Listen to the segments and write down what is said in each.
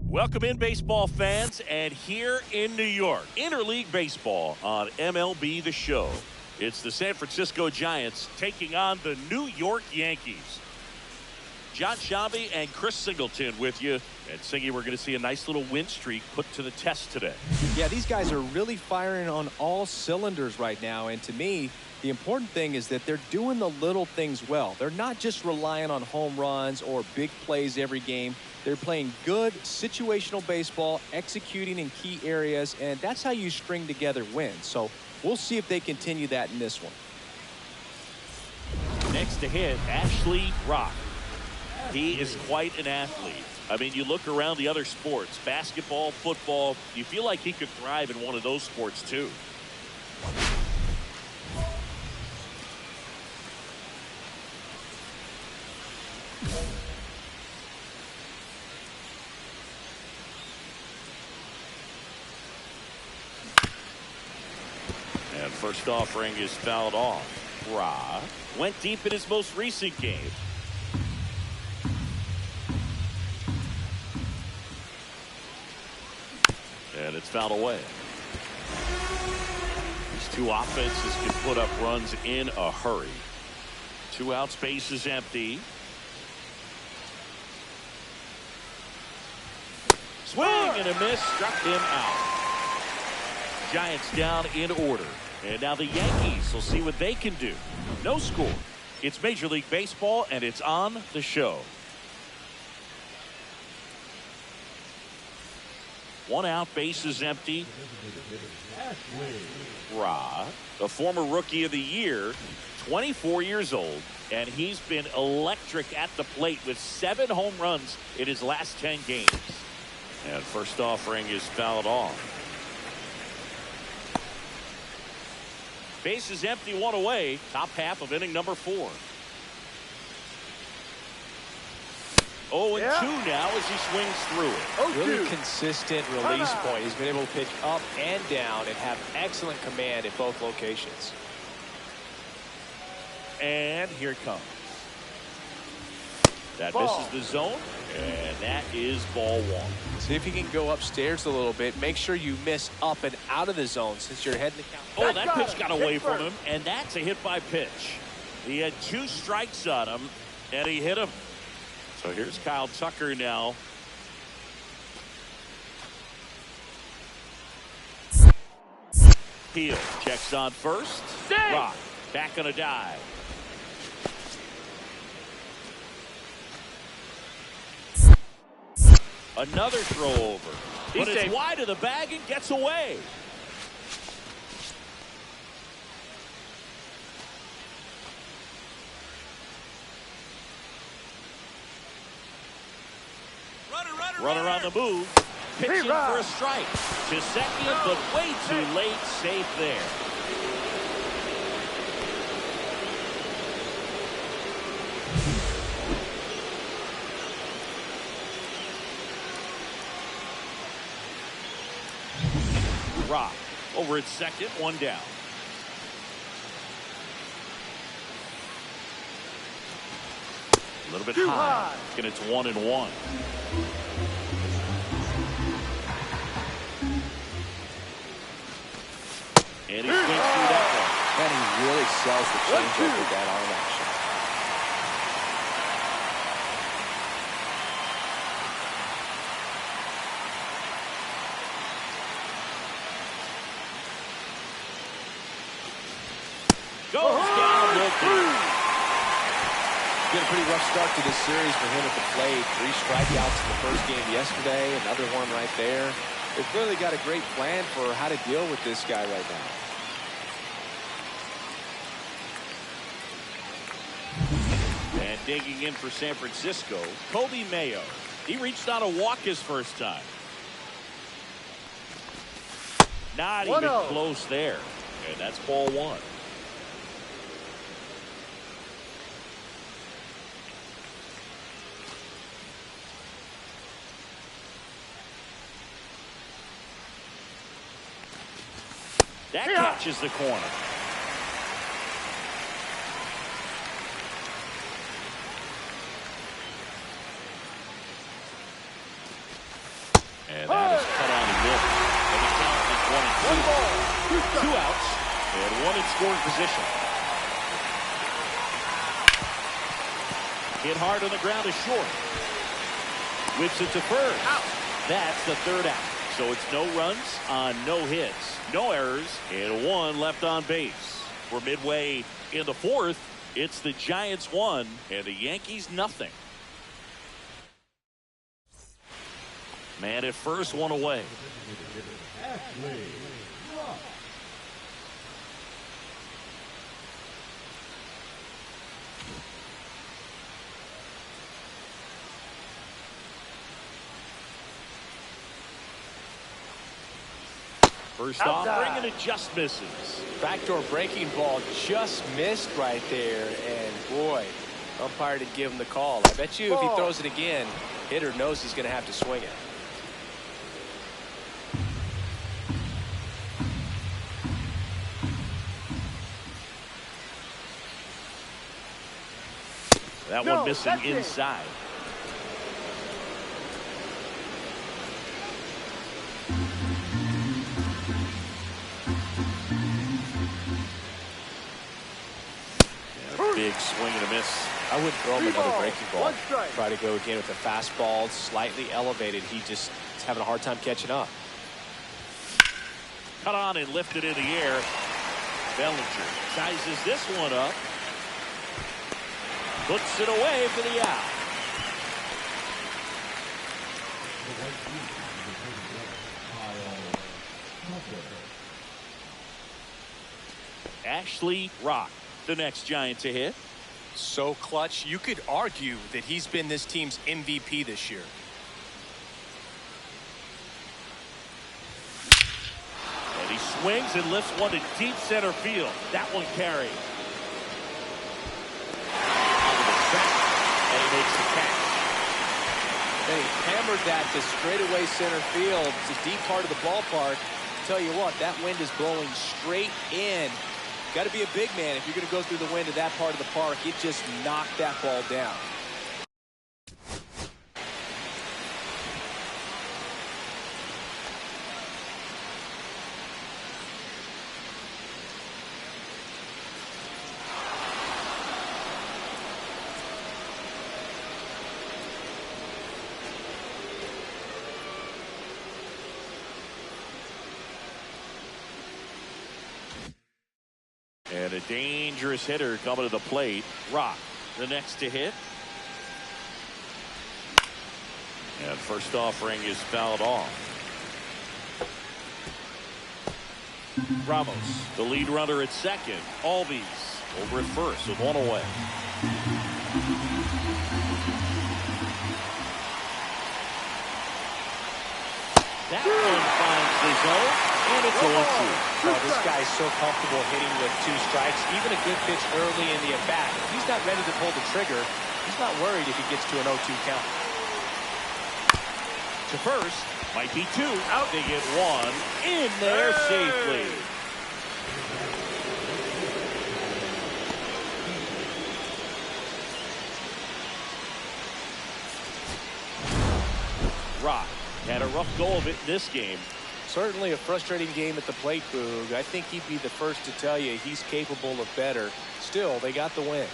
Welcome in, baseball fans, and here in New York, interleague baseball on MLB The Show. It's the San Francisco Giants taking on the New York Yankees. John Shambi and Chris Singleton with you. And Singy, we're going to see a nice little win streak put to the test today. Yeah, these guys are really firing on all cylinders right now. And to me, the important thing is that they're doing the little things well. They're not just relying on home runs or big plays every game. They're playing good situational baseball, executing in key areas, and that's how you string together wins. So we'll see if they continue that in this one. Next to hit, Ashley Rock. He is quite an athlete. I mean, you look around the other sports, basketball, football, you feel like he could thrive in one of those sports too. And first offering is fouled off. Ra went deep in his most recent game. And it's fouled away. These two offenses can put up runs in a hurry. 2 outs, base is empty. Swing and a miss, struck him out. Giants down in order. And now the Yankees will see what they can do. No score. It's Major League Baseball, and it's on the show. 1 out, base is empty. Ra, a former Rookie of the Year, 24 years old, and he's been electric at the plate with 7 home runs in his last 10 games. And first offering is fouled off. Base is empty, 1 away. Top half of inning number 4. 0-2 now as he swings through it. Really consistent release point. He's been able to pitch up and down and have excellent command at both locations. And here it comes. That misses the zone, and that is ball 1. See if you can go upstairs a little bit. Make sure you miss up and out of the zone since you're heading the count. Oh, that pitch got away from him, and that's a hit by pitch. He had 2 strikes on him, and he hit him. So here's Kyle Tucker now. Heel checks on first. Rock back on a dive. Another throw over. But it's wide of the bag and gets away. Runner on the move. Pitching for a strike. To second, but way too late. Safe there. Rock over at second, 1 down. A little bit high, and it's 1-1. And he swings through that one. And he really sells the changeup with that arm action. Goes down with it. Been a pretty rough start to this series for him at the plate. 3 strikeouts in the first game yesterday. Another one right there. They've clearly got a great plan for how to deal with this guy right now. And digging in for San Francisco, Kobe Mayo. He reached out a walk his first time. Not even close there. And that's ball 1. That catches the corner. And that is cut on and missed. And the count is 1 and 2. 2 outs and 1 in scoring position. Hit hard on the ground is short. Whips it to first. Out. That's the 3rd out. So it's no runs on no hits, no errors, and 1 left on base. We're midway in the 4th. It's the Giants 1 and the Yankees nothing. Man at first, 1 away. First off, bringing it just misses. Backdoor breaking ball just missed right there. And boy, umpire didn't give him the call. I bet you if he throws it again, hitter knows he's going to have to swing it. That one missing inside. Big swing and a miss. I wouldn't throw him another breaking ball. Try to go again with a fastball, slightly elevated. He just is having a hard time catching up. Cut on and lifted in the air. Bellinger sizes this one up. Puts it away for the out. Ashley Rock, the next Giant to hit. So clutch, you could argue that he's been this team's MVP this year. And he swings and lifts one to deep center field. That one carried. Onto the track, and he makes the catch. Then he hammered that to straightaway center field. It's a deep part of the ballpark. Tell you what, that wind is blowing straight in. Got to be a big man if you're going to go through the wind of that part of the park. It just knocked that ball down. And a dangerous hitter coming to the plate. Rock, the next to hit. And first offering is fouled off. Ramos, the lead runner at second. Albies over at first with 1 away. That one finds the zone, and it's 0-2. Oh, this guy's so comfortable hitting with 2 strikes. Even a good pitch early in the at-bat. If he's not ready to pull the trigger, he's not worried if he gets to an 0-2 count. To first, might be 2. Out. They get 1 in there safely. Rock had a rough go of it in this game. Certainly a frustrating game at the plate, Boog. I think he'd be the first to tell you he's capable of better. Still, they got the win.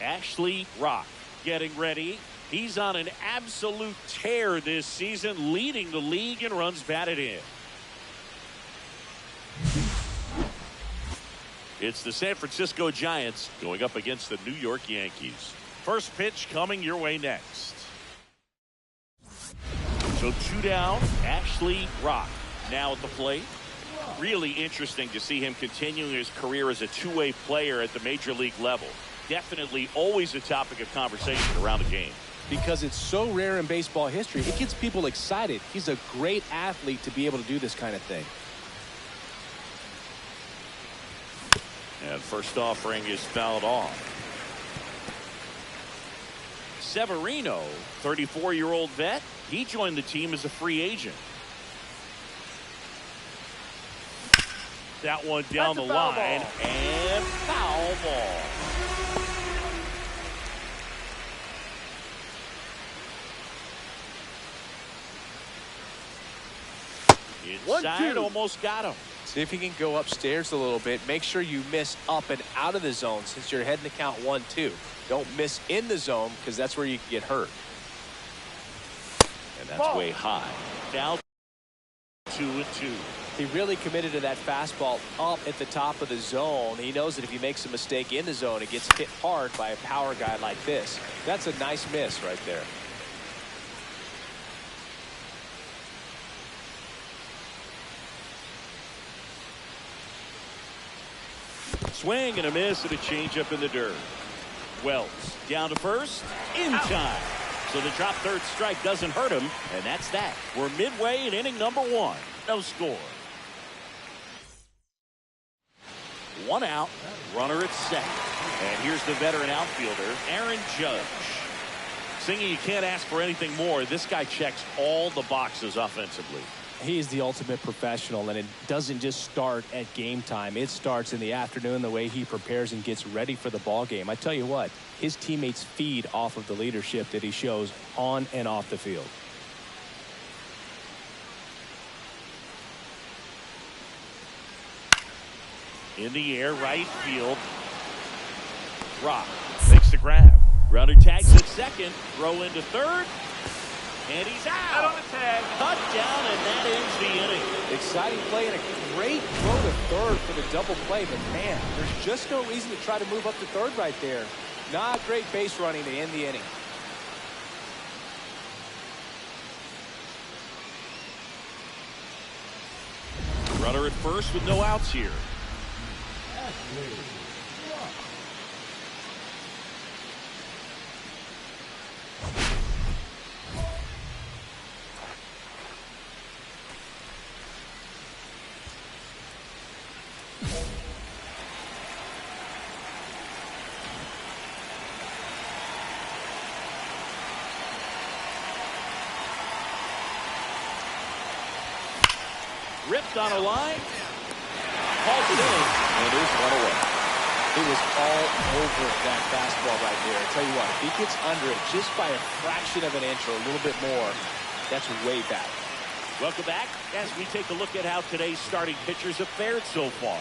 Ashley Rock getting ready. He's on an absolute tear this season, leading the league in runs batted in. It's the San Francisco Giants going up against the New York Yankees. First pitch coming your way next. So 2 down, Ashley Rock now at the plate. Really interesting to see him continuing his career as a two-way player at the major league level. Definitely always a topic of conversation around the game. Because it's so rare in baseball history, it gets people excited. He's a great athlete to be able to do this kind of thing. And first offering is fouled off. Severino, 34-year-old vet, he joined the team as a free agent. That one down the line, and foul ball. Inside, almost got him. See if you can go upstairs a little bit. Make sure you miss up and out of the zone since you're heading to count 1-2. Don't miss in the zone because that's where you can get hurt. And that's way high. Now 2-2. He really committed to that fastball up at the top of the zone. He knows that if he makes a mistake in the zone, it gets hit hard by a power guy like this. That's a nice miss right there. Swing and a miss and a changeup in the dirt. Wells down to first in time. So the drop third strike doesn't hurt him, and that's that. We're midway in inning number 1. No score. 1 out, runner at second. And here's the veteran outfielder, Aaron Judge. Singing, you can't ask for anything more. This guy checks all the boxes offensively. He is the ultimate professional, and it doesn't just start at game time. It starts in the afternoon, the way he prepares and gets ready for the ball game. I tell you what, his teammates feed off of the leadership that he shows on and off the field. In the air, right field. Rock makes the grab. Runner tags at second. Throw into third. And he's out on the tag. Cut down, and that ends the inning. Exciting play and a great throw to third for the double play. But, man, there's just no reason to try to move up to third right there. Not great base running to end the inning. Runner at first with no outs here. Ripped on a line. Calls it in. And it is 1 away. It was all over that fastball right there. I tell you what, if he gets under it just by a fraction of an inch or a little bit more, that's way back. Welcome back as we take a look at how today's starting pitchers have fared so far.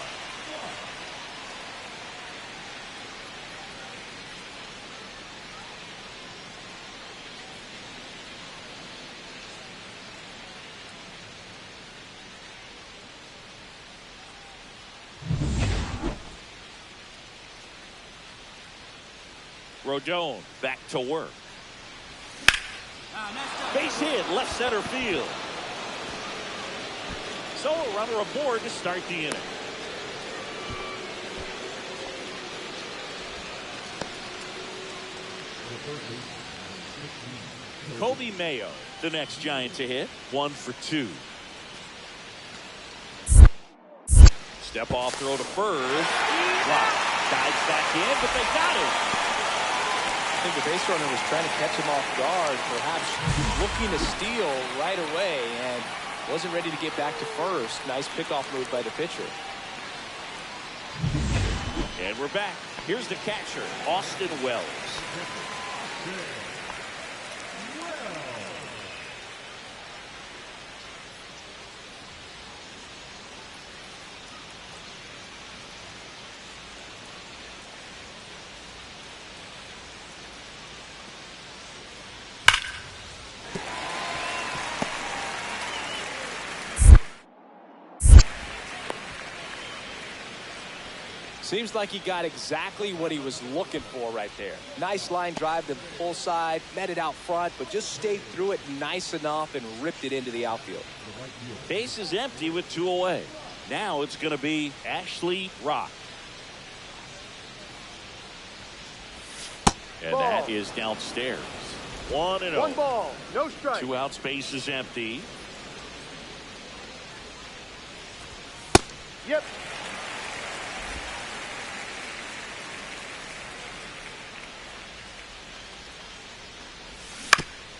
Rodon back to work. Base hit, left center field. So a runner aboard to start the inning. Kobe Mayo, the next Giant to hit, 1 for 2. Step off throw to first. Wow. Dives back in, but they got it. I think the base runner was trying to catch him off guard, perhaps looking to steal right away, and wasn't ready to get back to first. Nice pickoff move by the pitcher. And we're back. Here's the catcher, Austin Wells. Seems like he got exactly what he was looking for right there. Nice line drive to the pull side, met it out front, but just stayed through it nice enough and ripped it into the outfield. Base is empty with 2 away. Now it's going to be Ashley Rock. And ball. That is downstairs. 1-0. 1 ball, no strike. 2 outs, base is empty. Yep.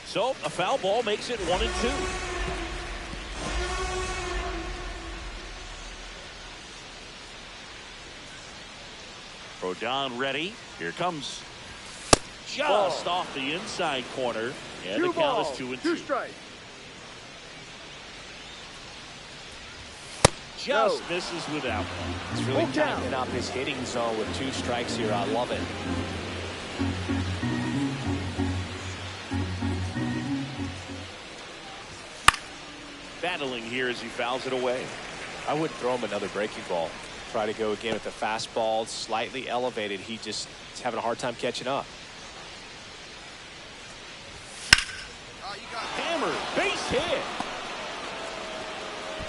So a foul ball makes it 1-2. Rodon ready. Here comes. Just off the inside corner. And the count is 2-2. 2 strikes. Just misses with that one. He's really tightening up his hitting zone with 2 strikes here. I love it. Battling here as he fouls it away. I wouldn't throw him another breaking ball. Try to go again with the fastball, slightly elevated. He just is having a hard time catching up. Hammered, base hit.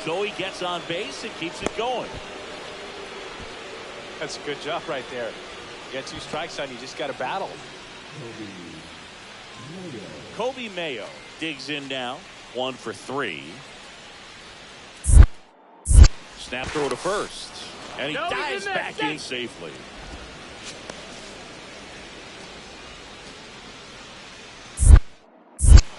So he gets on base and keeps it going. That's a good job right there. You got 2 strikes on you, just got to battle. Kobe Mayo digs in now. 1 for 3. Snap throw to first. And he dives back in safely.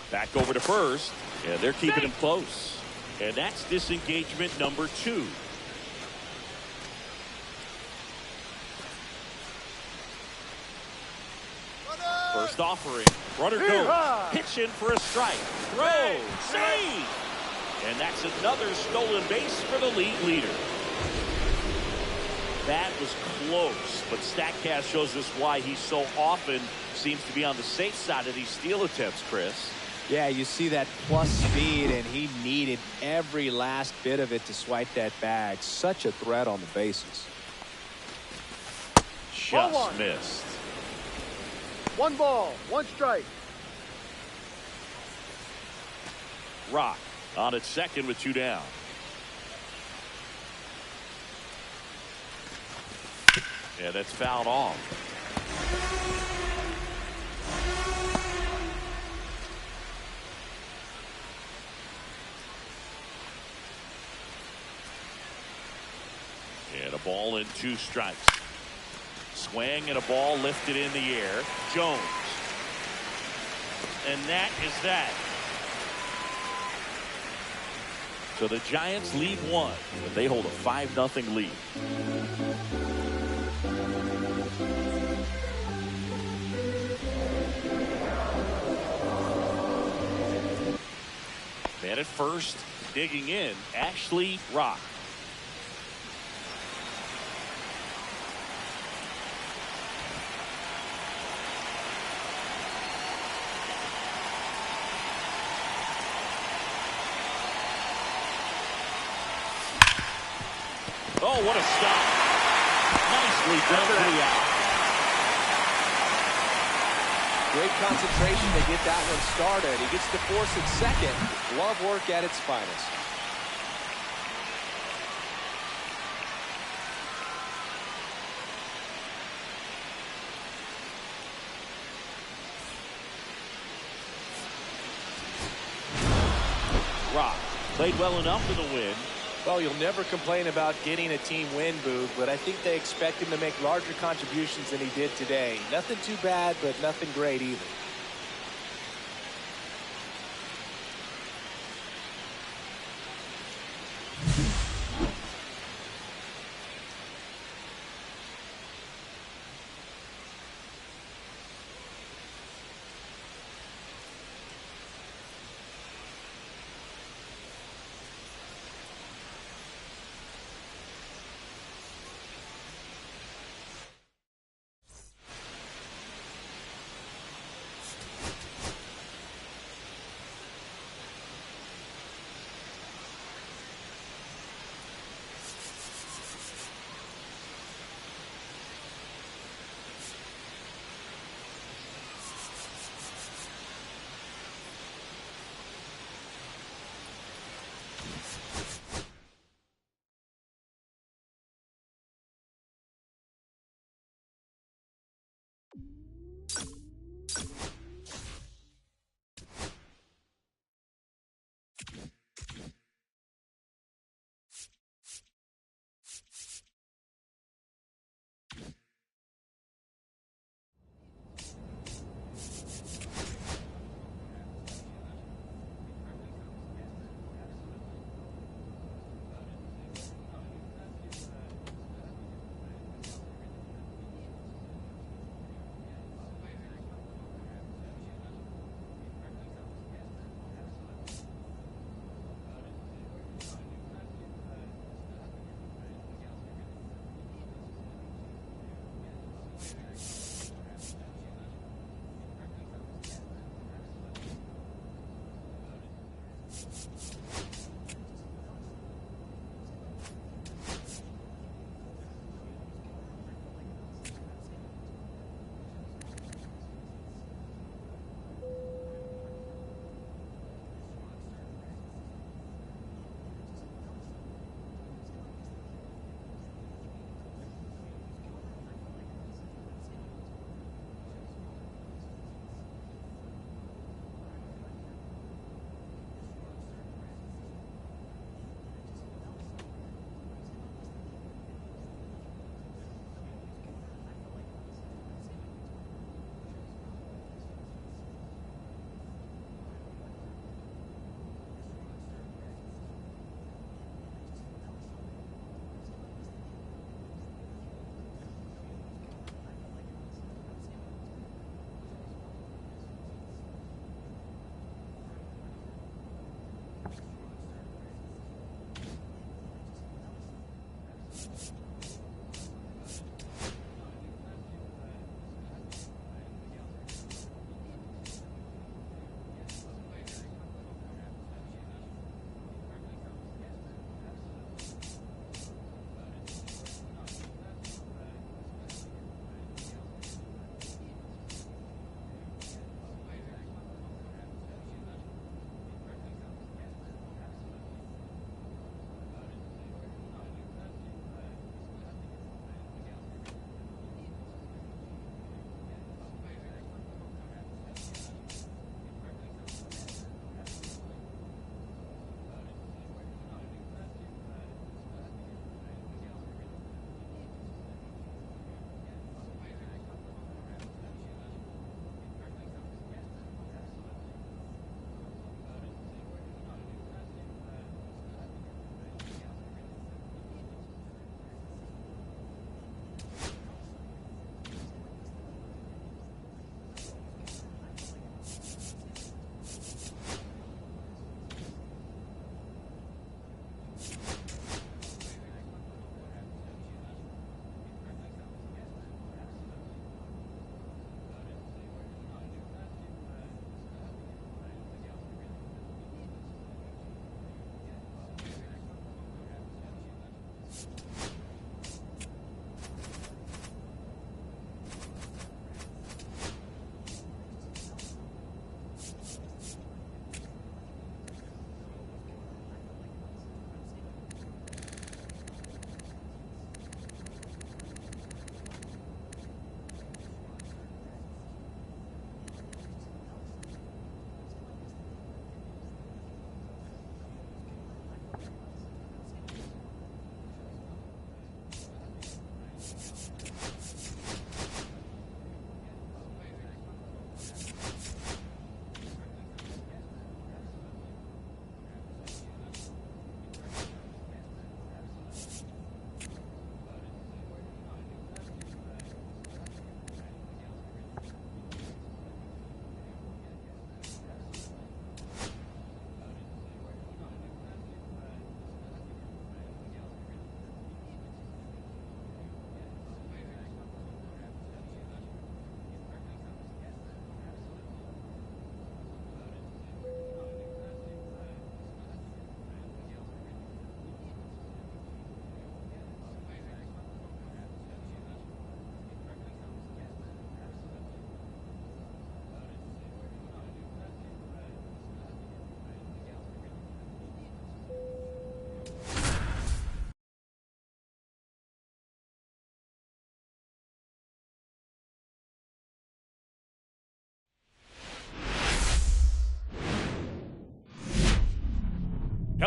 Back over to first. And they're keeping him close. And that's disengagement number 2. First offering. Runner goes. Pitch in for a strike. Throw. Save. And that's another stolen base for the league leader. That was close, but StatCast shows us why he so often seems to be on the safe side of these steal attempts, Chris. Yeah, you see that plus speed, and he needed every last bit of it to swipe that bag. Such a threat on the bases. Just missed. 1 ball, 1 strike. Rock on at second with 2 down. Yeah, that's fouled off. And a ball and 2 strikes. Swing and a ball lifted in the air. Jones. And that is that. So the Giants lead 1, but they hold a 5-0 lead. Man at first, digging in, Ashley Rock. Oh, what a stop. Nicely done for the out. Great concentration to get that one started. He gets to force it second. Glove work at its finest. Rock played well enough for the win. Well, you'll never complain about getting a team win, Boog, but I think they expect him to make larger contributions than he did today. Nothing too bad, but nothing great either.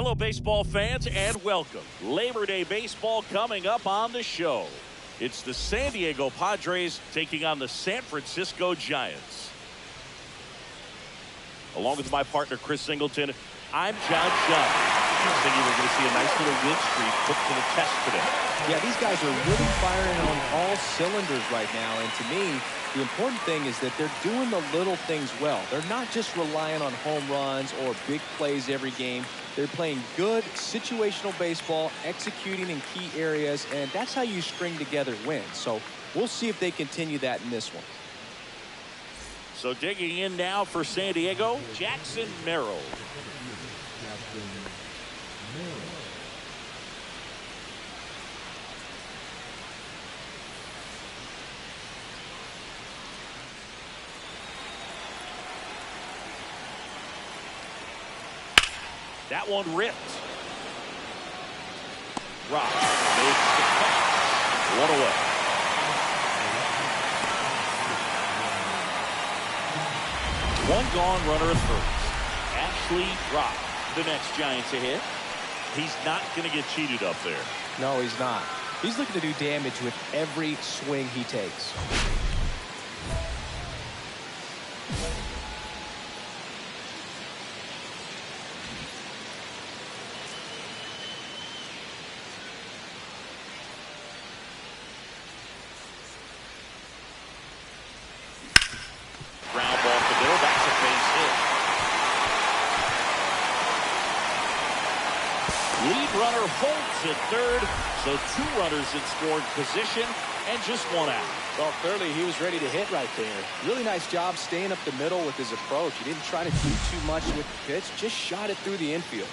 Hello, baseball fans, and welcome. Labor Day baseball coming up on the show. It's the San Diego Padres taking on the San Francisco Giants. Along with my partner, Chris Singleton, I'm John John. I think we're going to see a nice little win streak put to the test today. Yeah, these guys are really firing on all cylinders right now, and to me, the important thing is that they're doing the little things well. They're not just relying on home runs or big plays every game. They're playing good situational baseball, executing in key areas, and that's how you string together wins. So we'll see if they continue that in this one. So digging in now for San Diego, Jackson Merrill. That one ripped. Rock makes the catch. One away. One gone, runner at first. Ashley Rock, the next Giants ahead. He's not going to get cheated up there. No, he's not. He's looking to do damage with every swing he takes. Lead runner holds at third, so two runners in scoring position and just one out. Well, clearly he was ready to hit right there. Really nice job staying up the middle with his approach. He didn't try to do too much with the pitch, just shot it through the infield.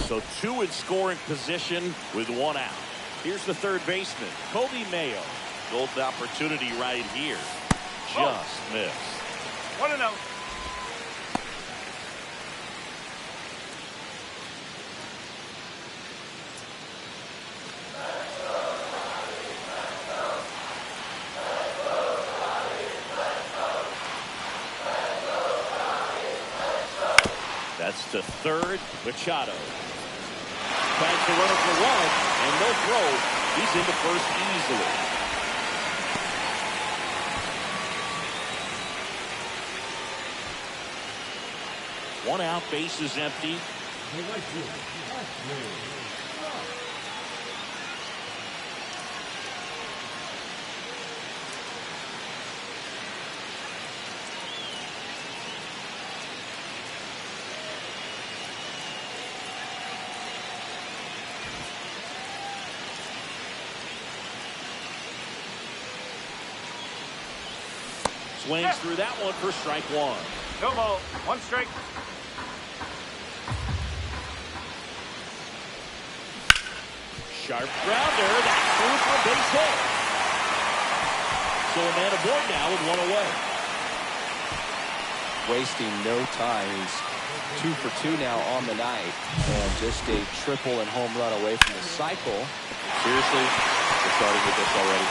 So two in scoring position with one out. Here's the third baseman, Kobe Mayo. Golden opportunity right here. Just missed. 1-0. That's to third, Machado. Tags the runner for one, and no throw. He's into first easily. One out, base is empty. Swings through that one for strike one. No ball. One strike. Sharp grounder. That's through for a base hit. So a man aboard now with one away. Wasting no time. He's 2 for 2 now on the night, and just a triple and home run away from the cycle. Seriously, we're starting with this already.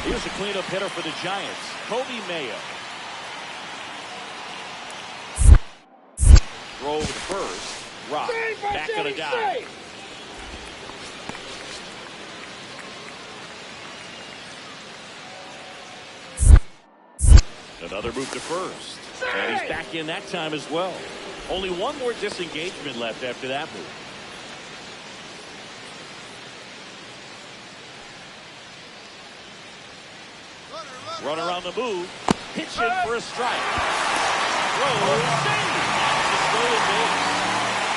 Here's a cleanup hitter for the Giants, Kobe Mayo. Throw to first. Rock back on a dive. Another move to first. And he's back in that time as well. Only one more disengagement left after that move. Runner on the move. Pitching for a strike. Throw. Save. Stolen base.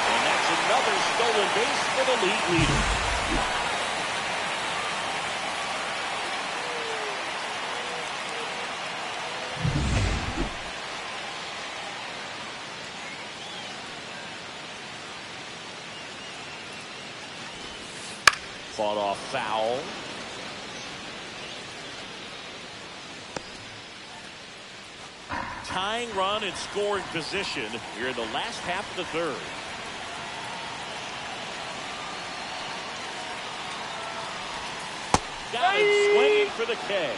And that's another stolen base for the league leader. Fought off foul. Tying run in scoring position here in the last half of the third. Got him swinging for the K.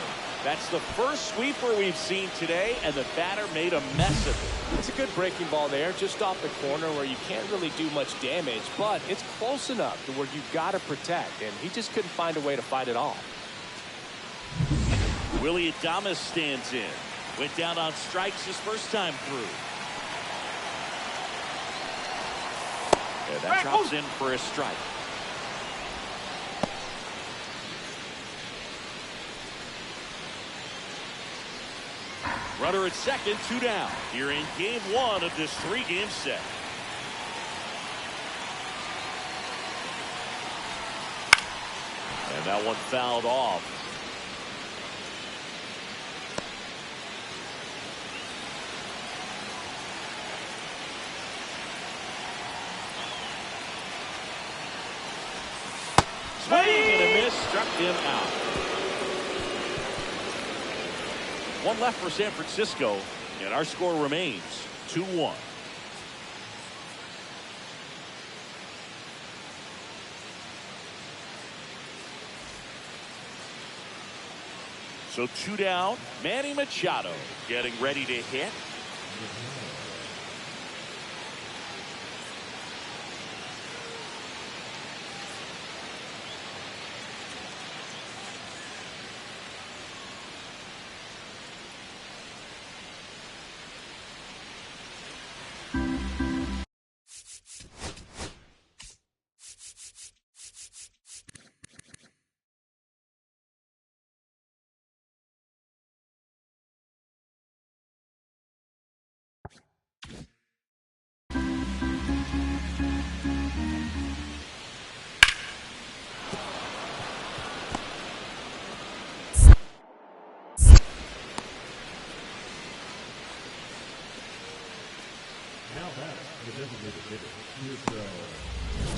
That's the first sweeper we've seen today, and the batter made a mess of it. It's a good breaking ball there, just off the corner where you can't really do much damage, but it's close enough to where you've got to protect, and he just couldn't find a way to fight it off. Willie Adames stands in. Went down on strikes his first time through. And that drops in for a strike. Runner at second, 2 down. Here in game 1 of this 3-game set. And that one fouled off. Swing and a miss, struck him out. One left for San Francisco, and our score remains 2-1. So 2 down, Manny Machado getting ready to hit.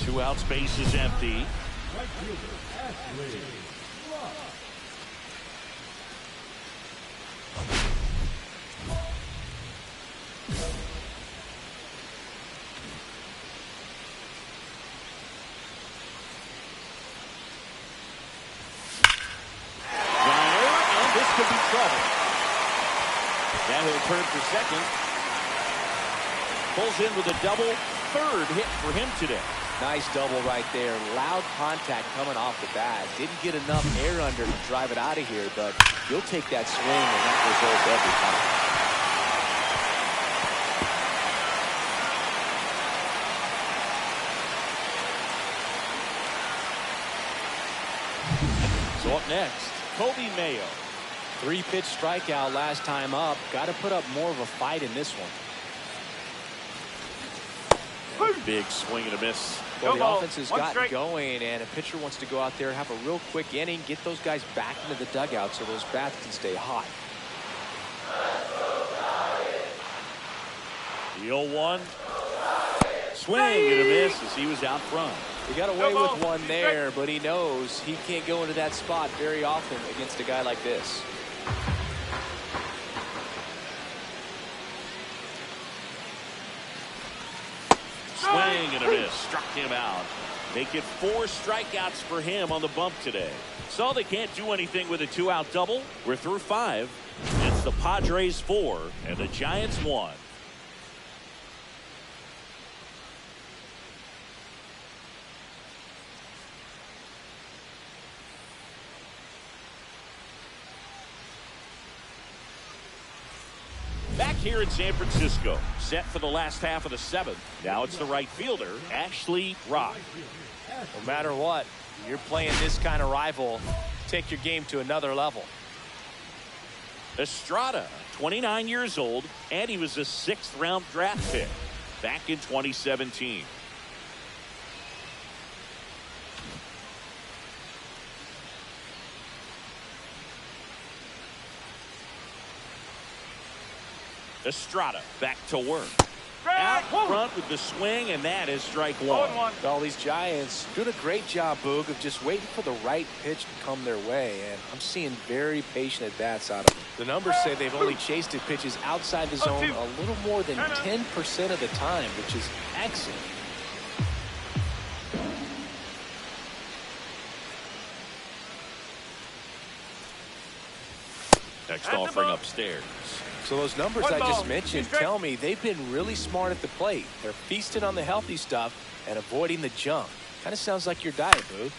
Two out, space is empty. And this could be trouble. Now he'll turn for second. Pulls in with a double, third hit for him today. Nice double right there. Loud contact coming off the bat. Didn't get enough air under to drive it out of here, but you'll take that swing and that result every time. So up next, Kobe Mayo. 3-pitch strikeout last time up. Got to put up more of a fight in this one. Big swing and a miss. Well, the offense has gotten going, and a pitcher wants to go out there, have a real quick inning, get those guys back into the dugout so those bats can stay hot. The 0-1. Swing and a miss as he was out front. He got away with one there, but he knows he can't go into that spot very often against a guy like this. Swing and a miss, struck him out. Make it 4 strikeouts for him on the bump today. So they can't do anything with a 2-out double. We're through 5. It's the Padres 4 and the Giants 1. Back here in San Francisco, set for the last half of the 7th. Now it's the right fielder, Ashley Rock. No matter what, you're playing this kind of rival, take your game to another level. Estrada, 29 years old, and he was a 6th-round draft pick back in 2017. Estrada back to work. Out front with the swing, and that is strike 1. All these Giants doing a great job, Boog, of just waiting for the right pitch to come their way, and I'm seeing very patient at-bats out of them. The numbers say they've only chased at pitches outside the zone a little more than 10% of the time, which is excellent. Next offering upstairs. So those numbers I just mentioned tell me they've been really smart at the plate. They're feasting on the healthy stuff and avoiding the junk. Kind of sounds like your diet, Boo.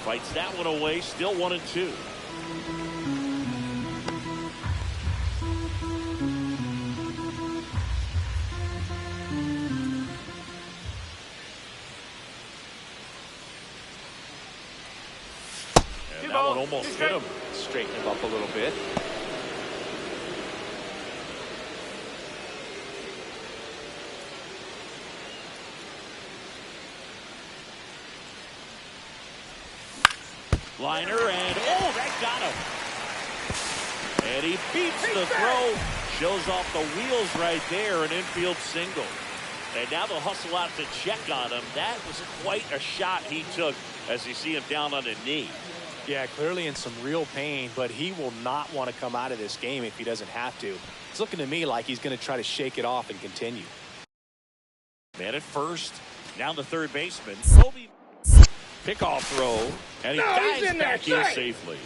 Fights that one away, still 1-2. And that one almost hit him. Straighten him up a little bit. Liner, and oh, that got him. And he beats the throw. Shows off the wheels right there, an infield single. And now they'll hustle out to check on him. That was quite a shot he took as you see him down on a knee. Yeah, clearly in some real pain, but he will not want to come out of this game if he doesn't have to. It's looking to me like he's going to try to shake it off and continue. Man at first, now the third baseman. Kobe. Pickoff throw, and he dives back in safely.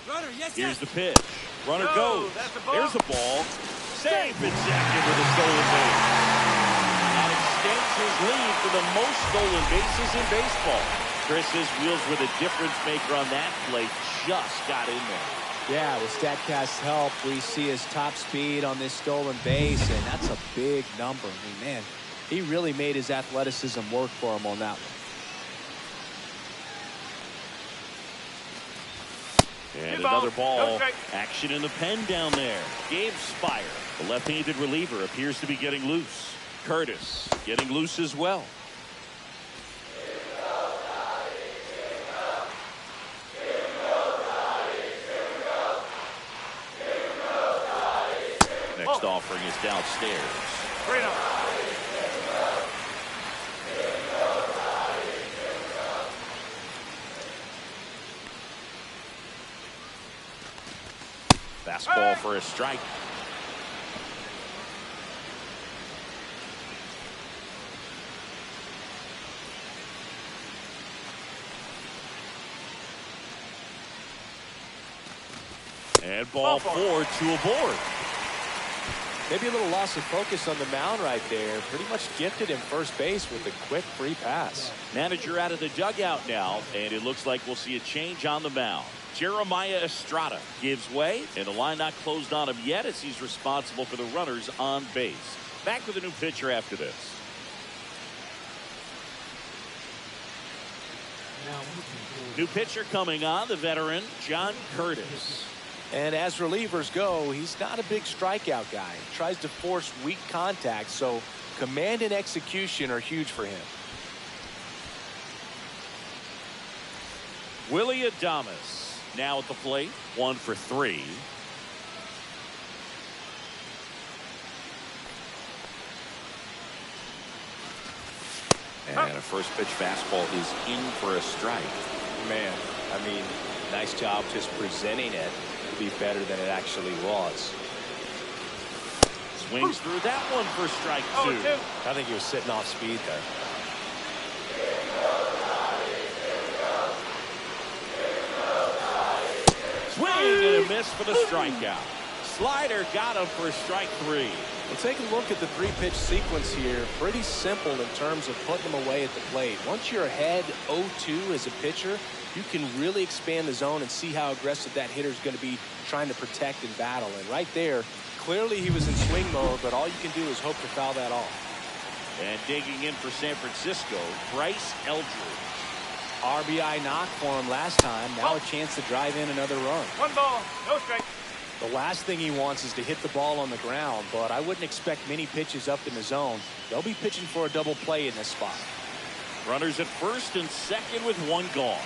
Runner, yes, Here's the pitch. Runner goes. There's the ball. Safe and second with a stolen base. That extends his lead for the most stolen bases in baseball. Chris's wheels were the difference maker on that play. Just got in there. Yeah, with StatCast's help, we see his top speed on this stolen base, and that's a big number. I mean, man, he really made his athleticism work for him on that one. And another ball. Action in the pen down there. Gabe Spire, the left-handed reliever, appears to be getting loose. Curtis getting loose as well. Next offering is downstairs. Fastball for a strike. And ball 4, 2 aboard. Maybe a little loss of focus on the mound right there. Pretty much gifted him first base with a quick free pass. Manager out of the dugout now, and it looks like we'll see a change on the mound. Jeremiah Estrada gives way, and the line not closed on him yet as he's responsible for the runners on base. Back with a new pitcher after this. New pitcher coming on, the veteran, John Curtis. And as relievers go, he's not a big strikeout guy. He tries to force weak contact, so command and execution are huge for him. Willie Adames now at the plate, 1 for 3. And a first pitch fastball is in for a strike. Man, I mean, nice job just presenting it to be better than it actually was. Swings through that one for strike 2. I think he was sitting off speed there. Swing and a miss for the strikeout. Slider got him for strike 3. Well, take a look at the 3-pitch sequence here. Pretty simple in terms of putting them away at the plate. Once you're ahead 0-2 as a pitcher, you can really expand the zone and see how aggressive that hitter is going to be trying to protect and battle. And right there, clearly he was in swing mode, but all you can do is hope to foul that off. And digging in for San Francisco, Bryce Eldridge. RBI knock for him last time. Now a chance to drive in another run. 1 ball, no strike. The last thing he wants is to hit the ball on the ground, but I wouldn't expect many pitches up in the zone. They'll be pitching for a double play in this spot. Runners at first and second with 1 gone.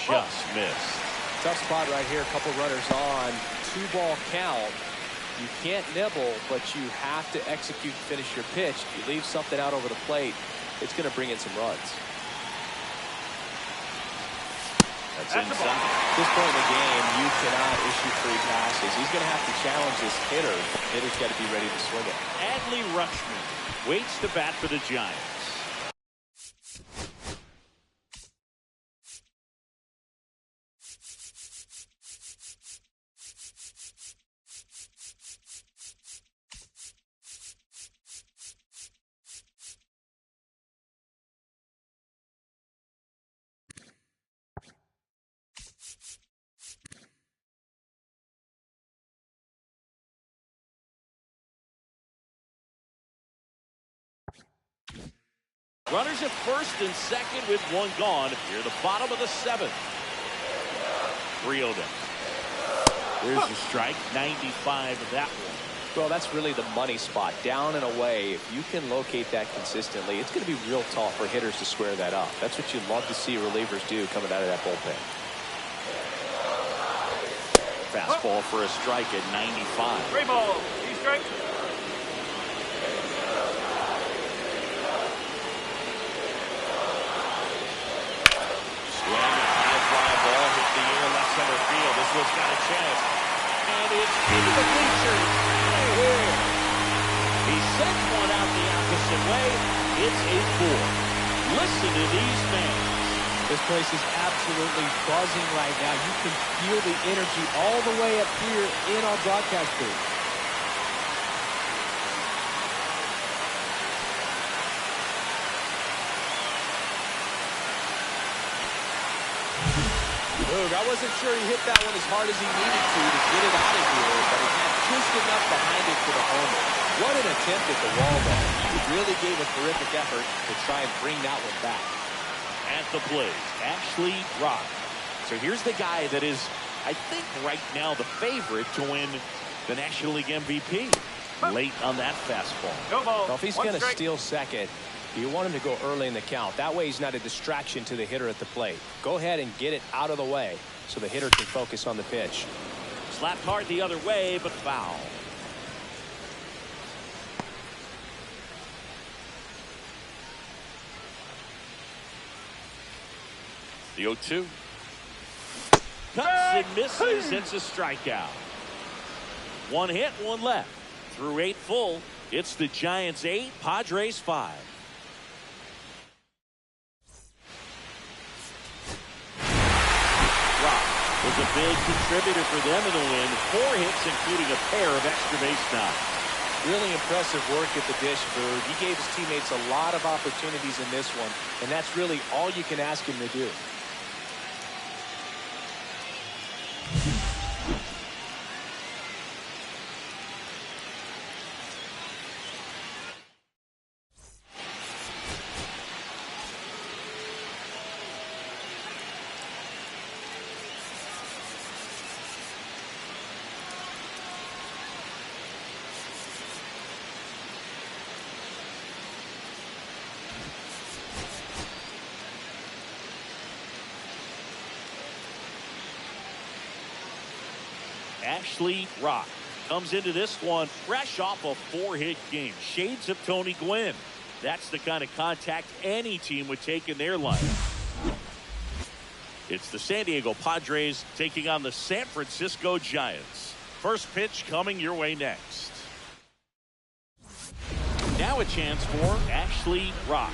Just missed. Tough spot right here. A couple runners on. 2-ball count. You can't nibble, but you have to execute and finish your pitch. If you leave something out over the plate, it's going to bring in some runs. That's inside. At this point in the game, you cannot issue free passes. He's going to have to challenge this hitter. Hitter's got to be ready to swing it. Adley Rutschman waits to bat for the Giants. Runners at first and second with 1 gone. Here the bottom of the 7th. 3-0 down. There's the strike. 95 of that one. Well, that's really the money spot. Down and away. If you can locate that consistently, it's going to be real tough for hitters to square that up. That's what you'd love to see relievers do coming out of that bullpen. Fastball for a strike at 95. 3 ball, 2 strikes. Center field. This one's got a chance. And it's into the bleachers. He sends one out the opposite way. It's a 4. Listen to these fans. This place is absolutely buzzing right now. You can feel the energy all the way up here in our broadcast booth. I wasn't sure he hit that one as hard as he needed to get it out of here, but he had just enough behind it for the homer. What an attempt at the wall, though. He really gave a terrific effort to try and bring that one back. At the plate, Ashley Rock. So here's the guy that is, I think, right now the favorite to win the National League MVP. Late on that fastball. No ball. Well, if he's going to steal second, you want him to go early in the count. That way he's not a distraction to the hitter at the plate. Go ahead and get it out of the way so the hitter can focus on the pitch. Slapped hard the other way, but foul. The 0-2. Cuts and misses. It's a strikeout. 1 hit, 1 left. Through 8 full, it's the Giants 8, Padres 5. Rock was a big contributor for them in the win. 4 hits, including a pair of extra base knocks. Really impressive work at the dish, Boog. He gave his teammates a lot of opportunities in this one, and that's really all you can ask him to do. Ashley Rock comes into this one fresh off a 4-hit game. Shades of Tony Gwynn. That's the kind of contact any team would take in their lineup. It's the San Diego Padres taking on the San Francisco Giants. First pitch coming your way next. Now a chance for Ashley Rock.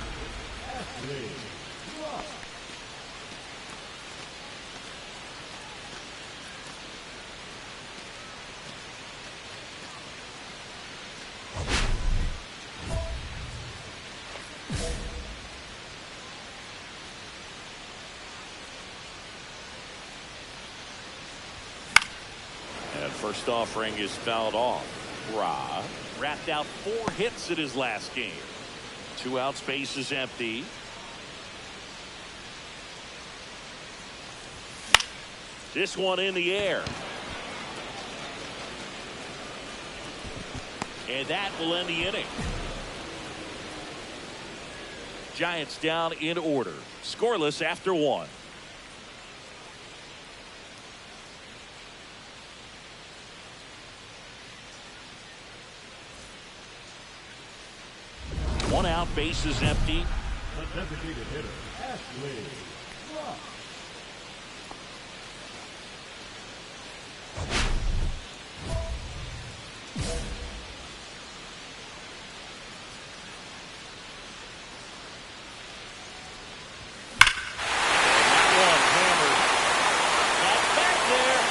First offering is fouled off. Ra wrapped out 4 hits in his last game. 2 outs, base is empty. This one in the air. And that will end the inning. Giants down in order. Scoreless after 1. One out, base is empty. The designated hitter, Ashley Rock. One hammered. That's back there.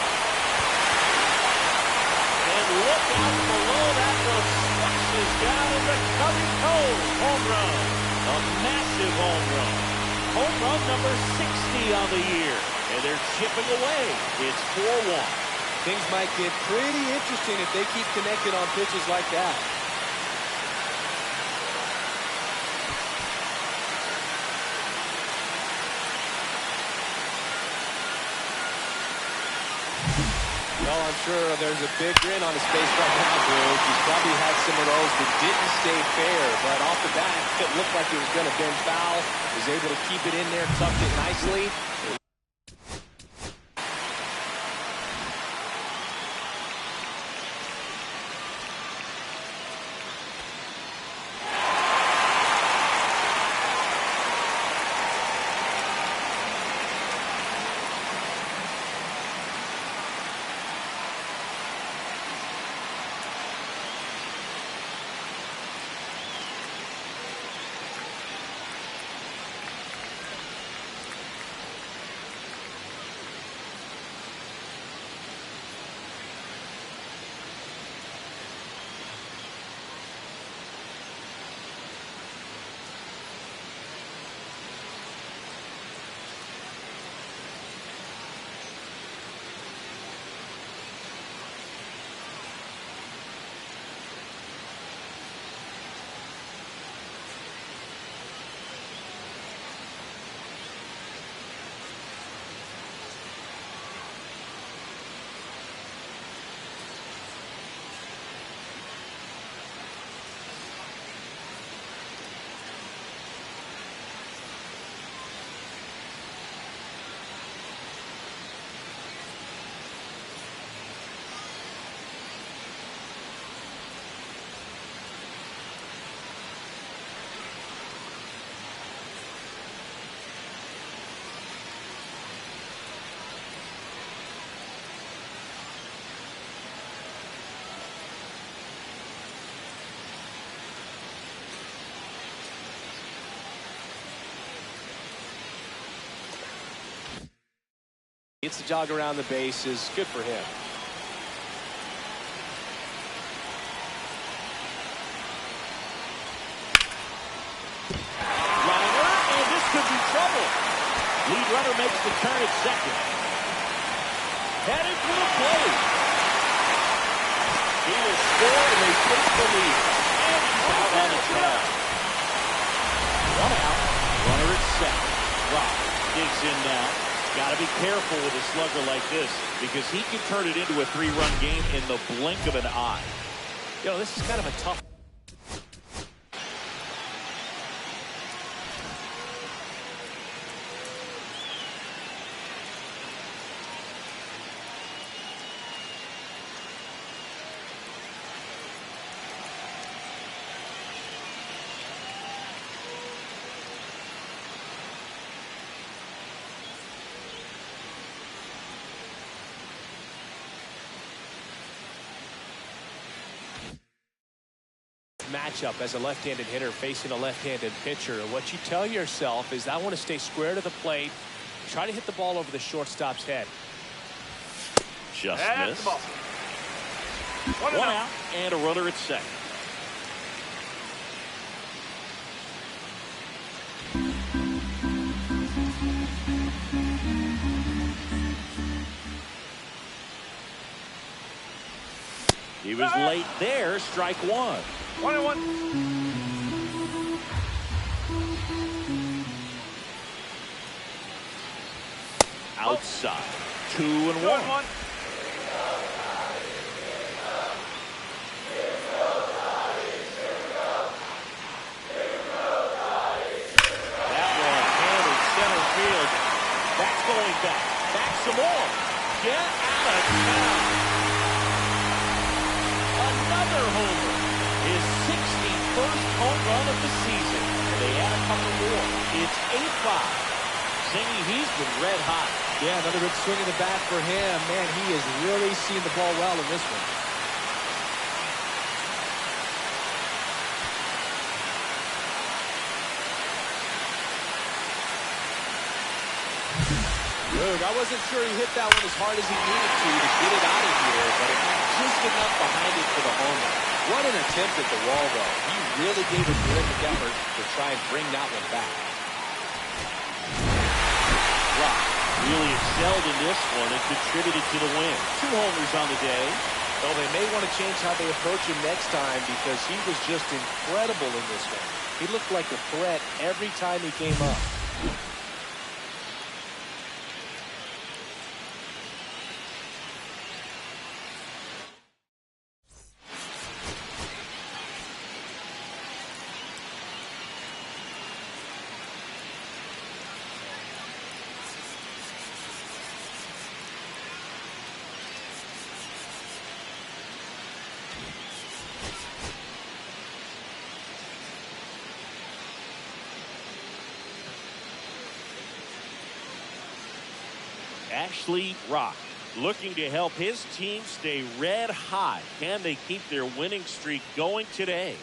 And look out below that. Those slashes down in the cutting toe. Home run. A massive home run. Home run number 60 on the year. And they're chipping away. It's 4-1. Things might get pretty interesting if they keep connected on pitches like that. Well, I'm sure there's a big grin on his face right now, Boog. He's probably had some of those that didn't stay fair, but off the bat, it looked like he was going to bend foul. Was able to keep it in there, tucked it nicely. Gets the jog around the bases. Good for him. Liner, and this could be trouble. Lead runner makes the turn at second. Headed for the plate. He will score, and they take the lead. And he's out on the tag. 1 out. Runner at second. Rock digs in now. Got to be careful with a slugger like this because he can turn it into a 3-run game in the blink of an eye. You know, this is kind of a tough. Matchup as a left-handed hitter facing a left-handed pitcher. And what you tell yourself is, I want to stay square to the plate, try to hit the ball over the shortstop's head. Just That's missed. the ball. 1 out and a runner at second. He was late there. Strike 1. 1-1. Outside. 2-1. 2-1. That one handled center field. That's going back. Back some more. Get out of town. Another homer. His 61st home run of the season. And they add a couple more. It's 8-5. Zingy, he's been red hot. Yeah, another good swing in the bat for him. Man, he has really seen the ball well in this one. Look, I wasn't sure he hit that one as hard as he needed to get it out of here, but it had just enough behind it for the homer. What an attempt at the wall, though. He really gave a terrific effort to try and bring that one back. Rock really excelled in this one and contributed to the win. 2 homers on the day. Well, they may want to change how they approach him next time because he was just incredible in this one. He looked like a threat every time he came up. Ashley Rock looking to help his team stay red hot. Can they keep their winning streak going today?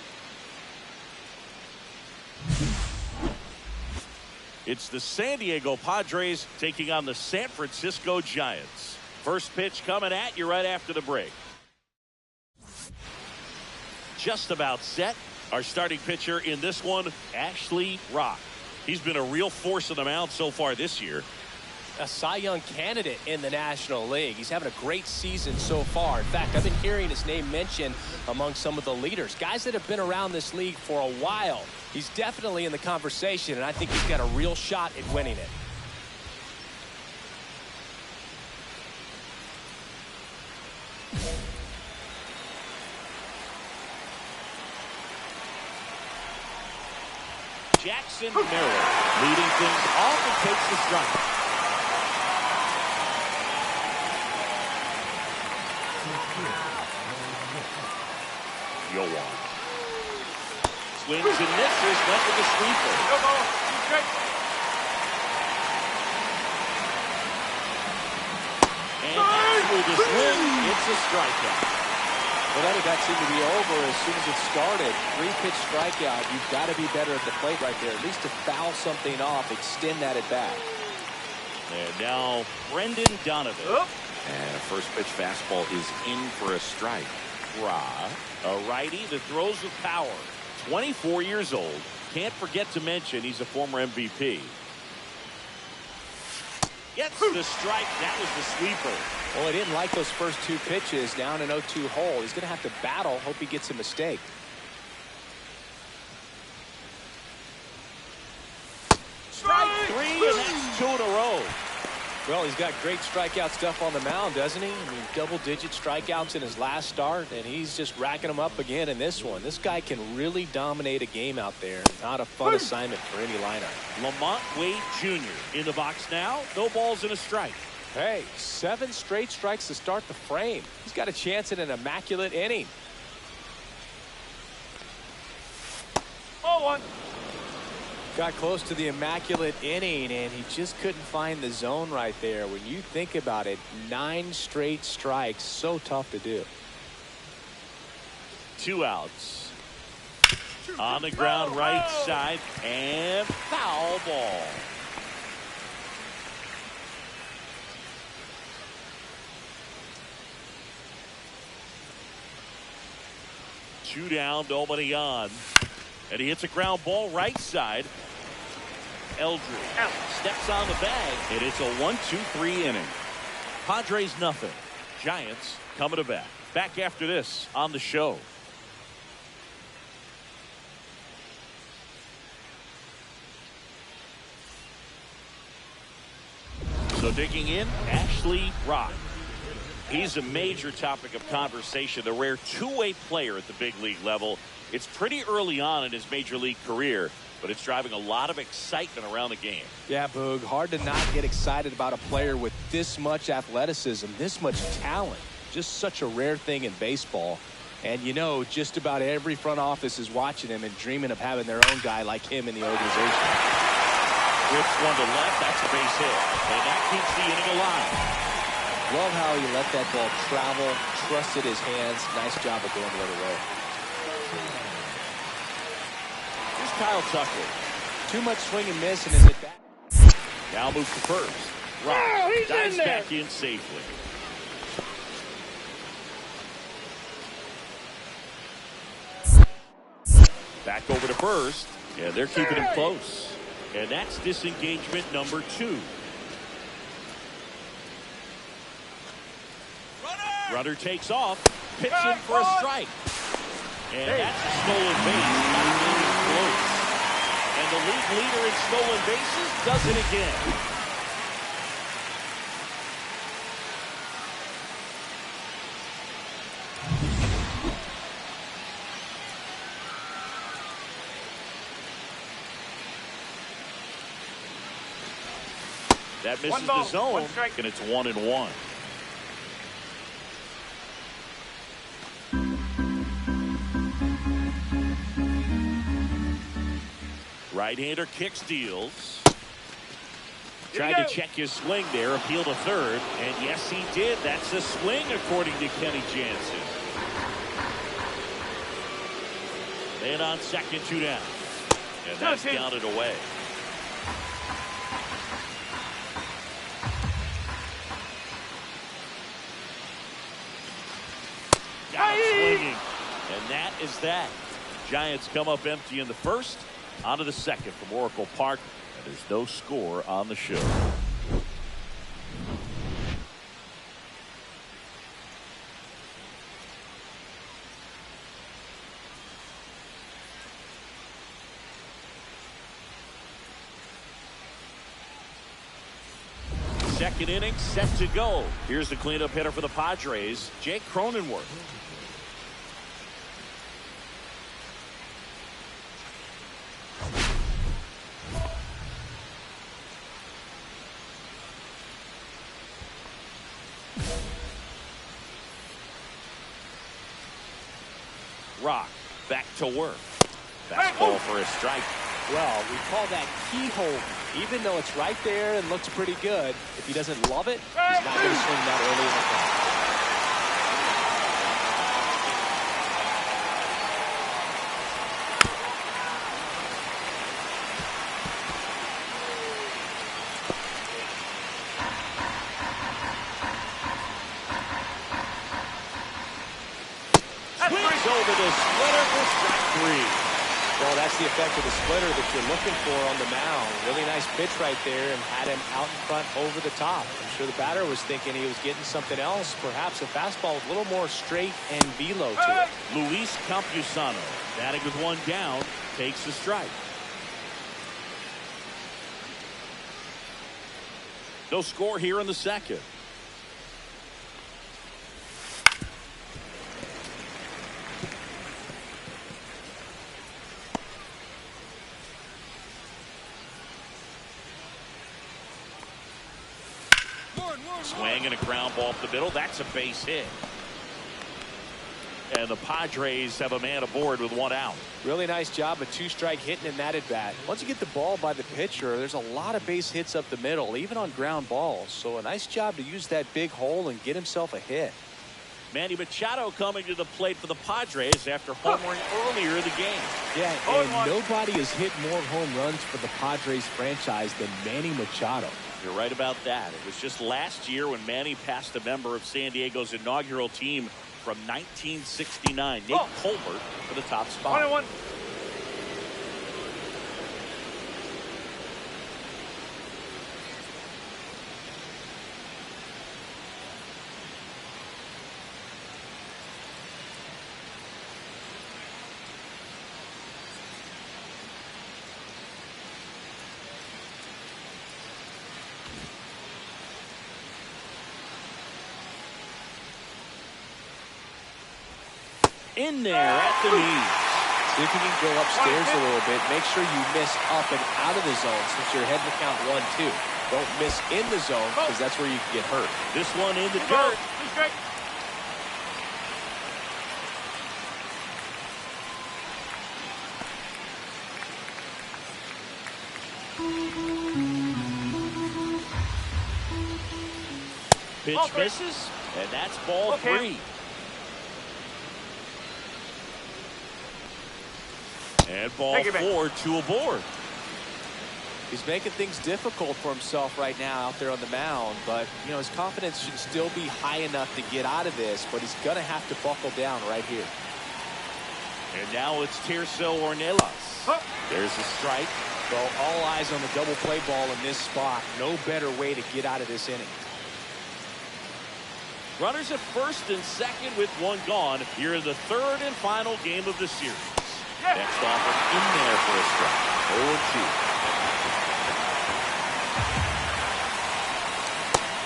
It's the San Diego Padres taking on the San Francisco Giants. First pitch coming at you right after the break. Just about set. Our starting pitcher in this one, Ashley Rock. He's been a real force on the mound so far this year. A Cy Young candidate in the National League. He's having a great season so far. In fact, I've been hearing his name mentioned among some of the leaders, guys that have been around this league for a while. He's definitely in the conversation, and I think he's got a real shot at winning it. Jackson Merrill leading things off and takes the strike. Yoan swings and misses, went with the sweeper. Go, go. He's straight. And through the swing, it's a strikeout. Well, that got seemed to be over as soon as it started. 3-pitch strikeout. You've got to be better at the plate right there. At least to foul something off, extend that at bat. And now Brendan Donovan. And a first pitch fastball is in for a strike. A righty that throws with power. 24 years old. Can't forget to mention he's a former MVP. Gets the strike. That was the sweeper. Well, he didn't like those first two pitches down an 0-2 hole. He's going to have to battle. Hope he gets a mistake. Strike three, and that's 2 in a row. Well, he's got great strikeout stuff on the mound, doesn't he? I mean, double-digit strikeouts in his last start, and he's just racking them up again in this one. This guy can really dominate a game out there. Not a fun assignment for any lineup. Lamont Wade Jr. in the box now. No balls and a strike. Hey, 7 straight strikes to start the frame. He's got a chance at an immaculate inning. 0-1. Got close to the immaculate inning, and he just couldn't find the zone right there. When you think about it, 9 straight strikes, so tough to do. 2 outs. On the ground, right side, and foul ball. Two down, nobody on. And he hits a ground ball right side. Eldridge steps on the bag, and it's a 1-2-3 inning. Padres nothing. Giants coming to bat. Back after this on the show. So digging in, Ashley Rock. He's a major topic of conversation, the rare two-way player at the big league level. It's pretty early on in his major league career, but it's driving a lot of excitement around the game. Yeah, Boog, hard to not get excited about a player with this much athleticism, this much talent. Just such a rare thing in baseball. And you know, just about every front office is watching him and dreaming of having their own guy like him in the organization. Rips one to left, that's a base hit. And that keeps the inning alive. Love how he let that ball travel, trusted his hands. Nice job of going the other way. Here's Kyle Tucker. Too much swing and miss, and then hit that. Now moves to first. Rock dives back in safely. Back over to first, and they're keeping him close. And that's disengagement number 2. Runner takes off, hits in for a strike. And that's a stolen base. Not even close. And the league leader in stolen bases does it again. That misses the zone, and it's 1-1. Right-hander kicks, deals. Tried to check his swing there, appeal to third, and yes, he did. That's a swing, according to Kenny Jansen. And on second, 2 down. And that's down and away. Got it swinging. And that is that. Giants come up empty in the first. On to the second from Oracle Park, and there's no score on the show. Second inning set to go. Here's the cleanup hitter for the Padres, Jake Cronenworth. Rock back to work. Fastball for a strike. Well, we call that keyhole. Even though it's right there and looks pretty good, if he doesn't love it, he's not going to swing that early in the game. over the splitter for strike 3. Well, that's the effect of the splitter that you're looking for on the mound. Really nice pitch right there and had him out in front over the top. I'm sure the batter was thinking he was getting something else, perhaps a fastball with a little more straight and velo to it. Luis Campusano, batting with one down, takes the strike. No score here in the second. Swing and a ground ball up the middle. That's a base hit. And the Padres have a man aboard with one out. Really nice job of two-strike hitting in that at-bat. Once you get the ball by the pitcher, there's a lot of base hits up the middle, even on ground balls. So a nice job to use that big hole and get himself a hit. Manny Machado coming to the plate for the Padres after homering earlier in the game. Yeah, and nobody has hit more home runs for the Padres franchise than Manny Machado. You're right about that. It was just last year when Manny passed a member of San Diego's inaugural team from 1969, Nate Colbert, for the top spot. 1-1. In there at the knees. See if you can go upstairs a little bit. Make sure you miss up and out of the zone since you're heading to count 1-2. Don't miss in the zone because that's where you can get hurt. This one in the dirt. Pitch misses, and that's ball 3. And ball 4, 2 aboard. He's making things difficult for himself right now out there on the mound, but you know his confidence should still be high enough to get out of this, but he's gonna have to buckle down right here. And now it's Tirso Ornelas. There's a strike. Well, all eyes on the double play ball in this spot. No better way to get out of this inning. Runners at first and second with one gone here in the third and final game of the series. Next offer in there for a strike. 0-2.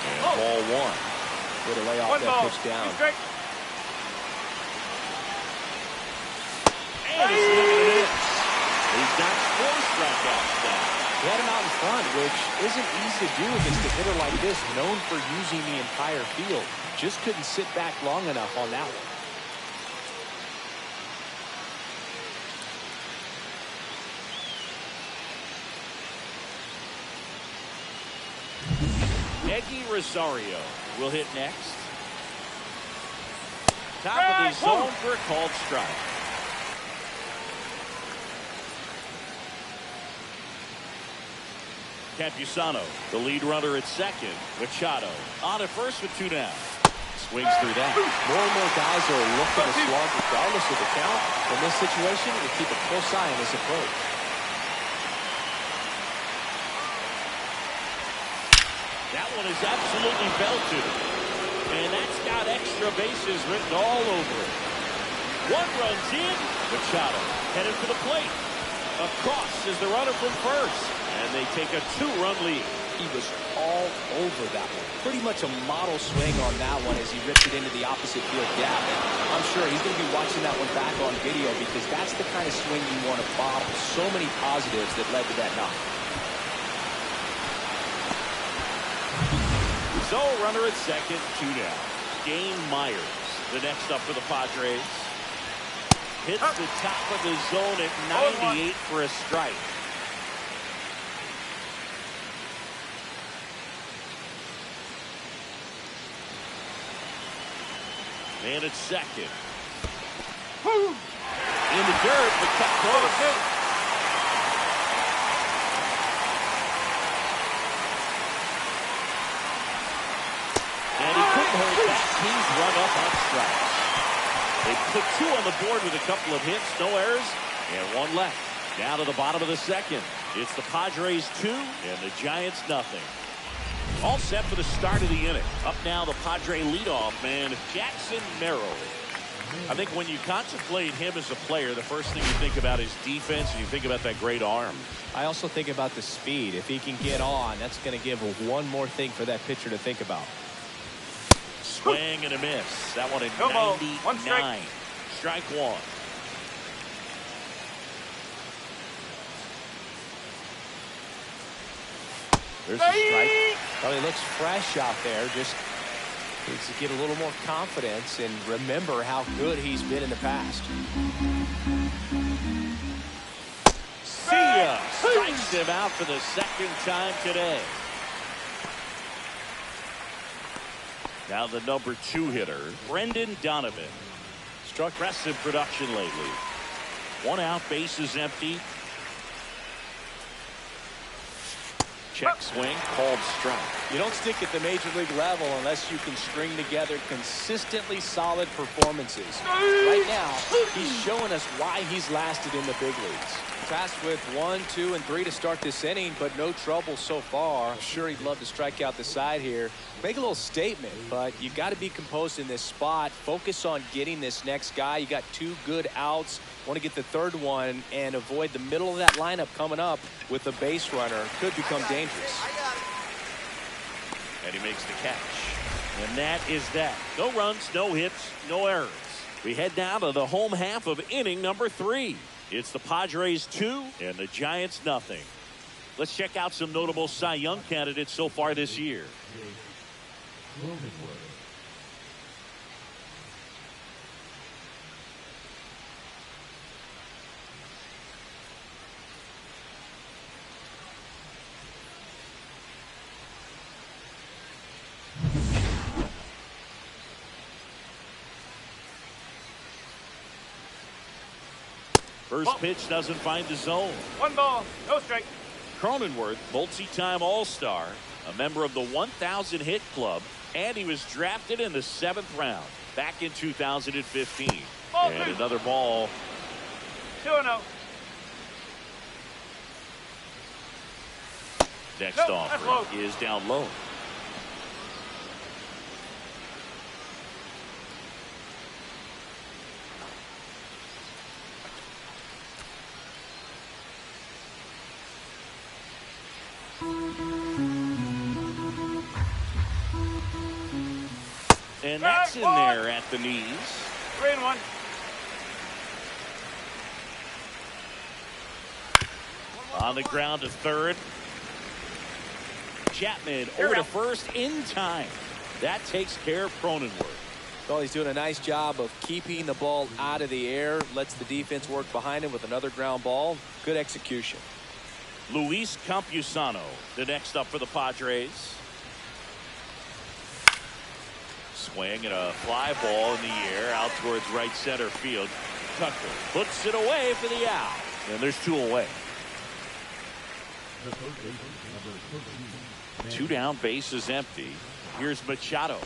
And ball 1. Way to lay off that pitch down. And he's looking at it. He's got 4 strikeouts now. He had him out in front, which isn't easy to do against a hitter like this, known for using the entire field. Just couldn't sit back long enough on that one. Eggy Rosario will hit next. Top of the zone for a called strike. Campusano, the lead runner at second. Machado on at first with 2 down. Swings through that. More and more guys are looking to slug regardless of the count. In this situation, you keep a close eye on this approach. That one is absolutely belted. And that's got extra bases written all over it. 1 runs in. Machado headed for the plate. Across is the runner from first. And they take a 2-run lead. He was all over that one. Pretty much a model swing on that one as he ripped it into the opposite field gap. And I'm sure he's going to be watching that one back on video because that's the kind of swing you want to bottle. So many positives that led to that knock. So runner at second, 2 down. Dane Myers, the next up for the Padres. Hits the top of the zone at 98 for a strike. Man at second. In the dirt, but cut close. And he couldn't hold back. He's run up on strikes. They put 2 on the board with a couple of hits, no errors, and 1 left. Down to the bottom of the second. It's the Padres 2 and the Giants nothing. All set for the start of the inning. Up now, the Padre leadoff man, Jackson Merrill. I think when you contemplate him as a player, the first thing you think about is defense, and you think about that great arm. I also think about the speed. If he can get on, that's going to give one more thing for that pitcher to think about. Swing and a miss. That one at No ball. 99. 1 strike. Strike 1. There's a strike. Well, he looks fresh out there. Just needs to get a little more confidence and remember how good he's been in the past. See ya. Strikes him out for the second time today. Now the number 2 hitter, Brendan Donovan. Struck impressive production lately. 1 out, bases empty. Check swing, called strike. You don't stick at the major league level unless you can string together consistently solid performances. Right now, he's showing us why he's lasted in the big leagues. Tasked with 1, 2, and 3 to start this inning, but no trouble so far. I'm sure he'd love to strike out the side here. Make a little statement, but you got to be composed in this spot. Focus on getting this next guy. You got 2 good outs. Want to get the 3rd one and avoid the middle of that lineup coming up with a base runner. Could become dangerous. And he makes the catch. And that is that. No runs, no hits, no errors. We head down to the home half of inning number 3. It's the Padres 2 and the Giants nothing. Let's check out some notable Cy Young candidates so far this year. First pitch doesn't find the zone. 1 ball, no strike. Cronenworth, multi-time All-Star, a member of the 1,000 hit club, and he was drafted in the 7th round back in 2015. Ball And 2. another ball. 2-0. Next Nope, that's offering low. is down low. And that's in there at the knees. 3-1. On the ground to 3rd. Chapman over to 1st in time. That takes care of Cronenworth. Well, he's doing a nice job of keeping the ball out of the air. Lets the defense work behind him with another ground ball. Good execution. Luis Campusano, the next up for the Padres. Swing and a fly ball in the air out towards right center field. Tucker puts it away for the out. And there's 2 away. 2 down, base is empty. Here's Machado.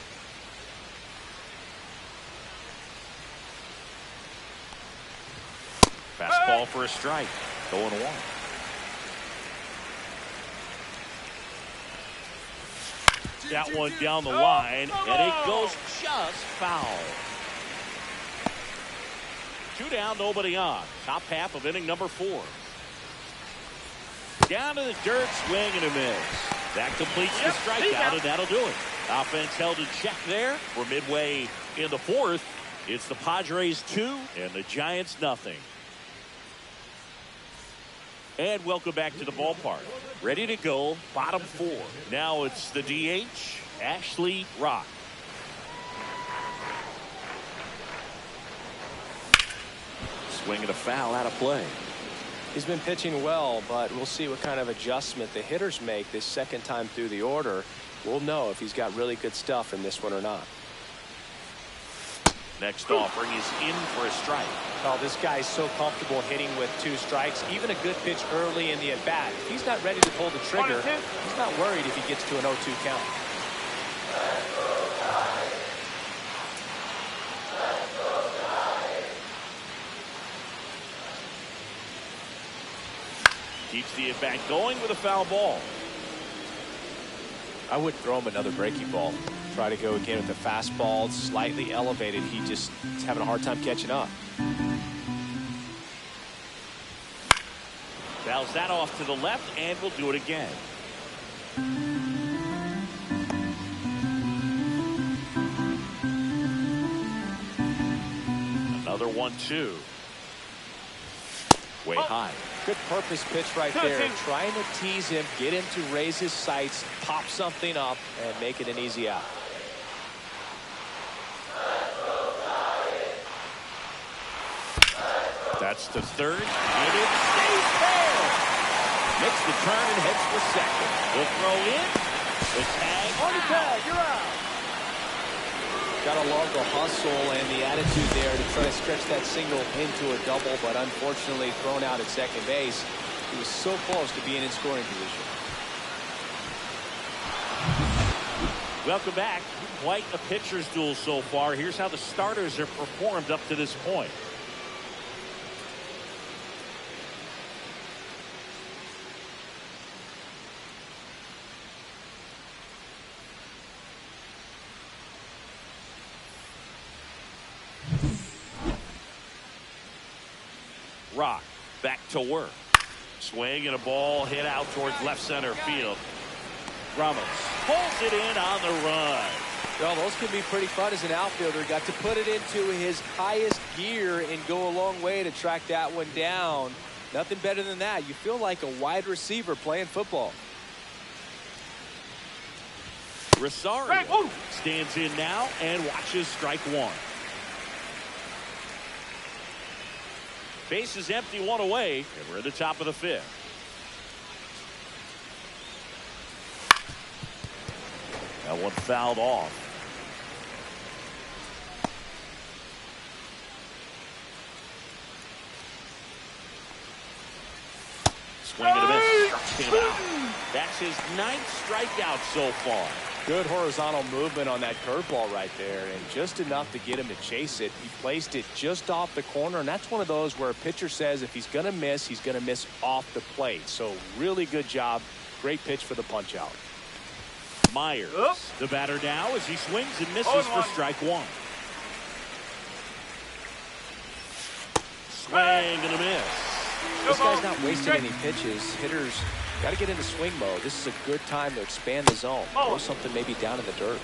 Fastball for a strike. 0-1. That one down the line, and it goes just foul. 2 down, nobody on. Top half of inning number 4. Down to the dirt, swing and a miss. That completes the strikeout, and that'll do it. Offense held in check there. We're midway in the 4th. It's the Padres 2 and the Giants nothing. And welcome back to the ballpark. Ready to go, bottom 4. Now it's the DH, Ashley Rock. Swing and a foul out of play. He's been pitching well, but we'll see what kind of adjustment the hitters make this second time through the order. We'll know if he's got really good stuff in this one or not. Next offering is in for a strike. Oh, this guy's so comfortable hitting with 2 strikes. Even a good pitch early in the at-bat. If he's not ready to pull the trigger, he's not worried if he gets to an 0-2 count. Keeps the at-bat going with a foul ball. I wouldn't throw him another breaking ball. Try to go again with the fastball, slightly elevated. He just is having a hard time catching up. Fouls that off to the left, and we'll do it again. Another 1-2. Way high. Good purpose pitch right there. Trying to tease him, get him to raise his sights, pop something up, and make it an easy out. That's to third, and it stays there. Makes the turn and heads for second. The throw in. The tag. On the tag, you're out. Got to love the hustle and the attitude there to try to stretch that single into a double, but unfortunately thrown out at second base. He was so close to being in scoring position. Welcome back. Quite a pitcher's duel so far. Here's how the starters have performed up to this point. Rock back to work. Swing and a ball hit out towards left center field. Ramos pulls it in on the run. Well, those can be pretty fun as an outfielder. Got to put it into his highest gear and go a long way to track that one down. Nothing better than that. You feel like a wide receiver playing football. Rosario stands in now and watches strike one. Base is empty, one away, and we're at the top of the fifth. That one fouled off. Swing and a miss. Struck him out. That's his 9th strikeout so far. Good horizontal movement on that curveball right there, and just enough to get him to chase it. He placed it just off the corner, and that's one of those where a pitcher says if he's going to miss, he's going to miss off the plate. So really good job. Great pitch for the punch out. Myers, the batter now as he swings and misses for strike one. Swing and a miss. This guy's not wasting any pitches. Hitters got to get into swing mode. This is a good time to expand the zone. Throw something maybe down in the dirt.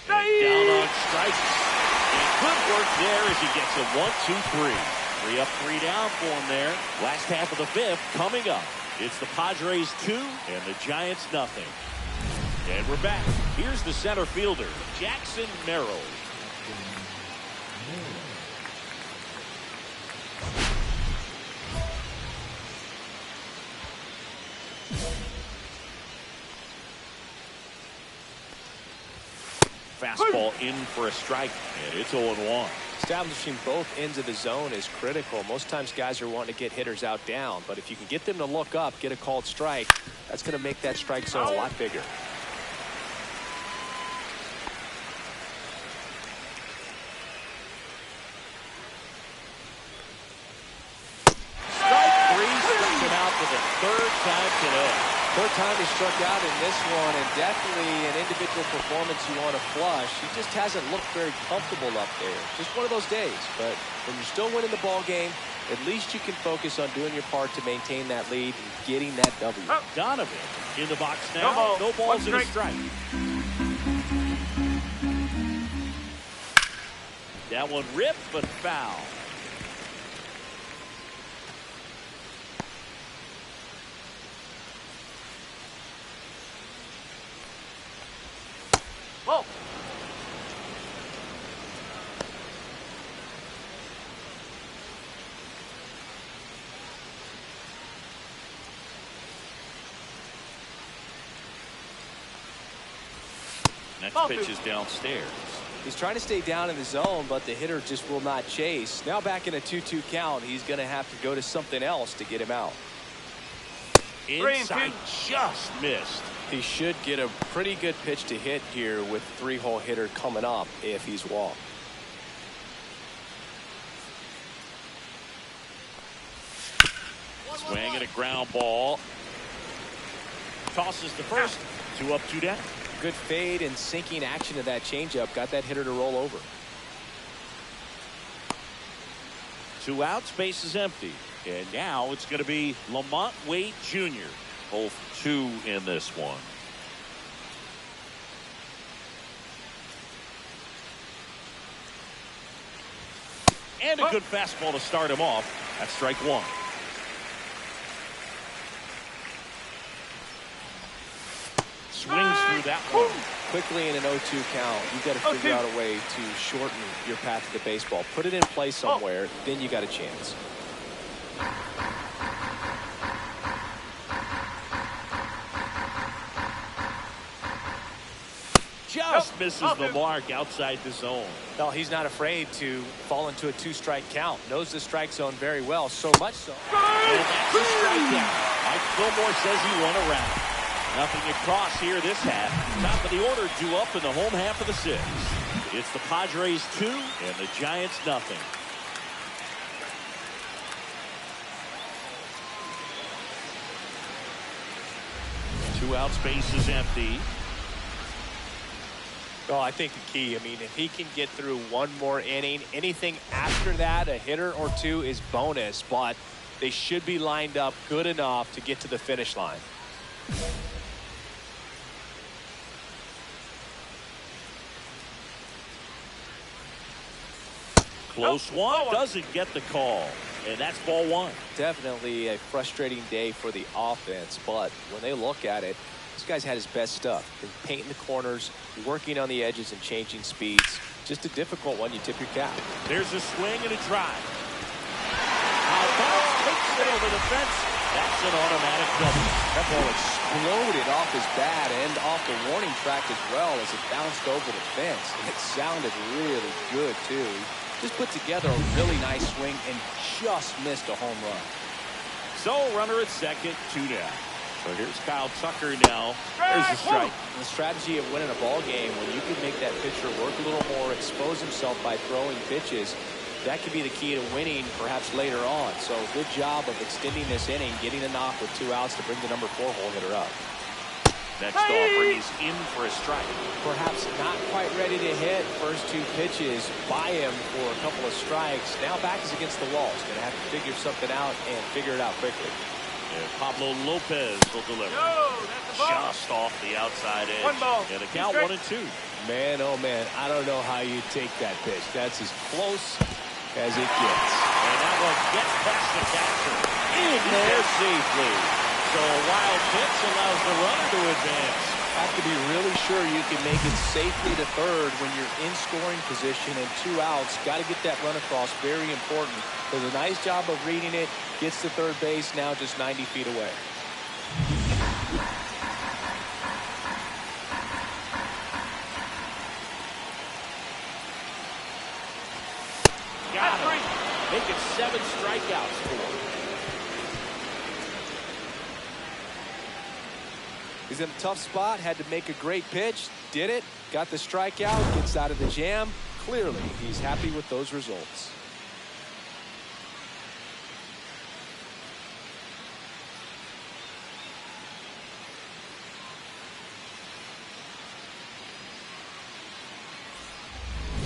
Down on strikes. And good work there as he gets a 1-2-3. 3 up, 3 down for him there. Last half of the fifth coming up. It's the Padres 2 and the Giants nothing. And we're back. Here's the center fielder, Jackson Merrill. Fastball in for a strike, and it's 0-1. Establishing both ends of the zone is critical. Most times guys are wanting to get hitters out down, but if you can get them to look up, get a called strike, that's going to make that strike zone a lot bigger. Strike 3, struck him out for the 3rd time today. 3rd time he struck out in this one, and definitely an individual performance you want to flush. He just hasn't looked very comfortable up there. Just one of those days. But when you're still winning the ball game, at least you can focus on doing your part to maintain that lead and getting that W. Donovan in the box now. No balls and a strike. That one ripped, but foul. Whoa. Next pitch is downstairs. He's trying to stay down in the zone, but the hitter just will not chase. Now back in a 2-2 count, he's going to have to go to something else to get him out. Inside, just missed. He should get a pretty good pitch to hit here with three-hole hitter coming up if he's walked. Swing and a ground ball. Tosses the first. 2 up, 2 down. Good fade and sinking action of that changeup. Got that hitter to roll over. 2 outs, base is empty. And now it's going to be Lamont Wade Jr. 0 for 2 in this one. And a good fastball to start him off. That's strike 1. Swings through that one. Quickly in an 0-2 count, you've got to figure out a way to shorten your path to the baseball. Put it in play somewhere, then you got a chance. Just misses the mark outside the zone. No, he's not afraid to fall into a 2-strike count. Knows the strike zone very well, so much so. And that's a strikeout. Mike Fillmore says he won a round. Nothing across here this half. Top of the order due up in the home half of the 6th. It's the Padres 2 and the Giants nothing. Two outs, base is empty. Well, I think the key, I mean, if he can get through one more inning, anything after that, a hitter or two is bonus, but they should be lined up good enough to get to the finish line. Close one, doesn't get the call. And that's ball 1. Definitely a frustrating day for the offense, but when they look at it, this guy's had his best stuff. Been painting the corners, working on the edges and changing speeds. Just a difficult one, you tip your cap. There's a swing and a drive. Bounce takes it over the fence. That's an automatic double. That ball exploded off his bat and off the warning track as well as it bounced over the fence. And it sounded really good, too. Just put together a really nice swing and just missed a home run. So, runner at second, 2 down. So here's Kyle Tucker now. There's the strike. The strategy of winning a ball game when you can make that pitcher work a little more, expose himself by throwing pitches, that could be the key to winning perhaps later on. So good job of extending this inning, getting a knock with 2 outs to bring the number 4-hole hitter up. Next offer, he's in for a strike. Perhaps not quite ready to hit. First 2 pitches by him for a couple of strikes. Now back is against the wall. He's going to have to figure something out and figure it out quickly. And Pablo Lopez will deliver. Just off the outside edge. 1 ball. And a count 1 and 2. Man, oh man, I don't know how you take that pitch. That's as close as it gets. And that one gets past the catcher. In there safely. So a wild pitch allows the runner to advance. Have to be really sure you can make it safely to third when you're in scoring position and 2 outs. Got to get that run across. Very important. Does a nice job of reading it. Gets to third base now just 90 feet away. Got him. Make it 7 strikeouts for him. He's in a tough spot, had to make a great pitch, did it, got the strikeout, gets out of the jam. Clearly, he's happy with those results.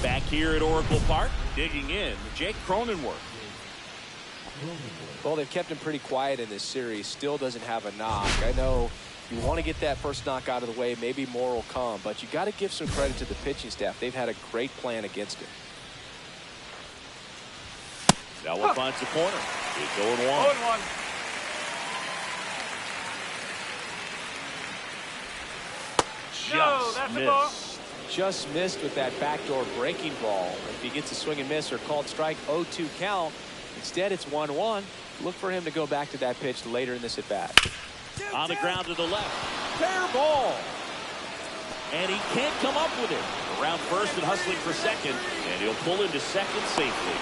Back here at Oracle Park, digging in, Jake Cronenworth. Well, they've kept him pretty quiet in this series. Still doesn't have a knock. I know you want to get that first knock out of the way. Maybe more will come, but you got to give some credit to the pitching staff. They've had a great plan against him. Now one finds the corner. It's 0-1. 0-1. Just missed. Just missed with that backdoor breaking ball. If he gets a swing and miss or called strike, 0-2 count. Instead, it's 1-1. Look for him to go back to that pitch later in this at-bat. On the ground to the left. Fair ball. And he can't come up with it. Around first and hustling for second. And he'll pull into second safely.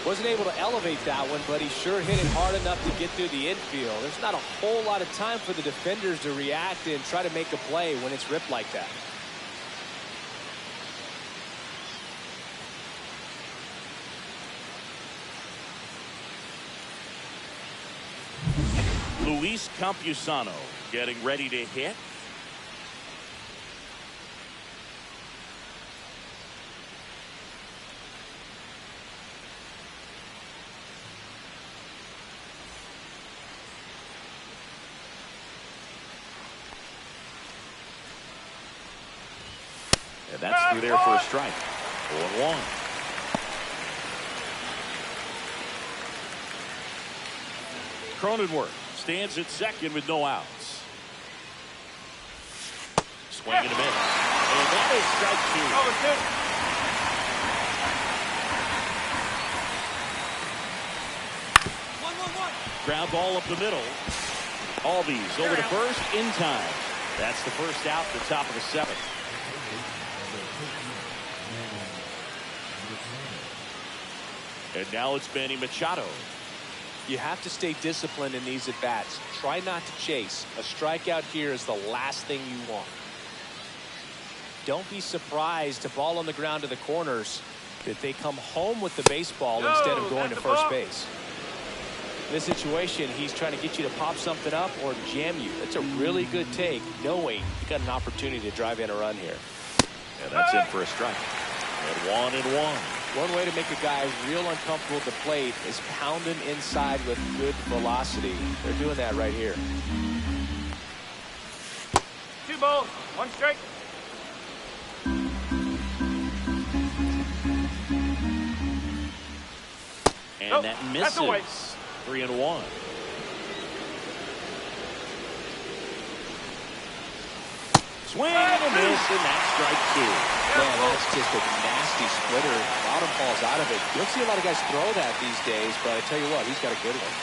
Wasn't able to elevate that one, but he sure hit it hard enough to get through the infield. There's not a whole lot of time for the defenders to react and try to make a play when it's ripped like that. Luis Campusano getting ready to hit. And that's through there for a strike. 0-1. Cronenworth stands at second with no outs. Swing and a miss. And that is strike 2. 1-1-1. Ground ball up the middle. Albies over to first in time. That's the first out, the top of the seventh. And now it's Manny Machado. You have to stay disciplined in these at-bats. Try not to chase. A strikeout here is the last thing you want. Don't be surprised to ball on the ground to the corners that they come home with the baseball instead of going to first base. In this situation, he's trying to get you to pop something up or jam you. That's a really good take, knowing you got an opportunity to drive in a run here. And that's in for a strike. And 1-1. One way to make a guy real uncomfortable at the plate is pound him inside with good velocity. They're doing that right here. 2 balls, 1 strike. And that misses. 3-1. Swing and a miss, and that's strike 2. Man, that's just a nasty splitter. Bottom falls out of it. You don't see a lot of guys throw that these days, but I tell you what, he's got a good one.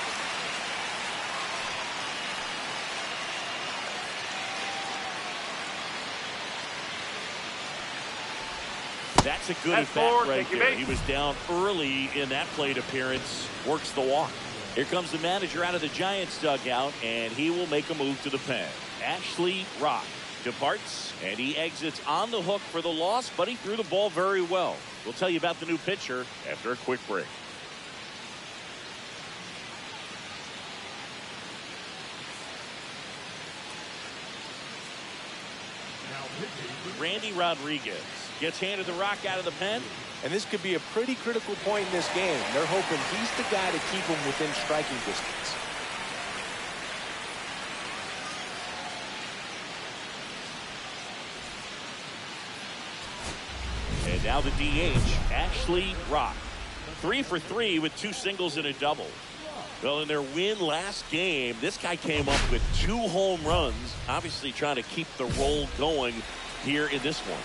That's a good at-bat right there. He was down early in that plate appearance. Works the walk. Here comes the manager out of the Giants dugout, and he will make a move to the pen. Ashley Rock departs, and he exits on the hook for the loss, but he threw the ball very well. We'll tell you about the new pitcher after a quick break. Randy Rodriguez gets handed the rock out of the pen. And this could be a pretty critical point in this game. They're hoping he's the guy to keep him within striking distance. And now the DH, Ashley Rock. 3 for 3 with 2 singles and a double. Well, in their win last game, this guy came up with 2 home runs, obviously trying to keep the roll going here in this one.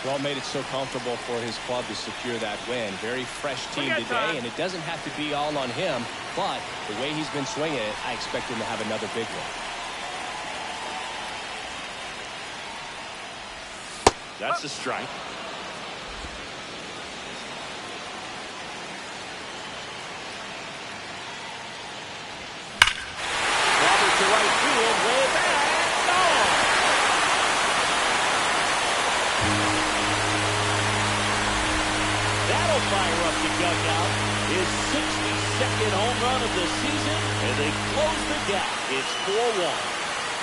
Well, made it so comfortable for his club to secure that win. Very fresh team today, and it doesn't have to be all on him, but the way he's been swinging it, I expect him to have another big one. That's a strike. Robert to right field, way back. That'll fire up the dugout. His 62nd home run of the season, and they close the gap. It's 4-1.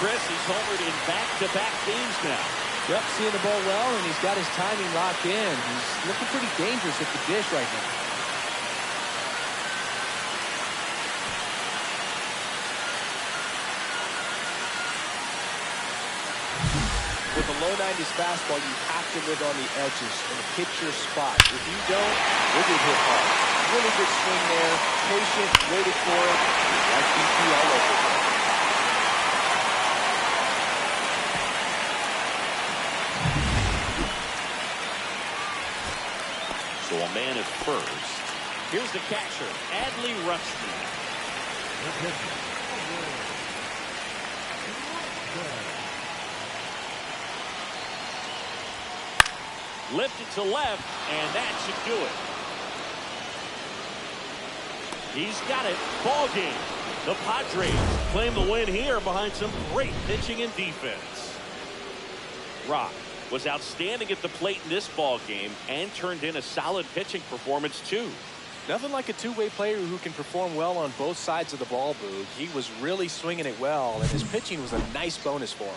Chris, he's homered in back-to-back games now. Yep, seeing the ball well, and he's got his timing locked in. He's looking pretty dangerous at the dish right now. With a low 90s fastball, you have to live on the edges and hit your spot. If you don't, you'll get hit hard. Really good swing there. Patient, waited for it. Like BP all over it. So a man at first. Here's the catcher, Adley Rutschman. The pitcher. Lifted to left, and that should do it. He's got it. Ball game. The Padres claim the win here behind some great pitching and defense. Rock was outstanding at the plate in this ball game and turned in a solid pitching performance too. Nothing like a two-way player who can perform well on both sides of the ball, Boog. He was really swinging it well, and his pitching was a nice bonus for him.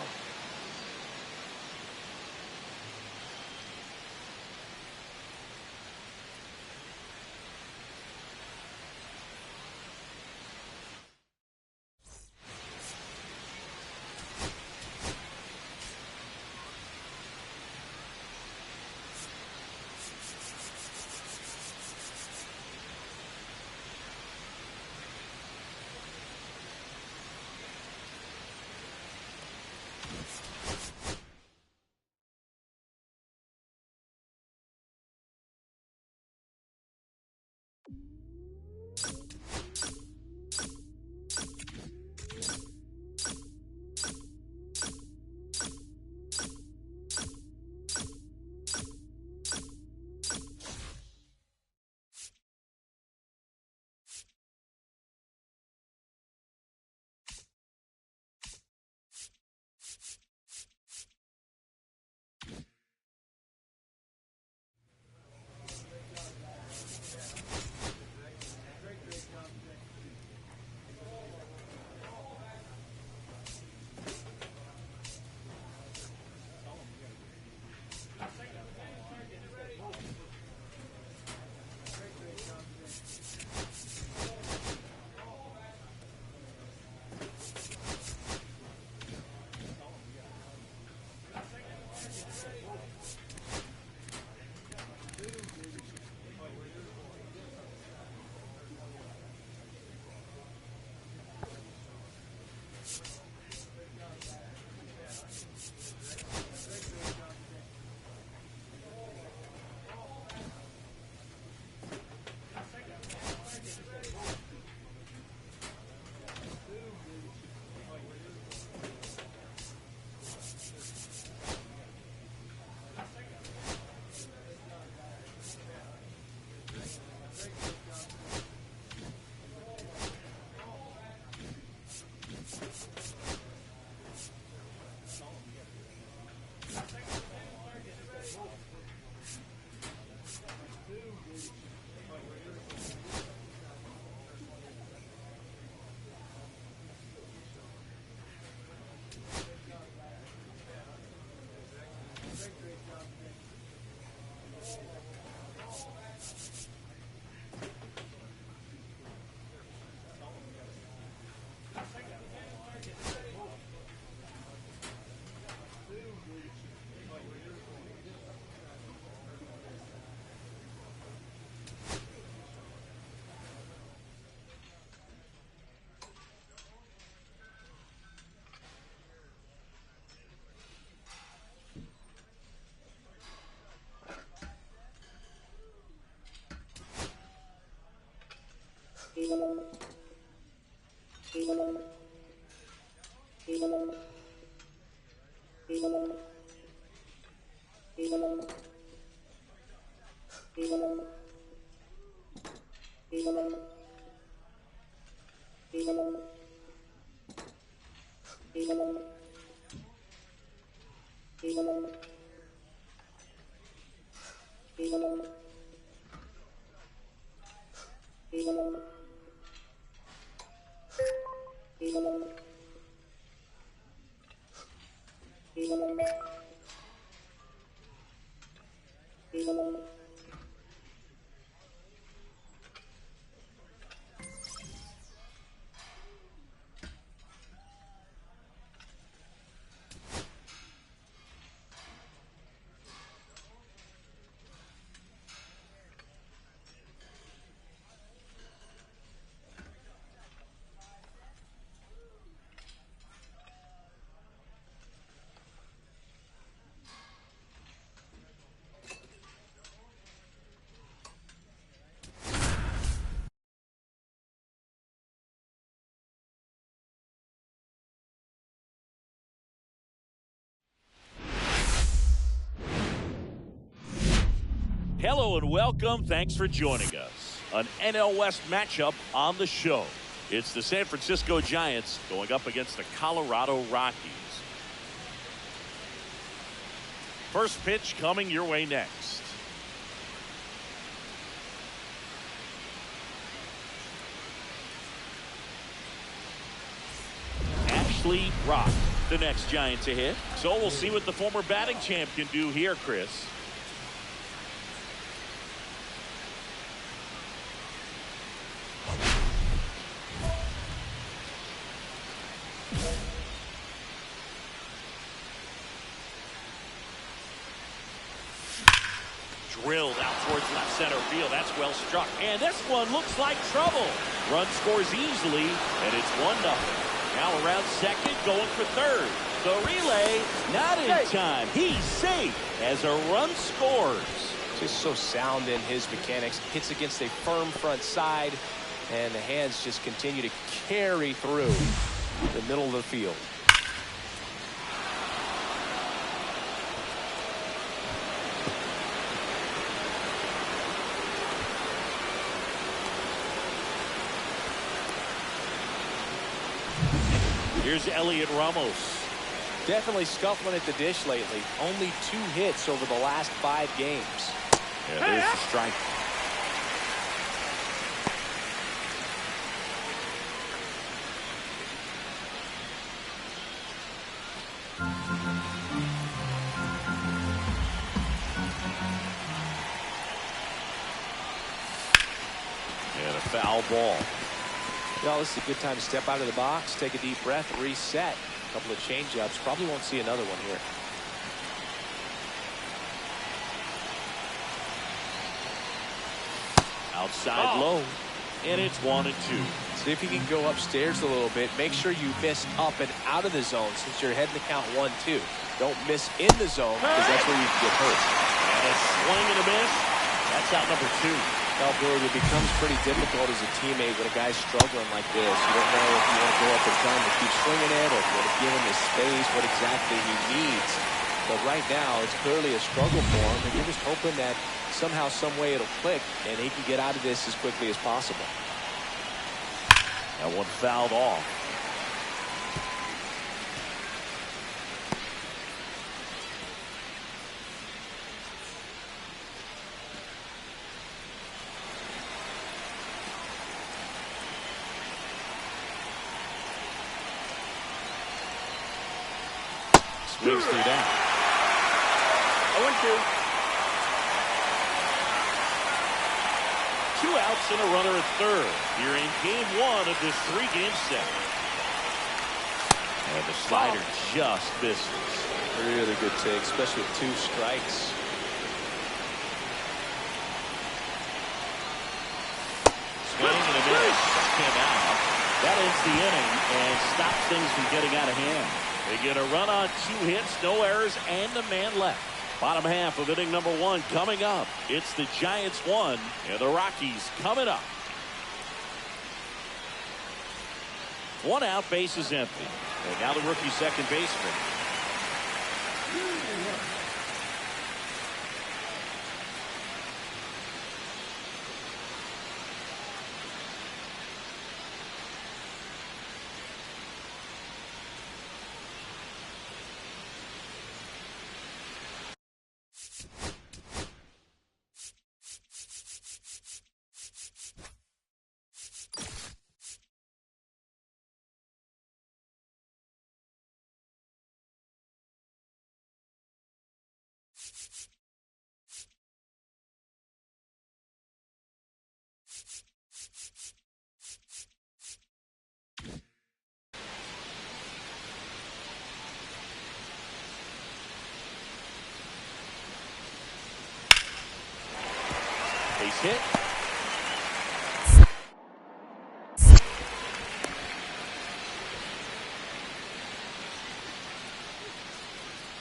Hello and welcome. Thanks for joining us. An NL West matchup on the show. It's the San Francisco Giants going up against the Colorado Rockies. First pitch coming your way next. Ashley Rock, the next Giant to hit. So we'll see what the former batting champ can do here, Chris. Drilled out towards left center field. That's well struck. And this one looks like trouble. Run scores easily, and it's 1-0. Now around second, going for third. The relay, not in time. He's safe as a run scores. Just so sound in his mechanics. Hits against a firm front side, and the hands just continue to carry through the middle of the field. Here's Elliot Ramos. Definitely scuffling at the dish lately. Only 2 hits over the last 5 games. Yeah, there's the strike. And a foul ball. Well, this is a good time to step out of the box, take a deep breath, reset. A couple of change-ups. Probably won't see another one here. Outside low. And it's 1-2. See if you can go upstairs a little bit. Make sure you miss up and out of the zone since you're heading to count 1-2. Don't miss in the zone because that's where you can get hurt. And a swing and a miss. That's out number 2. Well, Bird, it becomes pretty difficult as a teammate when a guy's struggling like this. You don't know if you want to go up and tell him to keep swinging it or if you want to give him his space, what exactly he needs. But right now, it's clearly a struggle for him, and you're just hoping that somehow, some way it'll click, and he can get out of this as quickly as possible. That one fouled off. Swings through that. 0-2. 2 outs and a runner at third here in game 1 of this 3-game set. And the slider just misses. Really good take, especially with 2 strikes. Swing and a miss. Came out. That ends the inning and stops things from getting out of hand. They get a run on 2 hits, no errors, and a man left. Bottom half of inning number 1 coming up. It's the Giants 1 and the Rockies coming up. 1 out, base is empty. And now the rookie second baseman. Base hit.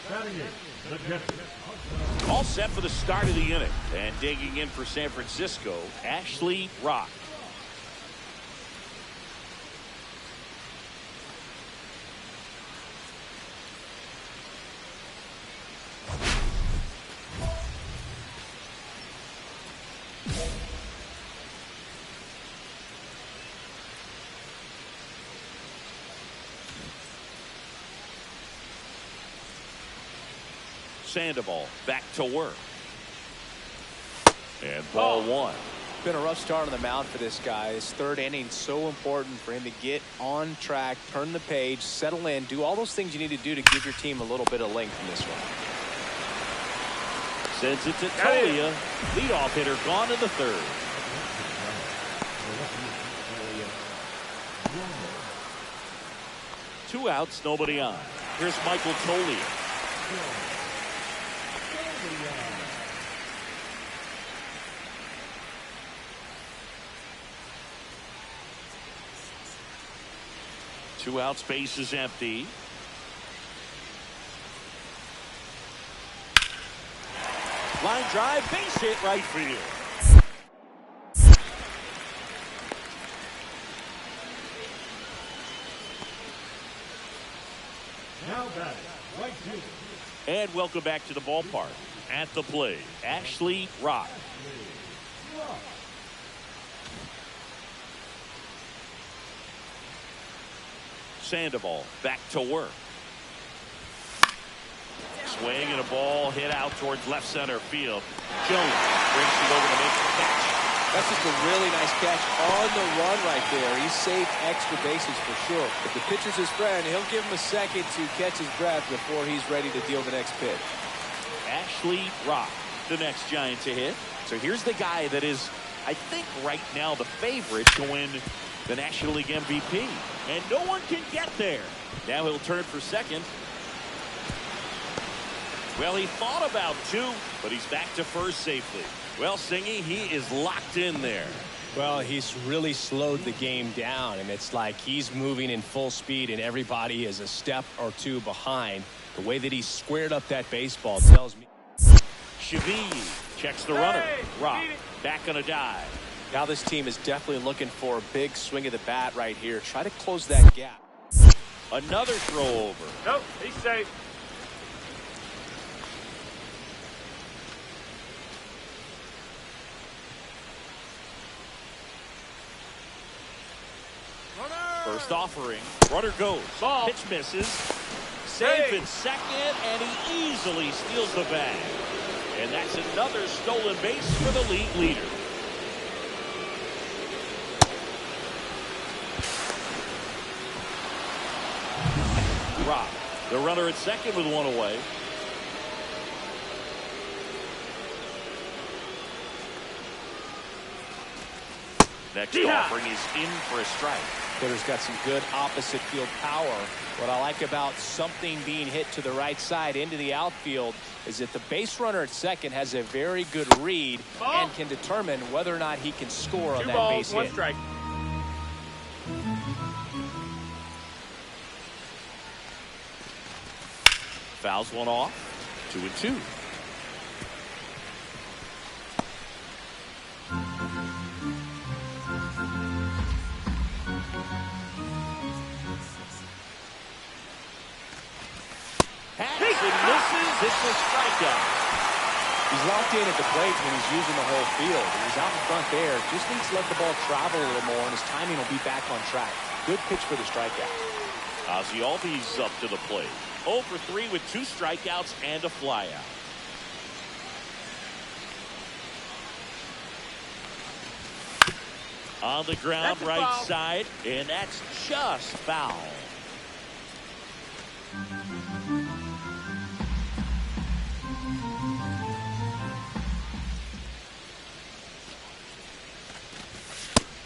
Batting it, the catcher. All set for the start of the inning. And digging in for San Francisco, Ashley Rock. Sandoval back to work. And ball one. Been a rough start on the mound for this guy. His third inning, so important for him to get on track, turn the page, settle in, do all those things you need to do to give your team a little bit of length in this one. Sends it to Tolia. Leadoff hitter gone in the third. Two outs, nobody on. Here's Michael Tolia. Two outs, base is empty. Line drive, base hit, right field. Now batting, right field. And welcome back to the ballpark. At the plate, Ashley Rock. Sandoval back to work. Swing and a ball hit out towards left center field. Jones brings it over to make the catch. That's just a really nice catch on the run right there. He saved extra bases for sure. If the pitcher's his friend, he'll give him a second to catch his breath before he's ready to deal the next pitch. Ashley Rock, the next Giant to hit. So here's the guy that is, I think, right now the favorite to win the National League MVP. And no one can get there. Now he'll turn for second. Well, he thought about two, but he's back to first safely. Well, Singy, he is locked in there. Well, he's really slowed the game down, and it's like he's moving in full speed, and everybody is a step or two behind. The way that he squared up that baseball tells me. Shavini checks the runner. Rock back on a dive. Now this team is definitely looking for a big swing of the bat right here. Try to close that gap. Another throw over. Nope, he's safe. First offering. Runner goes. Ball. Pitch misses. Safe in second, and he easily steals the bag. And that's another stolen base for the league leader. Rock, the runner at second with one away. Next offering is in for a strike. Hitter's got some good opposite field power. What I like about something being hit to the right side into the outfield is that the base runner at second has a very good read and can determine whether or not he can score on that base hit. 2 balls, 1 strike. Fouls one off. 2-2. It's a strikeout. He's locked in at the plate when he's using the whole field. He's out in front there. Just needs to let the ball travel a little more, and his timing will be back on track. Good pitch for the strikeout. Ozzie Albies up to the plate. 0 for 3 with 2 strikeouts and a flyout. On the ground, right side, and that's just foul.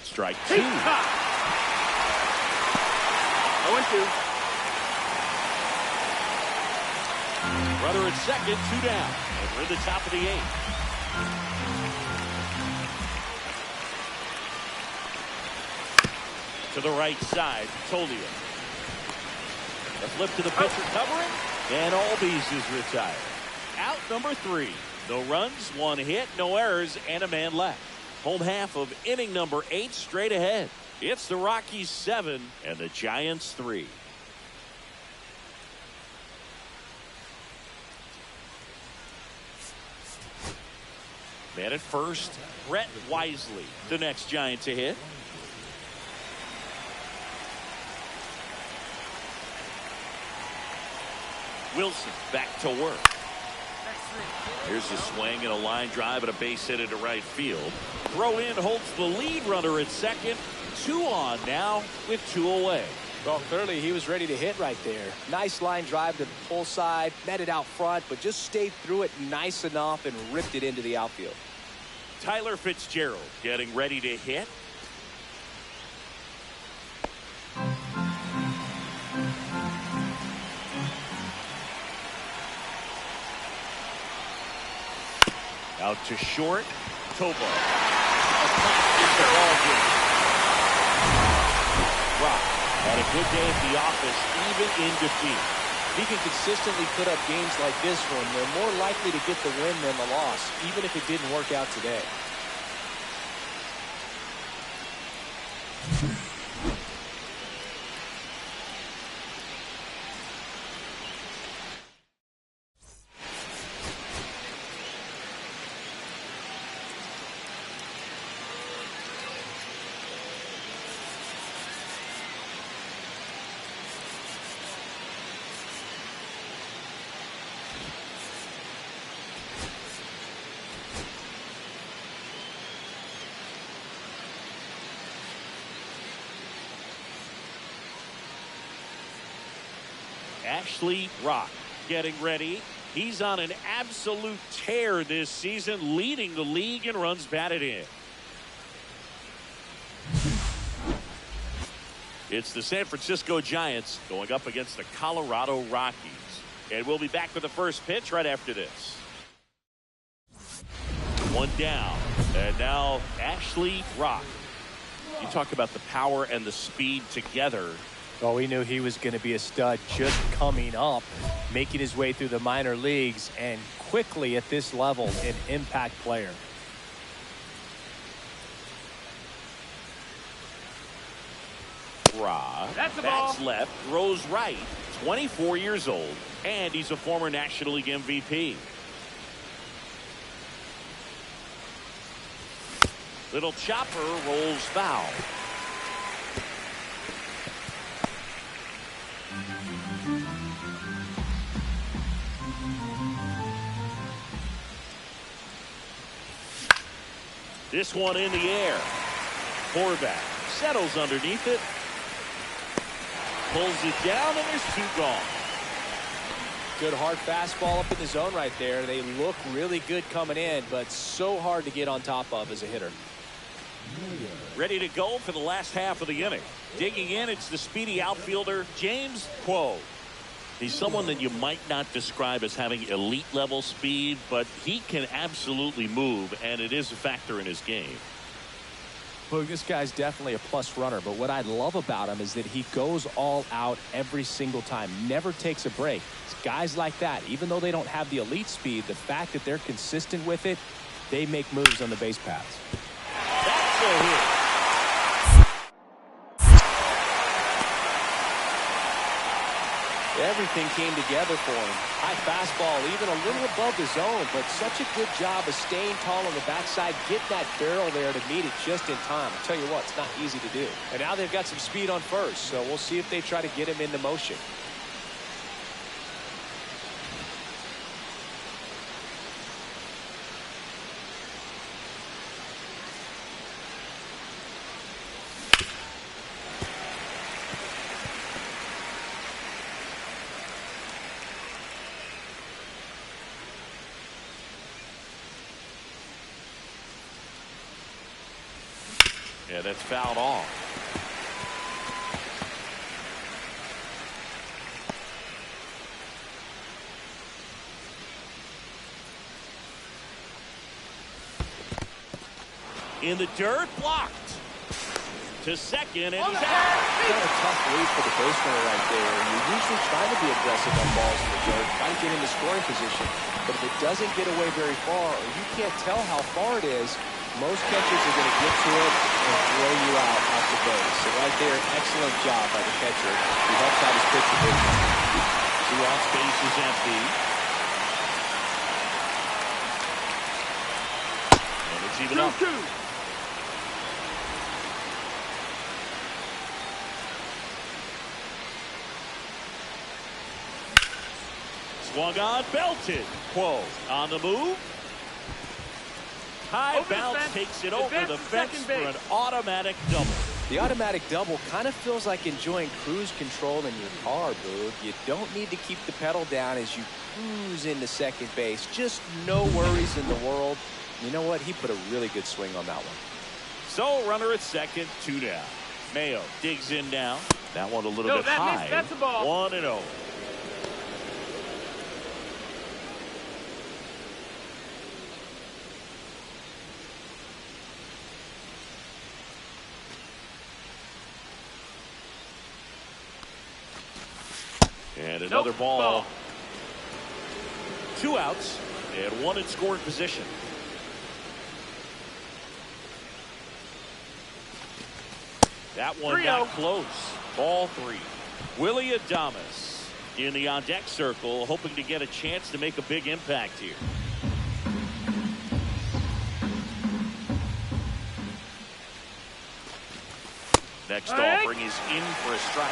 Strike 2. 0-2. Runner at second, 2 down. And we're in the top of the 8th. To the right side, Tolia. A flip to the pitcher covering, and Albies is retired. Out number 3. No runs, 1 hit, no errors, and a man left. Home half of inning number 8 straight ahead. It's the Rockies 7 and the Giants 3. Man at first, Brett Wisely, the next Giant to hit. Wilson back to work. Here's a swing and a line drive and a base hit into right field. Throw in holds the lead runner at second. 2 on now with 2 away. Well, clearly he was ready to hit right there. Nice line drive to the pull side, met it out front, but just stayed through it nice enough and ripped it into the outfield. Tyler Fitzgerald getting ready to hit. Out to short. Tobo. Rock had a good day at the office, even in defeat. He can consistently put up games like this one. They're more likely to get the win than the loss, even if it didn't work out today. Ashley Rock getting ready. He's on an absolute tear this season, leading the league in runs batted in. It's the San Francisco Giants going up against the Colorado Rockies. And we'll be back with the first pitch right after this. 1 down. And now Ashley Rock. You talk about the power and the speed together. Well, we knew he was going to be a stud just coming up, making his way through the minor leagues, and quickly at this level, an impact player. Rock. That's the ball. Bats left, throws right. 24 years old, and he's a former National League MVP. Little chopper rolls foul. This one in the air. Horvath settles underneath it. Pulls it down, and there's 2 gone. Good hard fastball up in the zone right there. They look really good coming in, but so hard to get on top of as a hitter. Ready to go for the last half of the inning. Digging in, it's the speedy outfielder, James Quo. He's someone that you might not describe as having elite level speed, but he can absolutely move, and it is a factor in his game. Well, this guy's definitely a plus runner, but what I love about him is that he goes all out every single time, never takes a break. It's guys like that, even though they don't have the elite speed, the fact that they're consistent with it, they make moves on the base paths. That's a hit. Everything came together for him. High fastball, even a little above the zone, but such a good job of staying tall on the backside, get that barrel there to meet it just in time. I'll tell you what, it's not easy to do. And now they've got some speed on first, so we'll see if they try to get him into motion. Yeah, that's fouled off. In the dirt, blocked. To second, and he's out. Kind of a tough lead for the base runner right there. You're usually trying to be aggressive on balls in the dirt, trying to get into scoring position. But if it doesn't get away very far, or you can't tell how far it is, most catchers are going to get to it and throw you out the base. So right there, excellent job by the catcher. He helps out his pitcher big time. 2 outs, base is empty. And it's even up. 2-2. Swung on, belted. Quo on the move. High bounce takes it over the fence for an automatic double. The automatic double kind of feels like enjoying cruise control in your car, Boog. You don't need to keep the pedal down as you cruise into second base. Just no worries in the world. You know what? He put a really good swing on that one. So runner at second, 2 down. Mayo digs in now. That one a little bit high. That's a ball. 1-0. And another ball. 2 outs and 1 in scoring position. That one got close. Ball 3. Willie Adames in the on-deck circle, hoping to get a chance to make a big impact here. Next offering is in for a strike.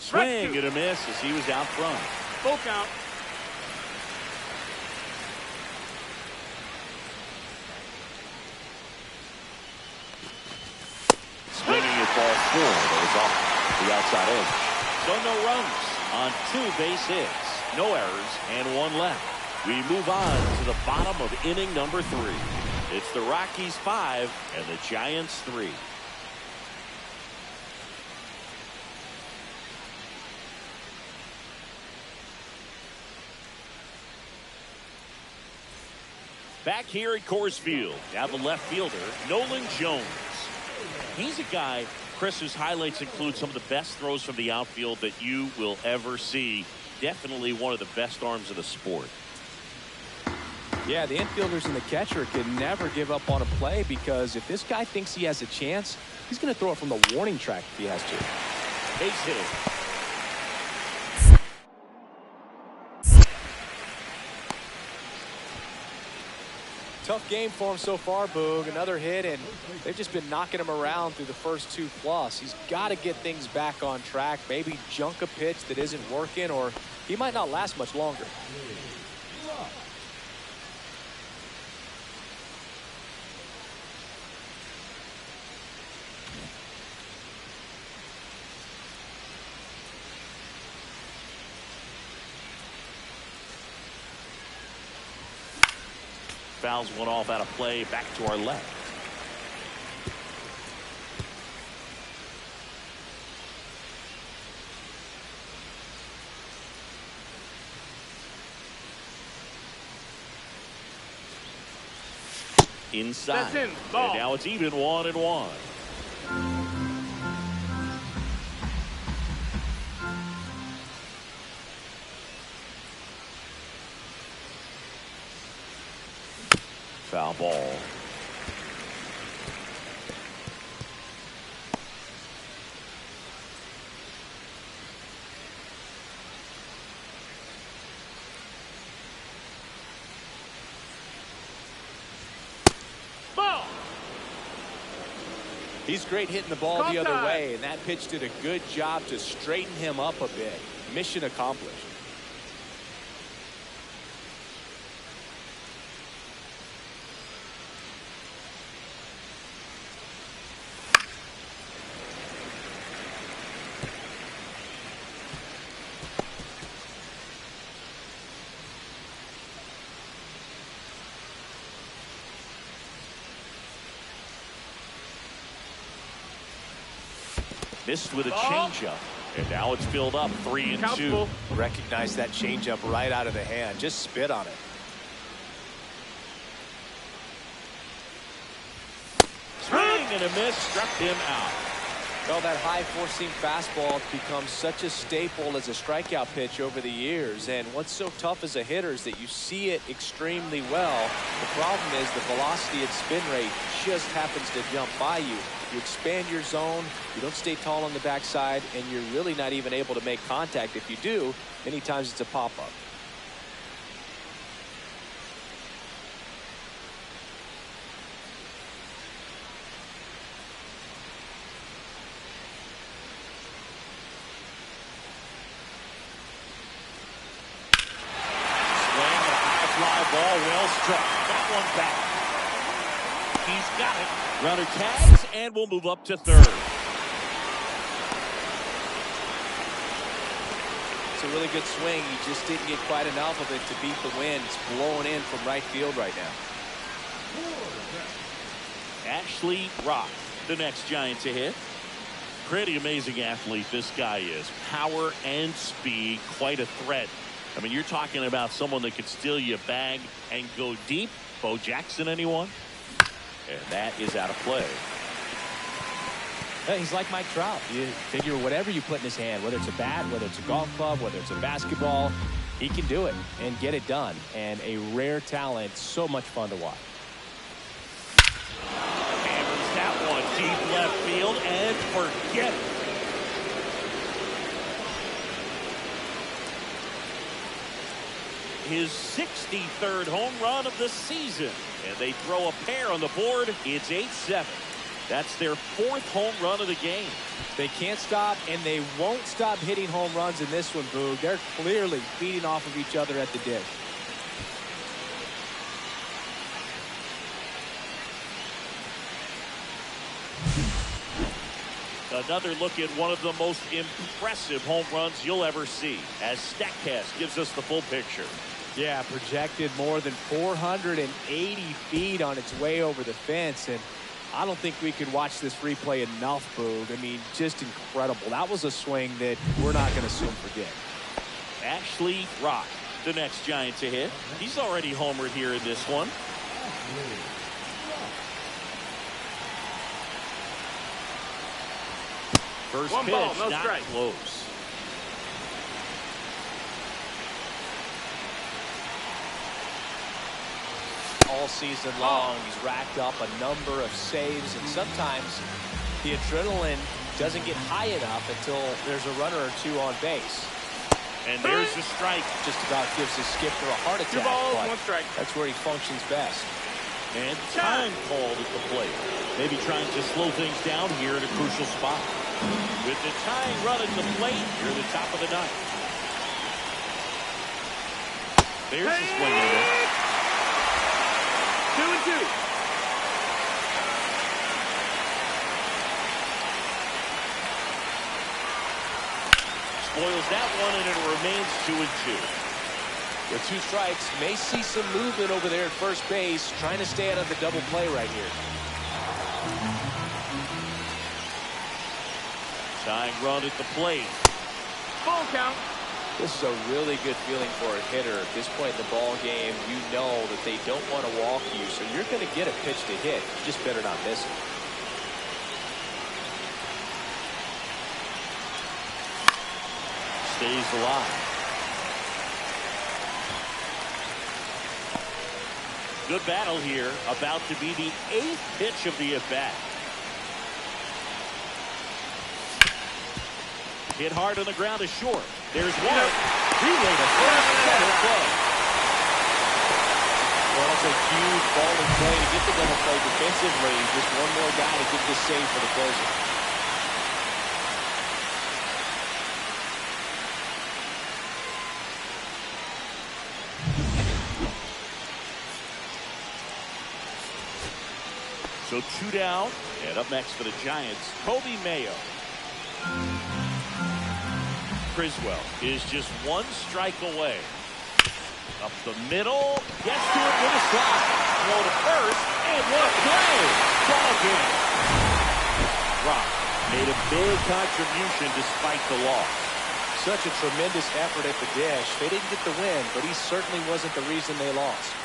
Swing and a miss as he was out front. Full count. Swinging at ball 4. That was off the outside edge. So no runs on 2 base hits. No errors and 1 left. We move on to the bottom of inning number 3. It's the Rockies 5 and the Giants 3. Back here at Coors Field, now the left fielder, Nolan Jones. He's a guy, Chris, whose highlights include some of the best throws from the outfield that you will ever see. Definitely one of the best arms of the sport. Yeah, the infielders and the catcher can never give up on a play, because if this guy thinks he has a chance, he's going to throw it from the warning track if he has to. Base hit. Tough game for him so far, Boog. Another hit, and they've just been knocking him around through the first 2+. He's got to get things back on track, maybe junk a pitch that isn't working, or he might not last much longer. Fouls one off out of play, back to our left. Inside. That's in. Ball. And now it's even 1-1. Foul ball. Ball. He's great hitting the ball the other way, and that pitch did a good job to straighten him up a bit. Mission accomplished. Missed with a changeup, and now it's filled up 3-2. Recognize that changeup right out of the hand. Just spit on it. Swing and a miss, struck him out. Well, that high four-seam fastball has become such a staple as a strikeout pitch over the years. And what's so tough as a hitter is that you see it extremely well. The problem is the velocity and spin rate just happens to jump by you. You expand your zone, you don't stay tall on the backside, and you're really not even able to make contact. If you do, many times it's a pop-up. ball well struck. Got one back. He's got it. Runner tags and will move up to third. It's a really good swing. He just didn't get quite enough of it to beat the wind. It's blowing in from right field right now. Ashley Rock, the next Giant to hit. Pretty amazing athlete this guy is. Power and speed, quite a threat. I mean, you're talking about someone that could steal you a bag and go deep. Bo Jackson, anyone? And that is out of play. He's like Mike Trout. You figure whatever you put in his hand, whether it's a bat, whether it's a golf club, whether it's a basketball, he can do it and get it done. And a rare talent, so much fun to watch. Hammers that one deep left field and forget it. His 63rd home run of the season. And they throw a pair on the board. It's 8-7. That's their 4th home run of the game. They can't stop, and they won't stop hitting home runs in this one, Boog. They're clearly feeding off of each other at the dish. Another look at one of the most impressive home runs you'll ever see, as StatCast gives us the full picture. Yeah, projected more than 480 feet on its way over the fence, and I don't think we could watch this replay enough, Boog. I mean, just incredible. That was a swing that we're not going to soon forget. Ashley Rock, the next Giant to hit. He's already homered here in this one. First One pitch, ball, no not strike. close. All season long, he's racked up a number of saves, and sometimes the adrenaline doesn't get high enough until there's a runner or two on base. And there's the strike. Just about gives his skipper a heart attack. 2 balls, but 1 strike. that's where he functions best. And time called at the plate. Maybe trying to slow things down here at a crucial spot. With the tying run at the plate, you're the top of the ninth. There's the swing and a miss. 2-2. Spoils that one, and it remains 2-2. With 2 strikes, may see some movement over there at first base, trying to stay out of the double play right here. Tying run at the plate. Full count. This is a really good feeling for a hitter. At this point in the ball game, you know that they don't want to walk you, so you're going to get a pitch to hit. You just better not miss it. Stays alive. Good battle here. About to be the 8th pitch of the at-bat. Hit hard on the ground is short. There's one. Relay to first. Double play. Well, that's a huge ball in play to get the double play defensively. Just one more guy to get this save for the closer. So 2 down. And up next for the Giants, Kobe Mayo. Criswell is just 1 strike away. Up the middle, gets to it with a slide. Throw to first, and what a play! Ball game. Rock made a big contribution despite the loss. Such a tremendous effort at the dish. They didn't get the win, but he certainly wasn't the reason they lost.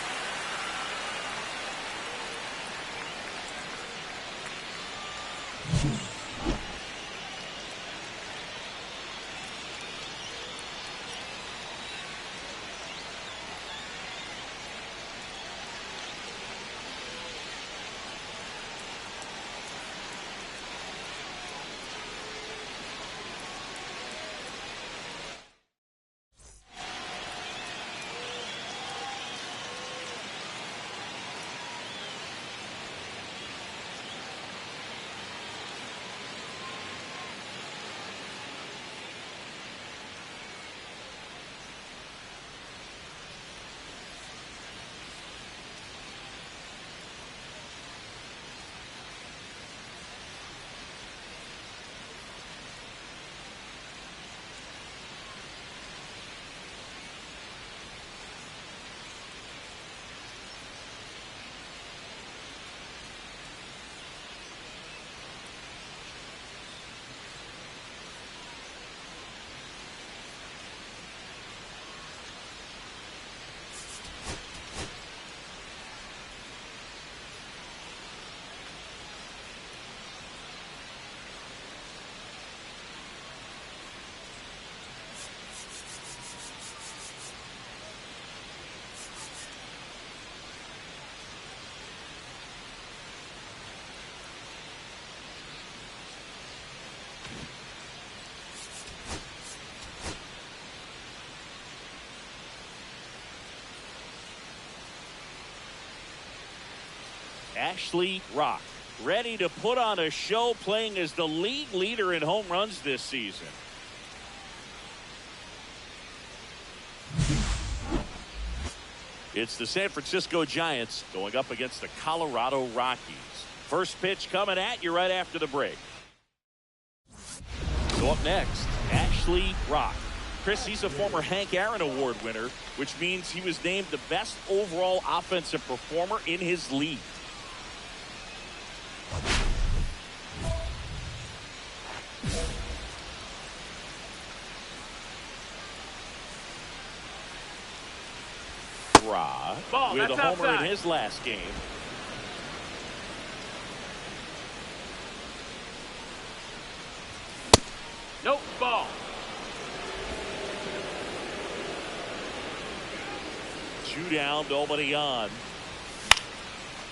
Ashley Rock, ready to put on a show, playing as the league leader in home runs this season. It's the San Francisco Giants going up against the Colorado Rockies. First pitch coming at you right after the break. So up next, Ashley Rock. Chris, he's a former Hank Aaron Award winner, which means he was named the best overall offensive performer in his league. Rock with a homer outside in his last game. Nope, ball. 2 down, nobody on.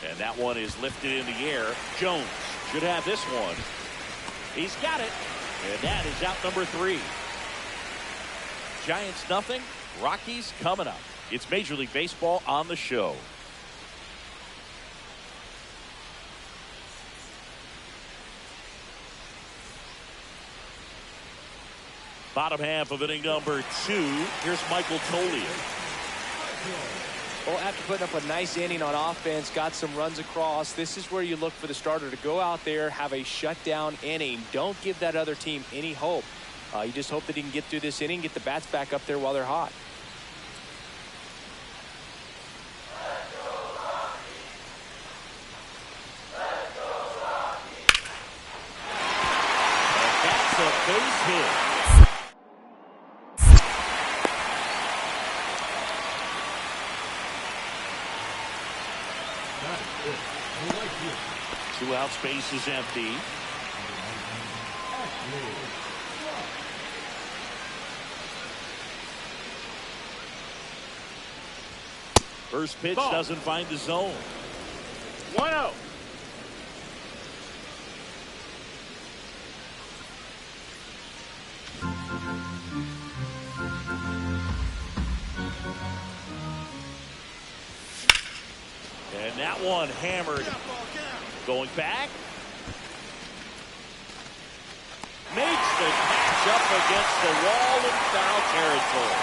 And that one is lifted in the air. Jones should have this one. He's got it. And that is out number 3. Giants nothing. Rockies coming up. It's Major League Baseball on the show. Bottom half of inning number 2. Here's Michael Tollian. Well, after putting up a nice inning on offense, got some runs across, this is where you look for the starter to go out there, have a shutdown inning. Don't give that other team any hope. You just hope that he can get through this inning, get the bats back up there while they're hot. And that's a base hit. Two out, space is empty. First pitch doesn't find the zone. 1-0. And that one hammered. Going back. Makes the catch up against the wall in foul territory.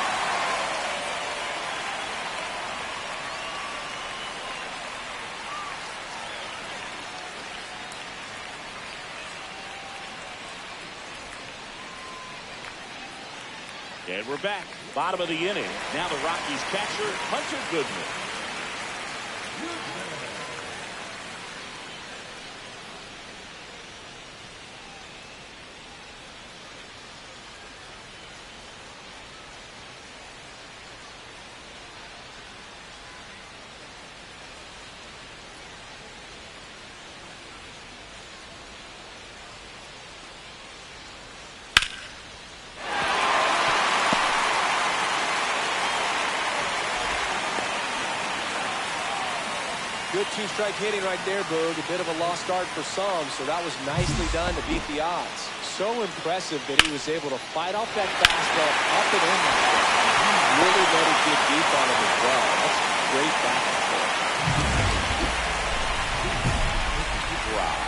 And we're back. Bottom of the inning. Now the Rockies catcher, Hunter Goodman. Good two-strike hitting right there, Boog. A bit of a lost start for some, so that was nicely done to beat the odds. So impressive that he was able to fight off that fastball up and in. He really let it get deep on him as well. That's great back and forth. Wow.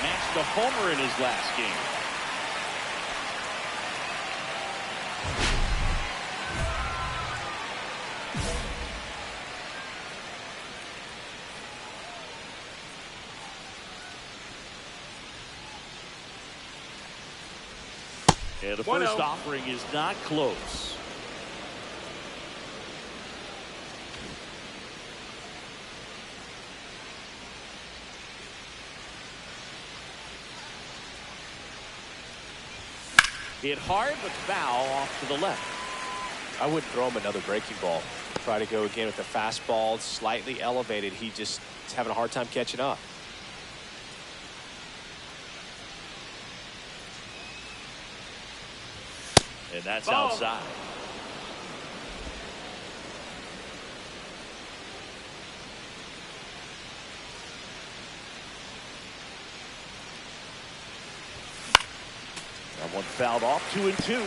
Matched a homer in his last game. And the first offering is not close. Hit hard, but foul off to the left. I wouldn't throw him another breaking ball. Try to go again with the fastball, slightly elevated. He just is having a hard time catching up. And that's outside. That one fouled off, 2-2.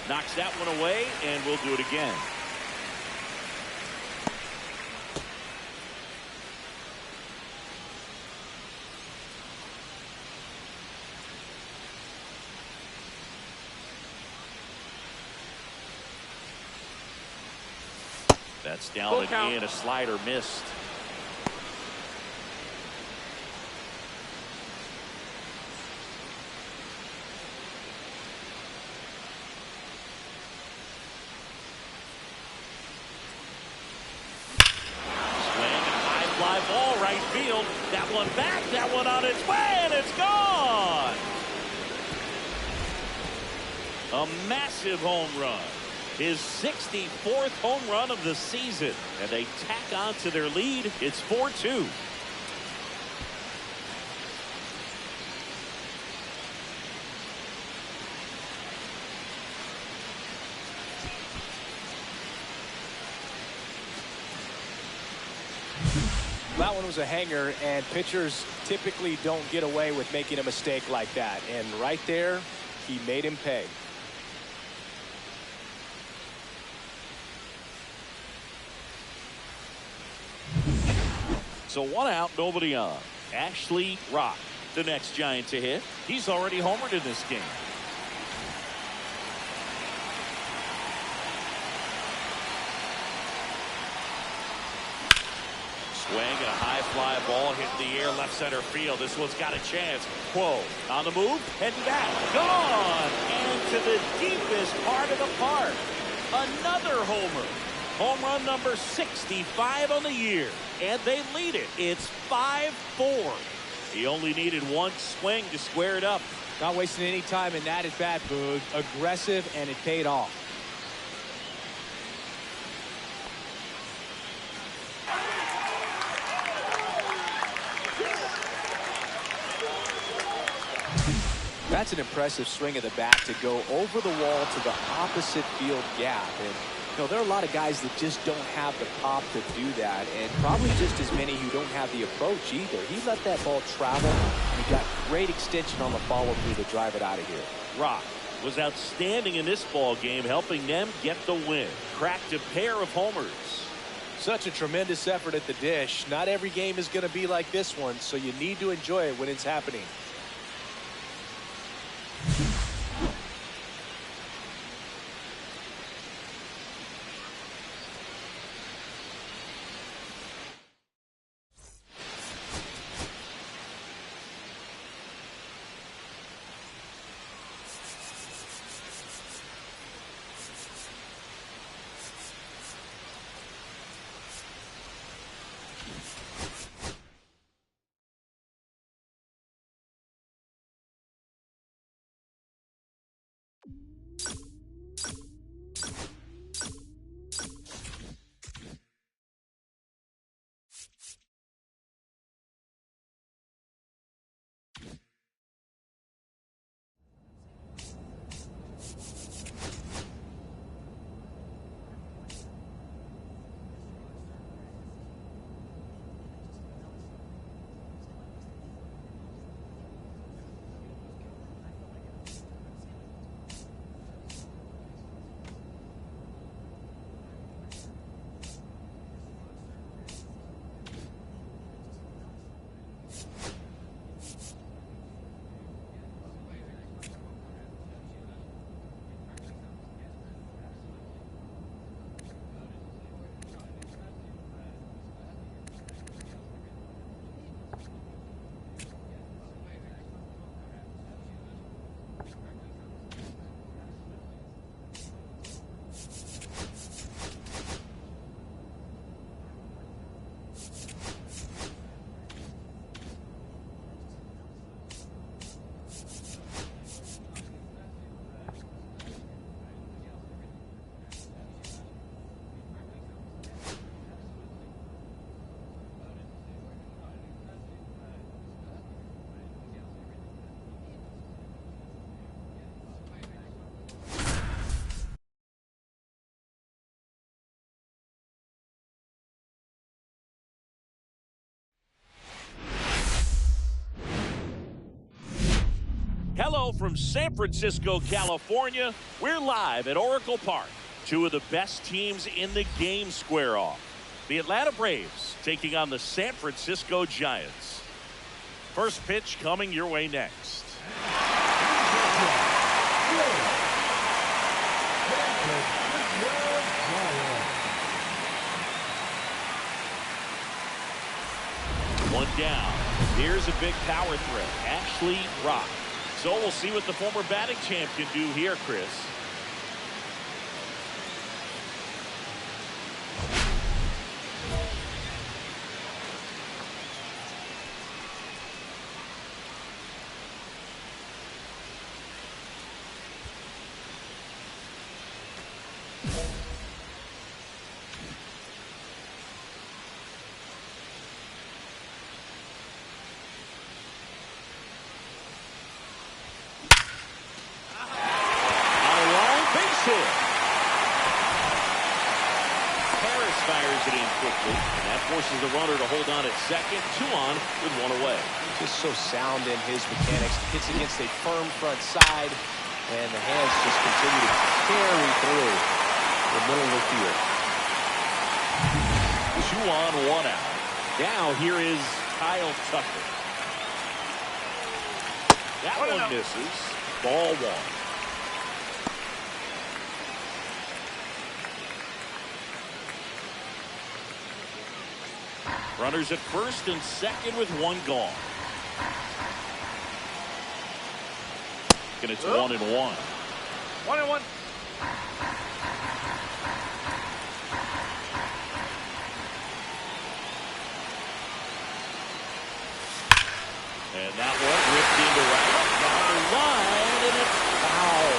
Knocks that one away, and we'll do it again. That's down and in. A slider missed. Ball right field. That one back. That one on its way, and it's gone. A massive home run. His 64th home run of the season. And they tack on to their lead. It's 4-2. That one was a hanger, and pitchers typically don't get away with making a mistake like that. And right there, he made him pay. So 1 out, nobody on. Ashley Rock, the next Giant to hit. He's already homered in this game. Swing and a high fly ball hitting the air left center field. This one's got a chance. Whoa, on the move, heading back, gone, and to the deepest part of the park. Another homer. Home run number 65 on the year, and they lead it. It's 5-4. He only needed one swing to square it up. Not wasting any time in that at bat, Boog. Aggressive, and it paid off. That's an impressive swing of the bat to go over the wall to the opposite field gap. And you know, there are a lot of guys that just don't have the pop to do that, and probably just as many who don't have the approach either. He let that ball travel, and he got great extension on the follow-through to drive it out of here. Rock was outstanding in this ball game, helping them get the win. Cracked a pair of homers. Such a tremendous effort at the dish. Not every game is going to be like this one, so you need to enjoy it when it's happening. Hello from San Francisco, California. We're live at Oracle Park. Two of the best teams in the game square off. The Atlanta Braves taking on the San Francisco Giants. First pitch coming your way next. One down. Here's a big power threat. Ashley Rock. So we'll see what the former batting champ can do here, Chris. Forces the runner to hold on at second. 2 on with 1 away. Just so sound in his mechanics. Hits against a firm front side, and the hands just continue to carry through the middle of the field. 2 on, 1 out. Now here is Kyle Tucker. That one misses. Ball 1. Runners at first and second with 1 gone. And it's 1-1. 1-1. And that one ripped into right down the line, and it's foul.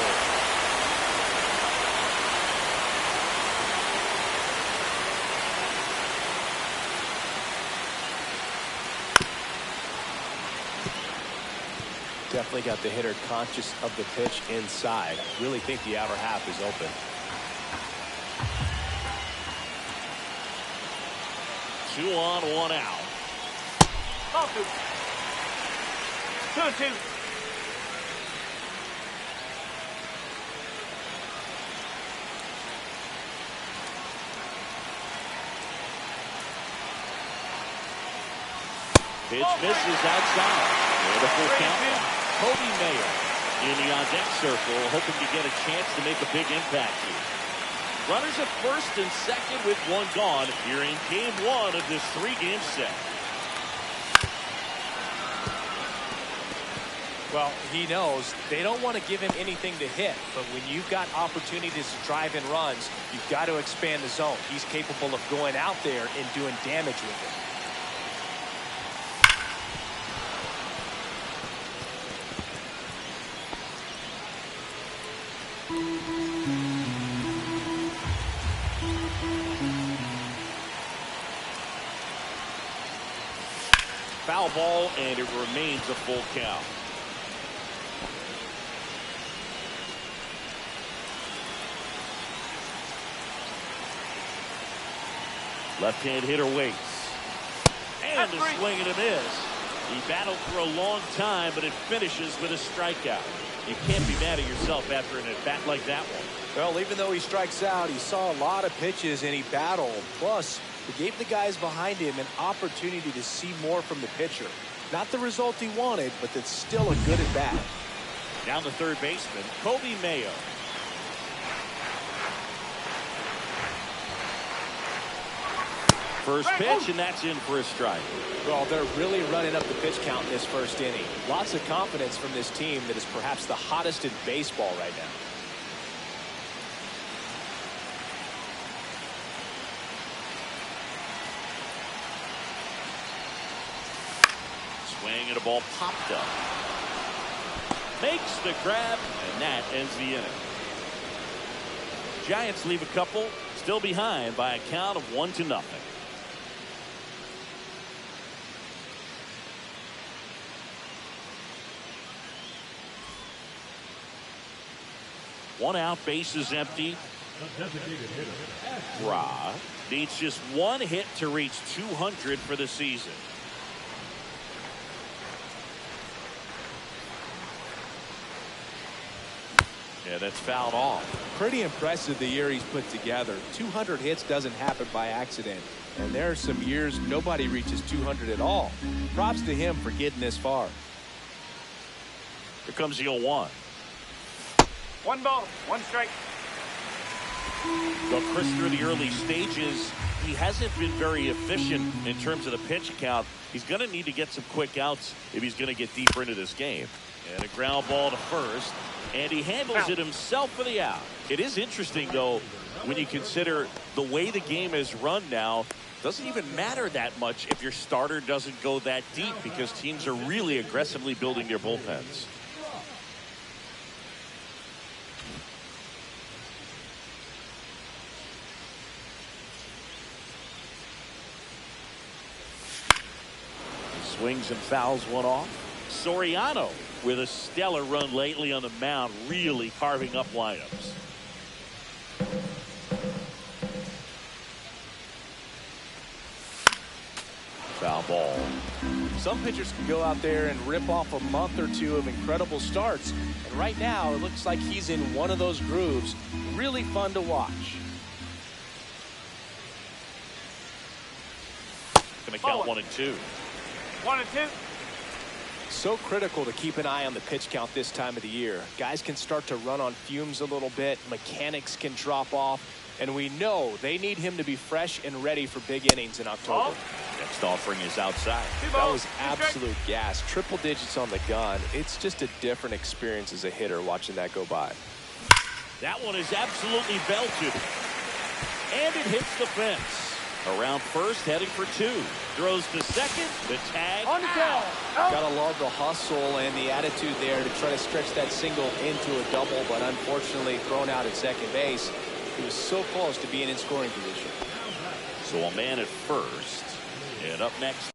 Definitely got the hitter conscious of the pitch inside. Really think the outer half is open. 2 on, 1 out. Ball 2. 2-2. Pitch misses outside. And a full count. Kobe Mayer in the on-deck circle, hoping to get a chance to make a big impact here. Runners at first and second with 1 gone here in game 1 of this 3-game set. Well, he knows they don't want to give him anything to hit, but when you've got opportunities to drive in runs, you've got to expand the zone. He's capable of going out there and doing damage with it. Foul ball, and it remains a full count. Left-hand hitter waits. And a swing and a miss. He battled for a long time, but it finishes with a strikeout. You can't be mad at yourself after an at-bat like that one. Well, even though he strikes out, he saw a lot of pitches and he battled. Plus, he gave the guys behind him an opportunity to see more from the pitcher. Not the result he wanted, but that's still a good at-bat. Down the third baseman, Kobe Mayo. First pitch, and that's in for a strike. Well, they're really running up the pitch count in this first inning. Lots of confidence from this team that is perhaps the hottest in baseball right now. Swing and a ball popped up. Makes the grab, and that ends the inning. Giants leave a couple, still behind by a count of 1-0. One out, bases empty. Ra needs just 1 hit to reach 200 for the season. And that's fouled off. Pretty impressive the year he's put together. 200 hits doesn't happen by accident. And there are some years nobody reaches 200 at all. Props to him for getting this far. Here comes the 0-1. 1 ball, 1 strike. Well, Chris, through the early stages, he hasn't been very efficient in terms of the pitch count. He's going to need to get some quick outs if he's going to get deeper into this game. And a ground ball to first. And he handles it himself for the out. It is interesting, though, when you consider the way the game is run now. Doesn't even matter that much if your starter doesn't go that deep, because teams are really aggressively building their bullpens. He swings and fouls one off. Soriano with a stellar run lately on the mound, really carving up lineups. Foul ball. Some pitchers can go out there and rip off a month or two of incredible starts. And right now, it looks like he's in one of those grooves. Really fun to watch. Gonna count 1 and 2. 1 and 2. So critical to keep an eye on the pitch count this time of the year. Guys can start to run on fumes a little bit. Mechanics can drop off. And we know they need him to be fresh and ready for big innings in October. Next offering is outside. That was absolute gas. Triple digits on the gun. It's just a different experience as a hitter watching that go by. That one is absolutely belted. And it hits the fence. Around first, heading for 2. Throws to second. The tag. On the count. Gotta love the hustle and the attitude there to try to stretch that single into a double, but unfortunately thrown out at second base. He was so close to being in scoring position. So a man at first. And up next.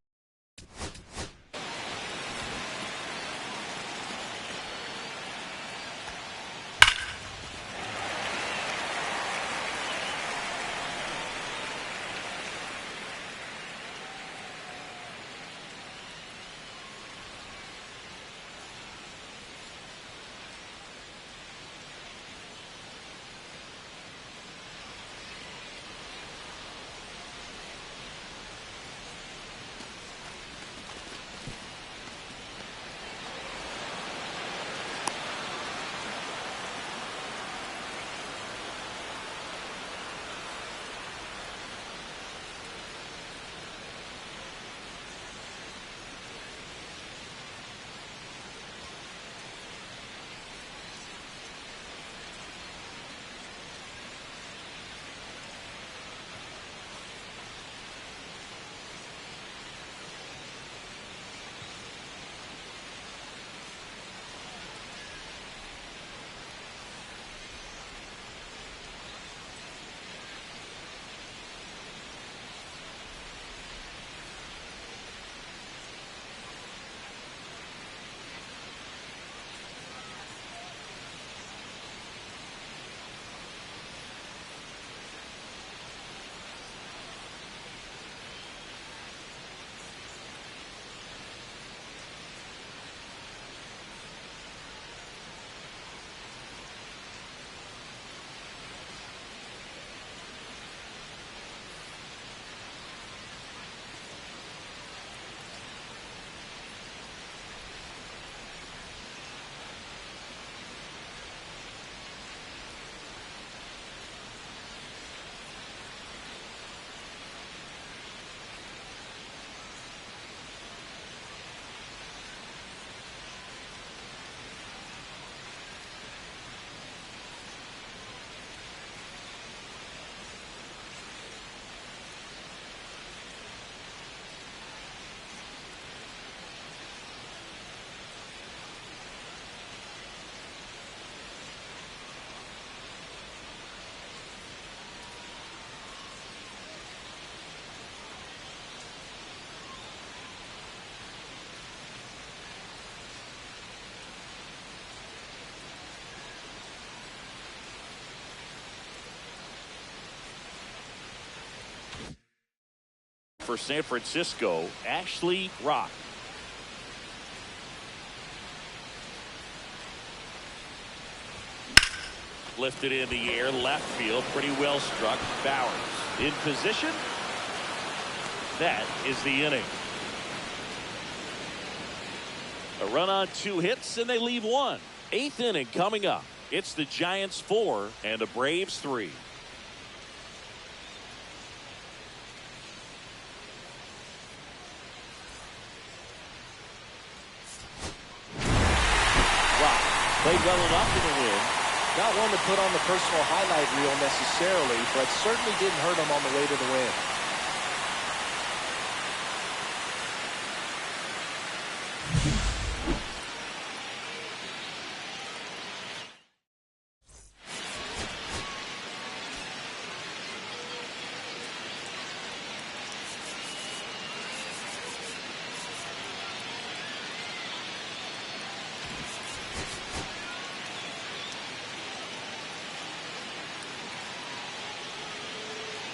For San Francisco, Ashley Rock. lifted in the air, left field, pretty well struck. Bowers in position. That is the inning. A run on 2 hits, and they leave 1. 8th inning coming up. It's the Giants 4 and the Braves 3. Played well enough in the win. Not one to put on the personal highlight reel necessarily, but certainly didn't hurt him on the way to the win.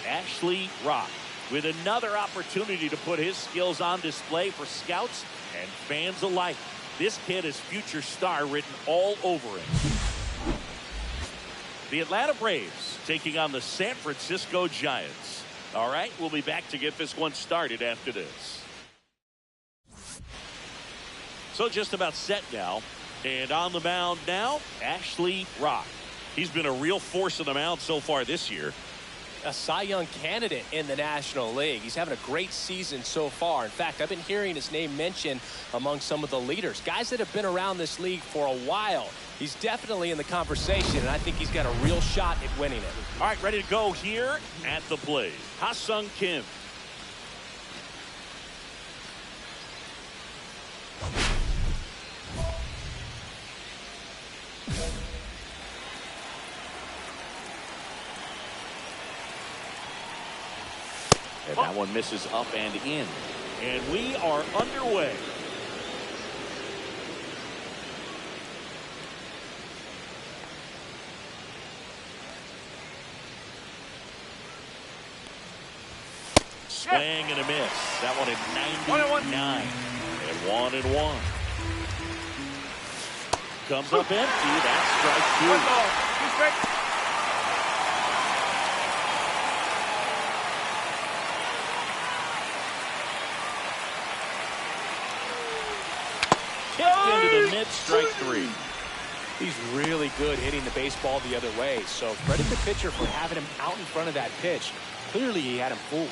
Ashley Rock with another opportunity to put his skills on display for scouts and fans alike. This kid has future star written all over him. The Atlanta Braves taking on the San Francisco Giants. All right, we'll be back to get this one started after this. So just about set now. And on the mound now, Ashley Rock. He's been a real force on the mound so far this year. A Cy Young candidate in the National League. He's having a great season so far. In fact, I've been hearing his name mentioned among some of the leaders, guys that have been around this league for a while. He's definitely in the conversation, and I think he's got a real shot at winning it. All right, ready to go here at the plate. Ha-Sung Kim. And that one misses up and in. And we are underway. Swing and a miss. That one at 99. And 1-1. Comes up empty. That's strike 2. 1 ball, 2 strikes. Into the mid, strike 3. He's really good hitting the baseball the other way. So credit the pitcher for having him out in front of that pitch. Clearly he had him fooled.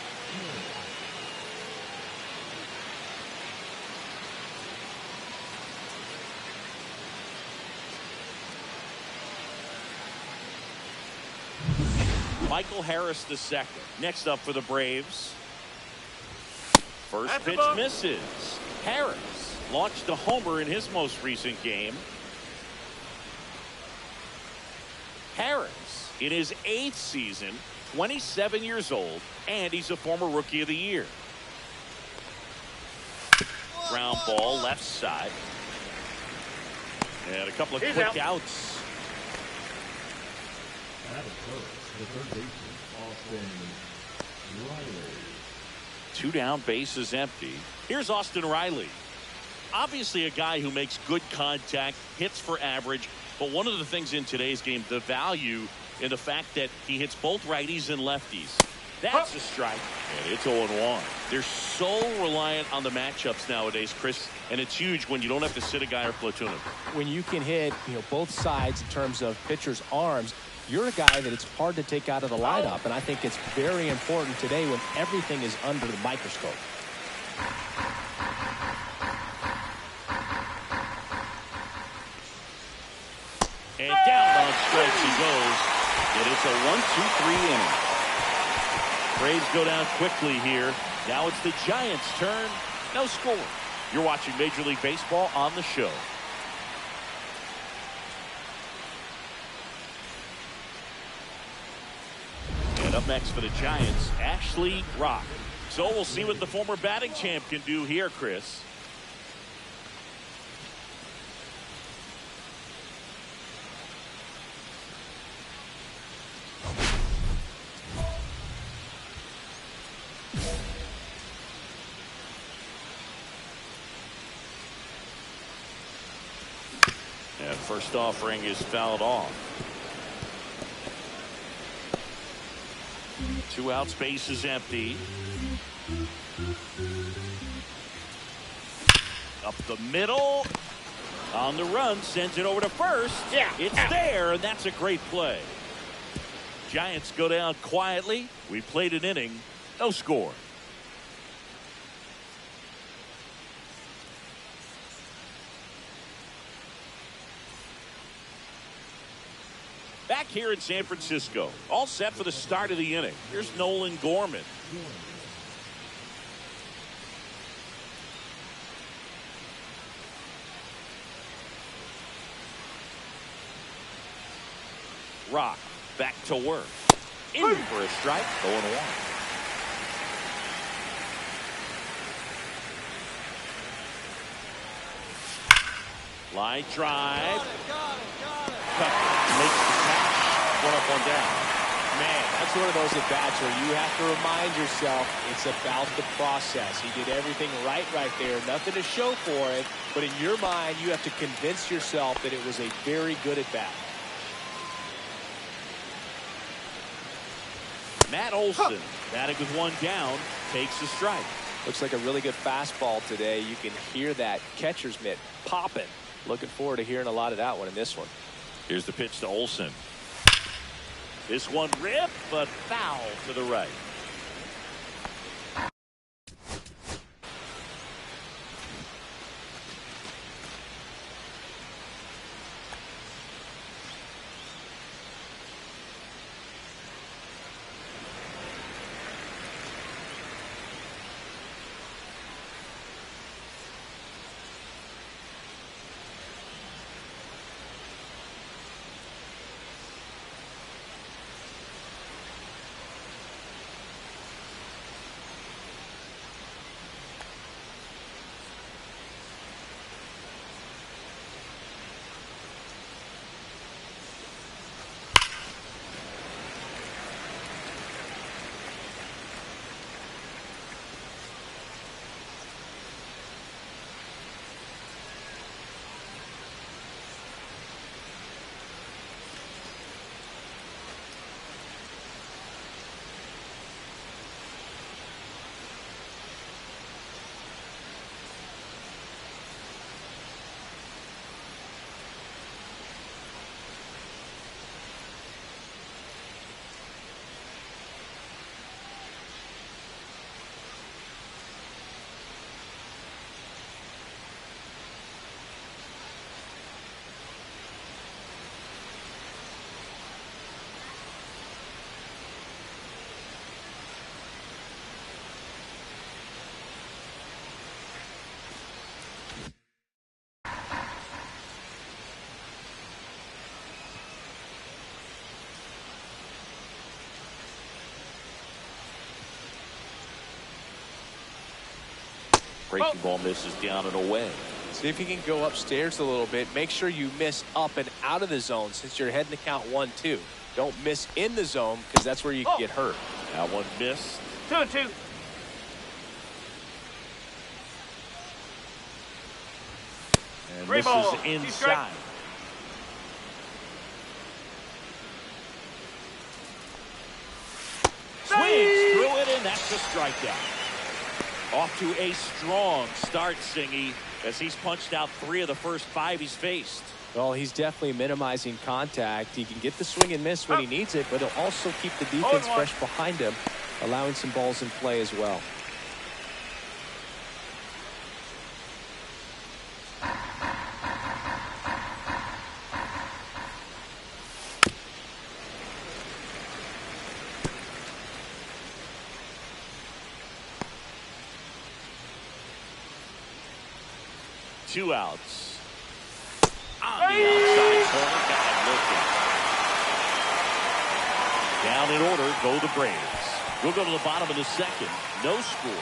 Michael Harris II. Next up for the Braves. First That's pitch misses. Harris launched a homer in his most recent game. Harris in his 8th season, 27 years old, and he's a former Rookie of the Year. Ground ball left side. And a couple of He's quick out. outs. At first, the third baseman, Austin Riley. 2 down, bases empty. Here's Austin Riley. Obviously a guy who makes good contact, hits for average, but one of the things in today's game, the value in the fact that he hits both righties and lefties. That's a strike. And it's 0-1. They're so reliant on the matchups nowadays, Chris, and it's huge when you don't have to sit a guy or platoon him. When you can hit, both sides in terms of pitchers' arms, you're a guy that it's hard to take out of the lineup, and I think it's very important today when everything is under the microscope. And down on strikes he goes. And it's a 1-2-3 inning. Braves go down quickly here. Now it's the Giants' turn. No score. You're watching Major League Baseball on the show. And up next for the Giants, Ashley Rock. So we'll see what the former batting champ can do here, Chris. And first offering is fouled off. 2 outs, base is empty. Up the middle. On the run, sends it over to first. Yeah. It's there, and that's a great play. Giants go down quietly. We played an inning. No score. Back here in San Francisco, all set for the start of the inning. Here's Nolan Gorman. Rock back to work. In for a strike. 0-1. Line drive. Tucker makes the catch. 1 up, 1 down. Man, that's one of those at-bats where you have to remind yourself it's about the process. He did everything right there. Nothing to show for it. But in your mind, you have to convince yourself that it was a very good at-bat. Matt Olson, batting with 1 down, takes the strike. Looks like a really good fastball today. You can hear that catcher's mitt popping. Looking forward to hearing a lot of that one in this one. Here's the pitch to Olson. This one ripped, but foul to the right. Breaking ball misses down and away. See if you can go upstairs a little bit. Make sure you miss up and out of the zone since you're heading to count 1-2. Don't miss in the zone because that's where you can get hurt. That one missed. 2-2. And Three this ball. is 2 inside. strike. Swings through it, and that's a strikeout. Off to a strong start, Singy, as he's punched out 3 of the first 5 he's faced. Well, he's definitely minimizing contact. He can get the swing and miss when he needs it, but he'll also keep the defense fresh behind him, allowing some balls in play as well. Two outs. On the outside corner, got him looking. Down in order go the Braves. We'll go to the bottom of the second. No score.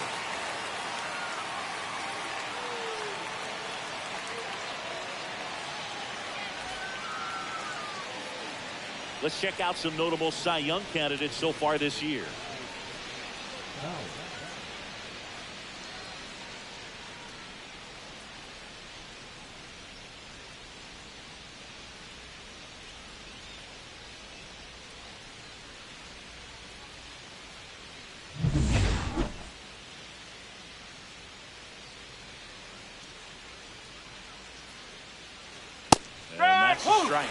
Let's check out some notable Cy Young candidates so far this year. strike.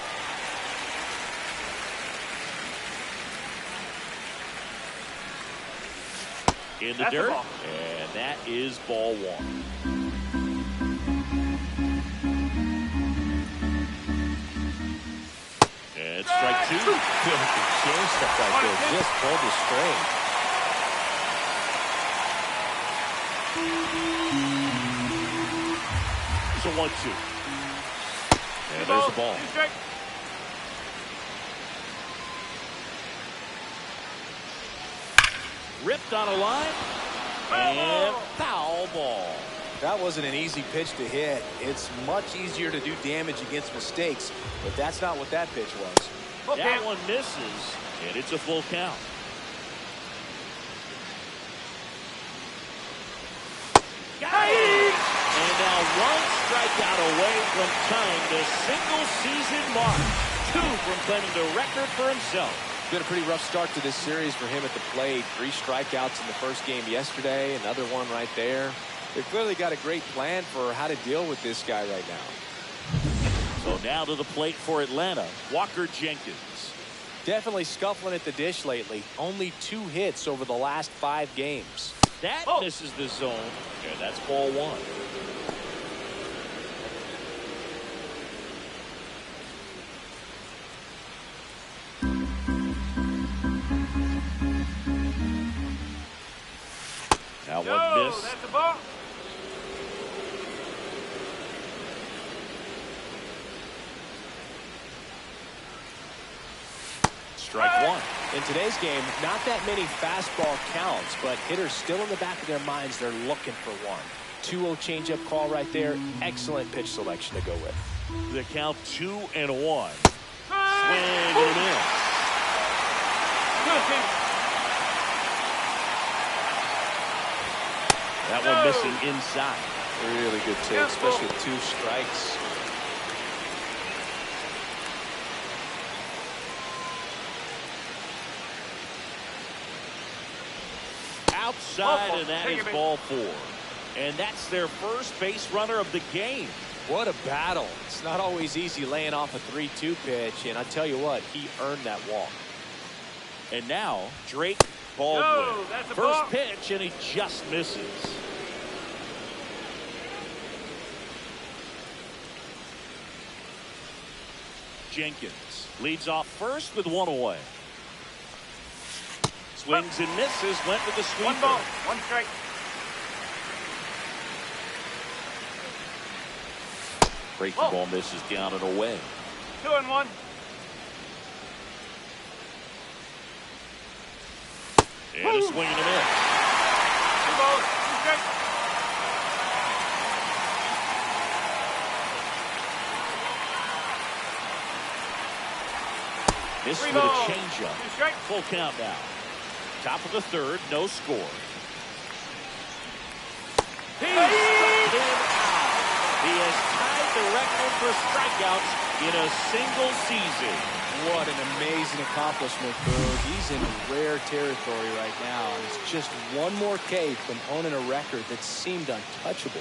In the dirt, and that is ball one. And strike two. Change stuff right there. Just pulled the string. It's a 1-2. And there's the ball. Ripped on a line. And foul ball. That wasn't an easy pitch to hit. It's much easier to do damage against mistakes, but that's not what that pitch was. That one misses, and it's a full count. Got it! And now one strikeout away from tying the single season mark. 2 from claiming the record for himself. Been a pretty rough start to this series for him at the plate. 3 strikeouts in the first game yesterday, another one right there. They've clearly got a great plan for how to deal with this guy right now. So now to the plate for Atlanta, Walker Jenkins. Definitely scuffling at the dish lately. Only 2 hits over the last 5 games. That misses the zone, and that's ball one. Now one miss. That's a ball. Strike one. In today's game, not that many fastball counts, but hitters still in the back of their minds, they're looking for one. 2-0 changeup call right there. Excellent pitch selection to go with. The count 2-1. Swing and a miss. That one missing inside. Really good take, especially with 2 strikes. Outside, and that is ball 4. And that's their first base runner of the game. What a battle. It's not always easy laying off a 3-2 pitch, and I tell you what, he earned that walk. And now, Drake Baldwin. First pitch, and he just misses. Jenkins leads off first with 1 away. Swings and misses, went with the sweeper. 1 ball, 1 strike. Breaking ball misses down and away. 2-1. And a swing and a miss. 2 balls, 2 strikes. Missed 3 with a balls, changeup. 2 strikes. Full count now. Top of the 3rd, no score. He struck him out. He has tied the record for strikeouts in a single season. What an amazing accomplishment, Boog. He's in rare territory right now. It's just 1 more K from owning a record that seemed untouchable.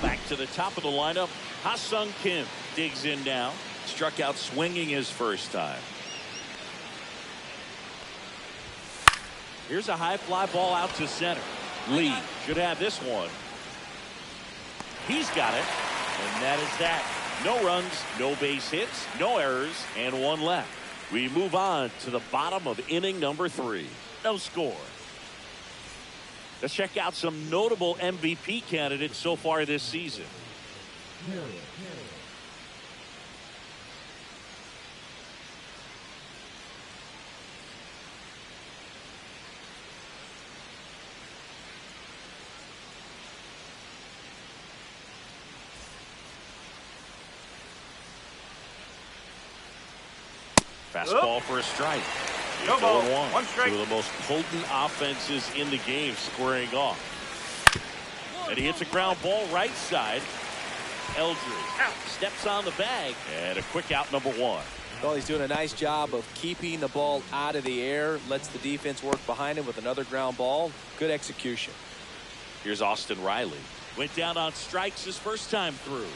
Back to the top of the lineup, Ha-Sung Kim digs in now. Struck out swinging his first time. Here's a high fly ball out to center. Lee should have this one. He's got it, and that is that. No runs, no base hits, no errors, and 1 left. We move on to the bottom of inning number 3. No score. Let's check out some notable MVP candidates so far this season. Fastball for a strike. No ball, 0-1. 1 strike. 2 of the most potent offenses in the game squaring off. And he hits a ground ball right side. Eldridge steps on the bag, and a quick out, number 1. Well, he's doing a nice job of keeping the ball out of the air, lets the defense work behind him with another ground ball. Good execution. Here's Austin Riley. Went down on strikes his first time through.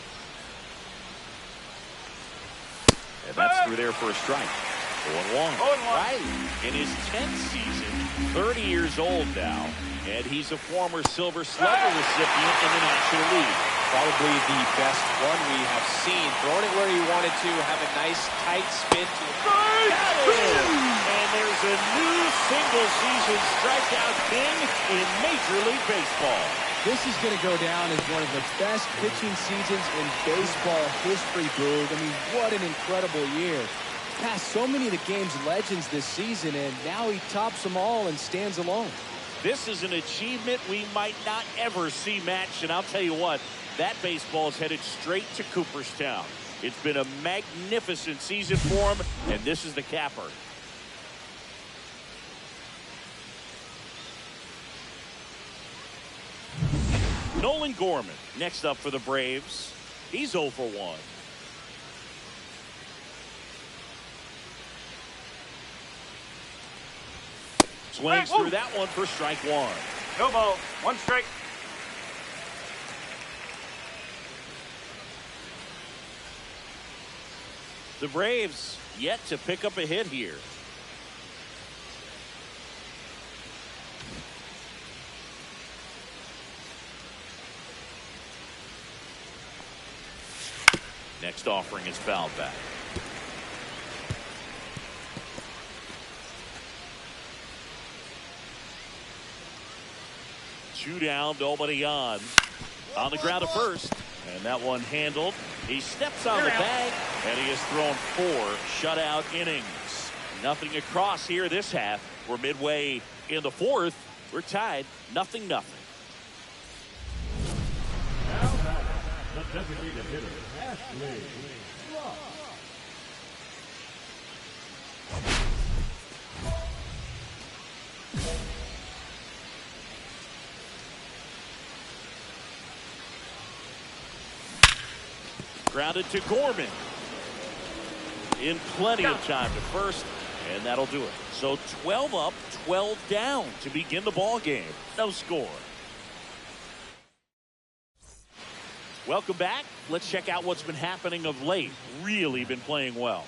And that's through there for a strike. 0-1. Right. In his 10th season, 30 years old now, and he's a former Silver Slugger recipient in the National League. Probably the best one we have seen. Throwing it where he wanted to, have a nice tight spin to it. And there's a new single-season strikeout king in Major League Baseball. This is going to go down as one of the best pitching seasons in baseball history, Boog. I mean, what an incredible year. Passed so many of the game's legends this season, and now he tops them all and stands alone. This is an achievement we might not ever see matched, and I'll tell you what, that baseball is headed straight to Cooperstown. It's been a magnificent season for him, and this is the capper. Nolan Gorman next up for the Braves. He's 0 for 1. Swings through that one for strike 1. No ball. 1 strike. The Braves yet to pick up a hit here. Next offering is fouled back. Two down, nobody on. On the ground at first. And that one handled. He steps on the bag, and he has thrown 4 shutout innings. Nothing across here this half. We're midway in the 4th. We're tied 0-0. Now the designated hitter, Ashley. Grounded to Gorman. In plenty of time to first, and that'll do it. So 12 up, 12 down to begin the ball game. No score. Welcome back. Let's check out what's been happening of late. Really been playing well.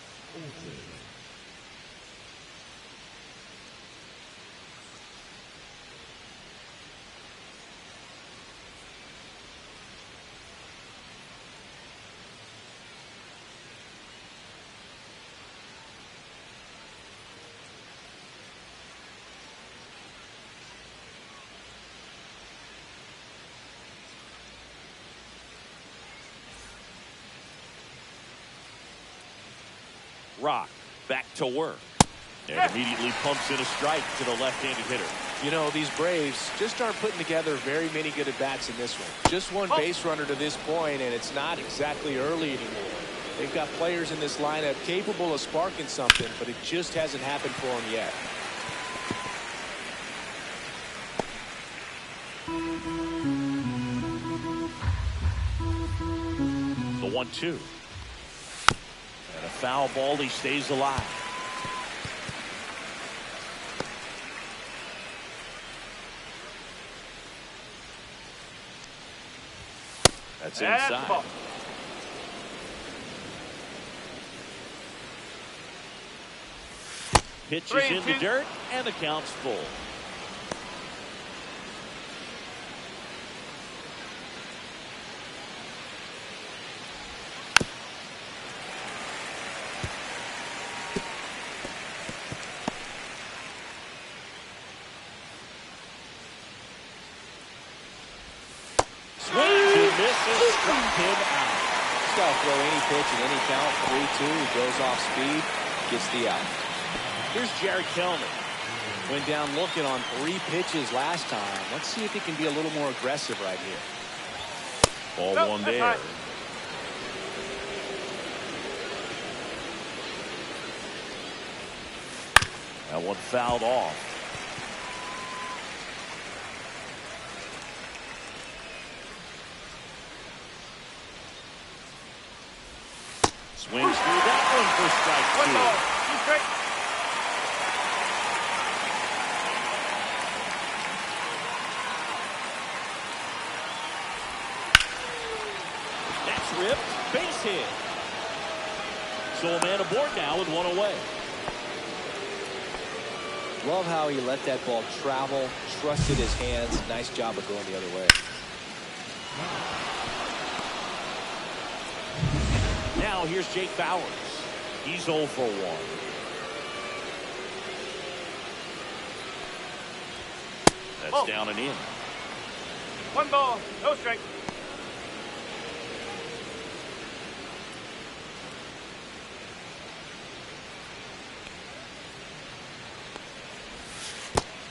Rock back to work, and immediately pumps in a strike to the left-handed hitter. You know, these Braves just aren't putting together very many good at-bats in this one. Just one base runner to this point, and it's not exactly early anymore. They've got players in this lineup capable of sparking something, but it just hasn't happened for them yet. The 1-2. And a foul ball, he stays alive. That's inside. Pitches in the dirt, and the count's full. Throw any pitch at any count, 3-2, he goes off speed, gets the out. Here's Jared Kellman. Went down looking on 3 pitches last time. Let's see if he can be a little more aggressive right here. Ball one there. That one fouled off. Swings through that one for strike 2. That's ripped. Base hit. So So a man aboard now with one away. Love how he let that ball travel, trusted his hands. Nice job of going the other way. Now here's Jake Bowers. He's 0 for 1. That's down and in. 1 ball, no strike.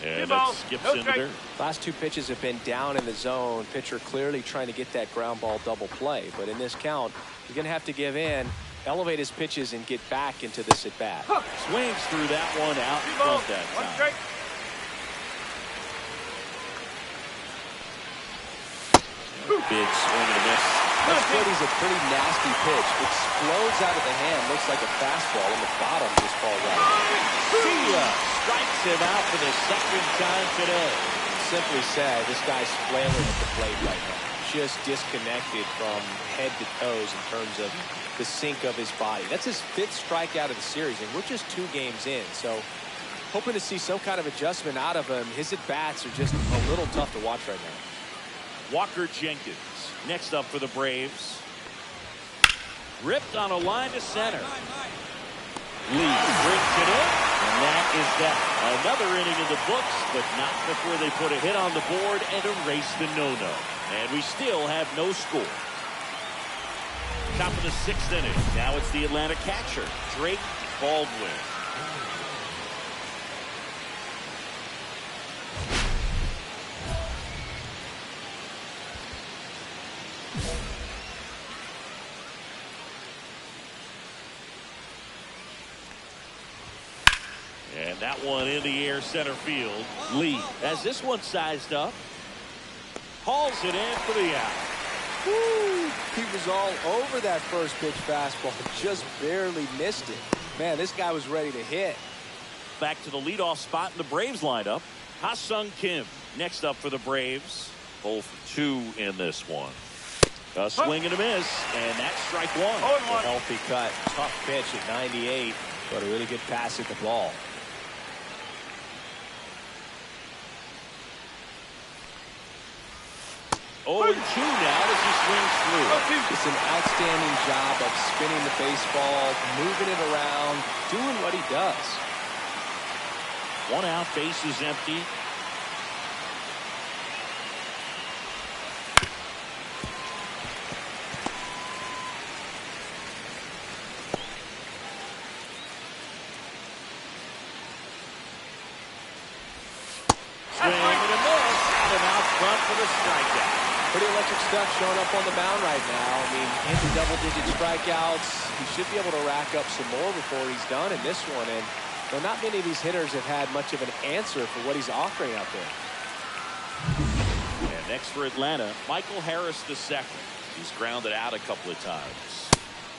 And that skips into dirt. Last 2 pitches have been down in the zone. Pitcher clearly trying to get that ground ball double play. But in this count, you're going to have to give in, elevate his pitches, and get back into this at bat. Swings through that one out in front that time. 1 strike. Big swing and a miss. That 40's a pretty nasty pitch. Explodes out of the hand. Looks like a fastball, and the bottom just falls out. See ya! Strikes him out for the second time today. Simply said, this guy's flailing at the plate right now. Just disconnected from head to toes in terms of the sink of his body. That's his 5th strikeout of the series, and we're just 2 games in. So hoping to see some kind of adjustment out of him. His at-bats are just a little tough to watch right now. Walker Jenkins next up for the Braves. Ripped on a line to center. Lee brings it in, and that is that. Another inning in the books, but not before they put a hit on the board and erase the no-no. And we still have no score. Top of the 6th inning. Now it's the Atlanta catcher, Drake Baldwin. And that one in the air center field. Lee has this one sized up. Hauls it in for the out. Woo! He was all over that first pitch fastball. Just barely missed it. Man, this guy was ready to hit. Back to the leadoff spot in the Braves lineup. Ha-Sung Kim next up for the Braves. 0 for 2 in this one. A swing and a miss, and that's strike 1. A healthy cut. Tough pitch at 98, but a really good pass at the ball. 0-2 now as he swings through. It's an outstanding job of spinning the baseball, moving it around, doing what he does. 1 out, base is empty. Swing and a miss, and out front for the strikeout. Pretty electric stuff showing up on the mound right now. I mean, into double-digit strikeouts. He should be able to rack up some more before he's done in this one. And well, not many of these hitters have had much of an answer for what he's offering out there. And next for Atlanta, Michael Harris II. He's grounded out a couple of times.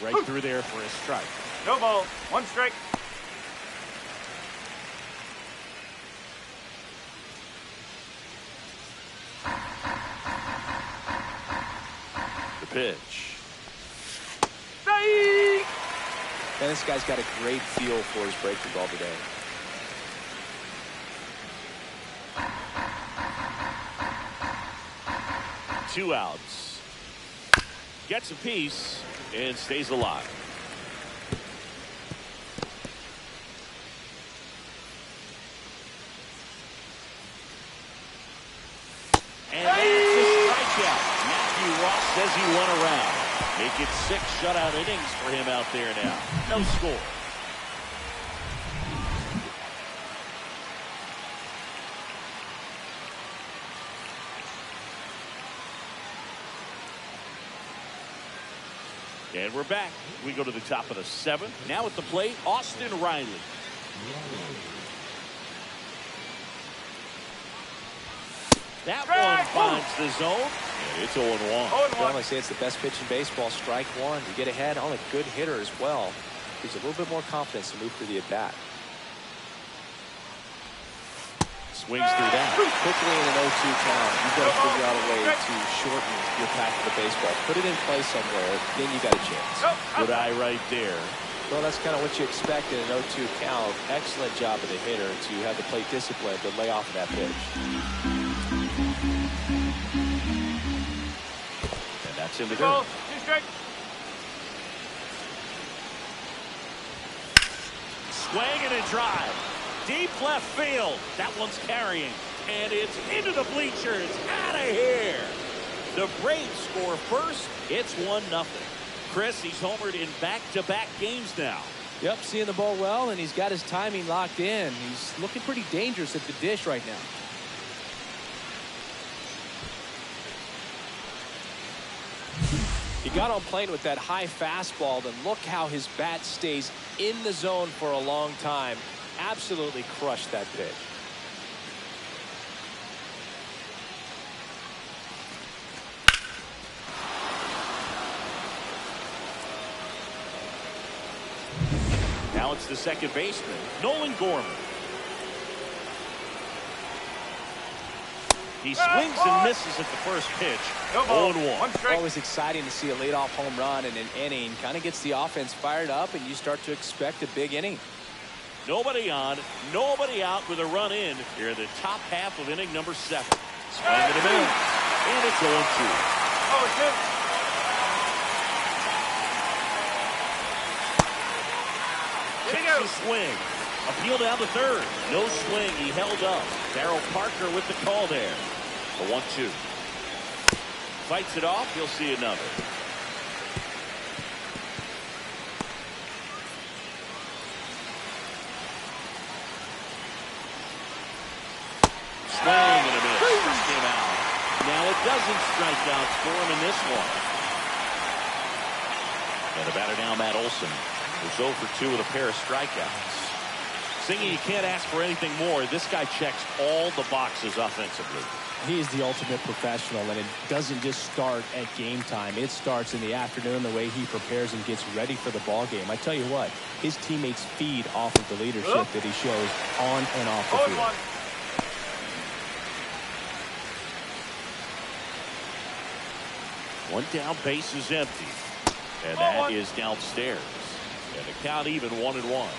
Right through there for a strike. No ball, 1 strike. The pitch. And this guy's got a great feel for his breaking ball today. Two outs. Gets a piece and stays alive. And that's a strikeout. Matthew Ross says he went around. Make it 6 shutout innings for him out there now. No score. And we're back. We go to the top of the 7th. Now at the plate, Austin Riley. That one finds the zone, and it's 0-1. Well, I say it's the best pitch in baseball. Strike 1. You get ahead on a good hitter as well. Gives a little bit more confidence to move through the at-bat. Swings through that. Quickly in an 0-2 count, you've got to figure out a way to shorten your path to the baseball. Put it in play somewhere, then you got a chance. Good eye right there. Well, that's kind of what you expect in an 0-2 count. Excellent job of the hitter to have the plate discipline to lay off of that pitch. And that's in the Ball, dirt. 2 strikes. Swing and a drive. Deep left field. That one's carrying. And it's into the bleachers. Out of here. The Braves score first. It's 1-0. Chris, he's homered in back-to-back games now. Yep, seeing the ball well, and he's got his timing locked in. He's looking pretty dangerous at the dish right now. He got on plane with that high fastball, and look how his bat stays in the zone for a long time. Absolutely crushed that pitch. Now it's the second baseman, Nolan Gorman. He swings and misses at the first pitch. 0-1. 1 strike. Always exciting to see a leadoff home run in an inning. Kind of gets the offense fired up, and you start to expect a big inning. Nobody on, nobody out with a run in here in the top half of inning number 7. Swing and a miss. And it's 0-2. 0-2. Swing. Appeal down to third. No swing. He held up. Darryl Parker with the call there. The 1-2. Fights it off. He'll see another. Swing and a miss. Struck him out. Now it doesn't strike out for him in this one. And the batter now, Matt Olson, was 0 for 2 with a pair of strikeouts. Singy, you can't ask for anything more. This guy checks all the boxes offensively. He is the ultimate professional, and it doesn't just start at game time. It starts in the afternoon, the way he prepares and gets ready for the ball game. I tell you what, his teammates feed off of the leadership that he shows on and off the field. 1. One down, base is empty. And that is downstairs. And the count even 1-1.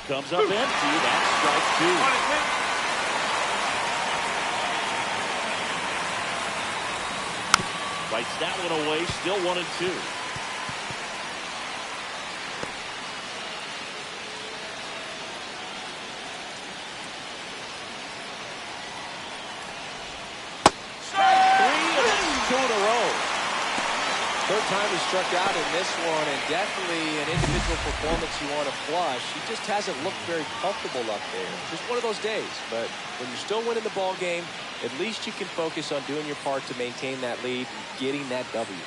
Comes up empty. That's strike 2. 1-2. Fights that one away. Still 1-2. Third time he struck out in this one, and definitely an individual performance you want to flush. He just hasn't looked very comfortable up there. Just one of those days. But when you're still winning the ball game, at least you can focus on doing your part to maintain that lead and getting that W.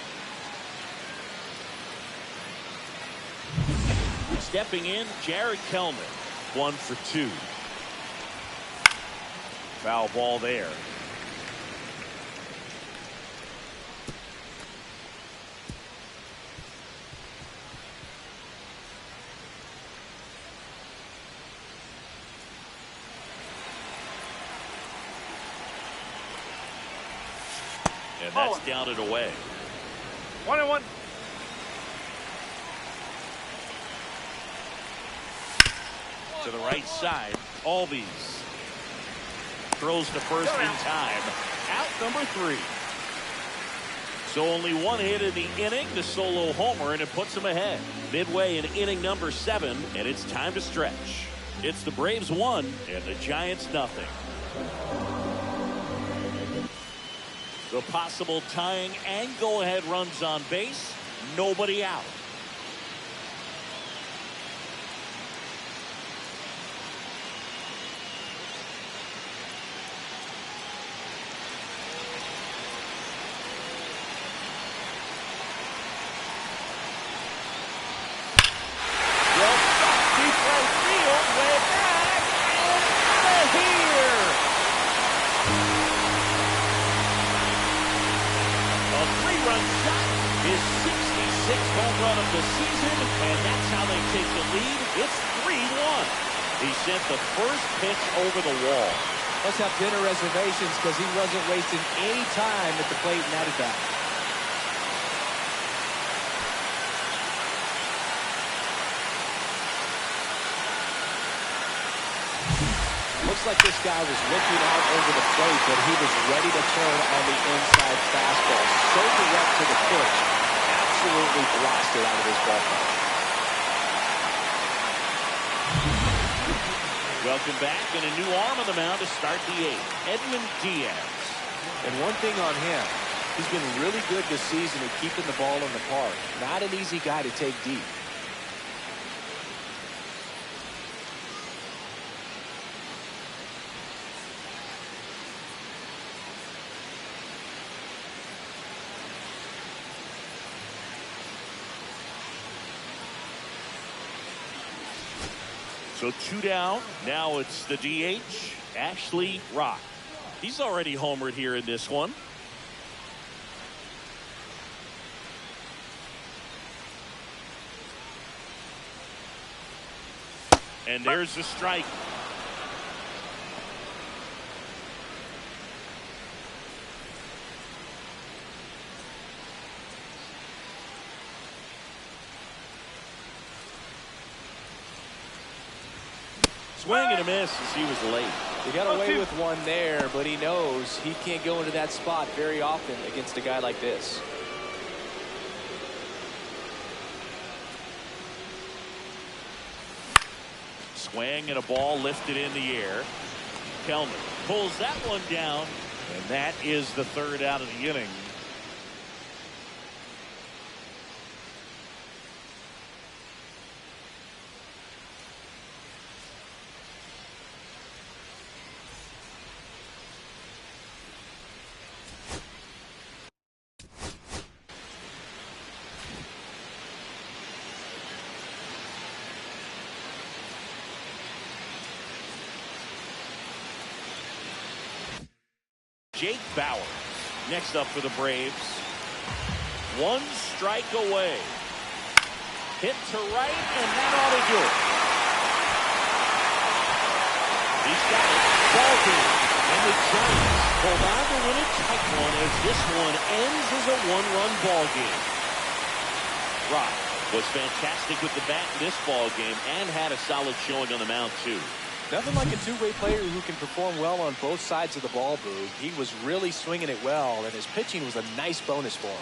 Stepping in, Jared Kellman, 1 for 2. Foul ball there. And that's down and away. 1-1. To the right side, Albies throws to first in time. Out number 3. So only one hit in the inning, the solo homer, and it puts him ahead. Midway in inning number 7, and it's time to stretch. It's the Braves 1 and the Giants nothing. The possible tying and go-ahead runs on base. Nobody out. The first pitch over the wall. Must have dinner reservations because he wasn't wasting any time at the plate in that at bat. Looks like this guy was looking out over the plate, but he was ready to turn on the inside fastball. So direct to the pitch. Absolutely blasted out of this ballpark. Welcome back, and a new arm on the mound to start the eighth, Edwin Diaz. And one thing on him, he's been really good this season at keeping the ball in the park. Not an easy guy to take deep. So 2 down. Now it's the DH, Ashley Rock. He's already homered here in this one. And there's the strike. Swing and a miss as he was late. He got away with one there, but he knows he can't go into that spot very often against a guy like this. Swing and a ball lifted in the air. Kelman pulls that one down, and that is the third out of the inning. Jake Bauers next up for the Braves. One strike away. Hit to right, and that ought to do it. He's got it. Ball game. And the Giants hold on to win a tight one as this one ends as a one-run ball game. Rock was fantastic with the bat in this ball game and had a solid showing on the mound, too. Nothing like a two-way player who can perform well on both sides of the ball, Boog. He was really swinging it well, and his pitching was a nice bonus for him.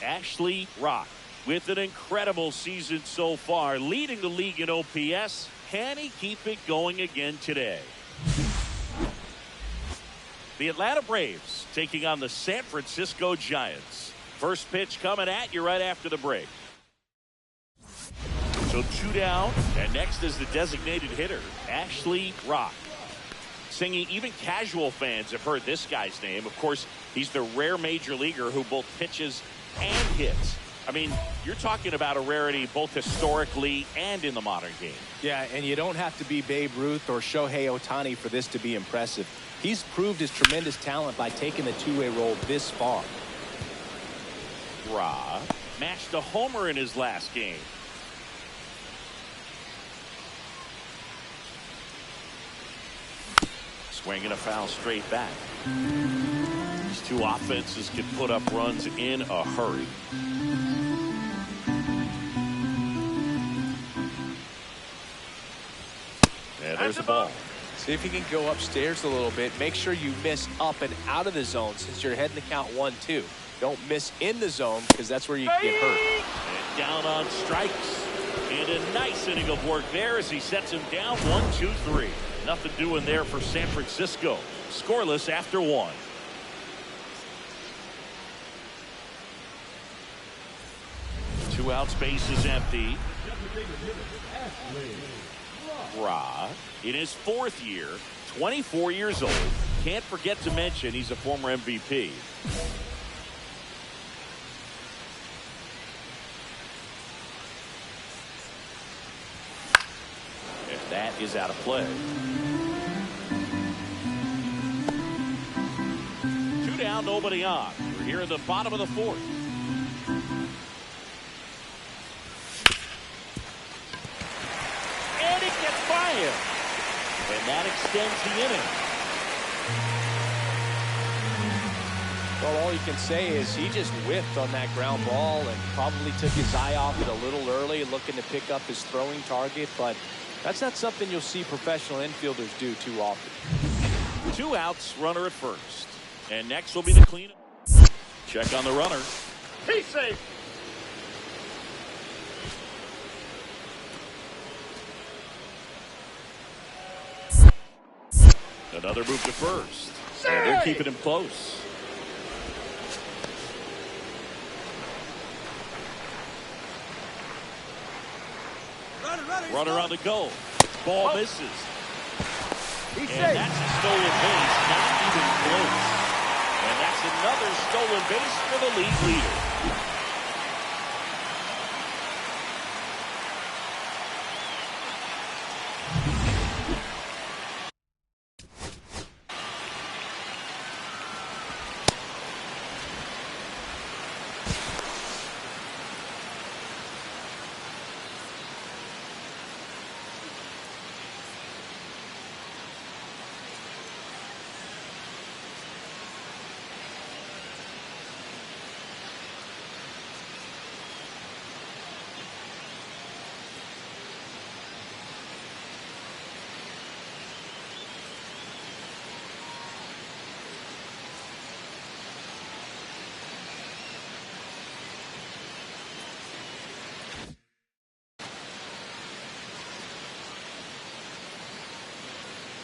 Ashley Rock, with an incredible season so far, leading the league in OPS. Can he keep it going again today? The Atlanta Braves taking on the San Francisco Giants. First pitch coming at you right after the break. So 2 down, and next is the designated hitter, Ashley Rock. Singing, even casual fans have heard this guy's name. Of course, he's the rare major leaguer who both pitches and hits. I mean, you're talking about a rarity both historically and in the modern game. Yeah, and you don't have to be Babe Ruth or Shohei Ohtani for this to be impressive. He's proved his tremendous talent by taking the two-way role this far. Rock matched a homer in his last game. Swinging a foul straight back. These two offenses can put up runs in a hurry. And there's the ball. See if you can go upstairs a little bit. Make sure you miss up and out of the zone since you're heading to count 1-2. Don't miss in the zone because that's where you get hurt. And down on strikes. And a nice inning of work there as he sets him down 1-2-3. Nothing doing there for San Francisco. Scoreless after 1. Two outs, base is empty. Rock in his 4th year, 24 years old. Can't forget to mention he's a former MVP. If that is out of play. 2 down, nobody on. We're here in the bottom of the 4th. And it gets by him. And that extends the inning. Well, all you can say is he just whiffed on that ground ball and probably took his eye off it a little early, looking to pick up his throwing target. But that's not something you'll see professional infielders do too often. 2 outs, runner at first. And next will be the cleanup. Check on the runner. He's safe. Another move to first. And they're keeping him close. Runner on the go. Ball misses. He's And safe. that's a stolen base, not even close. And that's another stolen base for the league leader.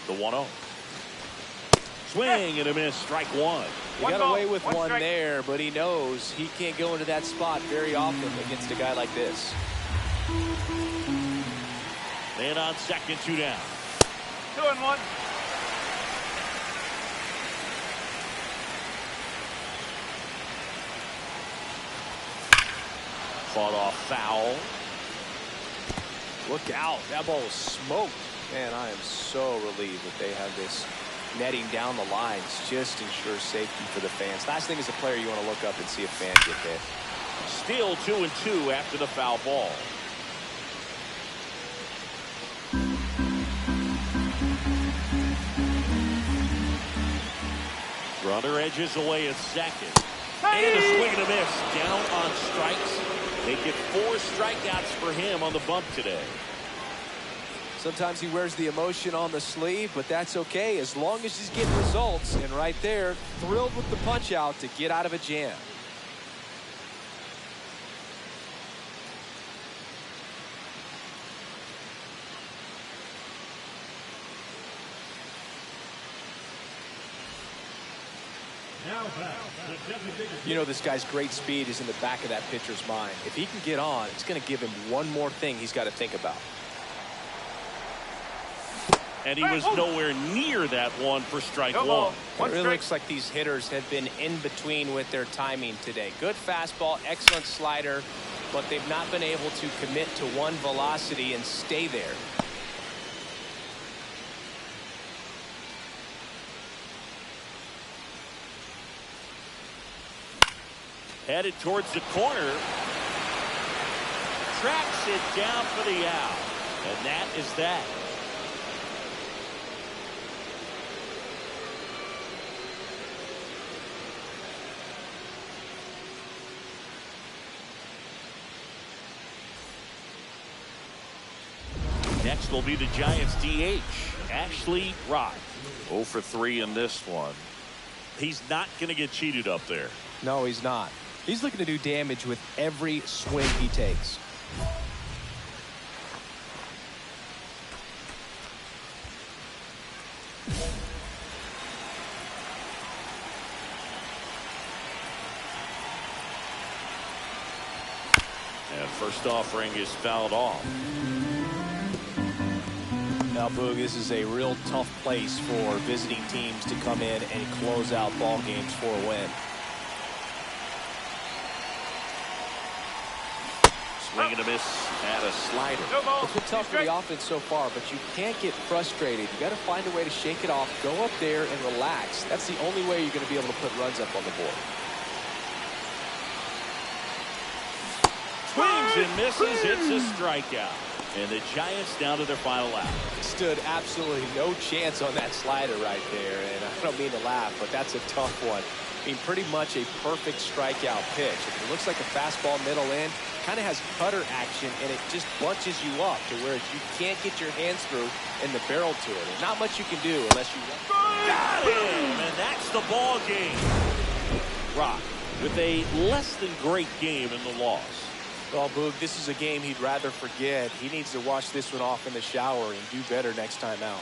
The 1-0. Swing and a miss. Strike 1. He One got ball, away with one one strike. there, but he knows he can't go into that spot very often against a guy like this. Man on second, 2 down. 2-1. Fought off foul. Look out. That ball was smoked. Man, I am so relieved that they have this netting down the lines. Just ensures safety for the fans. Last thing as a player, you want to look up and see a fan get hit. Still 2-2 after the foul ball. Runner edges away at second. And a swing and a miss. Down on strikes. Make it 4 strikeouts for him on the bump today. Sometimes he wears the emotion on the sleeve, but that's okay as long as he's getting results. And right there, thrilled with the punch out to get out of a jam. You know, this guy's great speed is in the back of that pitcher's mind. If he can get on, it's going to give him one more thing he's got to think about. And he was nowhere near that one for strike one. It really looks like these hitters have been in between with their timing today. Good fastball, excellent slider, but they've not been able to commit to one velocity and stay there. Headed towards the corner. Tracks it down for the out. And that is that. Next will be the Giants DH, Ashley Rock. 0 for 3 in this one. He's not going to get cheated up there. No, he's not. He's looking to do damage with every swing he takes. And first offering is fouled off. Now, Boog, this is a real tough place for visiting teams to come in and close out ball games for a win. Swing and a miss at a slider. It's been tough for the offense so far, but you can't get frustrated. You got to find a way to shake it off, go up there and relax. That's the only way you're going to be able to put runs up on the board. Swings and misses. It's a strikeout. And the Giants down to their final out. Stood absolutely no chance on that slider right there. And I don't mean to laugh, but that's a tough one. I mean, pretty much a perfect strikeout pitch. It looks like a fastball middle in. Kind of has cutter action, and it just bunches you up to where you can't get your hands through in the barrel to it. And not much you can do unless you... Got him! And that's the ball game. Rock with a less than great game in the loss. Well, Boog, this is a game he'd rather forget. He needs to wash this one off in the shower and do better next time out.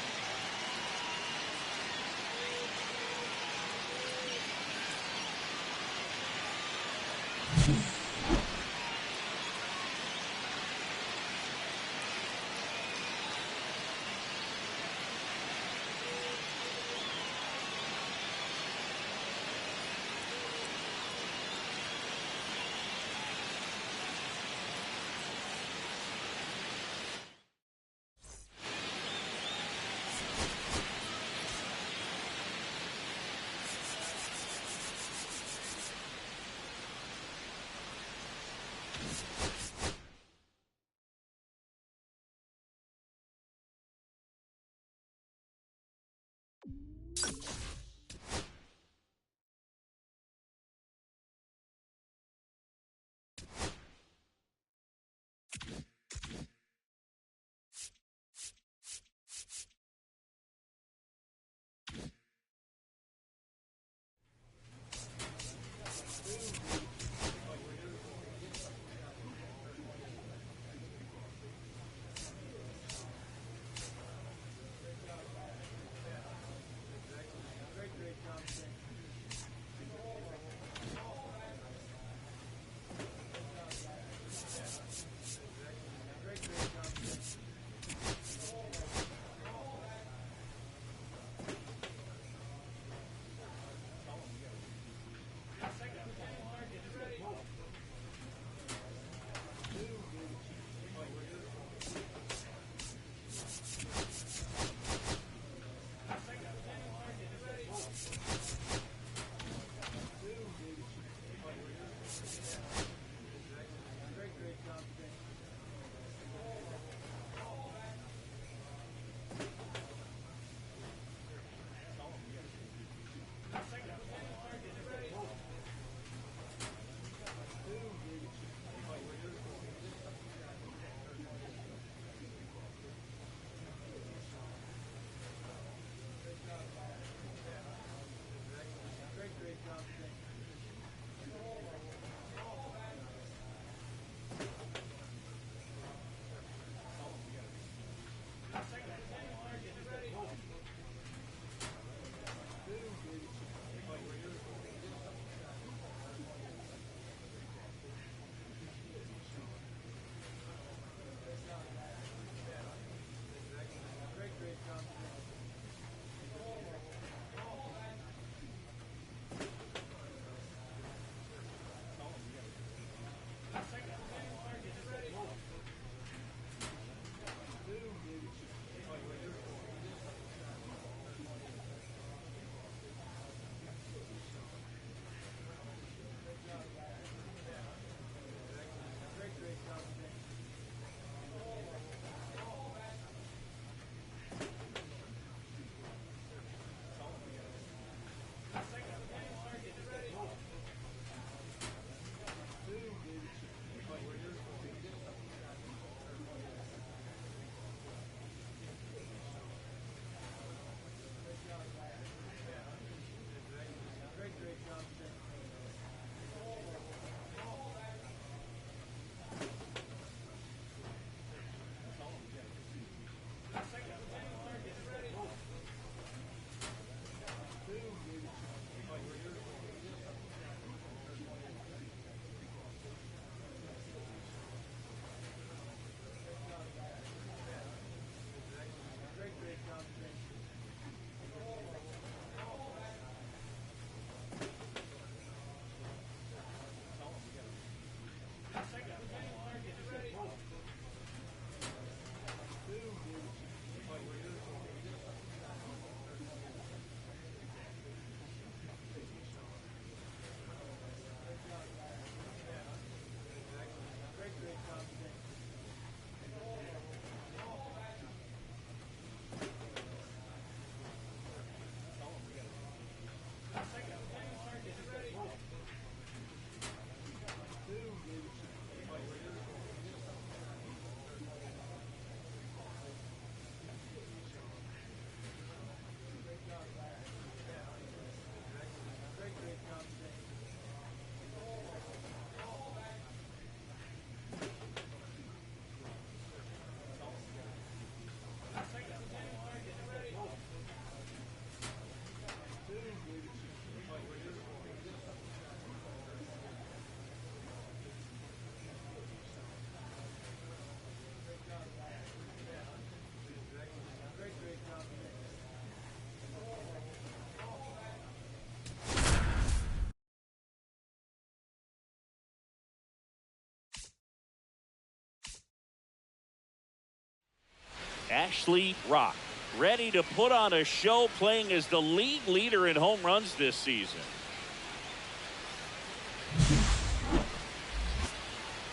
Ashley Rock, ready to put on a show, playing as the league leader in home runs this season.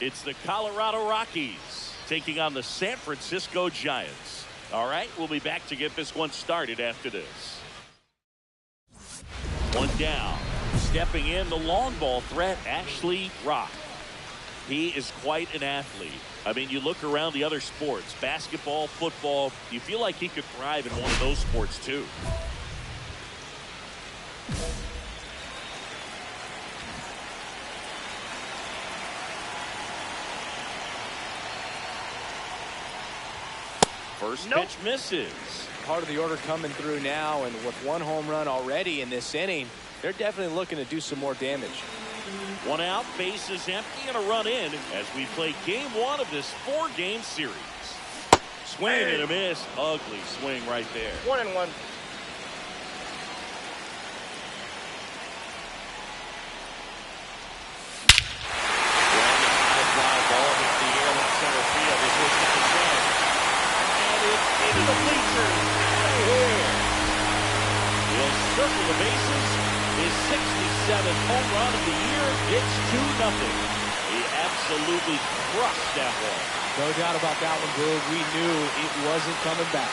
It's the Colorado Rockies taking on the San Francisco Giants. All right, we'll be back to get this one started after this. One down. Stepping in, the long ball threat, Ashley Rock. He is quite an athlete. I mean, you look around the other sports, basketball, football, you feel like he could thrive in one of those sports too. First pitch misses. Part of the order coming through now, and with one home run already in this inning, they're definitely looking to do some more damage. One out, bases empty, and a run in as we play game one of this 4-game series. Swing and a miss. Ugly swing right there. 1-1. High fly ball hits the air in center field. This was the chance. And it's into the bleachers. Right here. He'll circle the bases. His 67th home run of the year. It's 2-0. He absolutely crushed that ball. No doubt about that one, Boog. We knew it wasn't coming back.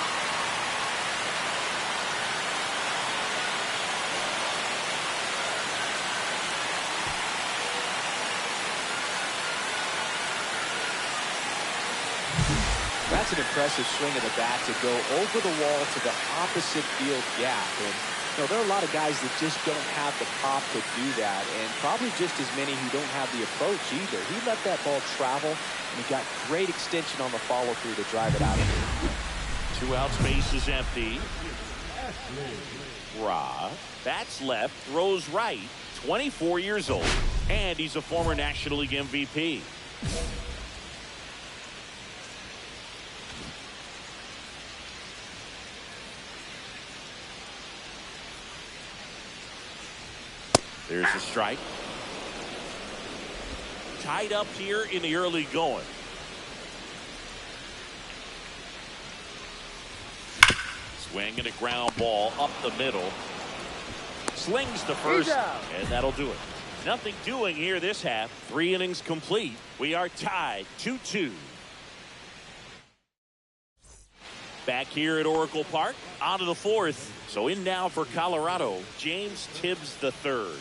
That's an impressive swing of the bat to go over the wall to the opposite field gap. And you know, there are a lot of guys that just don't have the pop to do that, and probably just as many who don't have the approach either. He let that ball travel, and he got great extension on the follow-through to drive it out of here. 2 outs, base is empty. Rock bats left, throws right, 24 years old, and he's a former National League MVP. There's a strike. Tied up here in the early going. Swing and a ground ball up the middle. Slings to first, and that'll do it. Nothing doing here this half. 3 innings complete. We are tied 2-2. Back here at Oracle Park, on to the 4th. So in now for Colorado, James Tibbs III.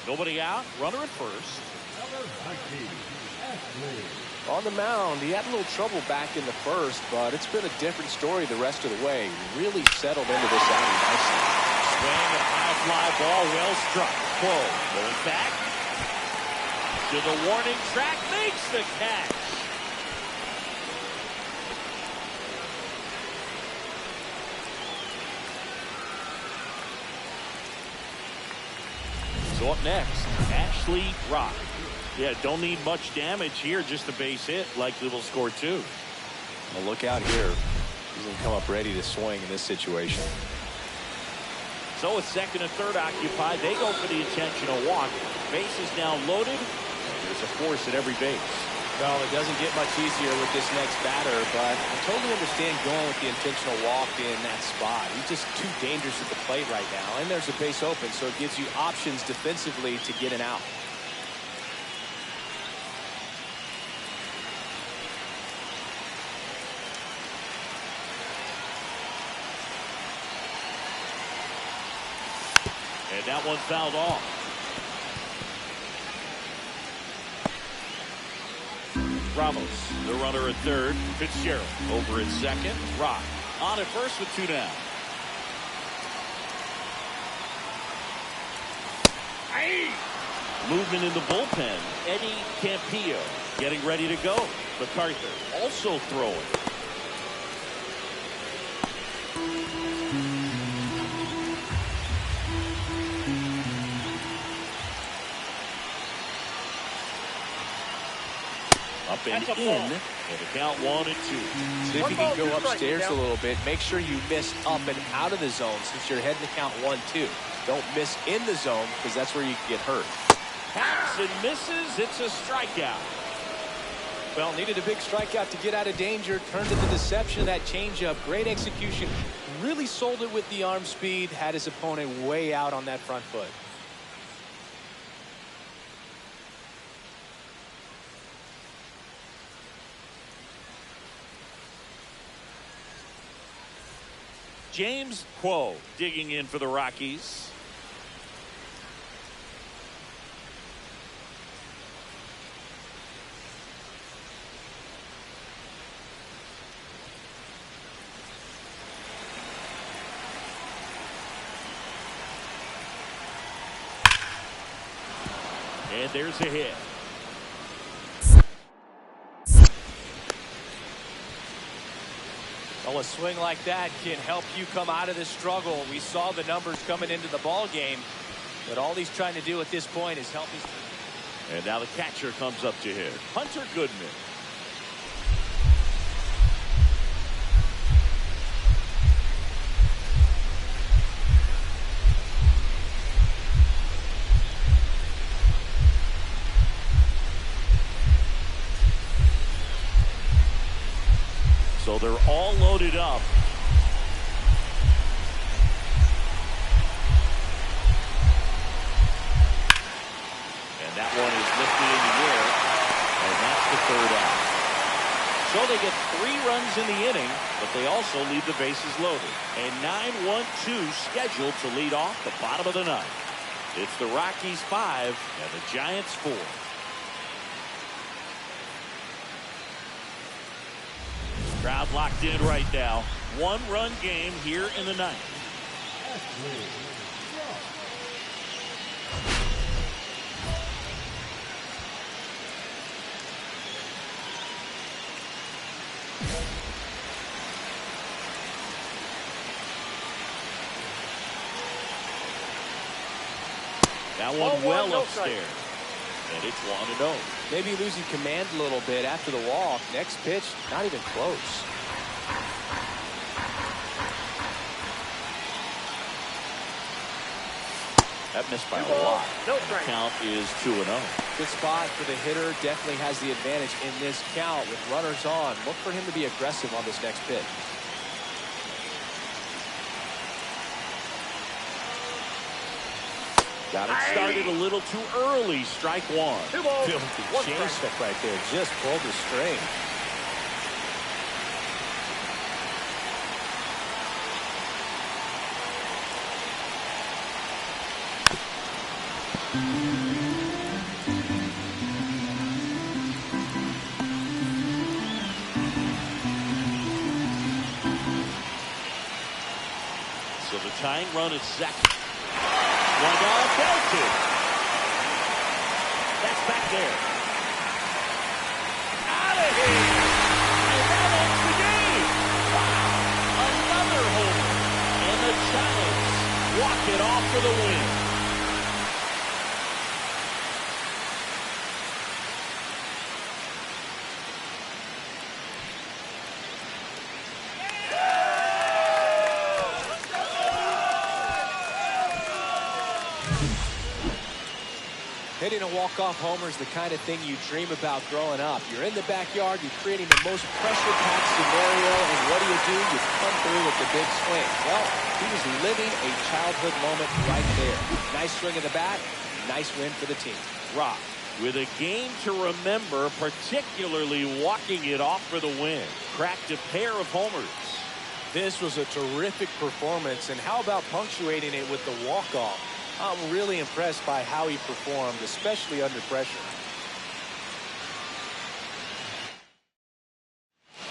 Nobody out, runner at first. On the mound, he had a little trouble back in the first, but it's been a different story the rest of the way. He really settled into this outing nicely. Swing and a high fly ball, well struck. Whoa, going back to the warning track, makes the catch. So up next, Ashley Rock. Yeah, don't need much damage here, just a base hit. Likely will score 2. Well, look out here. He's going to come up ready to swing in this situation. So with second and third occupied, they go for the intentional walk. Base is now loaded. There's a force at every base. Well, it doesn't get much easier with this next batter, but I totally understand going with the intentional walk in that spot. He's just too dangerous at the plate right now, and there's a base open, so it gives you options defensively to get an out. And that one fouled off. Ramos, the runner at third. Fitzgerald over at second. Rock on at first with 2 down. Movement in the bullpen. Eddie Campillo getting ready to go. MacArthur also throwing. Up and in, and a count 1-2. See if you can go upstairs a little bit. Make sure you miss up and out of the zone since you're heading to count 1-2. Don't miss in the zone because that's where you can get hurt. Hacks and misses. It's a strikeout. Well, needed a big strikeout to get out of danger. Turned to the deception of that changeup. Great execution. Really sold it with the arm speed. Had his opponent way out on that front foot. James Quo digging in for the Rockies. And there's a hit. Well, a swing like that can help you come out of this struggle. We saw the numbers coming into the ball game, but all he's trying to do at this point is help his. And now the catcher comes up to hit. Hunter Goodman. So they're all loaded up. And that one is lifted in the air. And that's the third out. So they get 3 runs in the inning, but they also leave the bases loaded. A 9-1-2 scheduled to lead off the bottom of the ninth. It's the Rockies 5 and the Giants 4. Crowd locked in right now. 1-run game here in the ninth. That one well upstairs. And it's 1-0. Maybe losing command a little bit after the walk. Next pitch, not even close. That missed by a lot. No The count is 2-0. Good spot for the hitter. Definitely has the advantage in this count with runners on. Look for him to be aggressive on this next pitch. Got it started a little too early. Strike 1. Filthy change step right there. Just pulled the string. So the tying run is second. One down, belted. That's back there. Out of here. And that ends the game. Wow. Another homer. And the Giants walk it off for the win. Hitting a walk-off homer is the kind of thing you dream about growing up. You're in the backyard, you're creating the most pressure-packed scenario, and what do? You come through with the big swing. Well, he was living a childhood moment right there. Nice swing of the bat, nice win for the team. Rob. With a game to remember, particularly walking it off for the win. Cracked a pair of homers. This was a terrific performance, and how about punctuating it with the walk-off? I'm really impressed by how he performed, especially under pressure.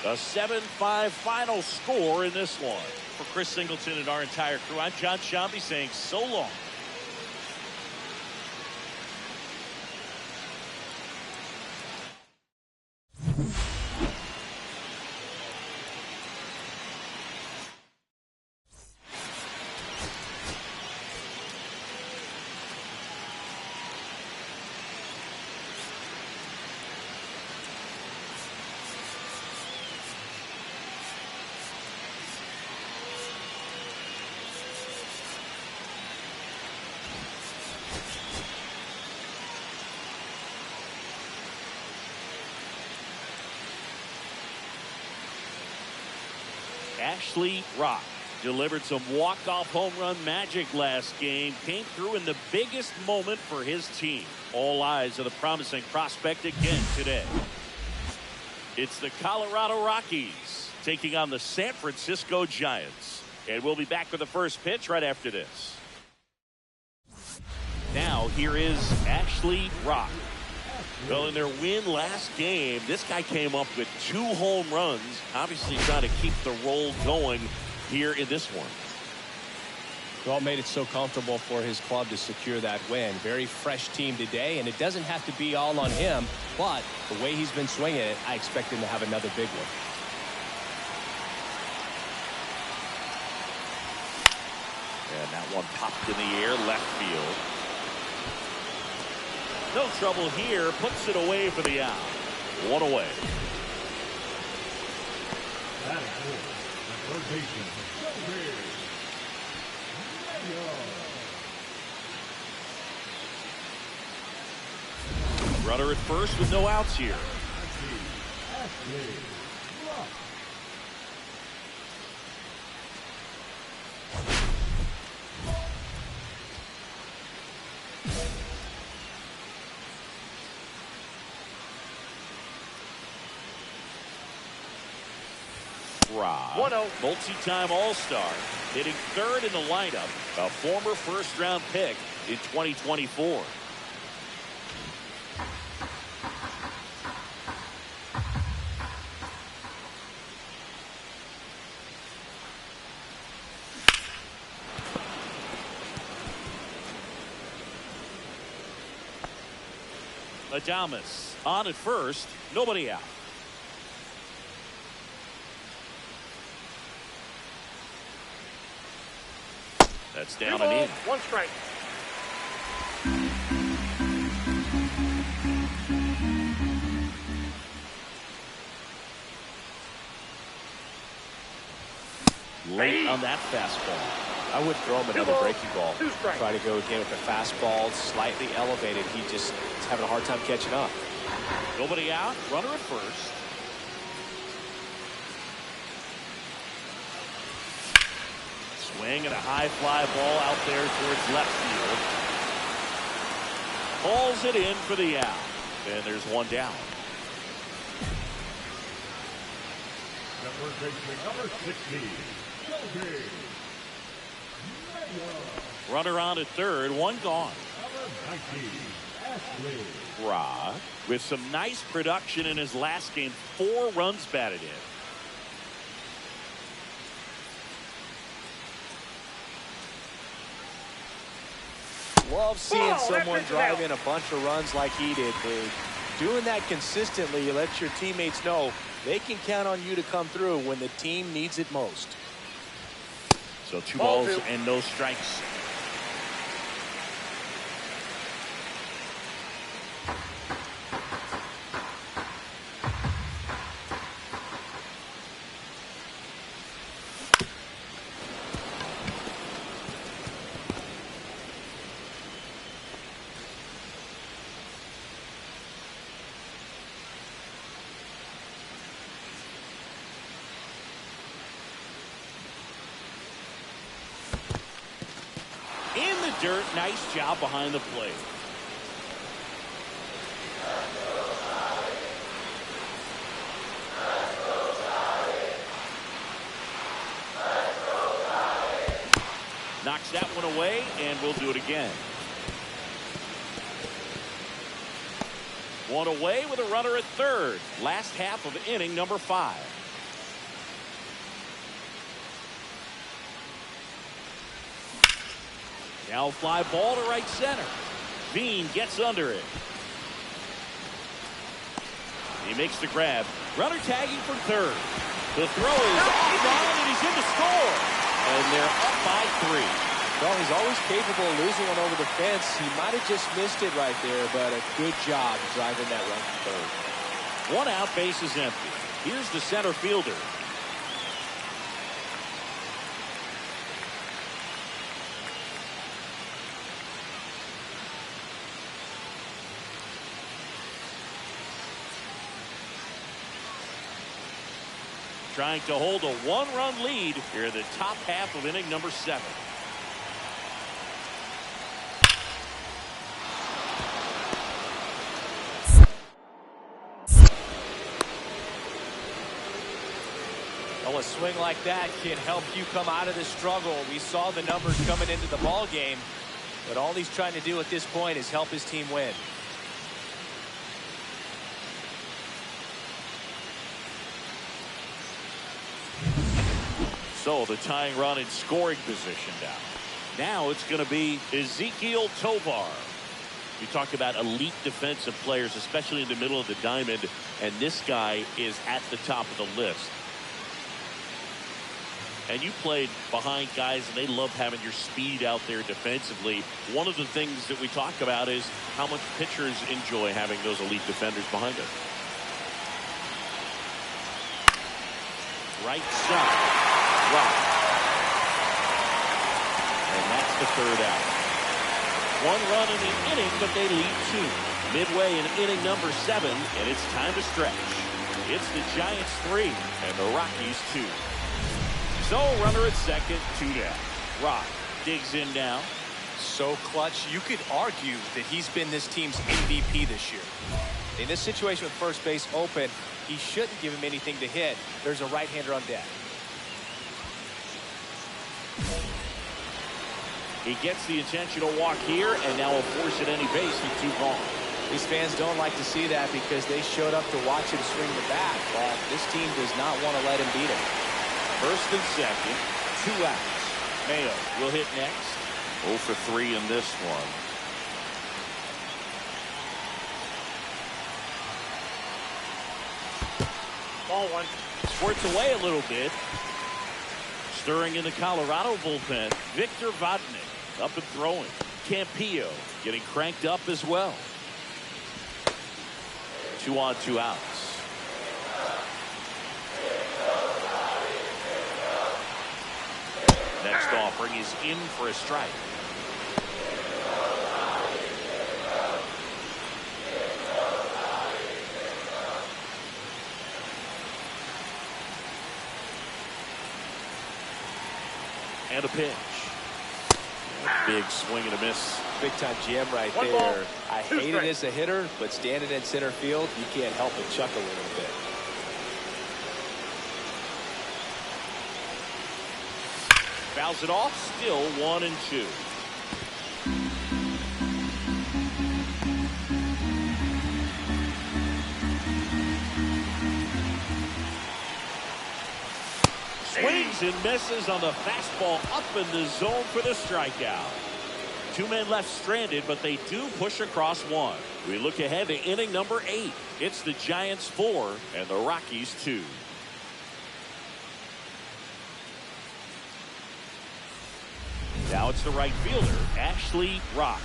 A 7-5 final score in this one. For Chris Singleton and our entire crew, I'm John Shambi saying so long. Ashley Rock. Delivered some walk-off home run magic last game. Came through in the biggest moment for his team. All eyes on the promising prospect again today. It's the Colorado Rockies taking on the San Francisco Giants. And we'll be back with the first pitch right after this. Now here is Ashley Rock. Well, in their win last game, this guy came up with 2 home runs. Obviously trying to keep the roll going here in this one. Well, made it so comfortable for his club to secure that win. Very fresh team today, and it doesn't have to be all on him, but the way he's been swinging it, I expect him to have another big one. And that one popped in the air, left field. No trouble here, puts it away for the out. 1 away. Runner at first with no outs here. Multi-time All-Star, hitting 3rd in the lineup, a former first-round pick in 2024. Adames on at first, nobody out. That's down and in. 1 strike. Late on that fastball. I would throw him another breaking ball. 2 strikes. Try to go again with the fastball, slightly elevated. He just is having a hard time catching up. Nobody out. Runner at first. Swing and a high fly ball out there towards left field. Pulls it in for the out. And there's 1 down. Number 60. Runner on at 3rd, 1 gone. Rock with some nice production in his last game. 4 runs batted in. Love seeing someone drive in a bunch of runs like he did, Boog. Doing that consistently, you let your teammates know they can count on you to come through when the team needs it most. So 2 balls and no strikes. Dirt, nice job behind the plate. Knocks that one away, and we'll do it again. 1 away with a runner at 3rd. Last half of inning number 5. Now fly ball to right center. Bean gets under it. He makes the grab. Runner tagging from 3rd. The throw is on, and he's in to score. And they're up by 3. Well, he's always capable of losing one over the fence. He might have just missed it right there, but a good job driving that run to 3rd. 1 out, base is empty. Here's the center fielder. trying to hold a one-run lead here in the top half of inning number 7. Well, a swing like that can help you come out of the struggle. We saw the numbers coming into the ball game, but all he's trying to do at this point is help his team win. So the tying run in scoring position now. Now it's going to be Ezequiel Tovar. You talk about elite defensive players, especially in the middle of the diamond, and this guy is at the top of the list. And you played behind guys, and they love having your speed out there defensively. One of the things that we talk about is how much pitchers enjoy having those elite defenders behind them. Right side. Right. And that's the 3rd out. 1 run in the inning, but they lead 2. Midway in inning number 7, and it's time to stretch. It's the Giants 3 and the Rockies 2. So runner at second, 2 down. Rock digs in now. So clutch, you could argue that he's been this team's MVP this year. In this situation with first base open, he shouldn't give him anything to hit. There's a right-hander on deck. He gets the intentional walk here, and now will force at any base with 2 gone. These fans don't like to see that because they showed up to watch him swing the bat, but this team does not want to let him beat him. First and second, 2 outs. Mayo will hit next. 0 for 3 in this one. Ball 1. Squirts away a little bit. Stirring in the Colorado bullpen, Victor Vodnik up and throwing. Campillo getting cranked up as well. 2 on, 2 outs. Next offering is in for a strike. And a pitch. Big swing and a miss. Big time jam right One there. ball, I two hate it strikes. as a hitter, but standing in center field, you can't help but chuckle a little bit. Fouls it off. Still 1 and 2. Swings and misses on the fastball up in the zone for the strikeout. 2 men left stranded, but they do push across 1. We look ahead to inning number 8. It's the Giants 4 and the Rockies 2. Now it's the right fielder, Ashley Rock.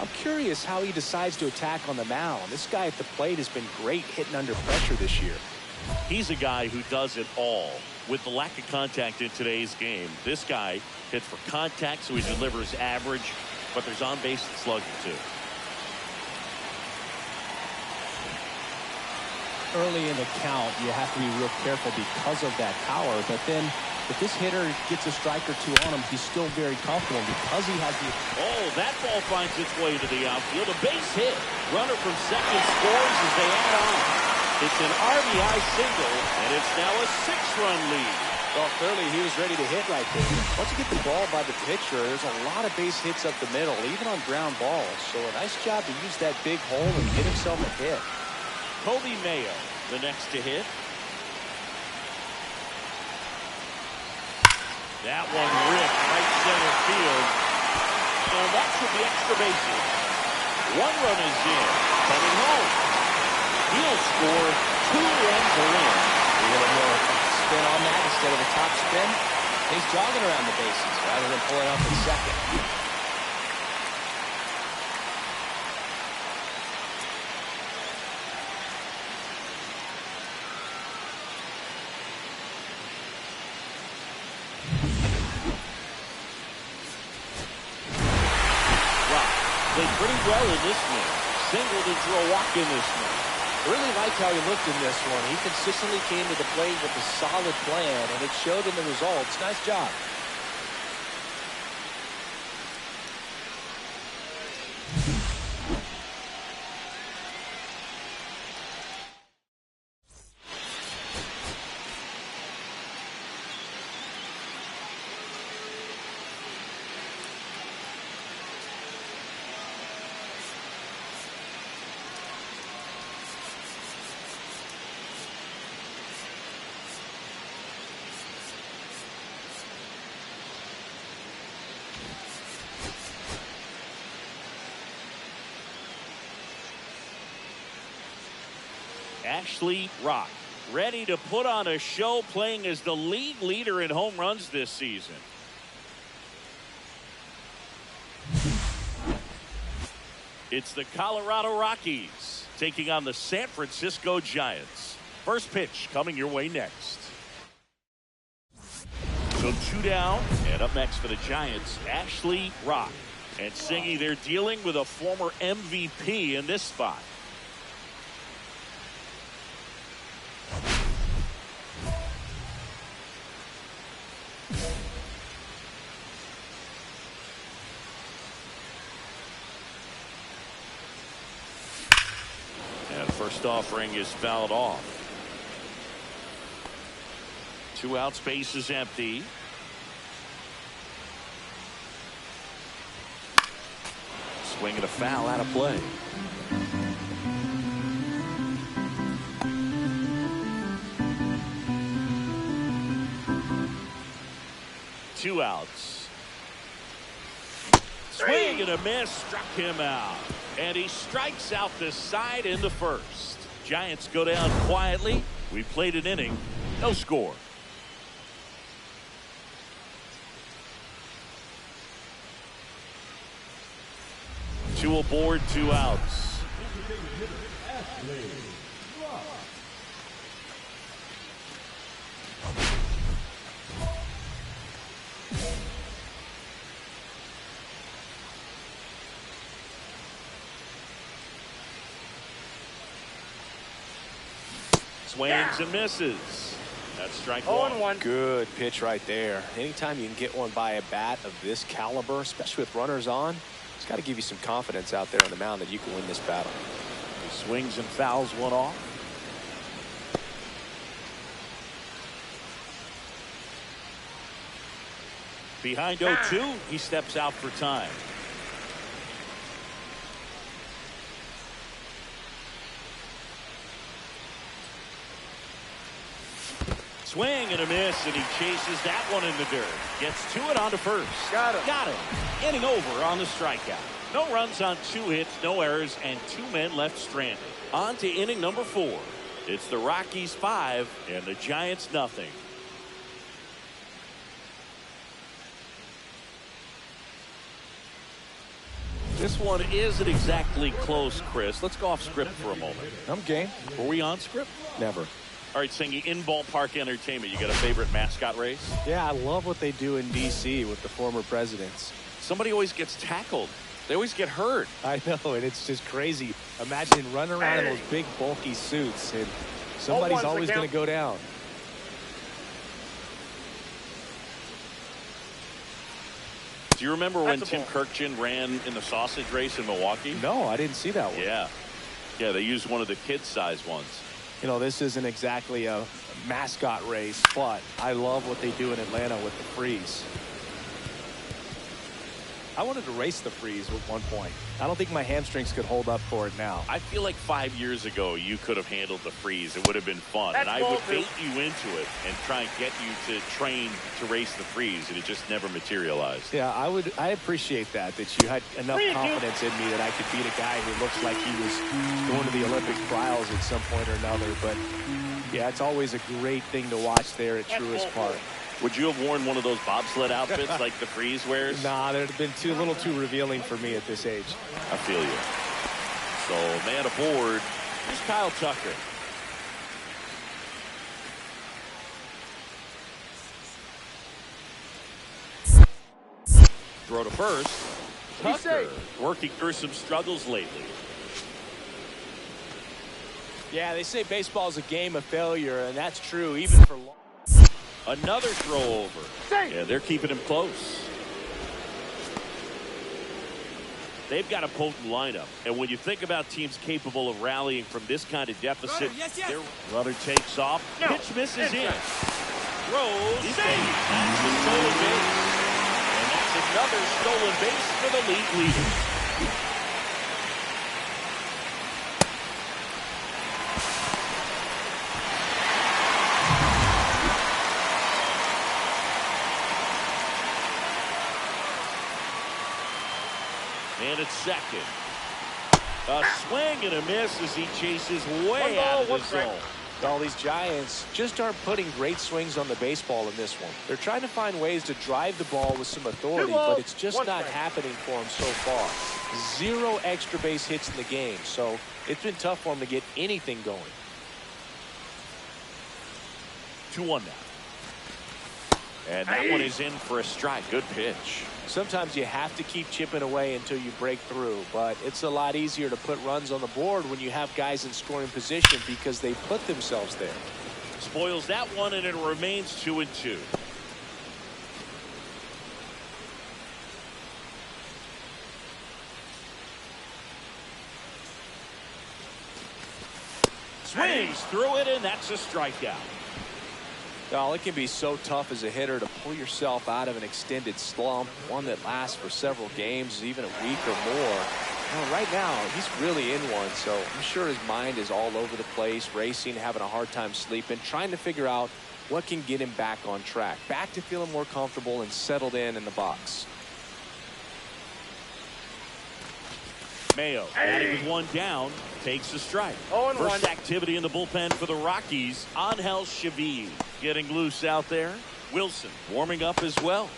I'm curious how he decides to attack on the mound. This guy at the plate has been great hitting under pressure this year. He's a guy who does it all. With the lack of contact in today's game, this guy hits for contact, so he delivers average, but there's on-base slugging too. Early in the count, you have to be real careful because of that power, but then if this hitter gets a strike or 2 on him, he's still very comfortable because he has the... Oh, that ball finds its way to the outfield. A base hit. Runner from second scores as they add on. It's an RBI single, and it's now a 6-run lead. Well, clearly he was ready to hit right there. Once you get the ball by the pitcher, there's a lot of base hits up the middle, even on ground balls. So a nice job to use that big hole and get himself a hit. Kobe Mayo, the next to hit. That one ripped right center field. And that should be extra bases. 1 run is in. Coming home. He'll score 2 runs to win. A little more spin on that instead of a top spin. He's jogging around the bases rather than pulling up in second. Rock played pretty well in this one. Singled and drew a walk in this one. Really like how he looked in this one. He consistently came to the plate with a solid plan, and it showed in the results. Nice job. Ashley Rock, ready to put on a show, playing as the league leader in home runs this season. It's the Colorado Rockies taking on the San Francisco Giants. First pitch coming your way next. So 2 down, and up next for the Giants, Ashley Rock. And Singy, they're dealing with a former MVP in this spot. First offering is fouled off. 2 outs, base is empty. Swing and a foul out of play. Two outs. Swing and a miss, struck him out. And he strikes out the side in the first. Giants go down quietly. We played an inning. No score. Two aboard, 2 outs. Swings and misses. That's strike one. Good pitch right there. Anytime you can get one by a bat of this caliber, especially with runners on, it's got to give you some confidence out there on the mound that you can win this battle. He swings and fouls one off. Behind 0-2, he steps out for time. Swing and a miss, and he chases that one in the dirt. Gets to it onto first. Got him. Inning over on the strikeout. No runs on 2 hits, no errors, and 2 men left stranded. On to inning number 4. It's the Rockies 5 and the Giants nothing. This one isn't exactly close, Chris. Let's go off script for a moment. I'm game. Were we on script? Never. All right, Singy, in ballpark entertainment, you got a favorite mascot race? Yeah, I love what they do in D.C. with the former presidents. Somebody always gets tackled. They always get hurt. I know, and it's just crazy. Imagine running around in those big, bulky suits, and somebody's always going to go down. Do you remember when Tim Kirkjian ran in the sausage race in Milwaukee? No, I didn't see that one. Yeah. Yeah, they used one of the kid-sized ones. You know, this isn't exactly a mascot race, but I love what they do in Atlanta with the freeze. I wanted to race the freeze at one point. I don't think my hamstrings could hold up for it now. I feel like 5 years ago you could have handled the freeze. It would have been fun. And I would bait you into it and try and get you to train to race the freeze, and it just never materialized. Yeah, I appreciate that you had enough confidence in me that I could beat a guy who looks like he was going to the Olympic trials at some point or another. But yeah, it's always a great thing to watch there at Truist Park. Would you have worn one of those bobsled outfits like the freeze wears? Nah, they'd have been a little too revealing for me at this age. I feel you. So, man aboard. Here's Kyle Tucker. Throw to first. Tucker working through some struggles lately. Yeah, they say baseball is a game of failure, and that's true even for long. Another throw over. Yeah, they're keeping him close. They've got a potent lineup, and when you think about teams capable of rallying from this kind of deficit, their runner takes off, pitch misses in. Throws, save. That's a stolen base. And that's another stolen base for the league leader. And it's second. A swing and a miss as he chases way out of the zone. All these Giants just aren't putting great swings on the baseball in this one. They're trying to find ways to drive the ball with some authority, but it's just not happening for them so far. 0 extra base hits in the game, so it's been tough for them to get anything going. 2-1 now. And that one is in for a strike. Good pitch. Sometimes you have to keep chipping away until you break through, but it's a lot easier to put runs on the board when you have guys in scoring position because they put themselves there. Spoils that one, and it remains 2-2. Swings through it, and that's a strikeout. Well, it can be so tough as a hitter to pull yourself out of an extended slump, one that lasts for several games, even a week or more. Well, right now, he's really in one, so I'm sure his mind is all over the place, racing, having a hard time sleeping, trying to figure out what can get him back on track, back to feeling more comfortable and settled in the box. Mayo, batting with one down, takes a strike. First activity in the bullpen for the Rockies. Angel Chavez getting loose out there. Wilson warming up as well.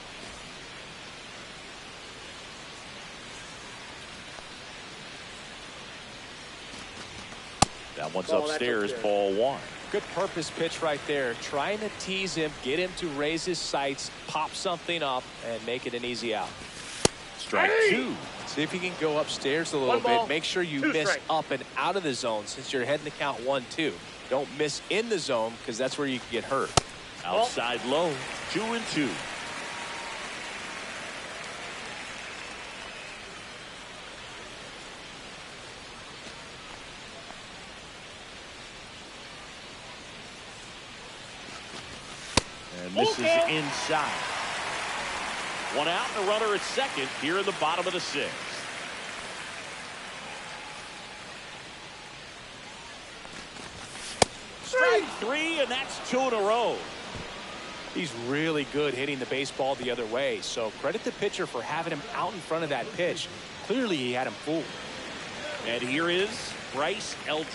That one's upstairs, ball 1. Good purpose pitch right there, trying to tease him, get him to raise his sights, pop something up, and make it an easy out. Strike 2. See if you can go upstairs a little bit. Make sure you miss up and out of the zone since you're heading to count 1-2. Don't miss in the zone because that's where you can get hurt. Outside low, 2-2. And this is inside. One out and a runner at second here in the bottom of the 6th. Strike 3, and that's 2 in a row. He's really good hitting the baseball the other way, so credit the pitcher for having him out in front of that pitch. Clearly he had him fooled. And here is Bryce Eldridge.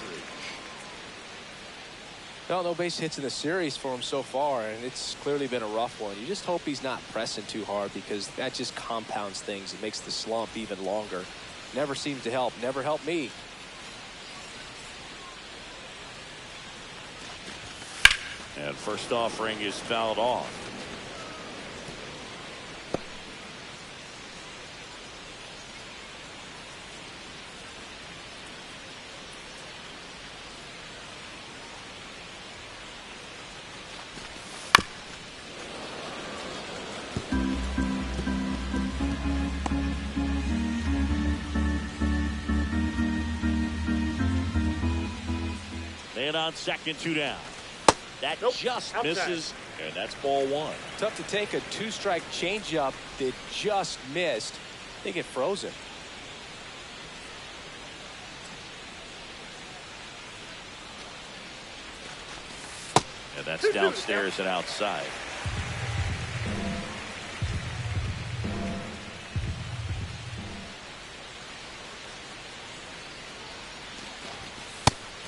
Well, no base hits in the series for him so far, and it's clearly been a rough one. You just hope he's not pressing too hard because that just compounds things. It makes the slump even longer. Never seems to help. Never helped me. And first offering is fouled off. And on second, 2 down. That just misses, and that's ball 1. Tough to take a 2-strike changeup that just missed. They get frozen. And that's downstairs and outside.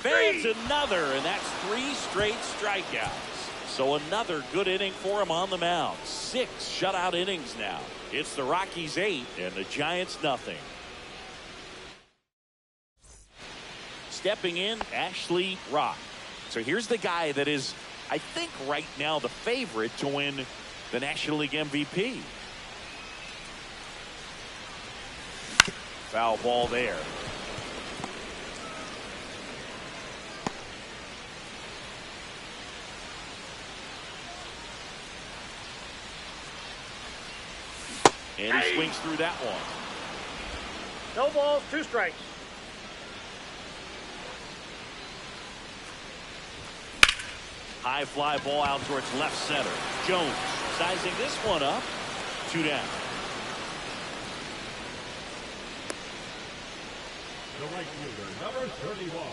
Fans another, and that's 3 straight strikeouts. So another good inning for him on the mound. 6 shutout innings now. It's the Rockies 8 and the Giants nothing. Stepping in, Ashley Rock. So here's the guy that is, I think, right now the favorite to win the National League MVP. Foul ball there. And he swings through that one. No balls, 2 strikes. High fly ball out towards left center. Jones sizing this one up. 2 down. The right fielder, number 31.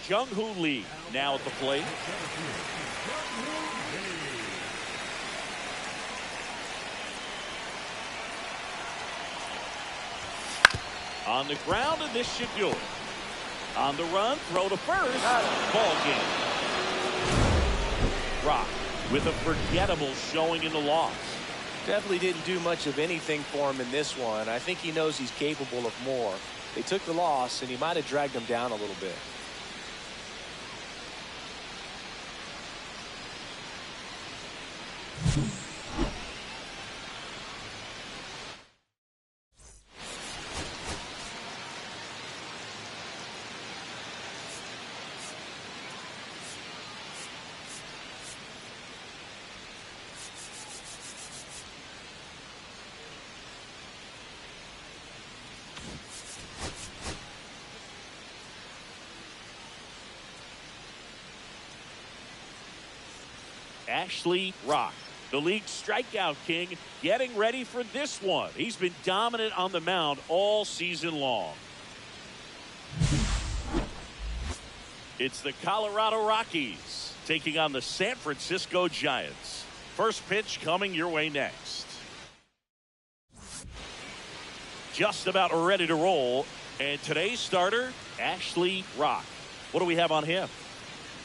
Jung-Hoo Lee now at the plate. On the ground, and this should do it. On the run, throw to first. Ball game. Rock with a forgettable showing in the loss. Definitely didn't do much of anything for him in this one. I think he knows he's capable of more. They took the loss, and he might have dragged him down a little bit. Ashley Rock, the league strikeout king, getting ready for this one. He's been dominant on the mound all season long. It's the Colorado Rockies taking on the San Francisco Giants. First pitch coming your way next. Just about ready to roll. And today's starter, Ashley Rock. What do we have on him?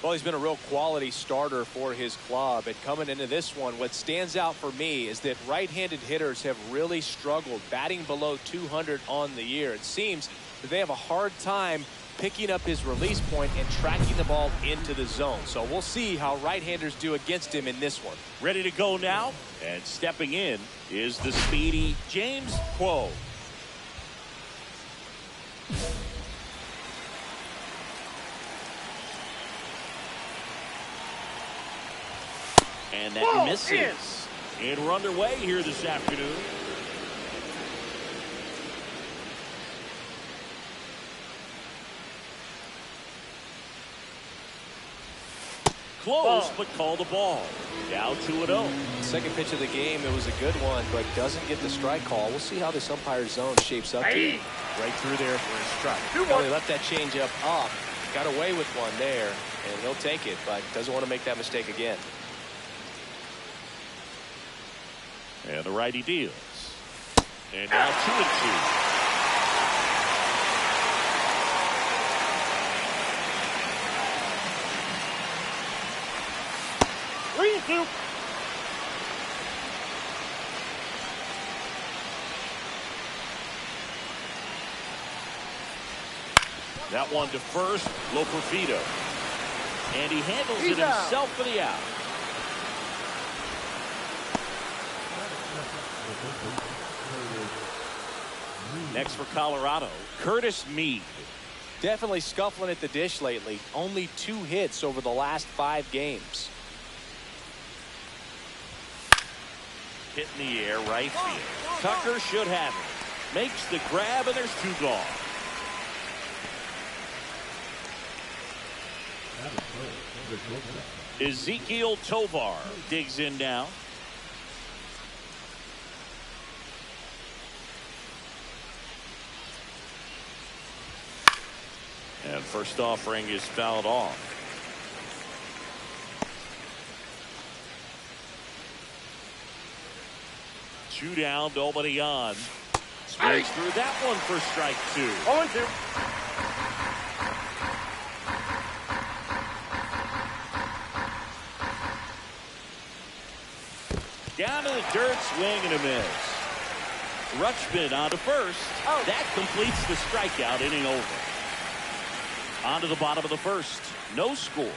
Well, he's been a real quality starter for his club. And coming into this one, what stands out for me is that right-handed hitters have really struggled, batting below 200 on the year. It seems that they have a hard time picking up his release point and tracking the ball into the zone. So we'll see how right-handers do against him in this one. Ready to go now, and stepping in is the speedy James Quo. And that misses. And we're underway here this afternoon. Close, but call the ball. Now 2-0. Second pitch of the game, it was a good one, but doesn't get the strike call. We'll see how this umpire's zone shapes up. Right through there for a strike. Well, he left that changeup up. Got away with one there, and he'll take it, but doesn't want to make that mistake again. And the righty deals. And now 2-2. 3-2. That one to first, Loperfido. And he handles it himself for the out. Next for Colorado, Curtis Mead. Definitely scuffling at the dish lately. Only 2 hits over the last 5 games. Hit in the air, right field. Tucker should have it. Makes the grab, and there's 2 gone. Ezekiel Tovar digs in now. And first offering is fouled off. Two down, nobody on. Swings through that one for strike 2. 0-2. Down to the dirt, swing and a miss. Rutschman on to first. That completes the strikeout, inning over. On to the bottom of the first. No score.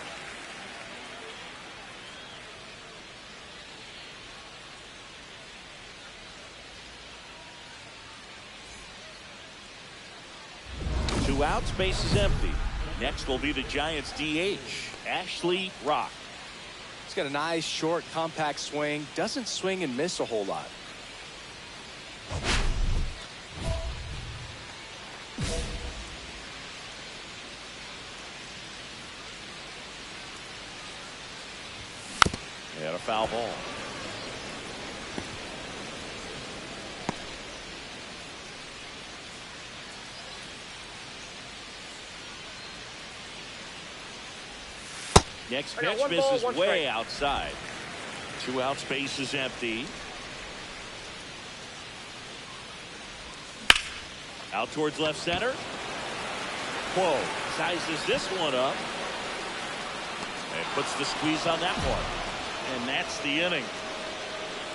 Two outs, base is empty. Next will be the Giants' DH, Ashley Rock. He's got a nice, short, compact swing. Doesn't swing and miss a whole lot. And a foul ball. Next pitch misses way outside. 2 outs, base is empty. Out towards left center. Whoa, sizes this one up. And puts the squeeze on that one. And that's the inning.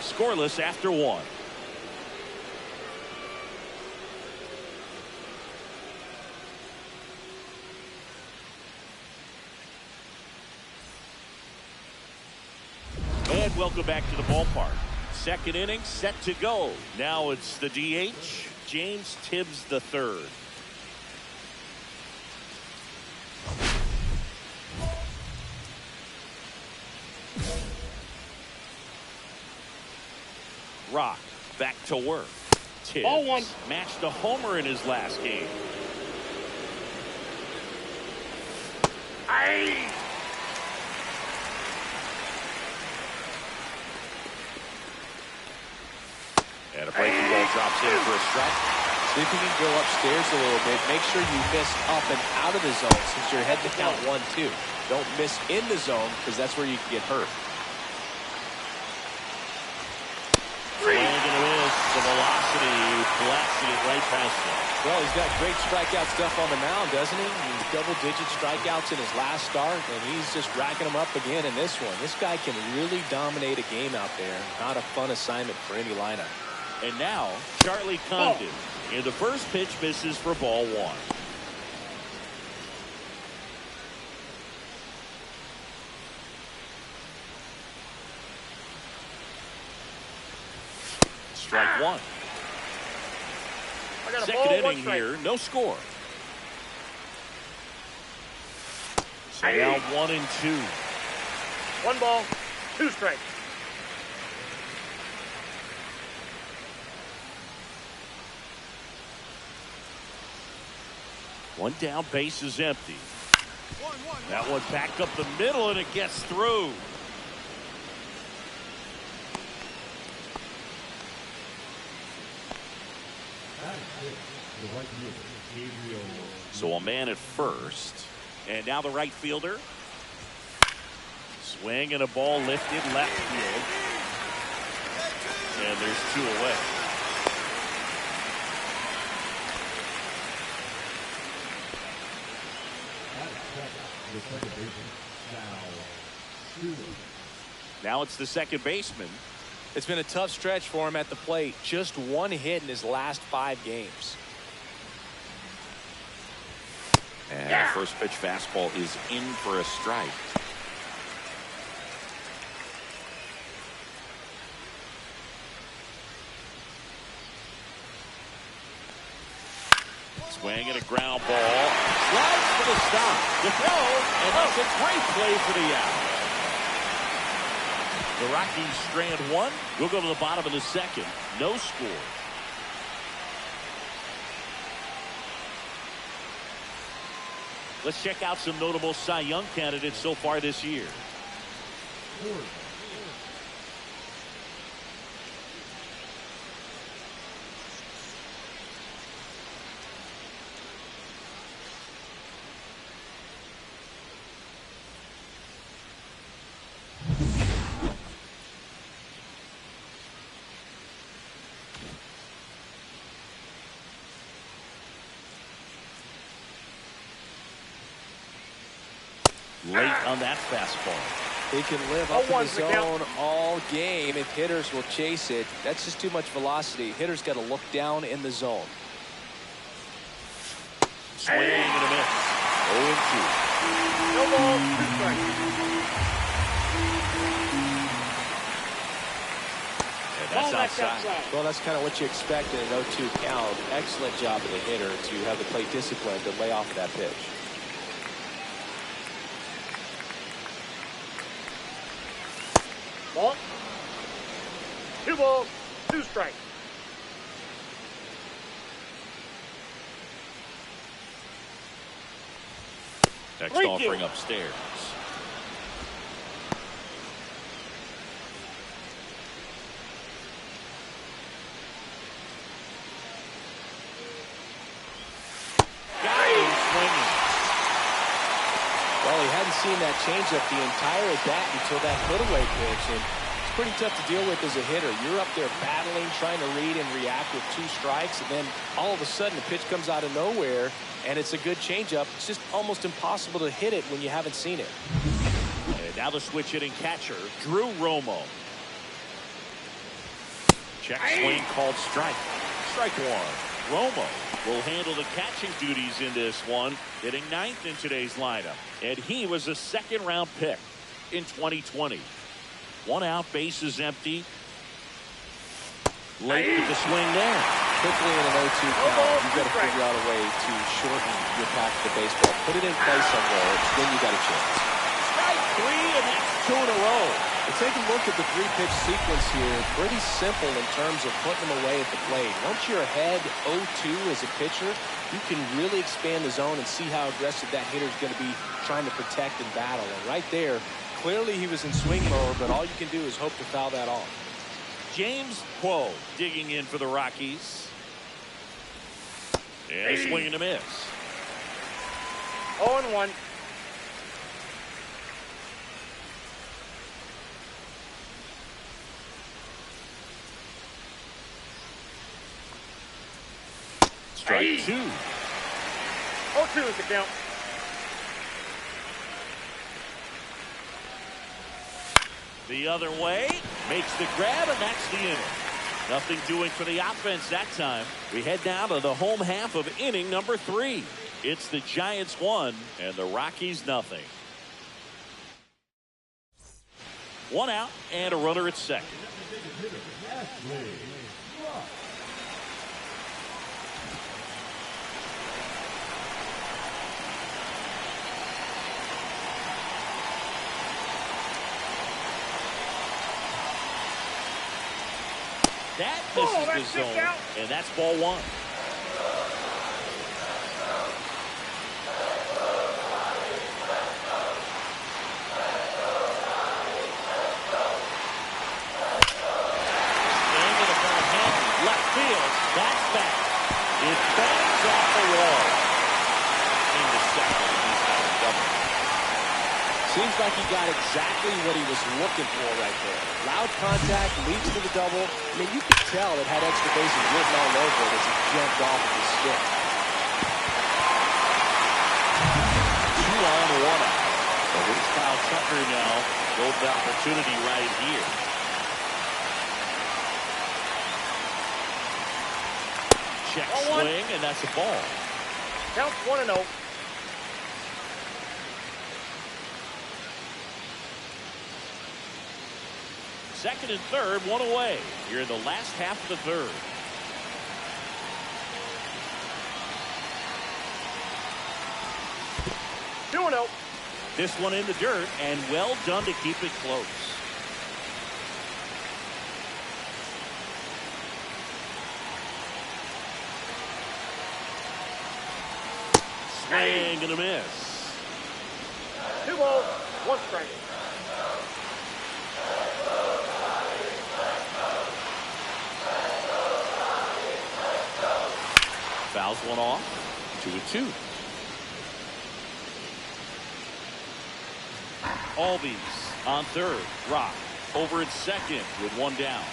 Scoreless after 1. And welcome back to the ballpark. Second inning set to go. Now it's the DH, James Tibbs III. Rock back to work. Tibbs Ball 1. matched a homer in his last game. Aye. And a breaking ball drops in for a strike. See if you can go upstairs a little bit. Make sure you miss up and out of the zone since you're heading to count 1-2. Don't miss in the zone because that's where you can get hurt. Swing and a miss. The velocity blasting it right past him. Well, he's got great strikeout stuff on the mound, doesn't he? He's double-digit strikeouts in his last start, and he's just racking them up again in this one. This guy can really dominate a game out there. Not a fun assignment for any lineup. And now, Charlie Condon. And the first pitch misses for ball 1. Strike 1. I got a Second ball, inning here, no score. So now 1-2. 1 ball, 2 strikes. One down, base is empty. That one back up the middle, and it gets through. So a man at first. And now the right fielder. Swing and a ball lifted left field. And there's 2 away. Now it's the second baseman. It's been a tough stretch for him at the plate. Just 1 hit in his last 5 games. And the first pitch fastball is in for a strike. Swing and a ground ball. Slides for the stop. The throw, and that's a great play for the out. The Rockies strand 1. We'll go to the bottom of the second. No score. Let's check out some notable Cy Young candidates so far this year. Late on that fastball. He can live up in the zone all game if hitters will chase it. That's just too much velocity. Hitters got to look down in the zone. Swing and a miss. 0-2. No ball, 2 strikes. And that's outside. Well, that's kind of what you expect in an 0-2 count. Excellent job of the hitter to have the plate discipline to lay off that pitch. Ball. 2 balls, 2 strikes. Next 3-2. offering upstairs. Got him swinging. Well, he hadn't seen that changeup the entire at bat until that put-away pitch, and it's pretty tough to deal with as a hitter. You're up there battling, trying to read and react with 2 strikes, and then all of a sudden the pitch comes out of nowhere, and it's a good changeup. It's just almost impossible to hit it when you haven't seen it. And now the switch hitting catcher, Drew Romo. Check swing called strike. Strike 1. Romo will handle the catching duties in this one, hitting 9th in today's lineup. And he was a second-round pick in 2020. 1 out, bases empty. Late with the swing there. Quickly in an 0-2 count, you've got to figure out a way to shorten your path to the baseball. Put it in play somewhere, then you got a chance. Strike 3, and that's 2 in a row. But take a look at the 3-pitch sequence here. Pretty simple in terms of putting them away at the plate. Once you're ahead 0-2 as a pitcher, you can really expand the zone and see how aggressive that hitter is going to be trying to protect and battle. And right there, clearly he was in swing mode, but all you can do is hope to foul that off. James Quo digging in for the Rockies. And a swing and a miss. 0-1. Strike 2. 0-2 is the count. The other way, makes the grab, and that's the inning. Nothing doing for the offense that time. We head down to the home half of inning number 3. It's the Giants 1 and the Rockies nothing. 1 out and a runner at second. That misses the zone, and that's ball 1. Into the front hand, left field. That's back. It bangs off the wall. Into second. He's got a double. Seems like he got exactly what he was looking for right there. Loud contact leads to the double. I mean, you could tell it had extra bases written all over it as he jumped off of his stick. 2 on, 1 out. So here's Kyle Tucker now. Golden opportunity right here. Check swing, and that's a ball. Counts 1-0. Second and third, 1 away. Here in the last half of the third. This one in the dirt, and well done to keep it close. Swing and a miss. 2 balls, 1 strike. Fouls one off. 2-2. Albies on third. Rock over at second with 1 down.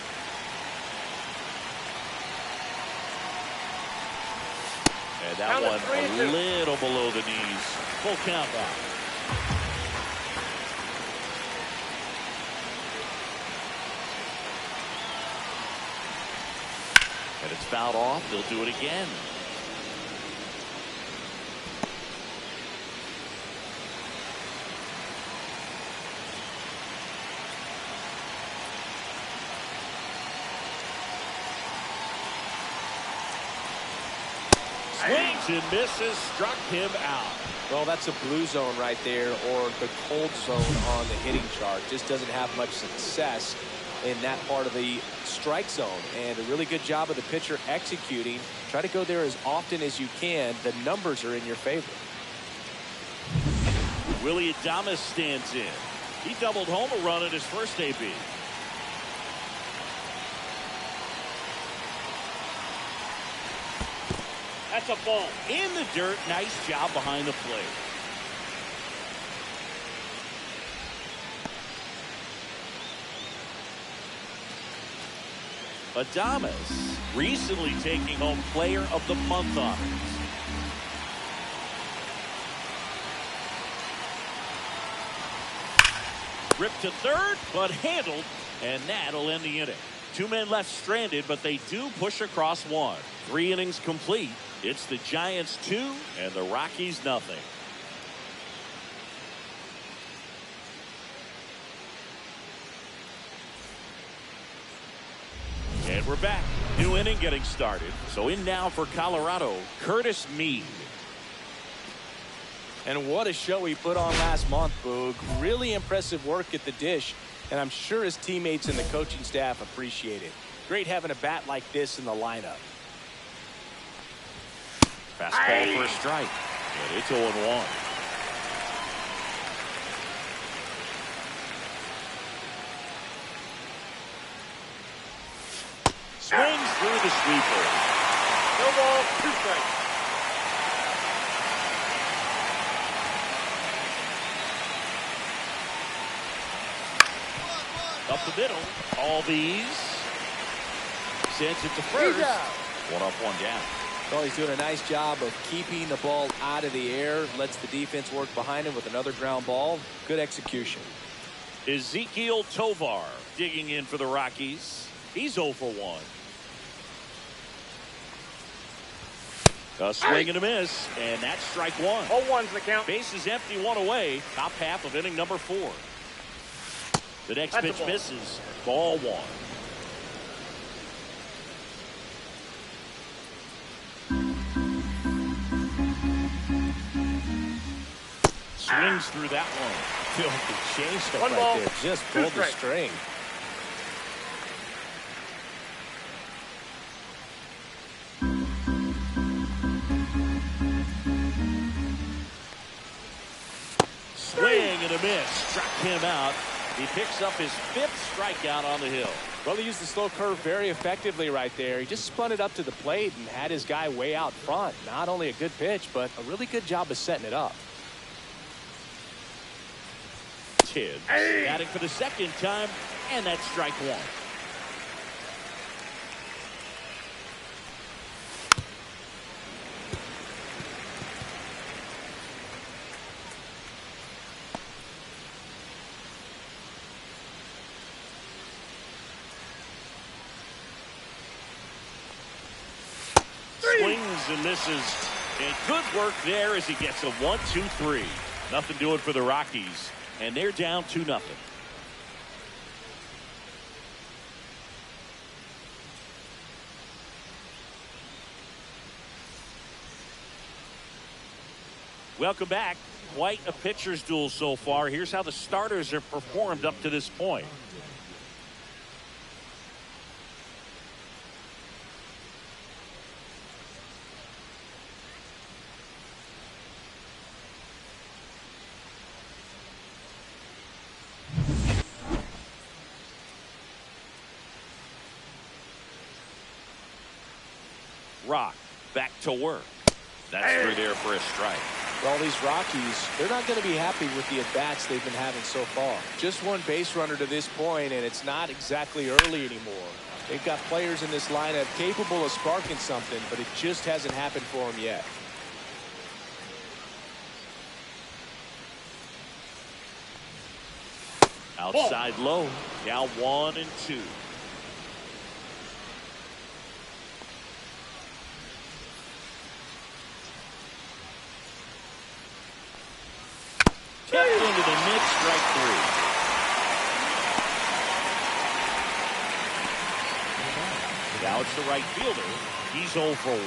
And that one a little below the knees. Full count now. And it's fouled off. They'll do it again. Swings and misses, struck him out. Well, that's a blue zone right there, or the cold zone on the hitting chart. Just doesn't have much success in that part of the strike zone. And a really good job of the pitcher executing. Try to go there as often as you can. The numbers are in your favor. Willie Adames stands in. He doubled home a run in his first AB. That's a ball. In the dirt, nice job behind the plate. Adames recently taking home Player of the Month honors. Ripped to third, but handled, and that'll end the inning. 2 men left stranded, but they do push across one. 3 innings complete. It's the Giants 2 and the Rockies nothing. And we're back. New inning getting started. So in now for Colorado, Curtis Mead. And what a show he put on last month, Boog. Really impressive work at the dish, and I'm sure his teammates and the coaching staff appreciate it. Great having a bat like this in the lineup. Fastball for a strike, and it's 0-1. Swings through the sweeper. No ball, 2 strikes. Up the middle, all these. Sends it to first. One up, one down. Well, he's doing a nice job of keeping the ball out of the air. Lets the defense work behind him with another ground ball. Good execution. Ezekiel Tovar digging in for the Rockies. He's 0 for 1. A swing and a miss, and that's strike 1. 0-1's the count. Bases empty, 1 away. Top half of inning number 4. The next pitch misses. Ball 1. Swings through that one. Filthy changeup One right ball, there. Just 2 pulled the strikes. string. Swing and a miss. Struck him out. He picks up his 5th strikeout on the hill. Well, he used the slow curve very effectively right there. He just spun it up to the plate and had his guy way out front. Not only a good pitch, but a really good job of setting it up. Tibbs batting for the 2nd time, and that's strike 1. Swings and misses. And good work there as he gets a 1-2-3. Nothing doing for the Rockies. And they're down 2-0. Welcome back. Quite a pitcher's duel so far. Here's how the starters have performed up to this point. Rock back to work. That's through there for a strike. Well, these Rockies, they're not going to be happy with the at-bats they've been having so far. Just one base runner to this point, and it's not exactly early anymore. They've got players in this lineup capable of sparking something, but it just hasn't happened for them yet. Outside low. Now 1-2. Tipped into the mid, strike 3. Now it's the right fielder. He's 0 for 1.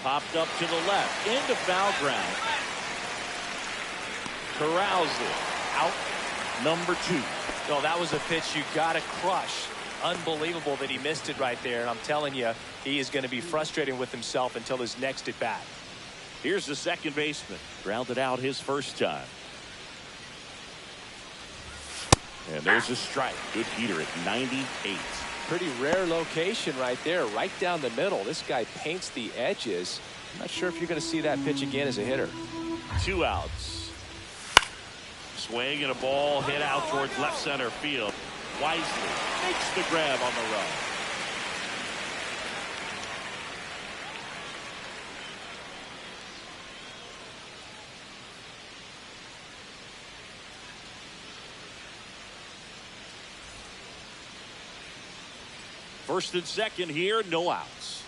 Popped up to the left, into foul ground. Corrals it, out number 2. No, that was a pitch you got to crush. Unbelievable that he missed it right there. And I'm telling you, he is going to be frustrated with himself until his next at bat. Here's the second baseman. Grounded out his first time. And there's a strike. Good heater at 98. Pretty rare location right there, right down the middle. This guy paints the edges. I'm not sure if you're going to see that pitch again as a hitter. 2 outs. Swing and a ball hit out towards left center field. Wisely makes the grab on the run. First and second here, no outs.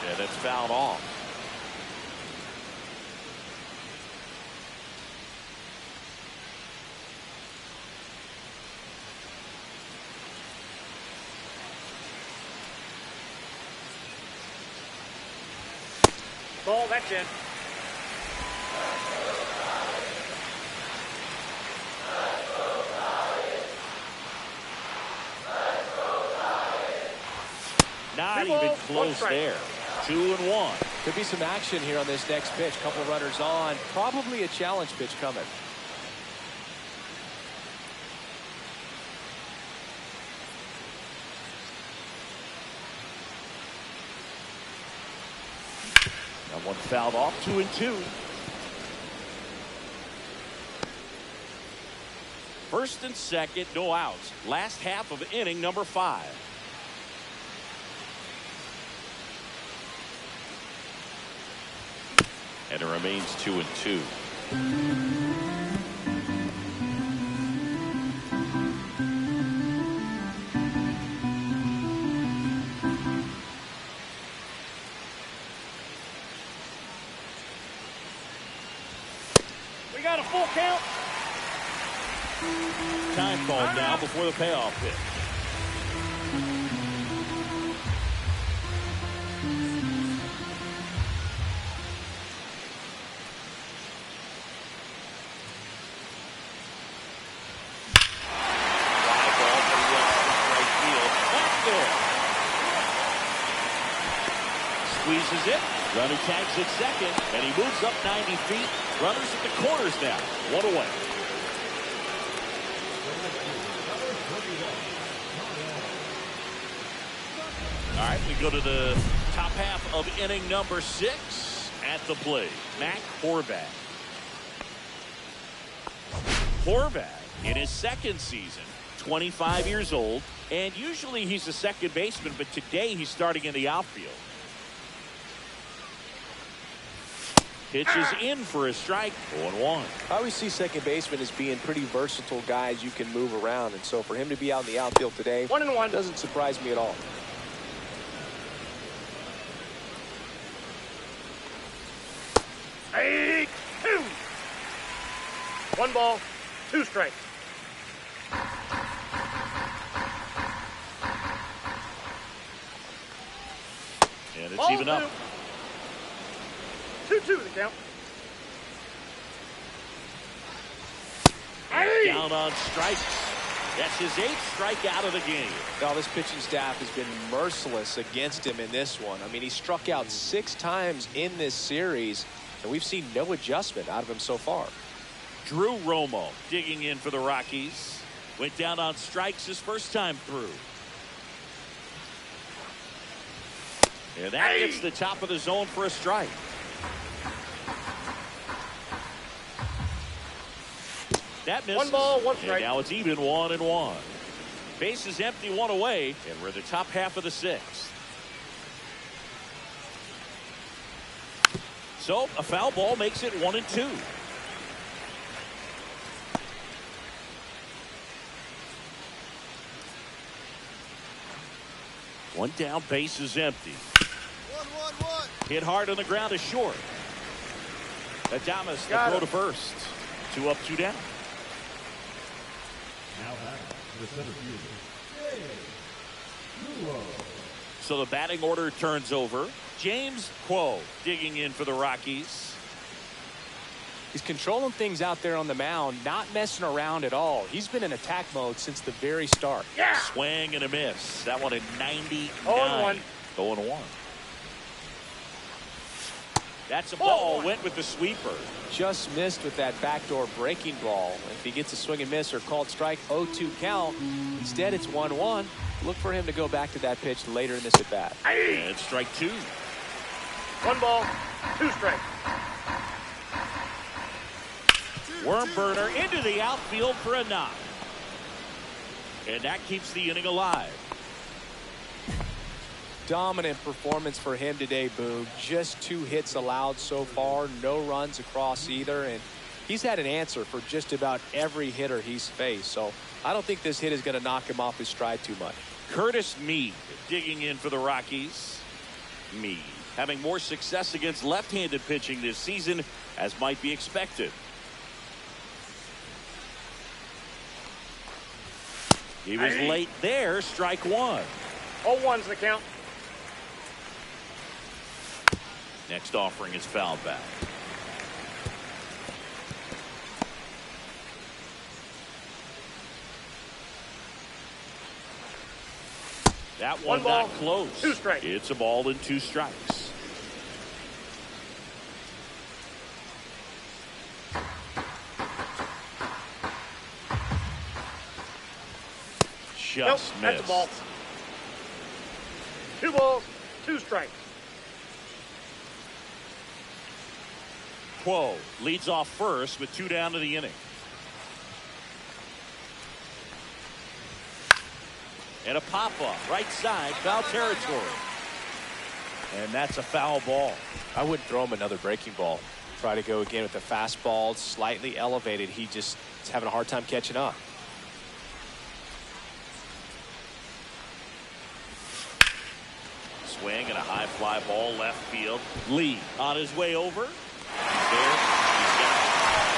Yeah, that's fouled off. Ball, that's in. Not even close there. 2-1. Could be some action here on this next pitch. Couple runners on. Probably a challenge pitch coming. That one fouled off. 2-2. First and second, no outs. Last half of inning number 5. And it remains 2-2. We got a full count. Time called now before the payoff pitch. Squeezes it. Runner tags at second, and he moves up 90 feet. Runners at the corners now. 1 away. All right, we go to the top half of inning number 6. At the plate, Matt Horvath. Horvath in his second season, 25 years old, and usually he's a second baseman, but today he's starting in the outfield. Pitches in for a strike. 0-1. I always see second basemen as being pretty versatile guys you can move around, and so for him to be out in the outfield today 1-1 doesn't surprise me at all. Hey, 2. 1 ball, 2 strikes. And it's Ball even up. 2-2 the count. Down on strikes. That's his 8th strikeout of the game. Now, this pitching staff has been merciless against him in this one. I mean, he struck out 6 times in this series, and we've seen no adjustment out of him so far. Drew Romo digging in for the Rockies. Went down on strikes his first time through. And that gets the top of the zone for a strike. That misses. 1 ball, 1 strike. And now it's even 1-1. Bases empty, 1 away, and we're the top half of the 6th. So a foul ball makes it 1-2. One down, base is empty. 1-1-1. Hit hard on the ground is short. Adames the throw to first. 2 up, 2 down. Now back to the center fielder. So the batting order turns over. James Quo digging in for the Rockies. He's controlling things out there on the mound, not messing around at all. He's been in attack mode since the very start. Yeah. Swing and a miss. That one at 99. 0-1. 0-1. That's a ball. Went with the sweeper. Just missed with that backdoor breaking ball. If he gets a swing and miss or called strike, 0-2 count. Instead, it's 1-1. Look for him to go back to that pitch later in this at bat. And strike 2. 1 ball, 2 strikes. Worm burner into the outfield for a knock. And that keeps the inning alive. Dominant performance for him today, Boog. Just 2 hits allowed so far, no runs across either, and he's had an answer for just about every hitter he's faced. So I don't think this hit is going to knock him off his stride too much. Curtis Mead digging in for the Rockies. Mead having more success against left-handed pitching this season, as might be expected. He was late there. Strike 1. 0-1's the count. Next offering is fouled back. That one ball, not close. 2 strikes. It's a ball and 2 strikes. Just Nope, that's missed. a ball. 2 balls, 2 strikes. Quo leads off first with 2 down to the inning. And a pop-up right side, foul territory. And that's a foul ball. I wouldn't throw him another breaking ball. Try to go again with the fastball, slightly elevated. He just is having a hard time catching up. Swing and a high fly ball left field. Lee on his way over. He's there. He's got it.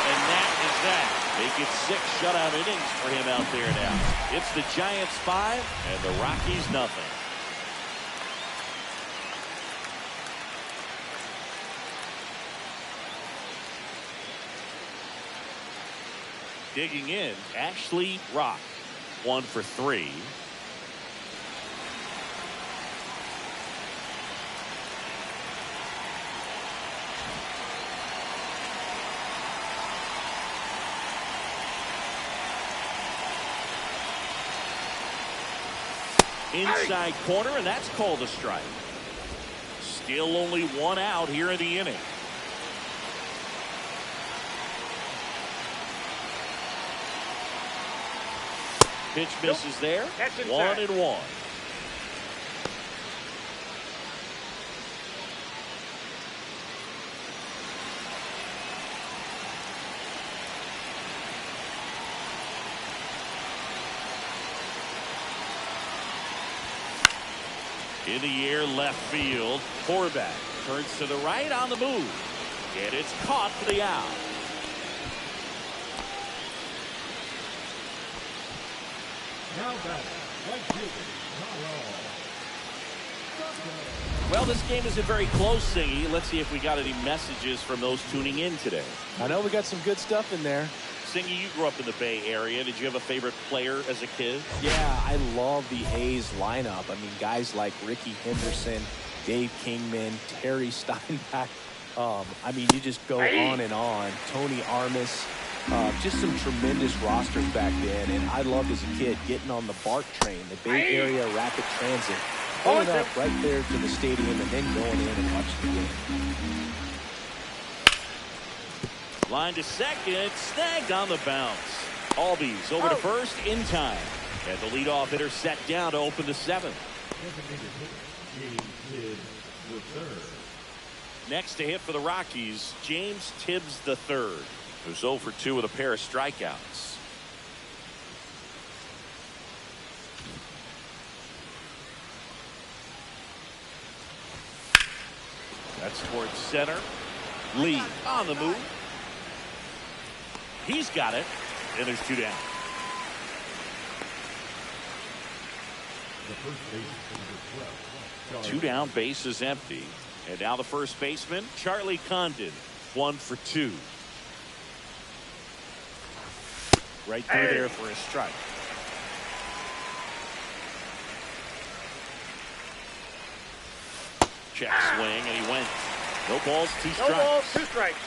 And that is that. Make it 6 shutout innings for him out there now. It's the Giants 5 and the Rockies nothing. Digging in, Ashley Rock. 1 for 3. Inside corner, and that's called a strike. Still only 1 out here in the inning. Pitch misses there. 1-1. In the air, left field. Horvath turns to the right on the move. And it's caught for the out. Now back, right fielder, Well, this game isn't very close, Singy. Let's see if we got any messages from those tuning in today. I know we got some good stuff in there. Singy, you grew up in the Bay Area. Did you have a favorite player as a kid? Yeah, I love the A's lineup. I mean, guys like Ricky Henderson, Dave Kingman, Terry Steinbach. I mean, you just go on and on. Tony Armas. Just some tremendous rosters back then. And I loved as a kid getting on the BART train, the Bay Area Rapid Transit, pulling up right there to the stadium and then going in and watching the game. Line to second, snagged on the bounce. Albies over to first in time. And the leadoff hitter set down to open the 7th. Next to hit for the Rockies, James Tibbs III, who's 0 for 2 with a pair of strikeouts. That's towards center. Lee on the move. He's got it, and there's 2 down. The first base is number 12. 2 down, base is empty. And now the first baseman, Charlie Condon, 1 for 2. Right through there for a strike. Check swing, and he went. No balls, 2 strikes. No balls, 2 strikes.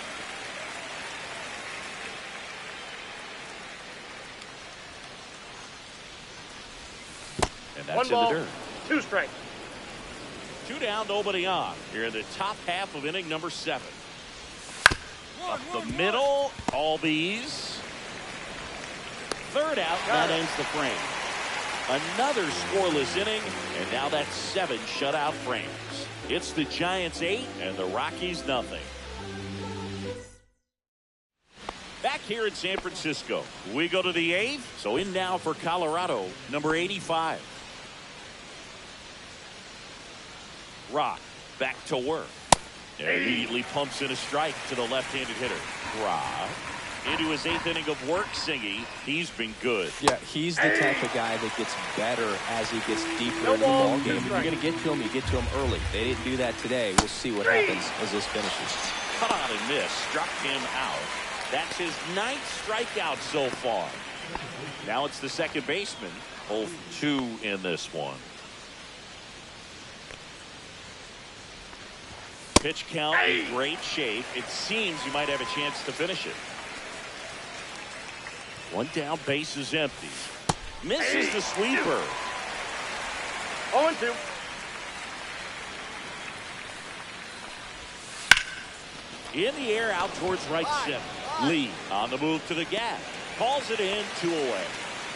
And that's 1 in ball, the dirt. 2 strikes. 2 down, nobody on. Here in the top half of inning number 7. Up the middle, all these. 3rd out, that ends the frame. Another scoreless inning, and now that's 7 shutout frames. It's the Giants 8 and the Rockies nothing. Back here in San Francisco, we go to the 8th. So in now for Colorado, number 85. Rock back to work. And immediately pumps in a strike to the left-handed hitter. Rock into his 8th inning of work, Singy. He's been good. Yeah, he's the type of guy that gets better as he gets deeper into the ball game. If you're going to get to him, you get to him early. They didn't do that today. We'll see what happens as this finishes. Cut on and miss. Struck him out. That's his 9th strikeout so far. Now it's the second baseman. 0 for 2 in this one. Pitch count in great shape. It seems you might have a chance to finish it. 1 down, base is empty. Misses the sweeper. 0-2. In the air, out towards right center. Lee on the move to the gap. Calls it in, 2 away.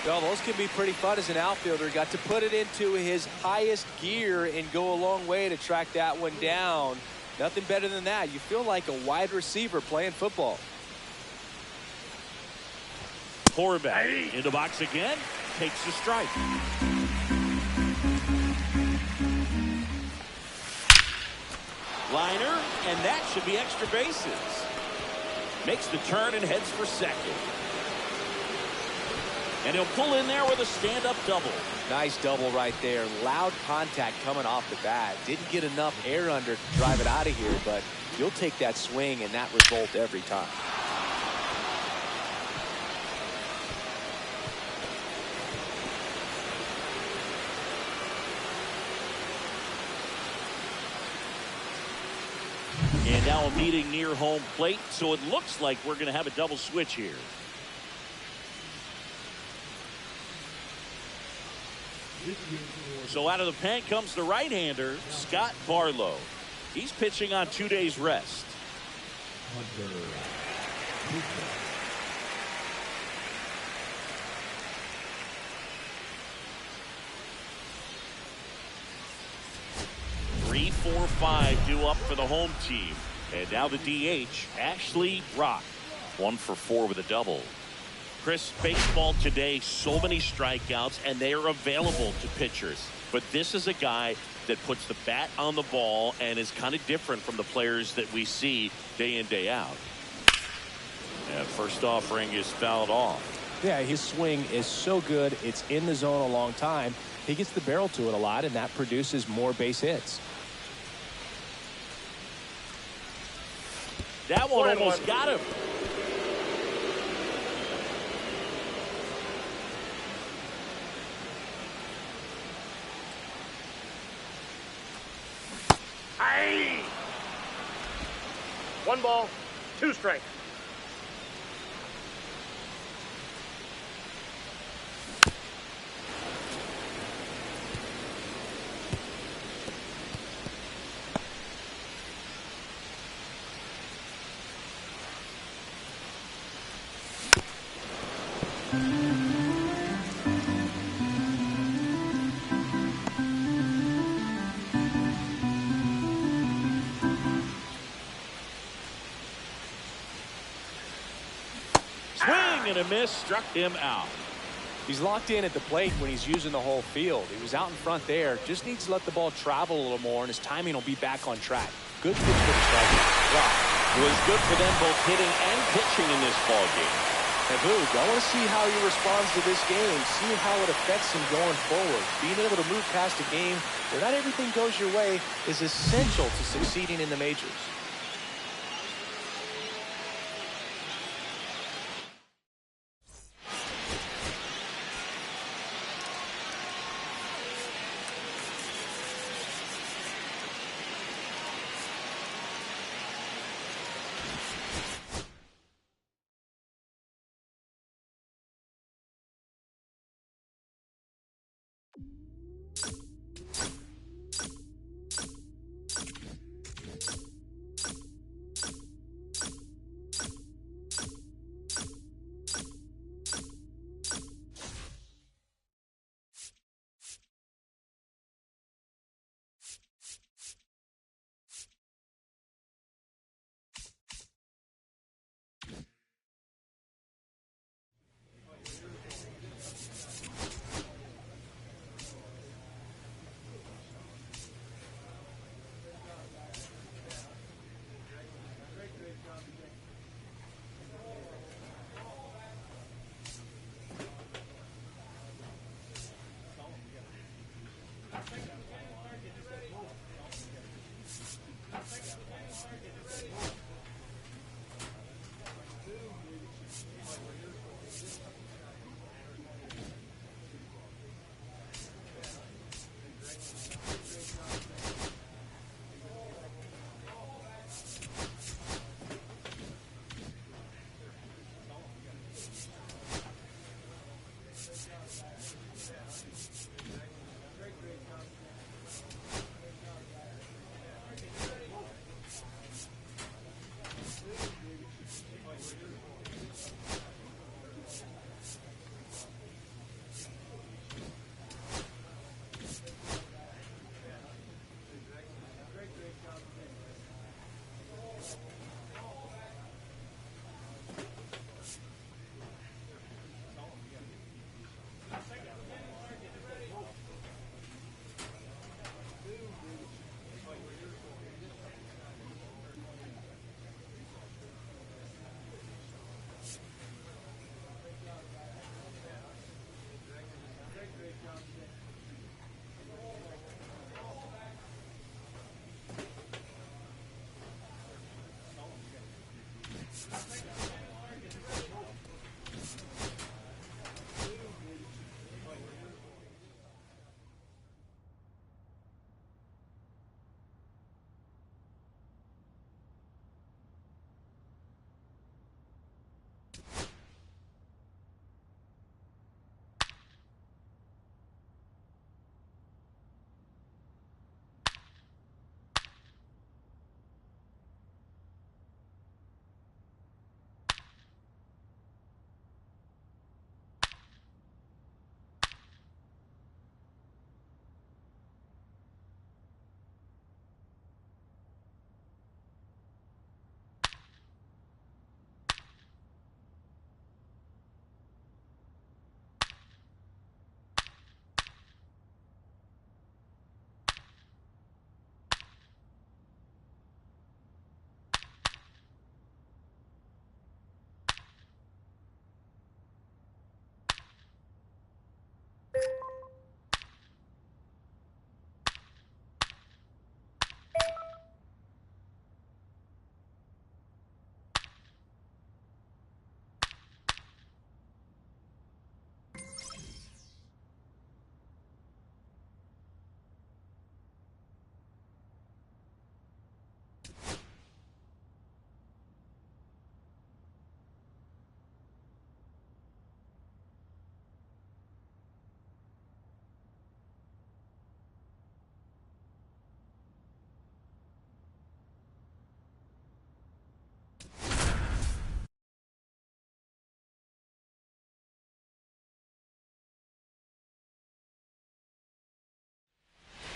Well, those can be pretty fun as an outfielder. Got to put it into his highest gear and go a long way to track that one down. Nothing better than that. You feel like a wide receiver playing football. Horvath in the box again. Takes the strike. Liner, and that should be extra bases. Makes the turn and heads for second. And he'll pull in there with a stand-up double. Nice double right there. Loud contact coming off the bat. Didn't get enough air under to drive it out of here, but you'll take that swing and that result every time. And now a meeting near home plate, so it looks like we're going to have a double switch here. So out of the pen comes the right-hander, Scott Barlow. He's pitching on 2 days rest. Hunter. 3, 4, 5 due up for the home team. And now the DH, Ashley Rock. 1 for 4 with a double. Chris, baseball today, so many strikeouts, and they are available to pitchers. But this is a guy that puts the bat on the ball and is kind of different from the players that we see day in, day out. And first offering is fouled off. Yeah, his swing is so good. It's in the zone a long time. He gets the barrel to it a lot, and that produces more base hits. That one almost got him. Aye. 1 ball, 2 strikes. Swing and a miss, struck him out. He's locked in at the plate when he's using the whole field. He was out in front there. Just needs to let the ball travel a little more, and his timing will be back on track. Good pitch for the striker. Rock was good for them both hitting and pitching in this ball game. And Boog, I want to see how he responds to this game, see how it affects him going forward. Being able to move past a game where not everything goes your way is essential to succeeding in the majors.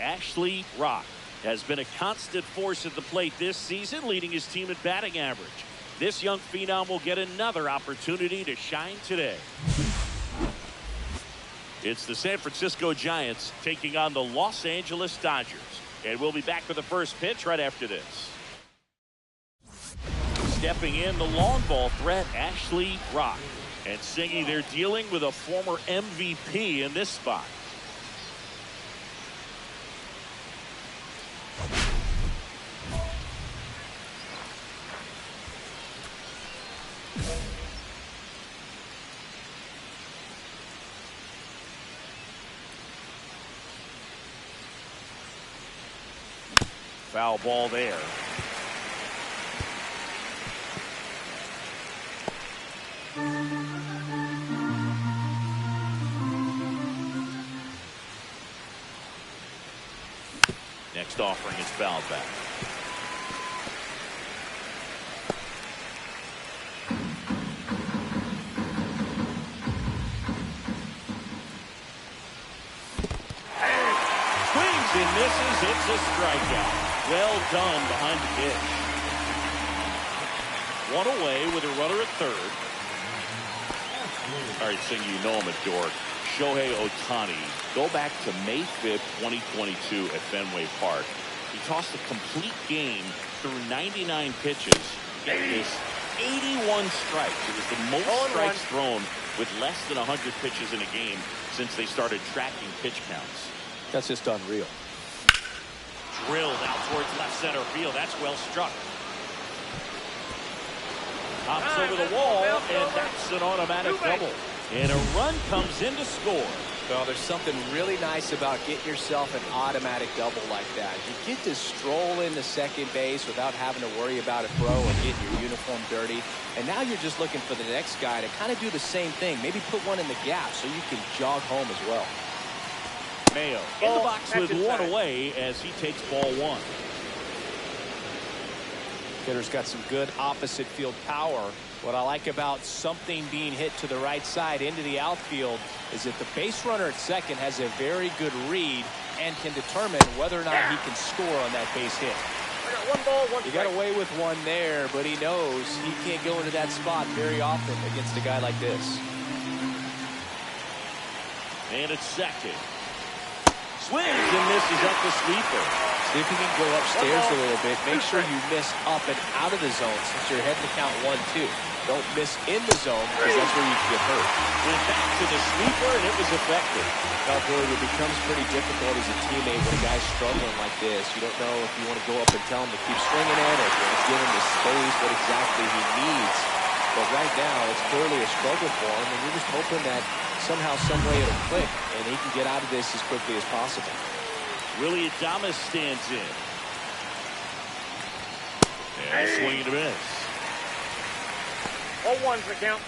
Ashley Rock has been a constant force at the plate this season, leading his team in batting average. This young phenom will get another opportunity to shine today. It's the San Francisco Giants taking on the Los Angeles Dodgers. And we'll be back for the first pitch right after this. Stepping in, the long ball threat, Ashley Rock. And Singy, they're dealing with a former MVP in this spot. Foul ball there. Next offering is fouled back. Swings and misses. It's a strikeout. Well done behind the pitch. One away with a runner at third. All right, Sing, you know him at Dork. Shohei Ohtani. Go back to May 5th, 2022 at Fenway Park. He tossed a complete game through 99 pitches. Get this, 81 strikes. It was the most strikes thrown with less than 100 pitches in a game since they started tracking pitch counts. That's just unreal. Drilled out towards left center field. That's well struck. Hops over the wall, and that's an automatic double. And a run comes in to score. Well, there's something really nice about getting yourself an automatic double like that. You get to stroll into second base without having to worry about a throw and getting your uniform dirty. And now you're just looking for the next guy to kind of do the same thing. Maybe put one in the gap so you can jog home as well. Mayo in the box with one away as he takes ball one. Hitter's got some good opposite field power. What I like about something being hit to the right side into the outfield is that the base runner at second has a very good read and can determine whether or not he can score on that base hit. I got one ball, one He got away with one there, but he knows he can't go into that spot very often against a guy like this. And it's second. Swings and misses at the sweeper. See if you can go upstairs a little bit. Make sure you miss up and out of the zone since you're heading to count 1-2. Don't miss in the zone because that's where you can get hurt. Went back to the sweeper and it was effective. Now, Billy, it becomes pretty difficult as a teammate when a guy's struggling like this. You don't know if you want to go up and tell him to keep swinging it or give him the space, what exactly he needs. But right now, it's clearly a struggle for him, and you're just hoping that somehow, some way it'll click, and he can get out of this as quickly as possible. Willie Adames stands in. And swing and a miss. 0-1's the count.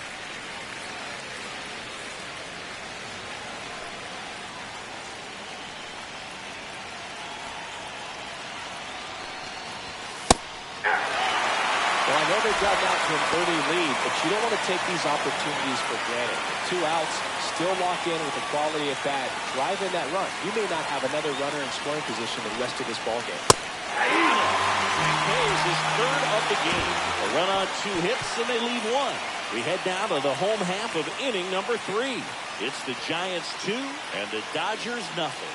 Well, I know they got out to an early lead, but you don't want to take these opportunities for granted. 2 outs, still lock in with a quality at bat, drive in that run. You may not have another runner in scoring position the rest of this ballgame. Hayes is third of the game. A run on 2 hits, and they lead 1. We head now to the home half of inning number 3. It's the Giants 2 and the Dodgers nothing.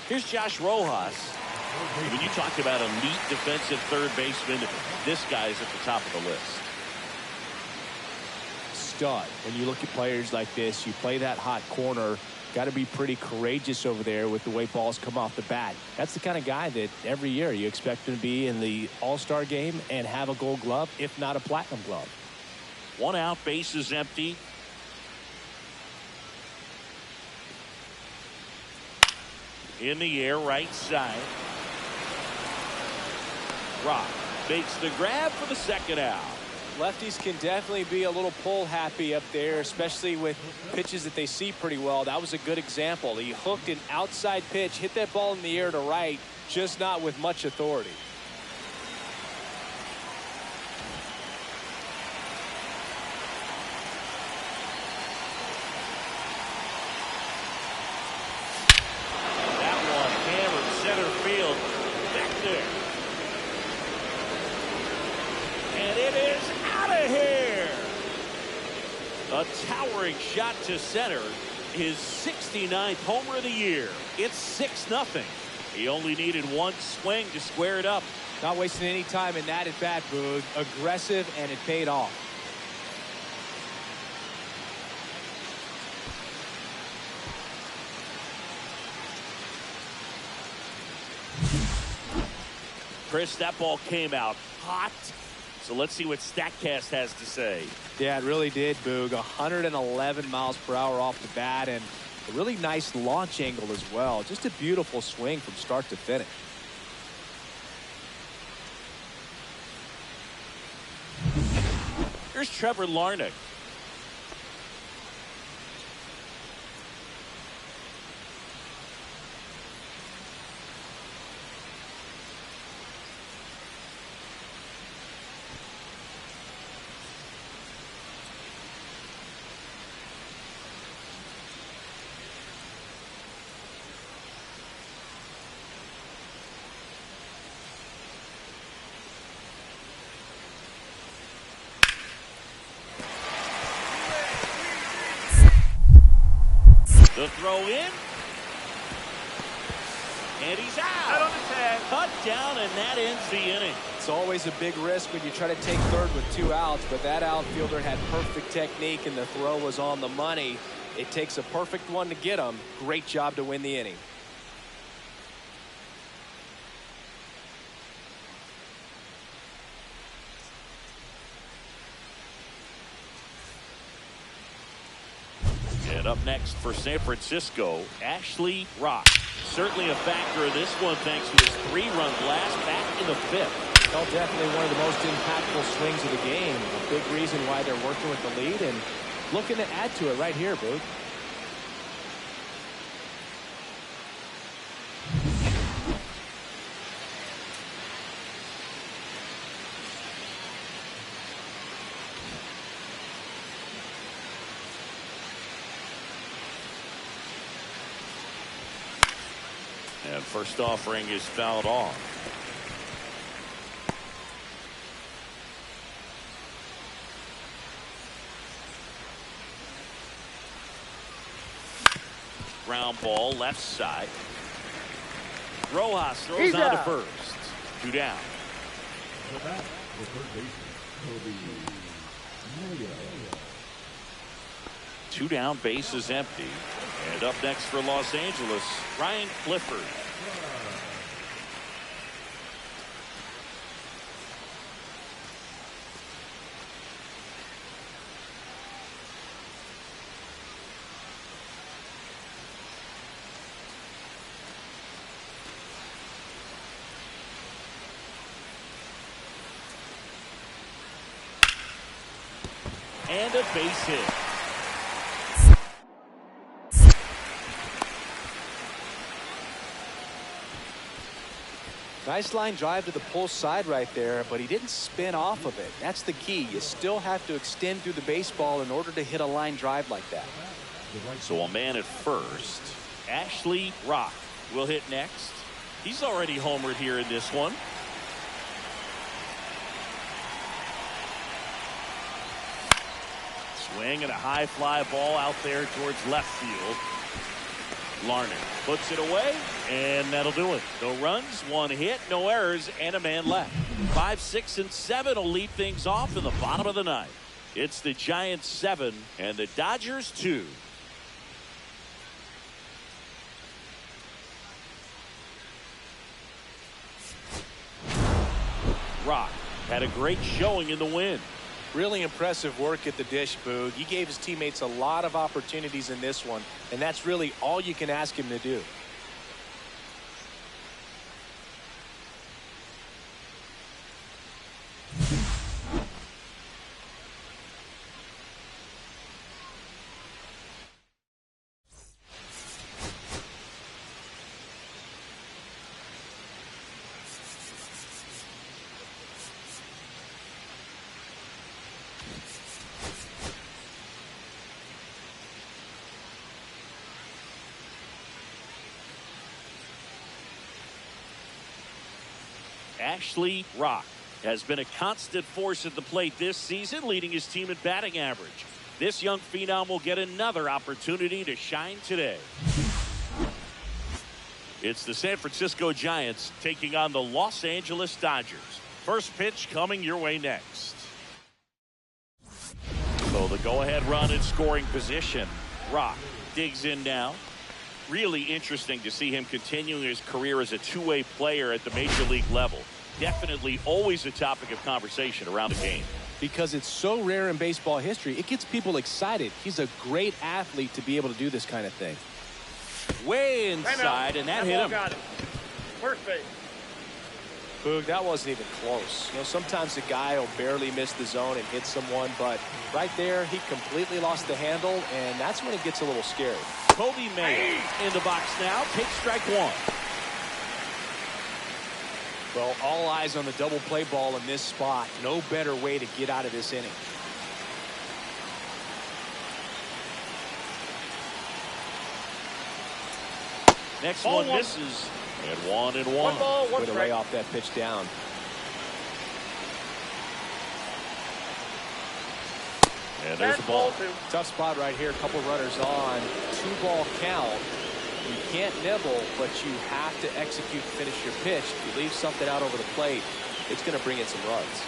Here's Josh Rojas. When you talk about elite defensive third baseman, this guy's at the top of the list. Stud. When you look at players like this, you play that hot corner, got to be pretty courageous over there with the way balls come off the bat. That's the kind of guy that every year you expect him to be in the All-Star game and have a Gold Glove, if not a Platinum Glove. 1 out, base is empty. In the air, right side. Rock makes the grab for the second out. Lefties can definitely be a little pull happy up there, especially with pitches that they see pretty well. That was a good example. He hooked an outside pitch, hit that ball in the air to right, just not with much authority. A towering shot to center, his 69th homer of the year. It's 6-0. He only needed one swing to square it up. Not wasting any time in that at bat, Boog. Aggressive, and it paid off. Chris, that ball came out hot. So let's see what StatCast has to say. Yeah, it really did, Boog. 111 miles per hour off the bat, and a really nice launch angle as well. Just a beautiful swing from start to finish. Here's Trevor Larnach. The throw in. And he's out. Out on the tag. Cut down, and that ends the inning. It's always a big risk when you try to take third with 2 outs, but that outfielder had perfect technique, and the throw was on the money. It takes a perfect one to get him. Great job to win the inning. And up next for San Francisco, Ashley Rock. Certainly a factor in this one thanks to his 3-run blast back in the 5th. Well, definitely one of the most impactful swings of the game. A big reason why they're working with the lead and looking to add to it right here, Boog. And first offering is fouled off. Ground ball left side. Rojas throws He's on to out. first. 2 down. The bat, the third baseman, Kobe. 2 down, base is empty. And up next for Los Angeles, Ryan Clifford. And a base hit. Nice line drive to the pull side right there, but he didn't spin off of it. That's the key. You still have to extend through the baseball in order to hit a line drive like that. So a man at first. Ashley Rock will hit next. He's already homered here in this one. Swing and a high fly ball out there towards left field. Larnach puts it away, and that'll do it. No runs, 1 hit, no errors, and a man left. 5, 6, and 7 will lead things off in the bottom of the 9th. It's the Giants 7 and the Dodgers 2. Rock had a great showing in the win. Really impressive work at the dish, Boog. He gave his teammates a lot of opportunities in this one, and that's really all you can ask him to do. Ashley Rock has been a constant force at the plate this season, leading his team in batting average. This young phenom will get another opportunity to shine today. It's the San Francisco Giants taking on the Los Angeles Dodgers. First pitch coming your way next. So the go-ahead run in scoring position. Rock digs in now. Really interesting to see him continuing his career as a two-way player at the major league level. Definitely always a topic of conversation around the game. Because it's so rare in baseball history, it gets people excited. He's a great athlete to be able to do this kind of thing. Way inside, and that hit him. Got it. First base. Boog, that wasn't even close. You know, sometimes a guy will barely miss the zone and hit someone, but right there, he completely lost the handle, and that's when it gets a little scary. Kobe May in the box now. Takes strike one. Well, all eyes on the double play ball in this spot. No better way to get out of this inning. Next one misses. And 1-1. One ball, one Way to strike. lay off that pitch down. And there's the ball. Tough spot right here. Couple runners on. 2-ball count. You can't nibble, but you have to execute, finish your pitch. If you leave something out over the plate, it's going to bring in some runs.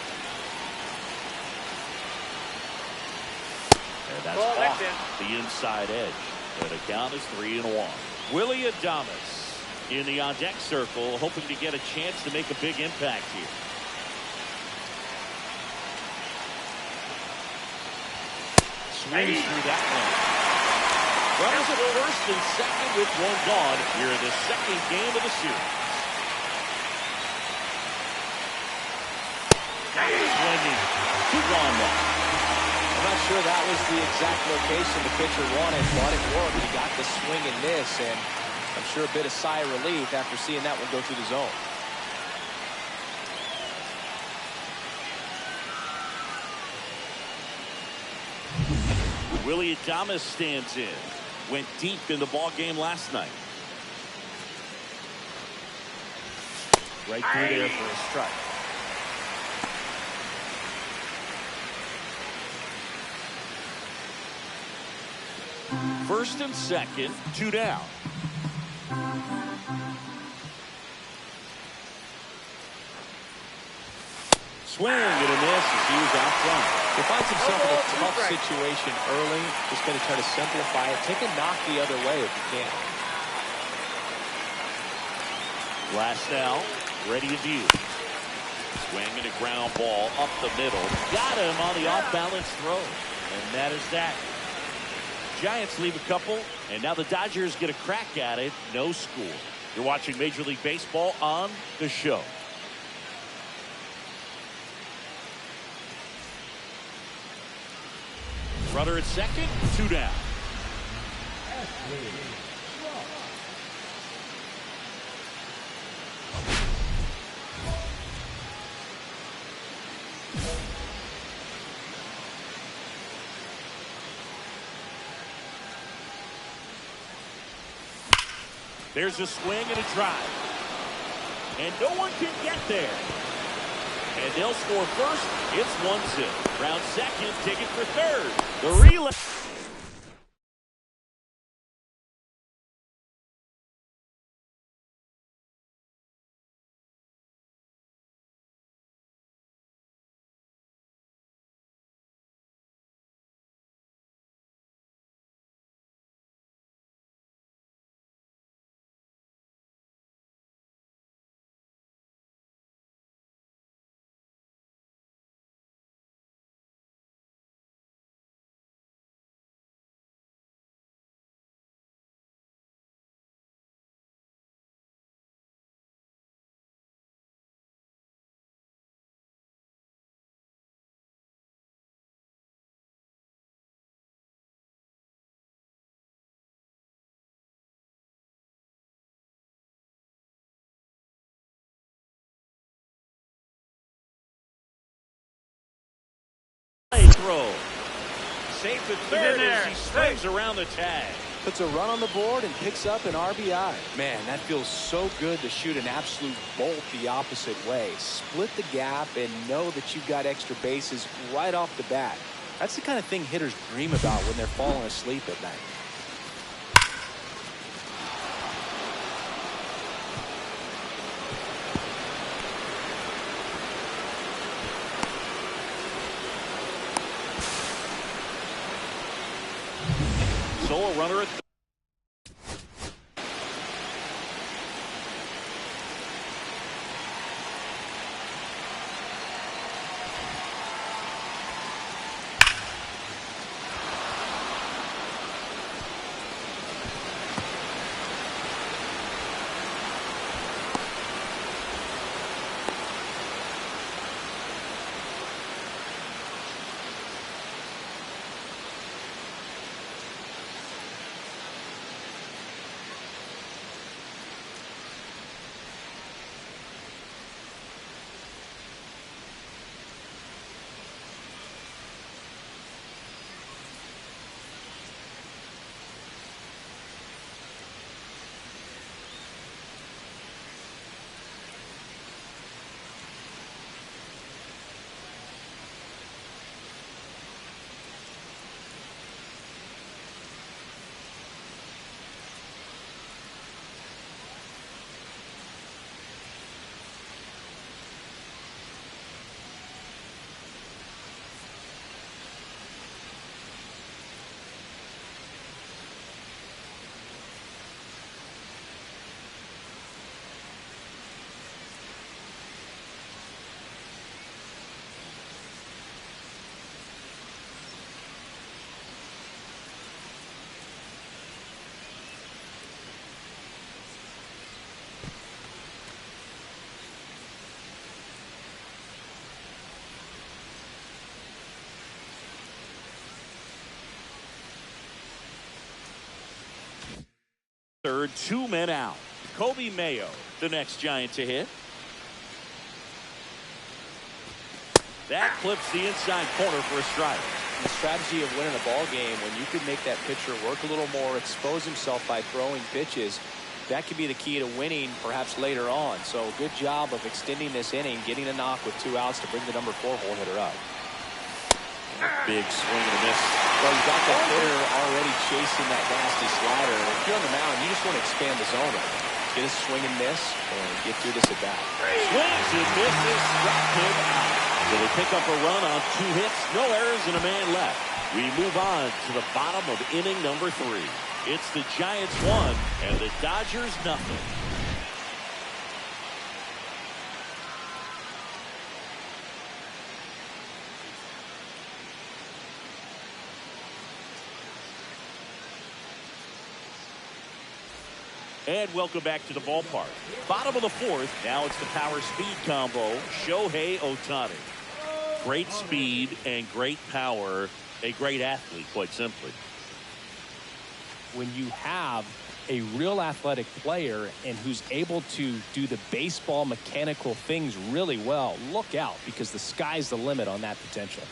And that's off the inside edge. And the count is 3-1. Willie Adames in the on-deck circle, hoping to get a chance to make a big impact here. Swings through that one. Runners at first and second with one gone here in the second game of the series. Swinging. Two gone now. I'm not sure that was the exact location the pitcher wanted, but it worked. He got the swing and miss, and I'm sure a bit of sigh of relief after seeing that one go through the zone. Willie Adames stands in. Went deep in the ball game last night. Right through there for a strike. First and second, 2 down. Swing and a miss as he was out front. He finds himself in a tough situation early. Just going to try to simplify it. Take a knock the other way if you can. Last now, ready to view. Swinging a ground ball up the middle. Got him on the off-balance throw. And that is that. Giants leave a couple, and now the Dodgers get a crack at it. No score. You're watching Major League Baseball on The Show. Runner at second, 2 down. There's a swing and a drive. And no one can get there. And they'll score first. It's 1-0. Round second, ticket for third. The relay. Throw. Safe at third as he swings around the tag. Puts a run on the board and picks up an RBI. Man, that feels so good to shoot an absolute bolt the opposite way. Split the gap and know that you've got extra bases right off the bat. That's the kind of thing hitters dream about when they're falling asleep at night. So a runner at third, 2 men out. Kobe Mayo, the next Giant to hit. That clips the inside corner for a strike. The strategy of winning a ball game, when you can make that pitcher work a little more, expose himself by throwing pitches, that could be the key to winning perhaps later on. So good job of extending this inning, getting a knock with 2 outs to bring the number 4 hole hitter up. Big swing and a miss. Well, you got the hitter already chasing that nasty slider. If you're on the mound, you just want to expand the zone. Get a swing and miss and get through this at bat. Swings and misses, struck him out. So they pick up a run on 2 hits, no errors, and a man left. We move on to the bottom of inning number 3. It's the Giants 1 and the Dodgers nothing. And welcome back to the ballpark. Bottom of the 4th. Now it's the power speed combo. Shohei Ohtani. Great speed and great power. A great athlete, quite simply. When you have a real athletic player and who's able to do the baseball mechanical things really well, look out, because the sky's the limit on that potential.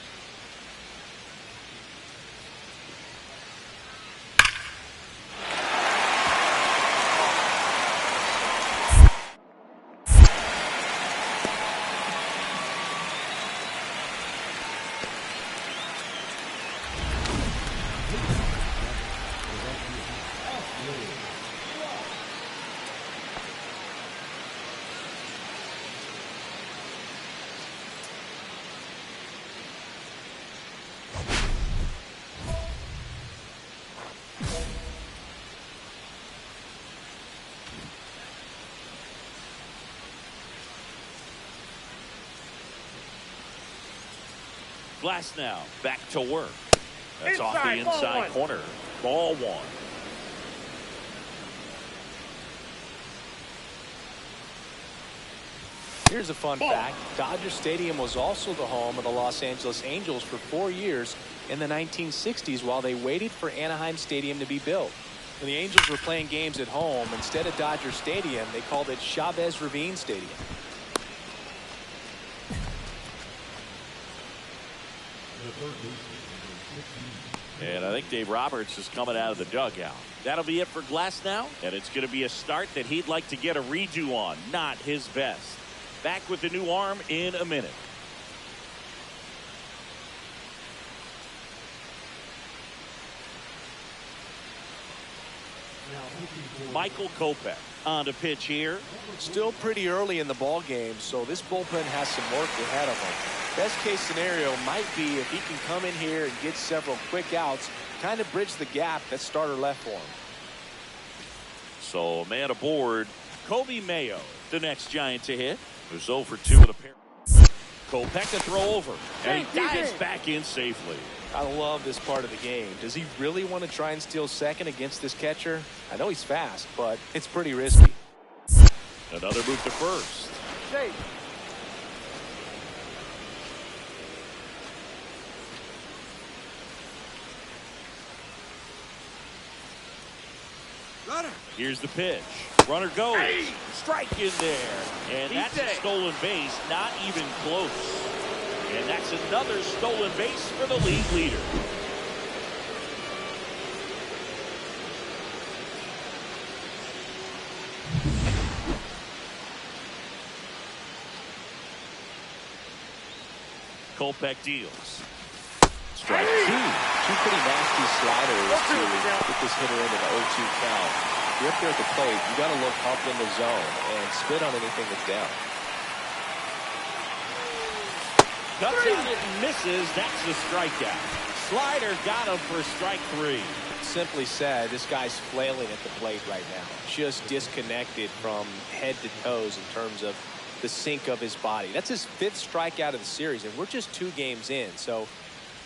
Glass now back to work. That's off the inside corner. Ball 1. Here's a fun fact. Dodger Stadium was also the home of the Los Angeles Angels for 4 years in the 1960s while they waited for Anaheim Stadium to be built. When the Angels were playing games at home, instead of Dodger Stadium, they called it Chavez Ravine Stadium. And I think Dave Roberts is coming out of the dugout. That'll be it for Glass now, and it's going to be a start that he'd like to get a redo on. Not his best. Back with the new arm in a minute. Michael Kopech on to pitch here. Still pretty early in the ball game, so this bullpen has some work ahead of him. Best case scenario might be if he can come in here and get several quick outs, kind of bridge the gap that starter left for him. So man aboard, Kobe Mayo, the next Giant to hit. There's 0 for 2 with a pair. Kopech to throw over, and he dives back in safely. I love this part of the game. Does he really want to try and steal second against this catcher? I know he's fast, but it's pretty risky. Another move to first. Shake. Here's the pitch. Runner goes. Strike in there. And that's a stolen base. Not even close. And that's another stolen base for the league leader. Kopech deals. Strike 2. Two pretty nasty sliders to get this hitter into the 0-2 count. If you're up there at the plate, you got to look up in the zone and spit on anything that's down. Cuts on it and misses. That's the strikeout. Slider got him for strike 3. Simply said, this guy's flailing at the plate right now. Just disconnected from head to toes in terms of the sink of his body. That's his 5th strikeout of the series, and we're just 2 games in. So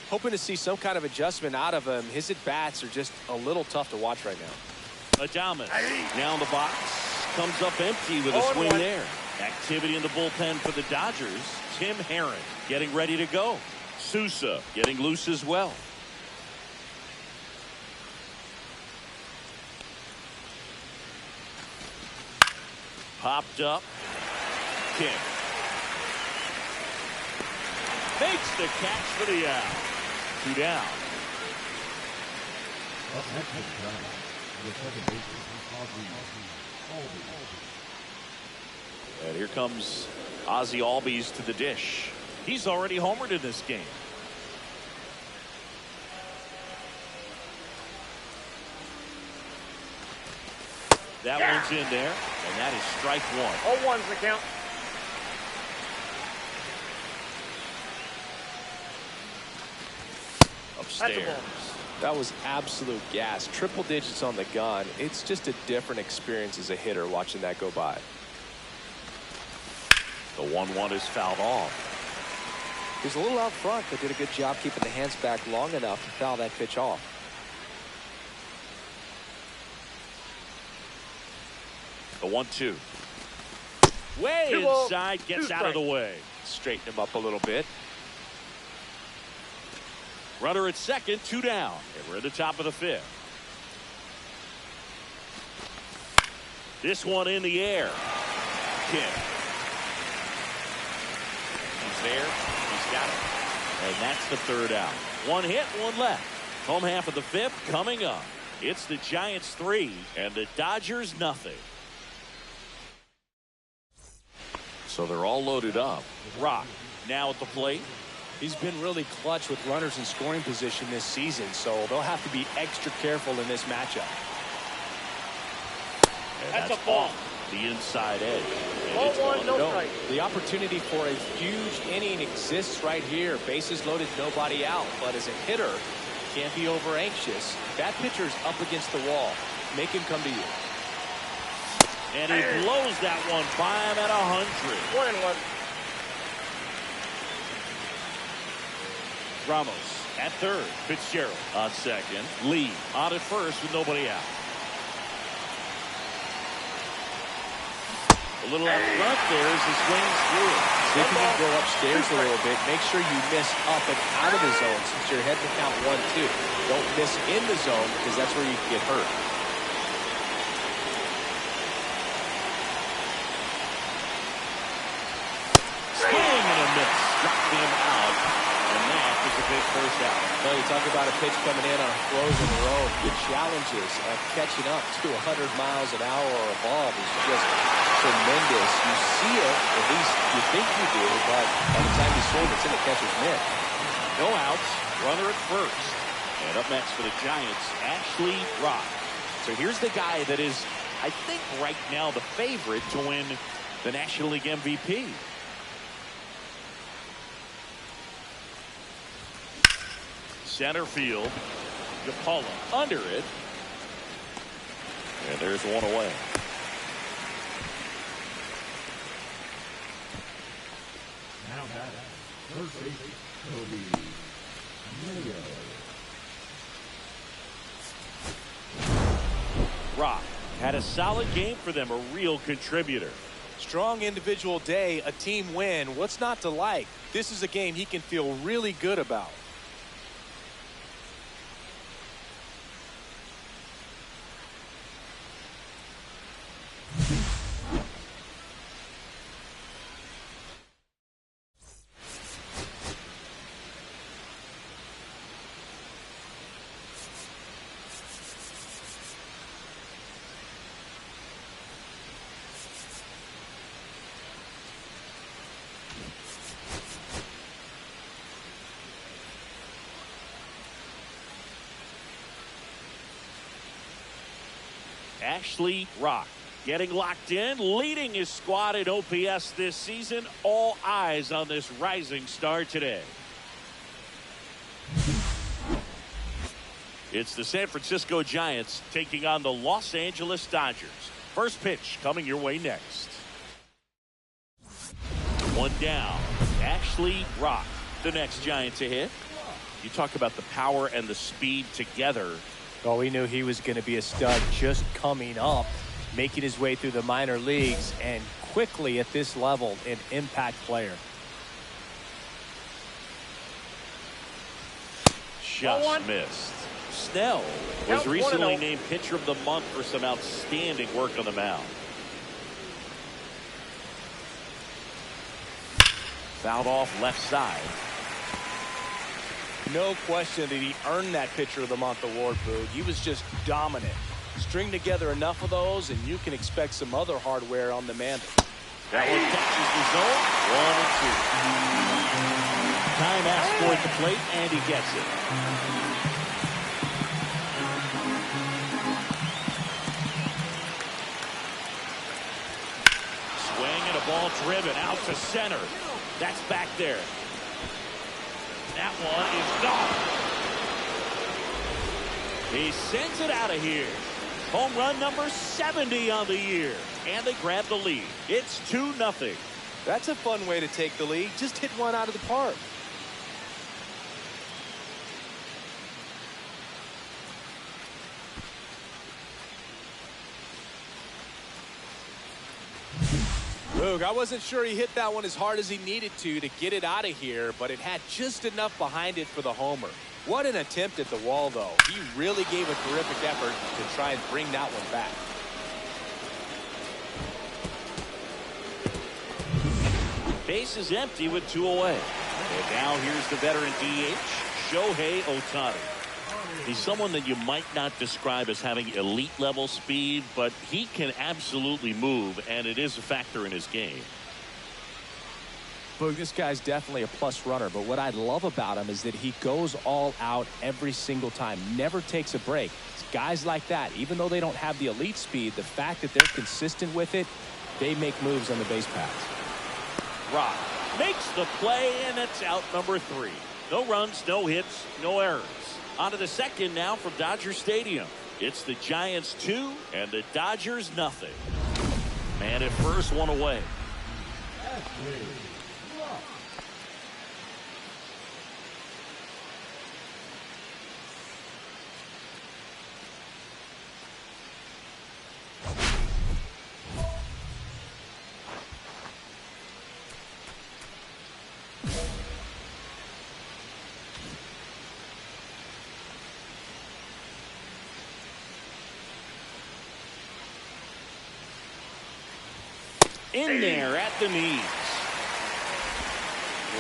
hoping to see some kind of adjustment out of him. His at-bats are just a little tough to watch right now. Adames now in the box. Comes up empty with a swing there. Activity in the bullpen for the Dodgers. Tim Herron getting ready to go. Sousa getting loose as well. Popped up. Kim makes the catch for the out. 2 down. And here comes Ozzie Albies to the dish. He's already homered in this game. That one's in there, and that is strike 1. 0-1's the count. Upstairs. That was absolute gas. Triple digits on the gun. It's just a different experience as a hitter watching that go by. The 1-1 is fouled off. He was a little out front, but did a good job keeping the hands back long enough to foul that pitch off. The 1-2. Way inside, gets out of the way. Straighten him up a little bit. Runner at second, 2 down. And we're at the top of the 5th. This one in the air. Kim. He's there. He's got it. And that's the 3rd out. 1 hit, 1 left. Home half of the 5th coming up. It's the Giants 3 and the Dodgers nothing. So they're all loaded up. Rock now at the plate. He's been really clutch with runners in scoring position this season, so they'll have to be extra careful in this matchup. And That's a ball. The inside edge. And it's 0-1, no strike. The opportunity for a huge inning exists right here. Bases loaded, nobody out. But as a hitter, can't be over anxious. That pitcher's up against the wall. Make him come to you. And he blows that one by him at 100. 1-1. Ramos at third. Fitzgerald on second. Lee on at first with nobody out. A little out front there as he swings through it. See if you can go upstairs a little bit. Make sure you miss up and out of the zone since you're heading to count 1-2. Don't miss in the zone because that's where you can get hurt. Swing and a miss. Struck him out. And that is a big first out. Well, you talk about a pitch coming in on a frozen road. The challenges of catching up to 100 miles an hour or above is just tremendous. You see it, at least you think you do, but by the time you swing, it's in the catcher's mitt. No outs. Runner at first. And up next for the Giants, Ashley Rock. So here's the guy that is, I think, right now the favorite to win the National League MVP. Center field. Yapala under it. And there's one away. Now batting, first base, Kobe Mayo. Rock had a solid game for them, a real contributor. Strong individual day, a team win. What's not to like? This is a game he can feel really good about. Ashley Rock getting locked in, leading his squad in OPS this season. All eyes on this rising star today. It's the San Francisco Giants taking on the Los Angeles Dodgers. First pitch coming your way next. One down. Ashley Rock, the next Giant to hit. You talk about the power and the speed together. Oh, we knew he was going to be a stud just coming up, making his way through the minor leagues, and quickly at this level, an impact player. Just missed. Snell was recently named Pitcher of the Month for some outstanding work on the mound. Fouled off left side. No question that he earned that Pitcher of the Month award, Boog. He was just dominant. String together enough of those, and you can expect some other hardware on the man. That one touches the zone. 1 and 2. Time asked for at the plate, and he gets it. Swing and a ball driven out to center. That's back there. That one is gone. He sends it out of here. Home run number 70 on the year. And they grab the lead. It's 2-0. That's a fun way to take the lead. Just hit one out of the park. Boog, I wasn't sure he hit that one as hard as he needed to get it out of here, but it had just enough behind it for the homer. What an attempt at the wall, though. He really gave a terrific effort to try and bring that one back. Base is empty with 2 away. And now here's the veteran DH, Shohei Ohtani. He's someone that you might not describe as having elite level speed, but he can absolutely move, and it is a factor in his game. Boog, this guy's definitely a plus runner, but what I love about him is that he goes all out every single time, never takes a break. It's guys like that, even though they don't have the elite speed, the fact that they're consistent with it, they make moves on the base paths. Rock makes the play, and it's out number 3. No runs, no hits, no errors. On to the second now from Dodger Stadium. It's the Giants 2 and the Dodgers nothing. Man at first, 1 away. In there at the knees.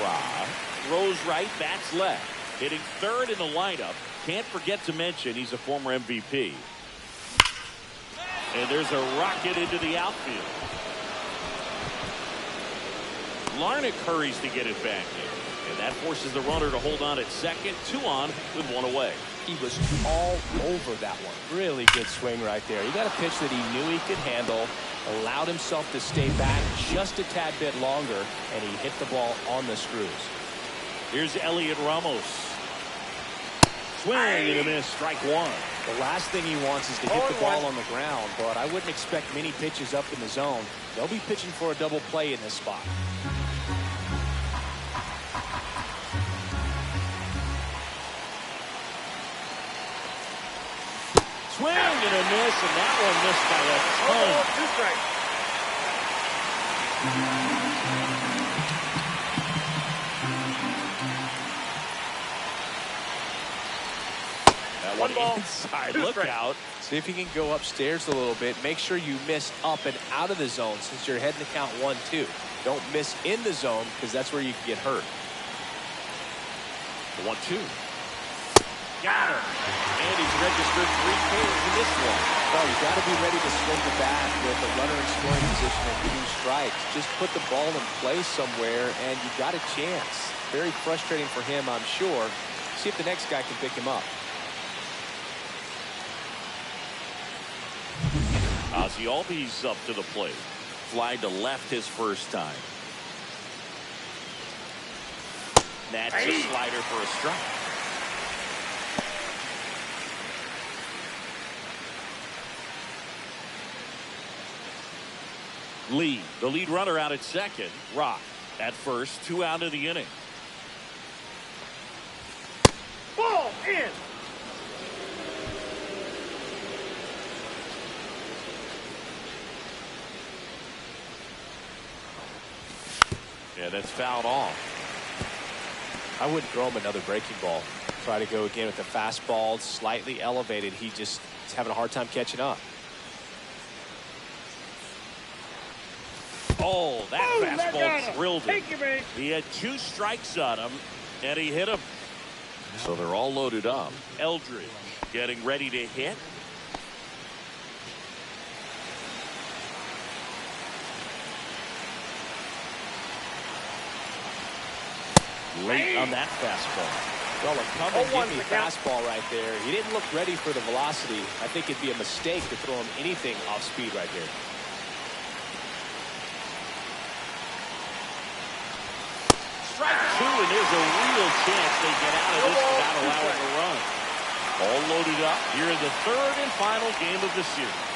Rock throws right, bats left. Hitting third in the lineup. Can't forget to mention he's a former MVP. And there's a rocket into the outfield. Larnach hurries to get it back in. And that forces the runner to hold on at second. 2 on with 1 away. He was all over that one. Really good swing right there. He got a pitch that he knew he could handle, allowed himself to stay back just a tad bit longer, and he hit the ball on the screws. Here's Elliot Ramos. Swing and a miss. Strike 1. The last thing he wants is to hit the ball on the ground, but I wouldn't expect many pitches up in the zone. They'll be pitching for a double play in this spot. Swing and a miss, and that one missed by a ton. 2 strikes. That one inside. Look out. See if you can go upstairs a little bit. Make sure you miss up and out of the zone since you're heading to count 1-2. Don't miss in the zone because that's where you can get hurt. 1-2. Got him. And he's registered 3 Ks in this one. Well, you got to be ready to swing the bat with a runner in scoring position and 2 strikes. Just put the ball in play somewhere, and you got a chance. Very frustrating for him, I'm sure. See if the next guy can pick him up. Ozzie Albies up to the plate. Fly to left his first time. That's a slider for a strike. Lee, the lead runner out at second. Rock at first. 2 out of the inning. Ball in. Yeah, that's fouled off. I wouldn't throw him another breaking ball. Try to go again with the fastball, slightly elevated. He just is having a hard time catching up. Oh, that fastball drilled him. Take you, babe. He had 2 strikes on him, and he hit him. So they're all loaded up. Eldridge getting ready to hit. Late on that fastball. Well, a come and get me fastball right there. He didn't look ready for the velocity. I think it'd be a mistake to throw him anything off speed right here. Strike 2, and there's a real chance they get out of this without allowing a run. All loaded up here in the 3rd and final game of the series.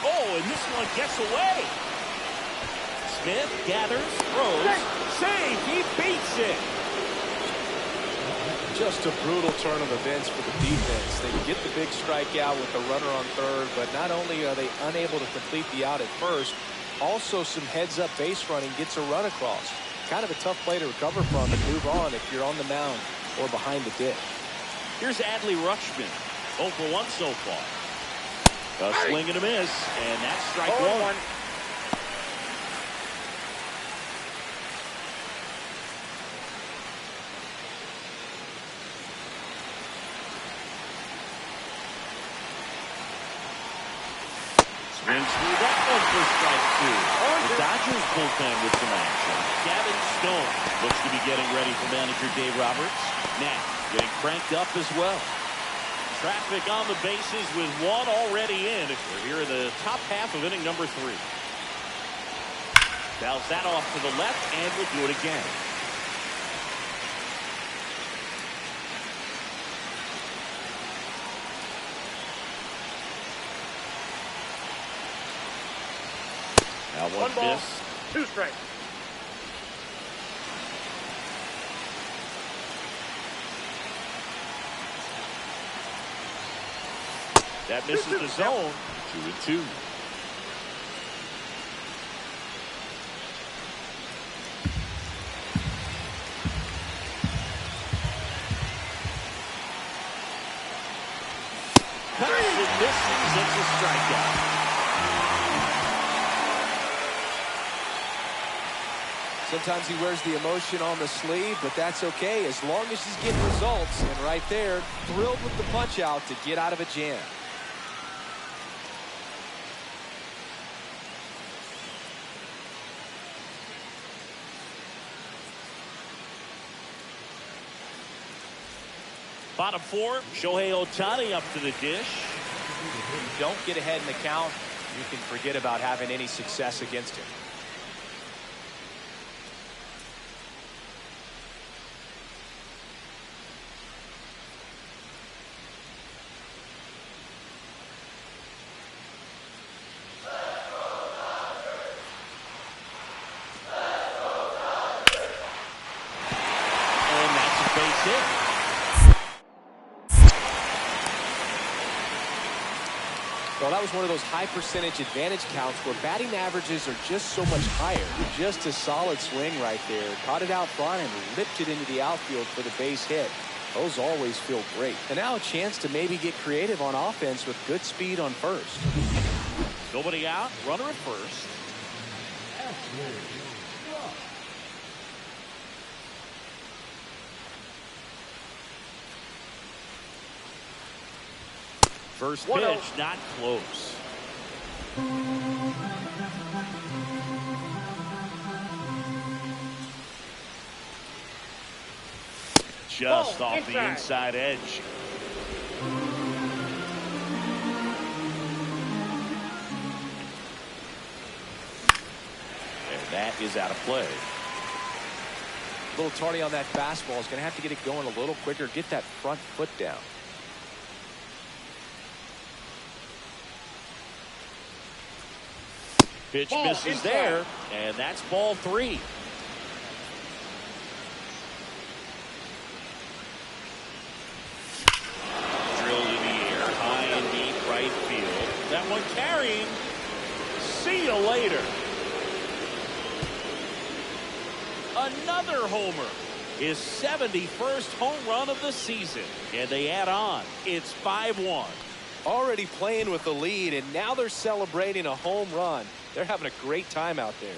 Oh, and this one gets away. Smith gathers, throws, save, he beats it. Just a brutal turn of events for the defense. They get the big strikeout with the runner on third, but not only are they unable to complete the out at first, also some heads-up base running gets a run across. Kind of a tough play to recover from and move on if you're on the mound or behind the dish. Here's Adley Rutschman, 0 for 1 so far. A swing and a miss, and that's strike 1. Swings through that one for strike 2. The Dodgers bullpen with some action. Gavin Stone looks to be getting ready for manager Dave Roberts. Now getting cranked up as well. Traffic on the bases with 1 already in. We're here in the top half of inning number 3. Fouls that off to the left, and we'll do it again. Now 1 ball, miss. 2 strikes. That misses the zone. 2-2. Cuts and misses. It's a strikeout. Sometimes he wears the emotion on the sleeve, but that's okay as long as he's getting results. And right there, thrilled with the punch out to get out of a jam. Bottom four, Shohei Ohtani up to the dish. If you don't get ahead in the count, you can forget about having any success against him. And that's a base hit. Well, that was one of those high percentage advantage counts where batting averages are just so much higher. Just a solid swing right there. Caught it out front and ripped it into the outfield for the base hit. Those always feel great. And now a chance to maybe get creative on offense with good speed on first. Nobody out, runner at first. First pitch, not close. Just off the inside edge. And that is out of play. A little tardy on that fastball. Is going to have to get it going a little quicker. Get that front foot down. Pitch misses there, and that's ball three. Drilled in the air, high and deep right field. That one carrying. See you later. Another homer. His 71st home run of the season. And they add on. It's 5-1. Already playing with the lead, and now they're celebrating a home run. They're having a great time out there.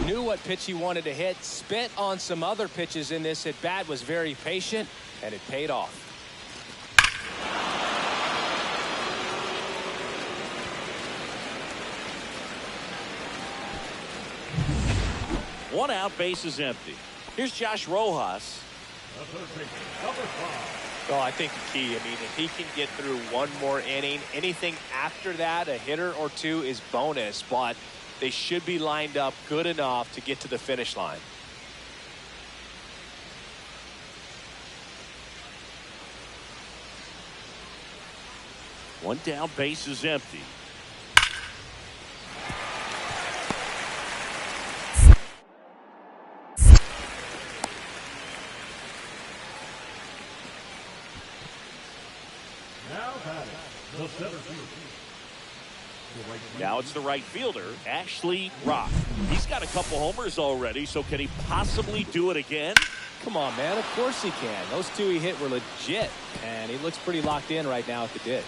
Knew what pitch he wanted to hit, spent on some other pitches in this at bat, was very patient, and it paid off. One out, base is empty. Here's Josh Rojas. Well, I think the key, I mean, if he can get through one more inning, anything after that, a hitter or two is bonus, but they should be lined up good enough to get to the finish line. One down, base is empty. Now it's the right fielder, Ashley Rock. He's got a couple homers already, so can he possibly do it again? Come on, man. Of course he can. Those two he hit were legit, and he looks pretty locked in right now at the dish.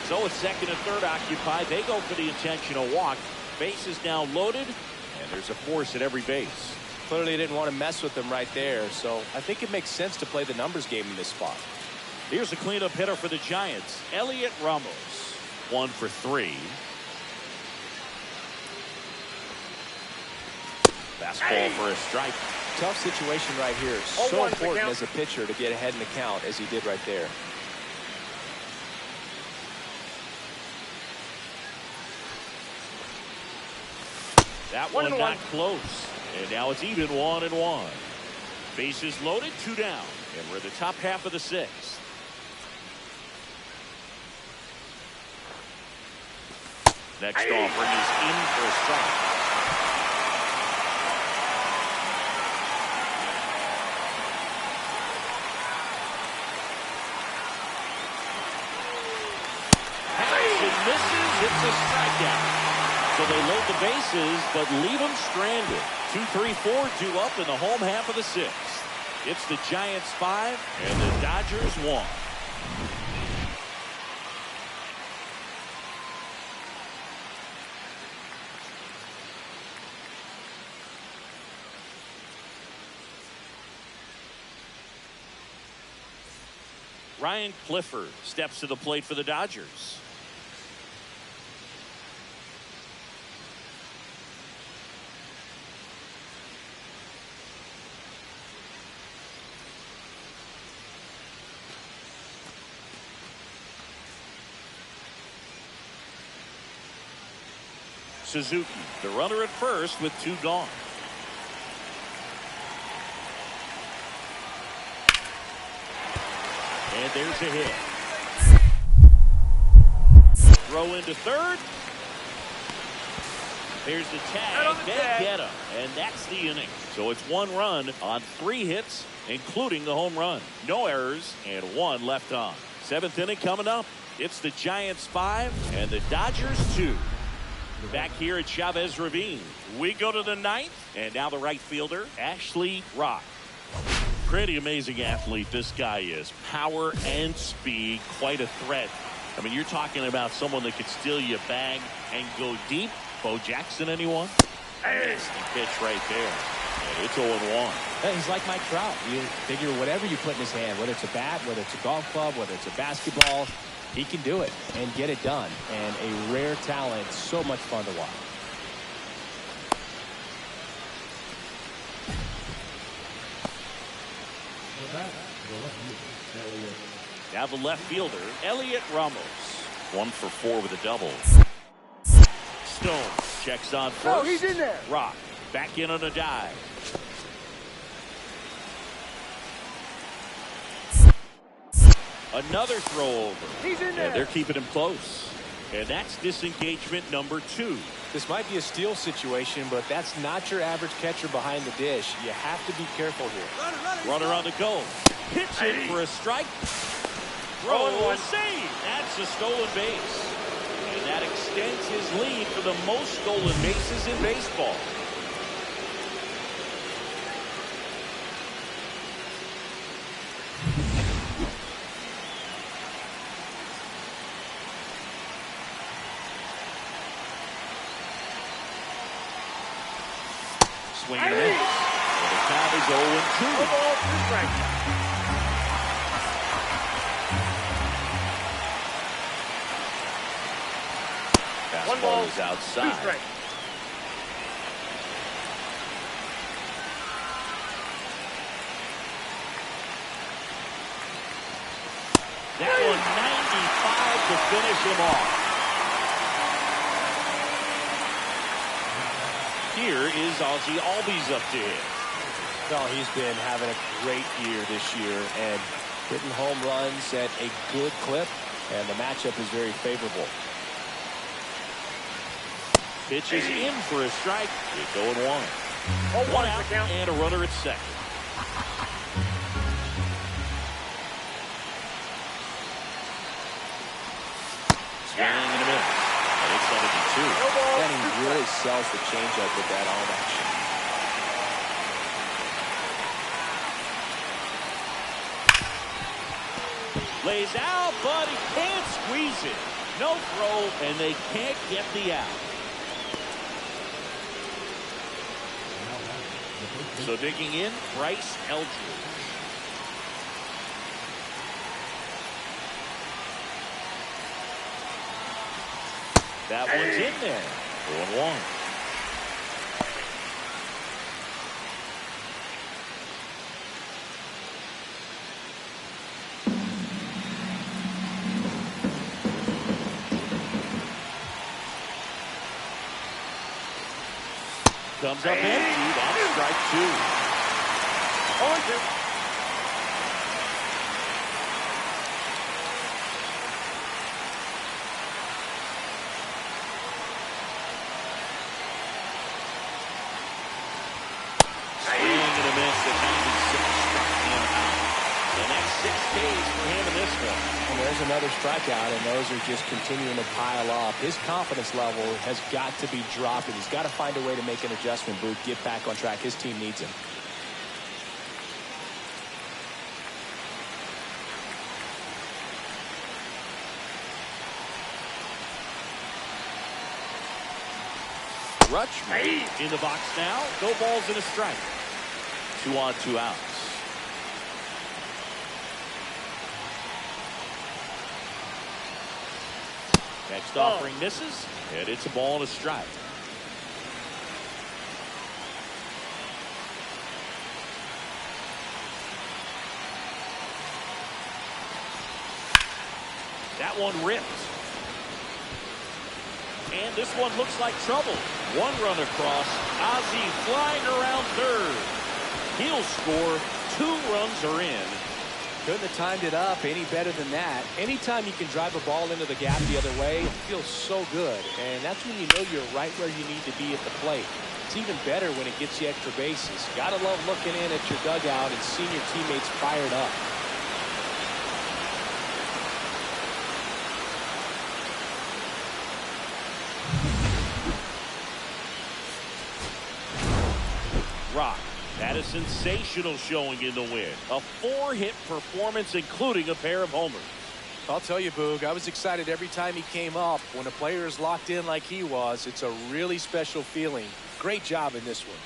So with second and third occupied, they go for the intentional walk. Base is now loaded, and there's a force at every base. Clearly didn't want to mess with them right there, so I think it makes sense to play the numbers game in this spot. Here's a cleanup hitter for the Giants, Elliot Ramos. 1 for 3. Fastball for a strike. Tough situation right here. So important as a pitcher to get ahead in the count as he did right there. That one not close. And now it's even 1-1. Bases loaded, 2 down. And we're in the top half of the 6th. Next offering is in for a strike. It misses. It's a strikeout. So they load the bases, but leave them stranded. 2-3-4 due up in the home half of the 6th. It's the Giants 5 and the Dodgers 1. Ryan Clifford steps to the plate for the Dodgers. Suzuki, the runner at first with 2 gone. And there's a hit. Throw into third. There's the tag. They get him. And that's the inning. So it's 1 run on 3 hits, including the home run. No errors and 1 left on. 7th inning coming up. It's the Giants 5 and the Dodgers 2. Back here at Chavez Ravine, we go to the 9th, and now the right fielder, Ashley Rock. Pretty amazing athlete this guy is. Power and speed, quite a threat. I mean, you're talking about someone that could steal your bag and go deep. Bo Jackson, anyone? Nasty pitch right there. And it's 0-1. Hey, he's like Mike Trout. You figure whatever you put in his hand, whether it's a bat, whether it's a golf club, whether it's a basketball, he can do it and get it done. And a rare talent, so much fun to watch. Now the left fielder, Elliot Ramos. 1 for 4 with a double. Stone checks on first. Oh, he's in there. Rock back in on a dive. Another throw over. He's in there. And they're keeping him close. And that's disengagement number 2. This might be a steal situation, but that's not your average catcher behind the dish. You have to be careful here. Runner on the go. Pitch it for a strike. Throw, save. That's a stolen base. And that extends his lead for the most stolen bases in baseball. Swing and a miss. And the count is 0-2. One ball is outside. 2 strikes. That one 95 to finish him off. Here is Ozzie Albies up to hit. No, he's been having a great year this year and hitting home runs at a good clip, and the matchup is very favorable. Pitch is in for a strike. They go 1. 1 out and a runner at second. Swing and a miss. And it's 0-2. And he really sells the changeup with that arm action. Lays out, but he can't squeeze it. No throw, and they can't get the out. So digging in, Bryce Eldridge. That one's in there. 0-1. Comes up empty. That's strike 2. 0-2. There's another strikeout, and those are just continuing to pile up. His confidence level has got to be dropping. He's got to find a way to make an adjustment, Booth, get back on track. His team needs him. Rutschman in the box now. No balls and a strike. 2 on, 2 outs. Next offering misses, and it's a ball and a strike. That one ripped. And this one looks like trouble. One run across. Ozzie flying around third. He'll score. 2 runs are in. Couldn't have timed it up any better than that. Anytime you can drive a ball into the gap the other way, it feels so good. And that's when you know you're right where you need to be at the plate. It's even better when it gets you extra bases. Gotta love looking in at your dugout and seeing your teammates fired up. Rock had a sensational showing in the win. A 4-hit performance, including a pair of homers. I'll tell you, Boog, I was excited every time he came up. When a player is locked in like he was, it's a really special feeling. Great job in this one.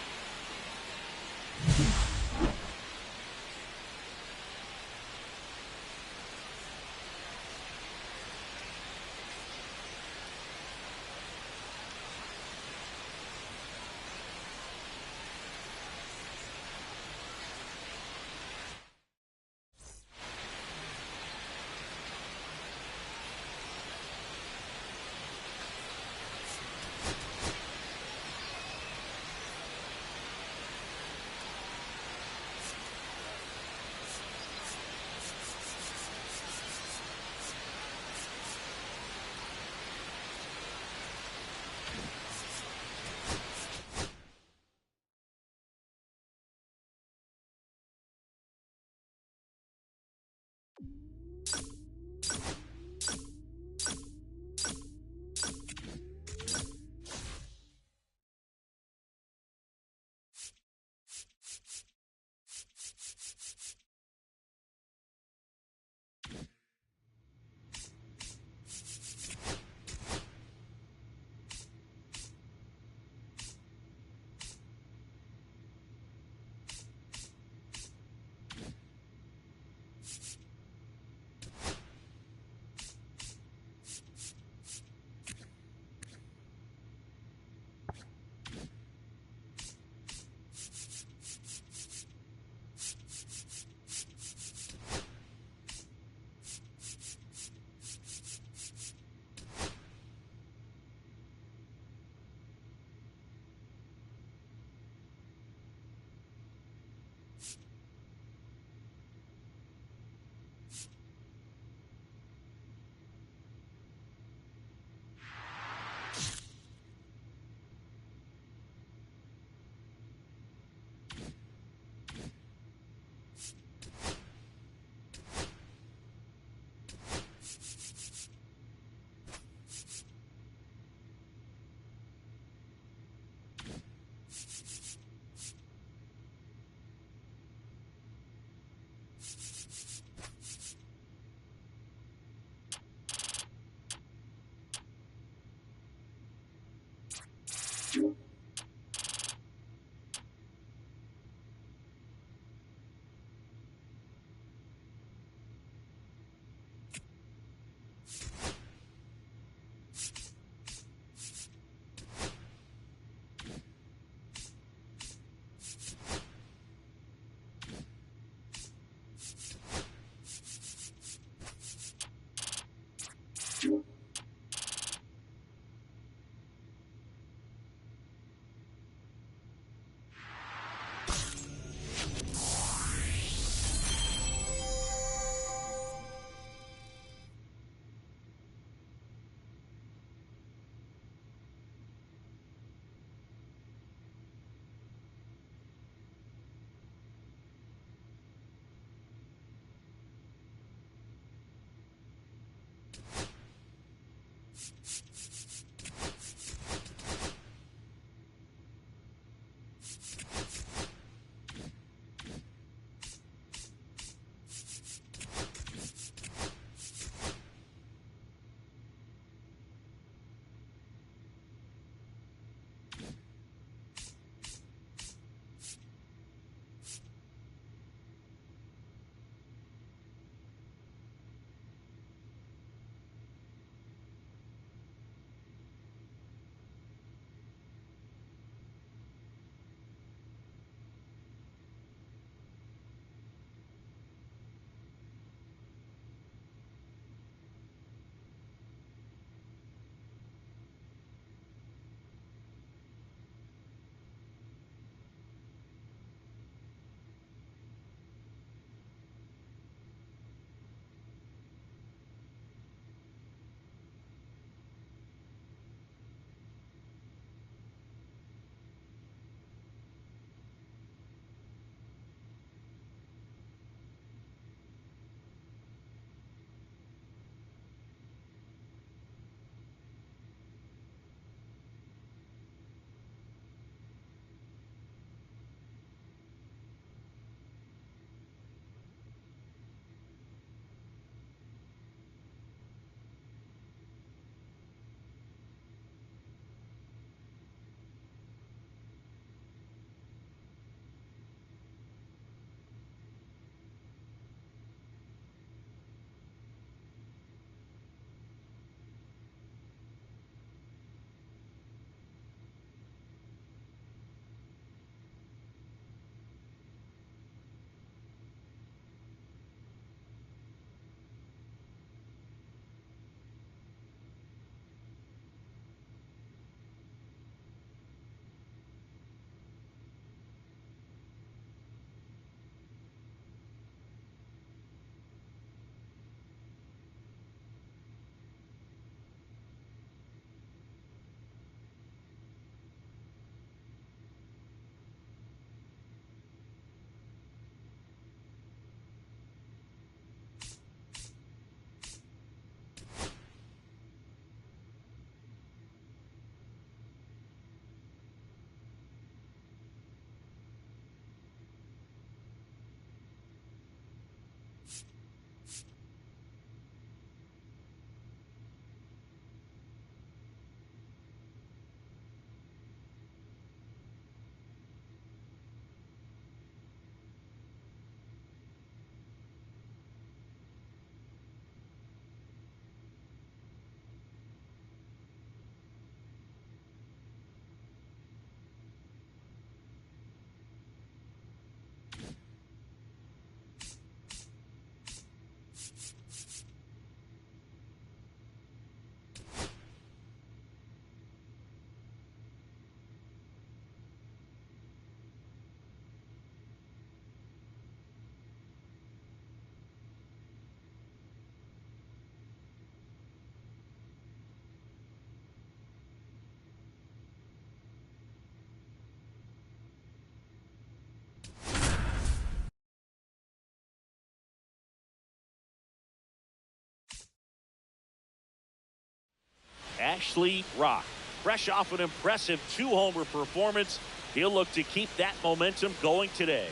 Ashley Rock. Fresh off an impressive 2-homer performance, he'll look to keep that momentum going today.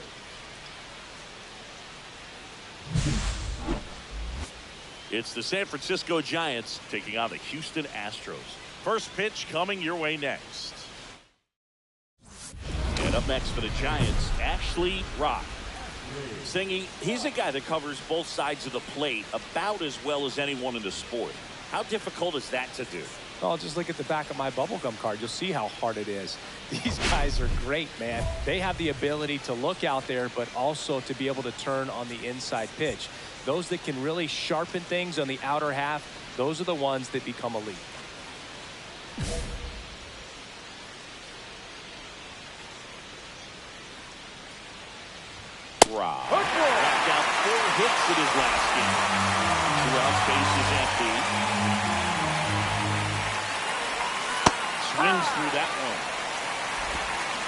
It's the San Francisco Giants taking on the Houston Astros. First pitch coming your way next. And up next for the Giants, Ashley Rock. Singy, he's a guy that covers both sides of the plate about as well as anyone in the sport. How difficult is that to do? Well, just look at the back of my bubblegum card. You'll see how hard it is. These guys are great, man. They have the ability to look out there, but also to be able to turn on the inside pitch. Those that can really sharpen things on the outer half, those are the ones that become elite. Rock. Knocked out 4 hits in his last game. 2 outs, base is empty. Swings through that one.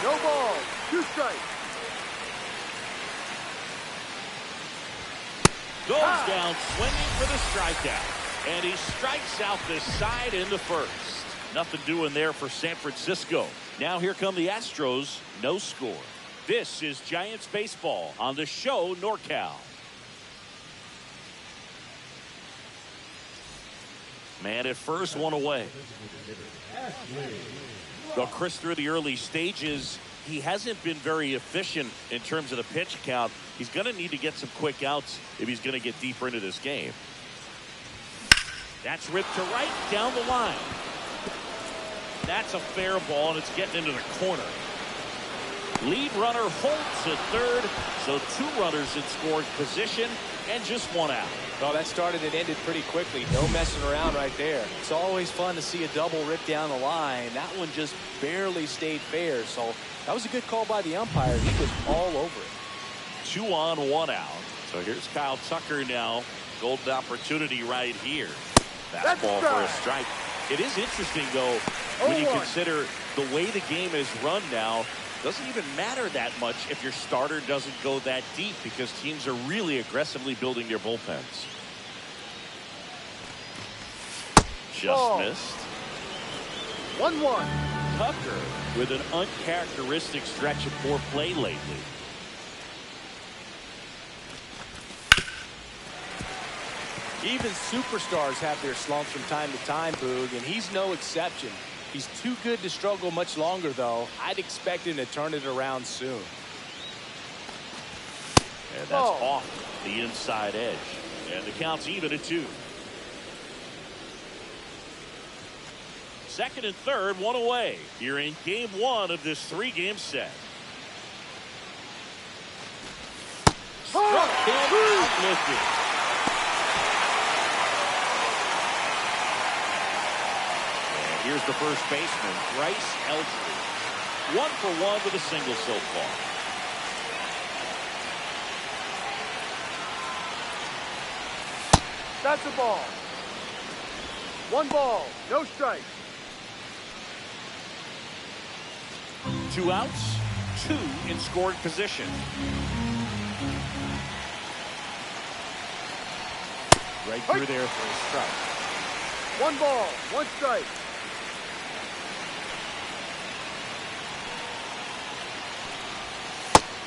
No ball. 2 strikes. Goes down swinging for the strikeout. And he strikes out the side in the first. Nothing doing there for San Francisco. Now here come the Astros. No score. This is Giants baseball on the show NorCal. Man at first, 1 away. Well, Chris, through the early stages, he hasn't been very efficient in terms of the pitch count. He's going to need to get some quick outs if he's going to get deeper into this game. That's ripped to right down the line. That's a fair ball, and it's getting into the corner. Lead runner holds at third, so 2 runners in scoring position and just 1 out. Well, that started and ended pretty quickly. No messing around right there. It's always fun to see a double rip down the line. That one just barely stayed fair, so that was a good call by the umpire. He was all over it. 2 on, 1 out. So here's Kyle Tucker now. Golden opportunity right here. Fastball for a strike. It is interesting, though, when you consider the way the game is run now. Doesn't even matter that much if your starter doesn't go that deep because teams are really aggressively building their bullpens. Just missed. 1-1. Tucker with an uncharacteristic stretch of poor play lately. Even superstars have their slumps from time to time, Boog, and he's no exception. He's too good to struggle much longer, though. I'd expect him to turn it around soon. And that's off the inside edge. And the count's even at 2. Second and third, 1 away. Here in game 1 of this 3-game set. Struck him out lifted. Here's the first baseman, Bryce Elstree. 1 for 1 with a single so far. That's a ball. 1 ball. No strike. 2 outs, 2 in scoring position. Right through there for a strike. 1 ball. 1 strike.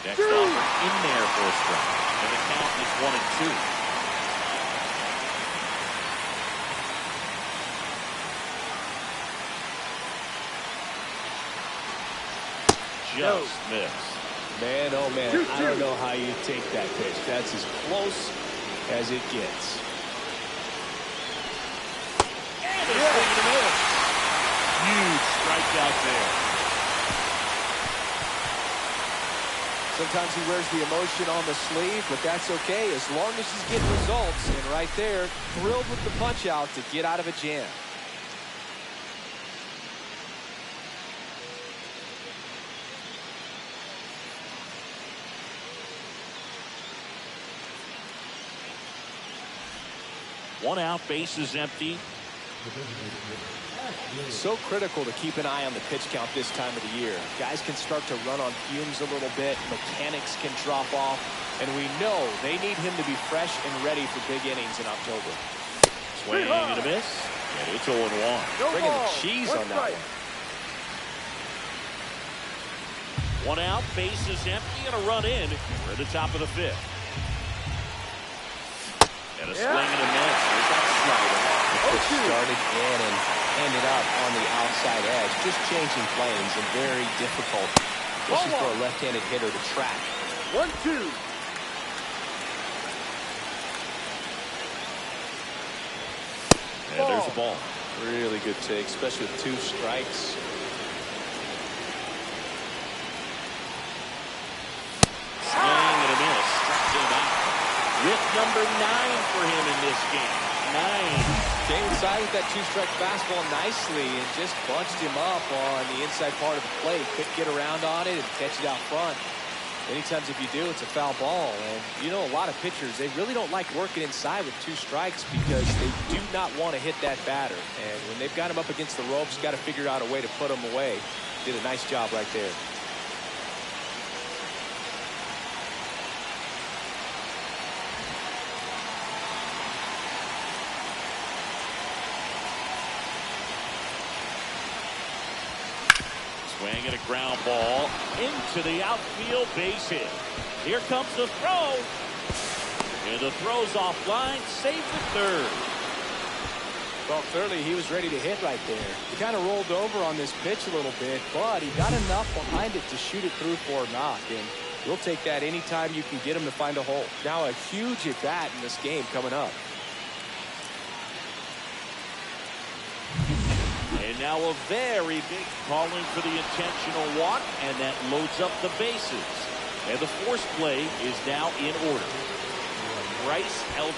Next offer in there for a strike. And the count is 1 and 2. Just missed. Man, oh man, I don't know how you take that pitch. That's as close as it gets. And it's swing and a miss. Huge strikeout there. Sometimes he wears the emotion on the sleeve, but that's okay as long as he's getting results. And right there, thrilled with the punch out to get out of a jam. One out, base is empty. So critical to keep an eye on the pitch count this time of the year. Guys can start to run on fumes a little bit. Mechanics can drop off. And we know they need him to be fresh and ready for big innings in October. Swing and a miss. And it's 0-1. No Bringing ball. the cheese One on that strike. One out, base is empty, and a run in. We're at the top of the fifth. And a swing and a miss. There's that slider. Just started in and ended up on the outside edge. Just changing planes and very difficult, especially for a left-handed hitter to track. 1-2. And there's a ball. Really good take, especially with 2 strikes. Swing and a miss. Struck him out. With number 9 for him in this game. 9. Came inside with that 2-strike fastball nicely and just bunched him up on the inside part of the plate. Couldn't get around on it and catch it out front. Many times if you do, it's a foul ball. And you know, a lot of pitchers, they really don't like working inside with 2 strikes because they do not want to hit that batter. And when they've got him up against the ropes, got to figure out a way to put him away. Did a nice job right there. Swing and a ground ball into the outfield base hit. Here comes the throw. And the throw's offline, safe at third. Well, clearly he was ready to hit right there. He kind of rolled over on this pitch a little bit, but he got enough behind it to shoot it through for a knock. And you'll take that anytime you can get him to find a hole. Now a huge at bat in this game coming up. And now a very big calling for the intentional walk, and that loads up the bases. And the force play is now in order. Bryce Elton,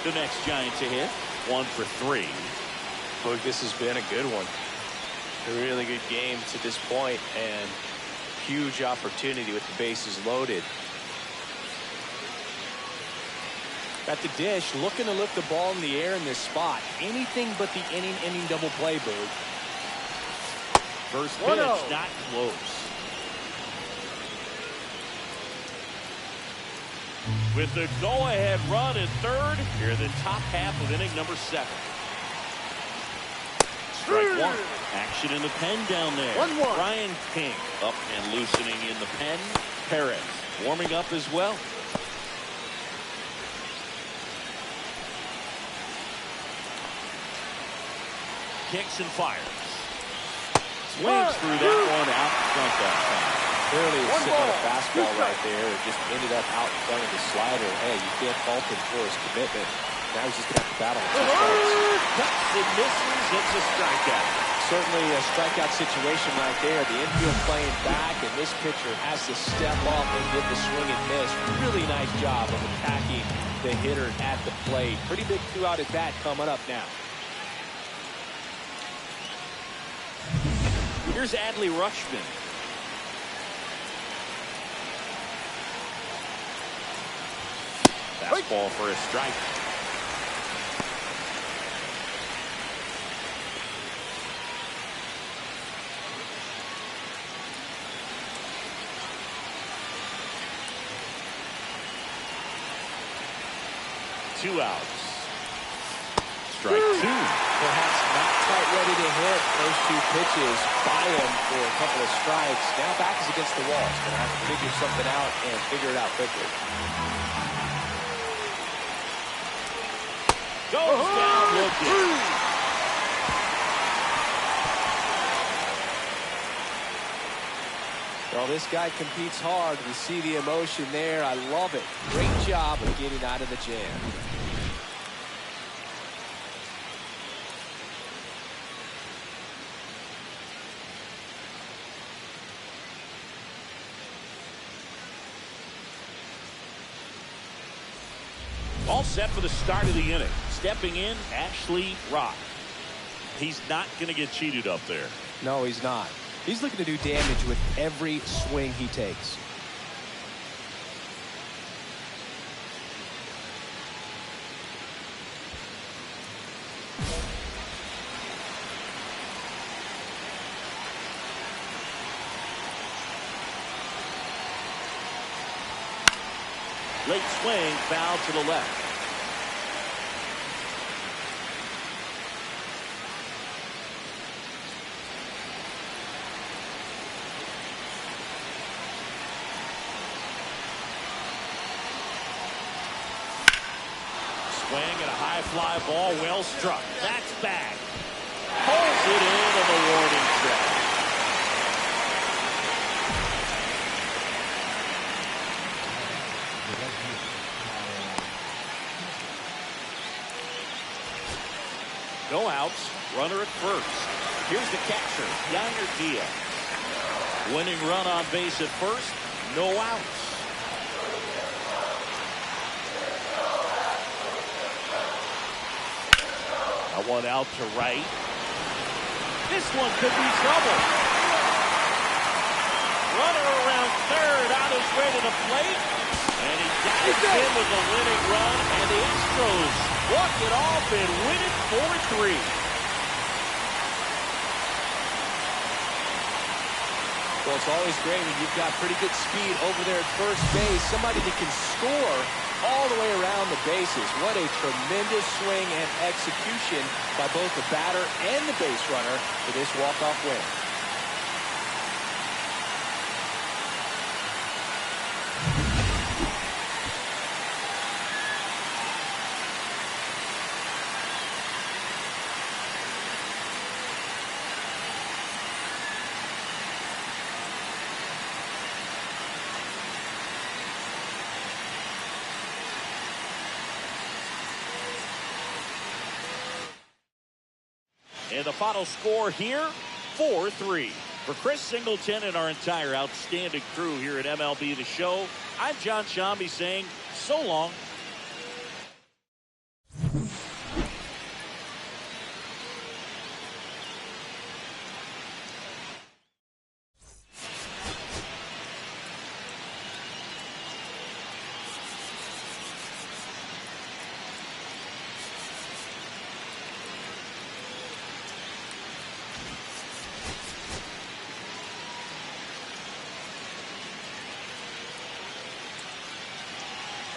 the next Giant to hit, 1 for 3. Look, this has been a good one. A really good game to this point, and huge opportunity with the bases loaded. At the dish, looking to lift the ball in the air in this spot. Anything but the inning double play, Boog. First pitch, not close. With the go-ahead run at third, here in the top half of inning number 7. Strike 1. Action in the pen down there. 1-1. Brian King up and loosening in the pen. Perez warming up as well. Kicks and fires. Swings through that one out in front that time. Clearly a sitting on a fastball right there. It just ended up out in front of the slider. Hey, you can't fault him for his commitment. Now he's just going to have to battle with 2 strikes. Cuts and misses. It's a strikeout. Certainly a strikeout situation right there. The infield playing back, and this pitcher has to step up and get the swing and miss. Really nice job of attacking the hitter at the plate. Pretty big 2-out at bat coming up now. Here's Adley Rutschman. Fastball for a strike. Two outs. Strike 2. Perhaps not quite ready to hit those 2 pitches by him for a couple of strikes. Now back is against the wall. He's going to have to figure something out and figure it out quickly. Goes down looking. Well, this guy competes hard. We see the emotion there. I love it. Great job of getting out of the jam. All set for the start of the inning. Stepping in, Ashley Rock. He's not going to get cheated up there. No, he's not. He's looking to do damage with every swing he takes. Late swing, foul to the left. swing and a high fly ball, well struck. That's back. Pulls it in on the warning track. No outs, runner at first. Here's the catcher, Diaz. Winning run on base at first, no outs. That one out to right. This one could be trouble. Runner around third on his way to the plate. And he dives in with a winning run, and the Astros walk it off and win it 4-3. Well, it's always great when you've got pretty good speed over there at first base. Somebody that can score all the way around the bases. What a tremendous swing and execution by both the batter and the base runner for this walk-off win. And the final score here, 4-3. For Chris Singleton and our entire outstanding crew here at MLB The Show, I'm John Shambi saying so long.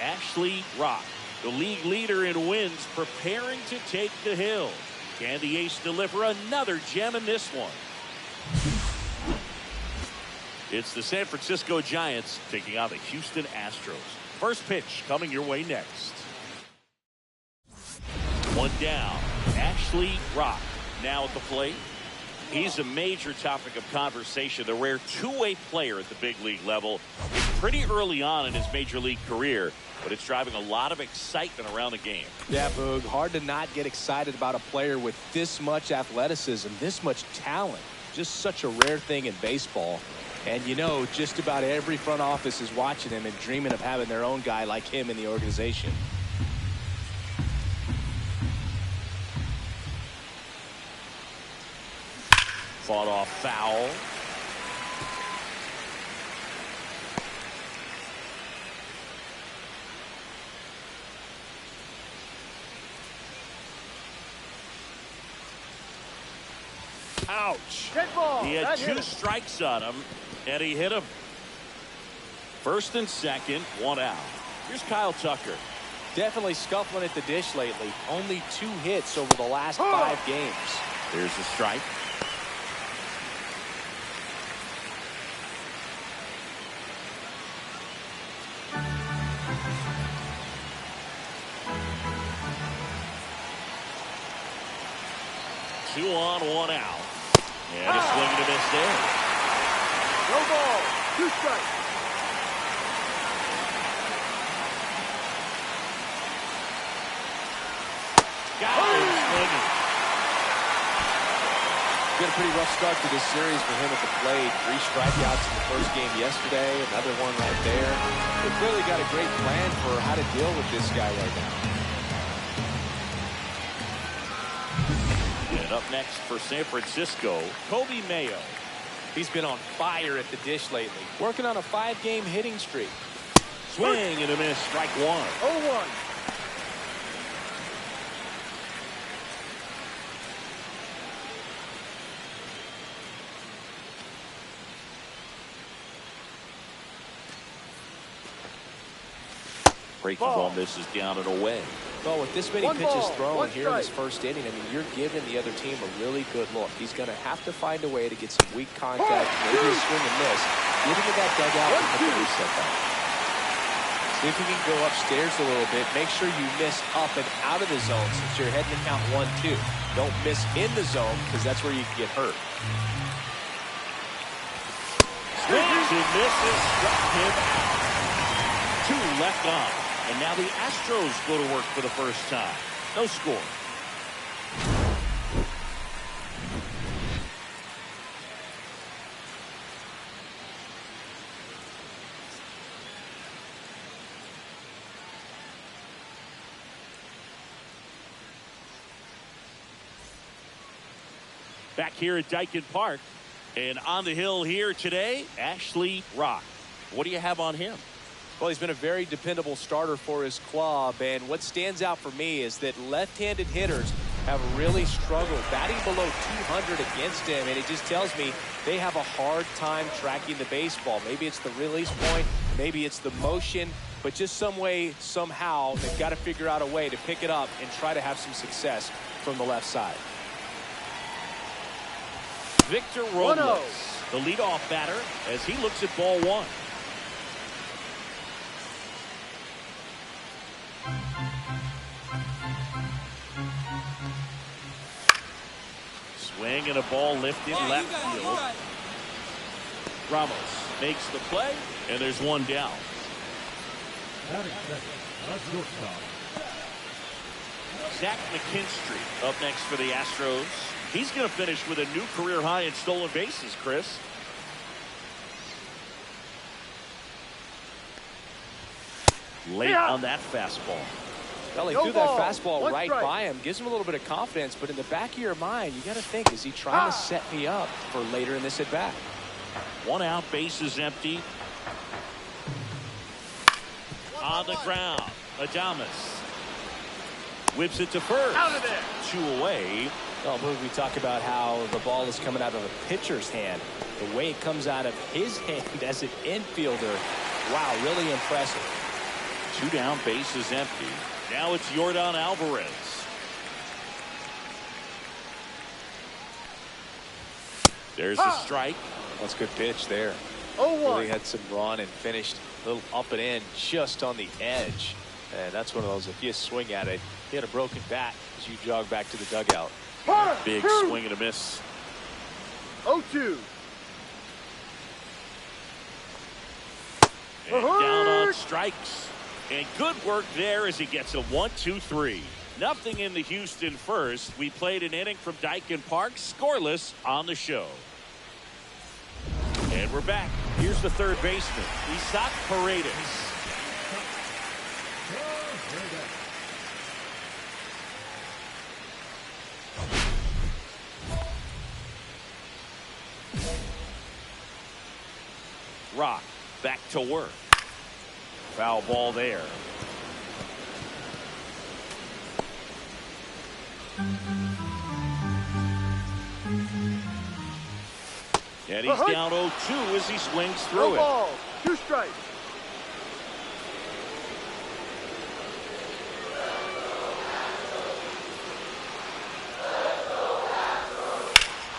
Ashley Rock, the league leader in wins, preparing to take the hill. Can the ace deliver another gem in this one? It's the San Francisco Giants taking on the Houston Astros. First pitch coming your way next. One down. Ashley Rock now at the plate. He's a major topic of conversation, the rare two-way player at the big league level. It's pretty early on in his major league career, but it's driving a lot of excitement around the game. Yeah, Boog, hard to not get excited about a player with this much athleticism, this much talent. Just such a rare thing in baseball. And you know, just about every front office is watching him and dreaming of having their own guy like him in the organization. Fought off foul. Ouch. Dead ball. He had That two hit strikes on him, and he hit him. First and second, one out. Here's Kyle Tucker. Definitely scuffling at the dish lately. Only 2 hits over the last 5 games. There's the strike. Two on, one out. And a swing and a miss there. No ball. 2 strikes. Got him swinging. Got a pretty rough start to this series for him at the plate. 3 strikeouts in the first game yesterday. Another one right there. They've clearly got a great plan for how to deal with this guy right now. And up next for San Francisco, Kobe Mayo. He's been on fire at the dish lately. Working on a 5-game hitting streak. Swing and a miss, strike one. 0-1. Breaking ball misses down and away. Well, with this many One pitches ball, thrown one here in this strike. first inning, I mean, you're giving the other team a really good look. He's going to have to find a way to get some weak contact, maybe a swing and miss. Get into that dugout and hit the reset button. See if you can go upstairs a little bit. Make sure you miss up and out of the zone since you're heading to count 1-2. Don't miss in the zone because that's where you can get hurt. Swings and misses, struck him out. 2 left on. And now the Astros go to work for the first time. No score. Back here at Dyken Park, and on the hill here today, Ashley Rock. What do you have on him? Well, he's been a very dependable starter for his club, and what stands out for me is that left-handed hitters have really struggled batting below 200 against him, and it just tells me they have a hard time tracking the baseball. Maybe it's the release point, maybe it's the motion, but just some way, somehow, they've got to figure out a way to pick it up and try to have some success from the left side. Victor Robles, the leadoff batter, as he looks at ball 1. Swing and a ball lifted left field. Ramos makes the play, and there's 1 down. Zach McKinstry up next for the Astros. He's going to finish with a new career high in stolen bases, Chris. Late on that fastball. Well, he threw that fastball right by him. Gives him a little bit of confidence, but in the back of your mind, you got to think, is he trying to set me up for later in this at-bat? 1 out, bases empty. On the ground, Adames whips it to first. Out of there. 2 away. Oh, but we talk about how the ball is coming out of a pitcher's hand. The way it comes out of his hand as an infielder, wow, really impressive. 2 down, bases empty. Now it's Yordan Alvarez. There's a strike. That's a good pitch there. Really had some run and finished a little up and in just on the edge. And that's one of those, if you swing at it, you had a broken bat as you jog back to the dugout. Big swing and a miss. 0-2. And down on strikes. And good work there as he gets a 1-2-3. Nothing in the Houston first. We played an inning from Dyken Park, scoreless on the show. And we're back. Here's the third baseman, Isaac Paredes. Rock back to work. Foul ball there. And he's down 0-2 as he swings through it. 2 strikes.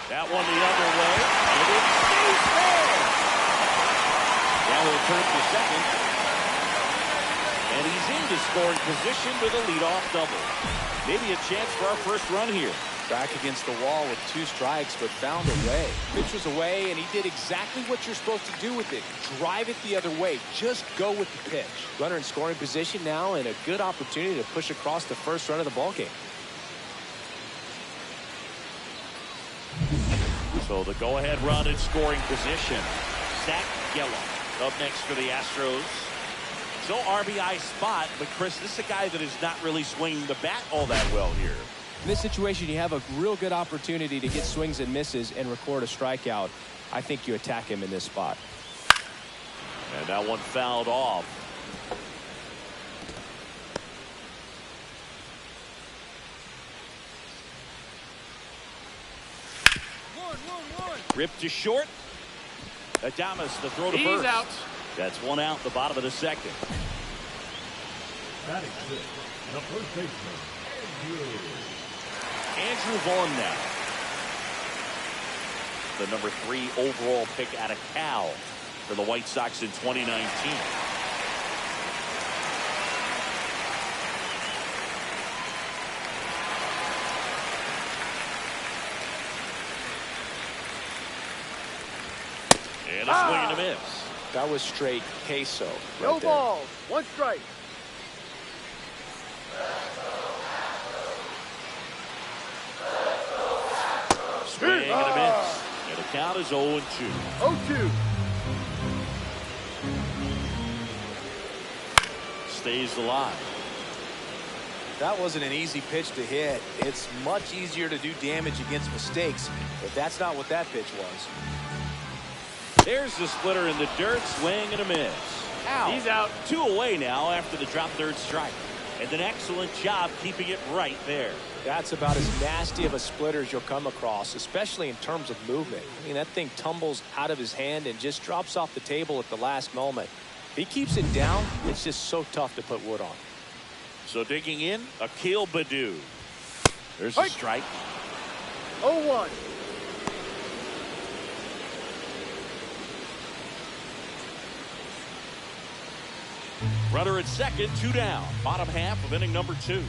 That one the other way, and it stays there. Now he'll turn to second. And he's into scoring position with a leadoff double. Maybe a chance for our first run here. Back against the wall with 2 strikes, but found a way. Pitch was away, and he did exactly what you're supposed to do with it. Drive it the other way. Just go with the pitch. Runner in scoring position now, and a good opportunity to push across the first run of the ballgame. So the go-ahead run in scoring position. Zach Gallo up next for the Astros. So RBI spot, but Chris, this is a guy that is not really swinging the bat all that well here. In this situation, you have a real good opportunity to get swings and misses and record a strikeout. I think you attack him in this spot. And that one fouled off. Ripped to short. Adames the throw to first. Out. That's 1 out, the bottom of the second. Batting 6, the first baseman, Andrew Vaughn now. The number 3 overall pick out of Cal for the White Sox in 2019. And a swing and a miss. That was straight queso. No Right there. balls. One strike. Swing and a miss. And the count is 0-2. 0-2. Stays alive. That wasn't an easy pitch to hit. It's much easier to do damage against mistakes, but that's not what that pitch was. There's the splitter in the dirt. Swing and a miss. Ow. He's out. 2 away now after the drop third strike. And an excellent job keeping it right there. That's about as nasty of a splitter as you'll come across, especially in terms of movement. I mean, that thing tumbles out of his hand and just drops off the table at the last moment. If he keeps it down, it's just so tough to put wood on. So digging in, Akil Baddoo. There's a strike. 0-1. Runner at second, 2 down. Bottom half of inning number 2.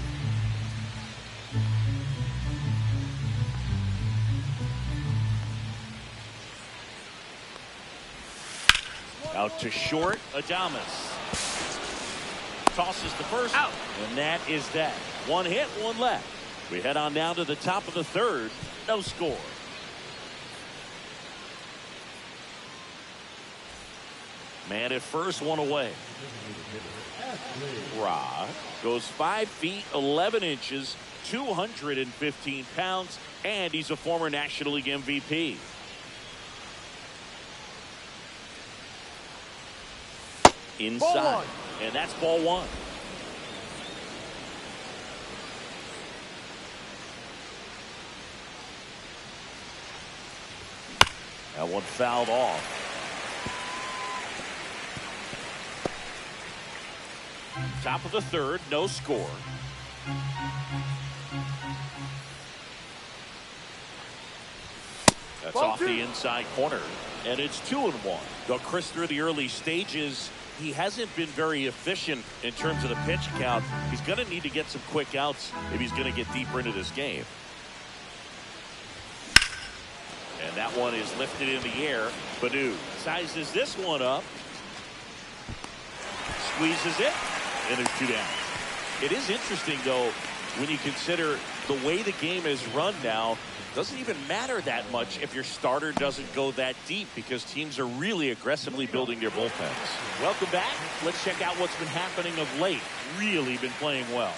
Out to short, Adames. Tosses the first, out. And that is that. 1 hit, 1 left. We head on down to the top of the third. No score. Man at first, 1 away. Rod goes 5 feet 11 inches, 215 pounds, and he's a former National League MVP. Inside, and that's ball 1. That one fouled off. Top of the third, no score. That's off the inside corner, and it's 2-1. Though Chris, through the early stages, he hasn't been very efficient in terms of the pitch count. He's going to need to get some quick outs if he's going to get deeper into this game. And that one is lifted in the air. Baddoo sizes this one up. Squeezes it. And there's 2 down. It is interesting, though, when you consider the way the game is run now. Doesn't even matter that much if your starter doesn't go that deep, because teams are really aggressively building their bullpens. Welcome back. Let's check out what's been happening of late. Really been playing well.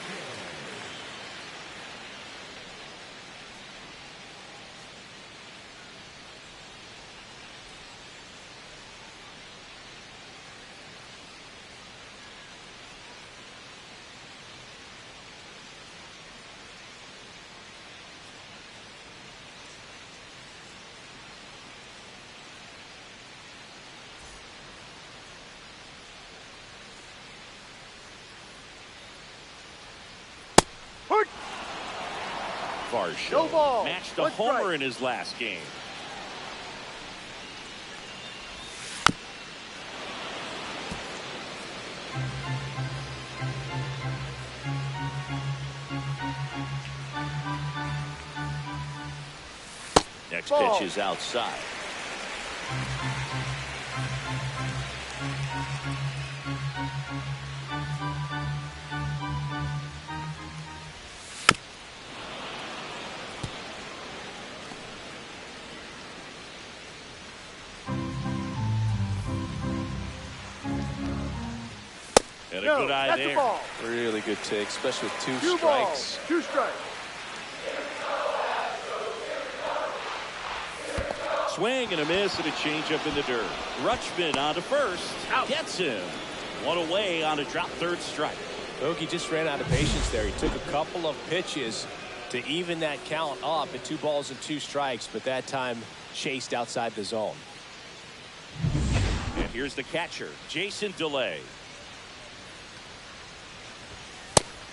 No ball. Matched a homer in his last game. Next pitch is outside. And a good eye there. Really good take, especially with 2 strikes. Balls, 2 strikes. Swing and a miss and a changeup in the dirt. Rutschman on to first. Out. Gets him. 1 away on a drop third strike. Okie just ran out of patience there. He took a couple of pitches to even that count up at 2 balls and 2 strikes, but that time chased outside the zone. And here's the catcher, Jason DeLay.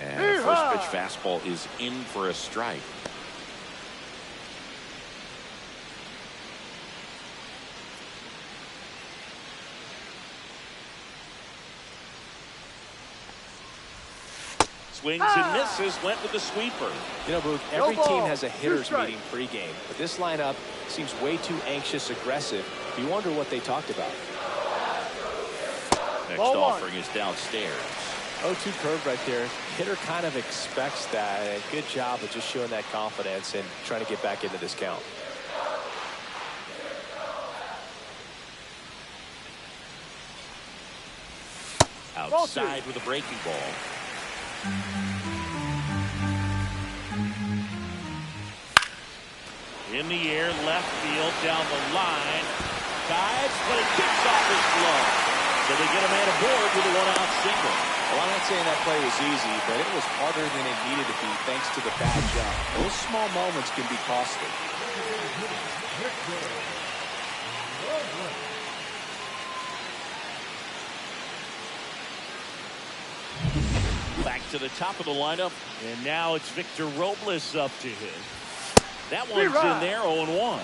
And the first pitch fastball is in for a strike. Swings and misses, went with the sweeper. You know, Booth, every team has a hitters meeting pregame, but this lineup seems way too anxious aggressive You wonder what they talked about. Next Ball offering is downstairs. 0-2 curve right there. Hitter kind of expects that. And good job of just showing that confidence and trying to get back into this count. Outside with a breaking ball. In the air, left field, down the line. Dives, but it kicks off his glove. So they get a man aboard with a one-out single. Well, I'm not saying that play was easy, but it was harder than it needed to be thanks to the bad jump. Those small moments can be costly. Back to the top of the lineup, and now it's Victor Robles up to hit. That one's in there, 0-1.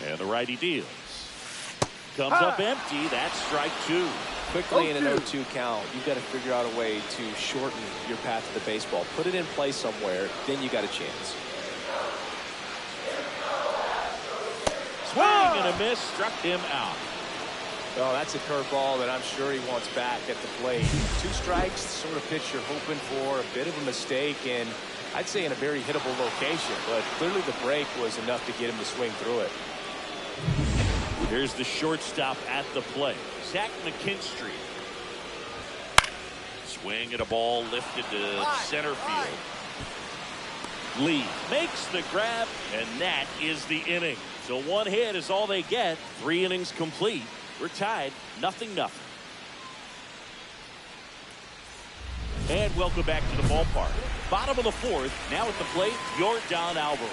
And the righty deals. Comes up empty. That's strike two. Quickly in an 0-2 count, you've got to figure out a way to shorten your path to the baseball. Put it in play somewhere, then you got a chance. Swing and a miss, struck him out. Oh, that's a curveball that I'm sure he wants back at the plate. 2 strikes, the sort of pitch you're hoping for, a bit of a mistake, and I'd say in a very hittable location, but clearly the break was enough to get him to swing through it. Here's the shortstop at the plate, Zach McKinstry. Swing at a ball lifted to center field. Lee makes the grab, and that is the inning. So 1 hit is all they get. 3 innings complete. We're tied, 0-0. And welcome back to the ballpark. Bottom of the 4th, now at the plate, Yordan Alvarez.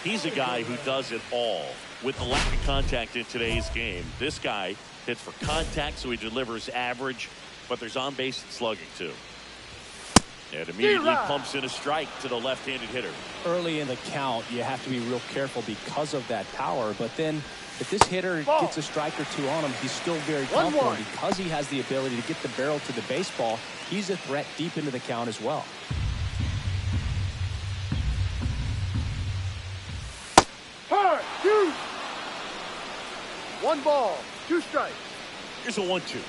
He's a guy who does it all. With the lack of contact in today's game, this guy hits for contact, so he delivers average, but there's on-base and slugging, too. And immediately pumps in a strike to the left-handed hitter. Early in the count, you have to be real careful because of that power, but then if this hitter gets a strike or 2 on him, he's still very comfortable because he has the ability to get the barrel to the baseball. He's a threat deep into the count as well. Hard, 2. 1 ball, 2 strikes. Here's a 1-2.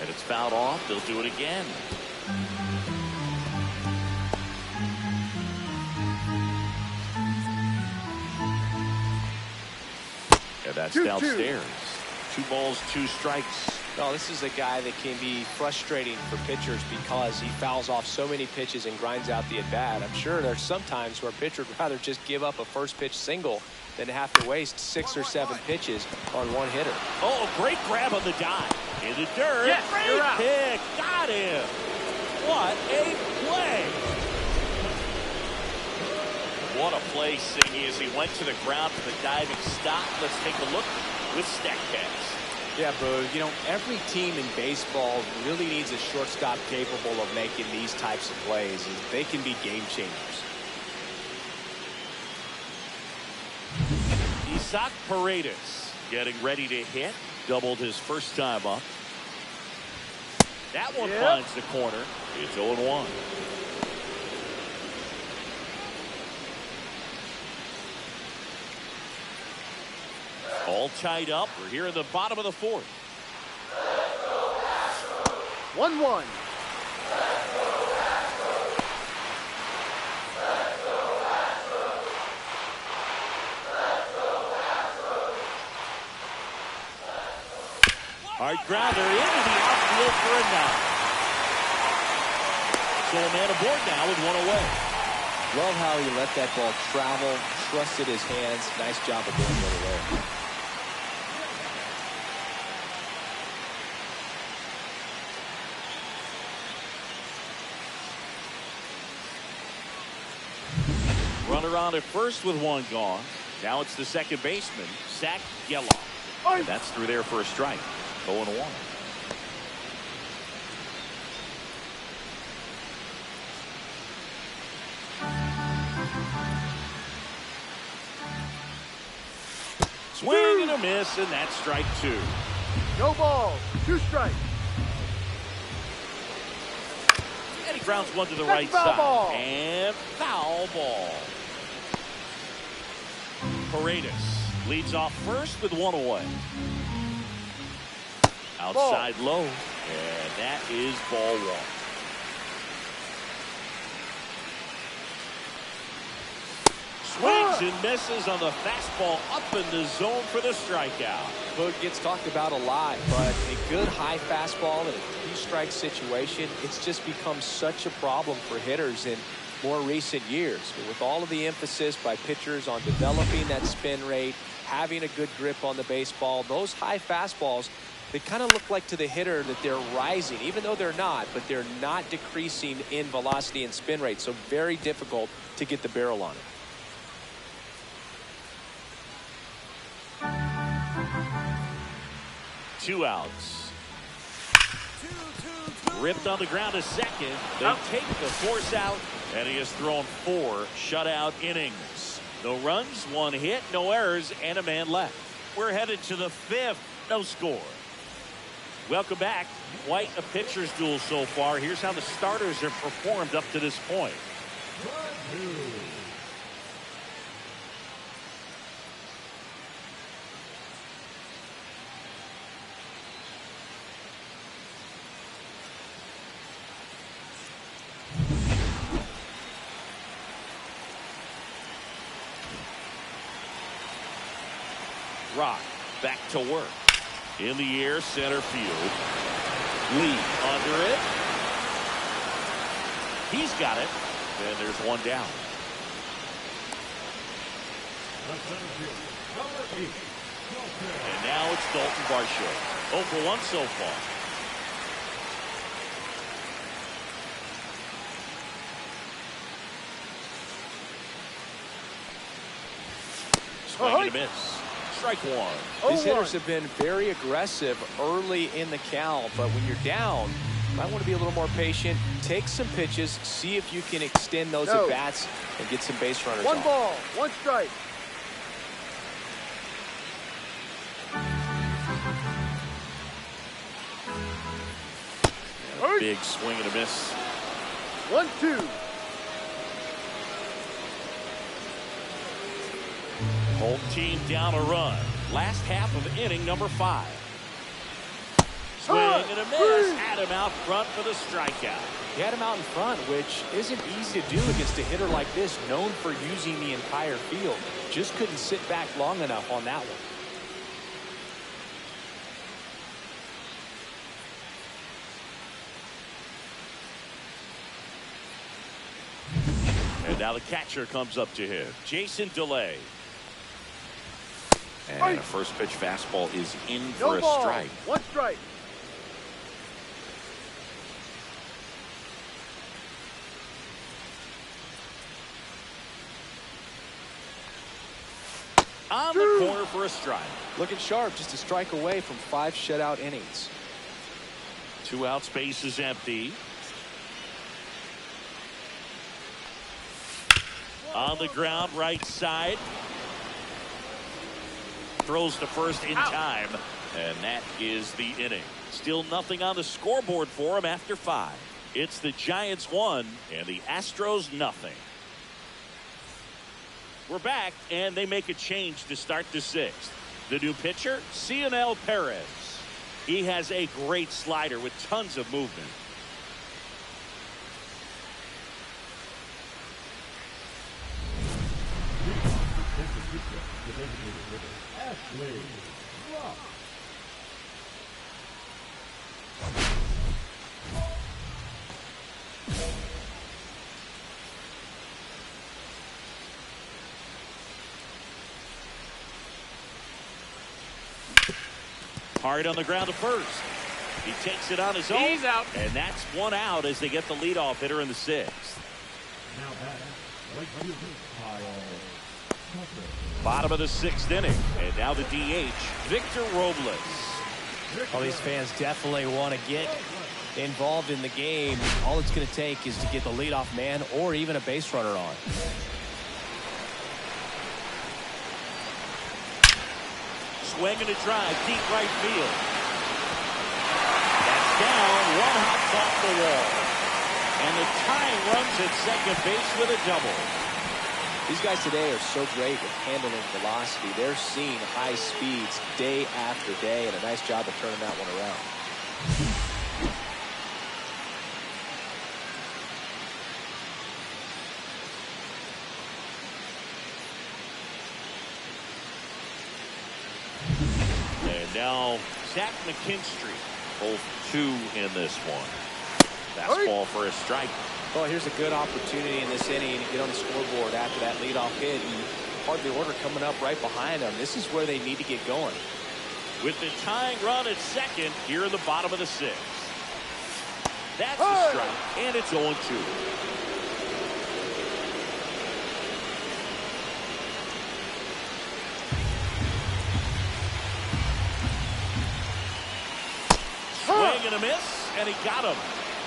And it's fouled off. They'll do it again. And that's downstairs. 2 balls, 2 strikes. No, this is a guy that can be frustrating for pitchers because he fouls off so many pitches and grinds out the at-bat. I'm sure there's some times where a pitcher would rather just give up a first pitch single than to have to waste 6 or 7 pitches on 1 hitter. Oh, a great grab on the dive. In the dirt. Yes, great pick. Got him. What a play. What a play, Singy, as he went to the ground for the diving stop. Let's take a look with StatCast. Yeah, bro, you know, every team in baseball really needs a shortstop capable of making these types of plays, and they can be game changers. Isaac Paredes getting ready to hit. Doubled his first time up. That one finds the corner. It's 0-1. All tied up. We're here in the bottom of the 4th. 1-1. Hard grounder into the outfield for a knock. So a man aboard now with 1 away. Love how he let that ball travel, trusted his hands. Nice job of going the other way. Runner on at first with 1 gone. Now it's the second baseman, Zach Geloff. And that's through there for a strike. 0-1. Swing and a miss, and that's strike 2. No balls, 2 strikes. grounds one to the That's right foul side. ball. And foul ball. Paredes leads off first with one away. Outside low. And that is ball one. Swings and misses on the fastball up in the zone for the strikeout. Boog gets talked about a lot, but a good high fastball in a three-strike situation, it's just become such a problem for hitters in more recent years. With all of the emphasis by pitchers on developing that spin rate, having a good grip on the baseball, those high fastballs, they kind of look like to the hitter that they're rising, even though they're not, but they're not decreasing in velocity and spin rate, so very difficult to get the barrel on it. Two outs. Ripped on the ground to second. They take the force out, and he has thrown 4 shutout innings. No runs, 1 hit, no errors, and a man left. We're headed to the 5th. No score. Welcome back. Quite a pitcher's duel so far. Here's how the starters have performed up to this point. Rock back to work. In the air, center field. Lee under it. He's got it. And there's one down. And now it's Dalton Varsho. 0 for 1 so far. Swing and a miss. Strike one. These hitters have been very aggressive early in the count, but when you're down, you might want to be a little more patient. Take some pitches, see if you can extend those at-bats and get some base runners One off. ball, 1 strike. A big swing and a miss. 1-2. Home team down a run. Last half of inning number 5. Swing and a miss. Had him out front for the strikeout. He had him out in front, which isn't easy to do against a hitter like this, known for using the entire field. Just couldn't sit back long enough on that one. And now the catcher comes up to him. Jason DeLay. And a first pitch fastball is in for a strike. 1 strike. On the corner for a strike. Looking sharp, just a strike away from 5 shutout innings. 2 outs, base is empty. On the ground, right side. Throws to first in time, and that is the inning. Still nothing on the scoreboard for him after 5. It's the Giants 1 and the Astros nothing. We're back, and they make a change to start the 6th. The new pitcher, Cionel Perez. He has a great slider with tons of movement. Hard on the ground to first. He takes it on his own. He's out. And that's 1 out as they get the leadoff hitter in the 6th. Now batting, Kyle. Bottom of the 6th inning. And now the DH, Victor Robles. All these fans definitely want to get involved in the game. All it's going to take is to get the leadoff man or even a base runner on. Swing and a drive, deep right field. That's down, 1 hop off the wall. And the tying runs at second base with a double. These guys today are so great with handling velocity. They're seeing high speeds day after day, and a nice job of turning that one around. And now Zach McKinstry, both 2 in this one. Fastball for a strike. Well, here's a good opportunity in this inning to get on the scoreboard after that leadoff hit. And part of the order coming up right behind them. This is where they need to get going. With the tying run at second here in the bottom of the 6th. That's a strike, and it's 0-2. Swing and a miss, and he got him.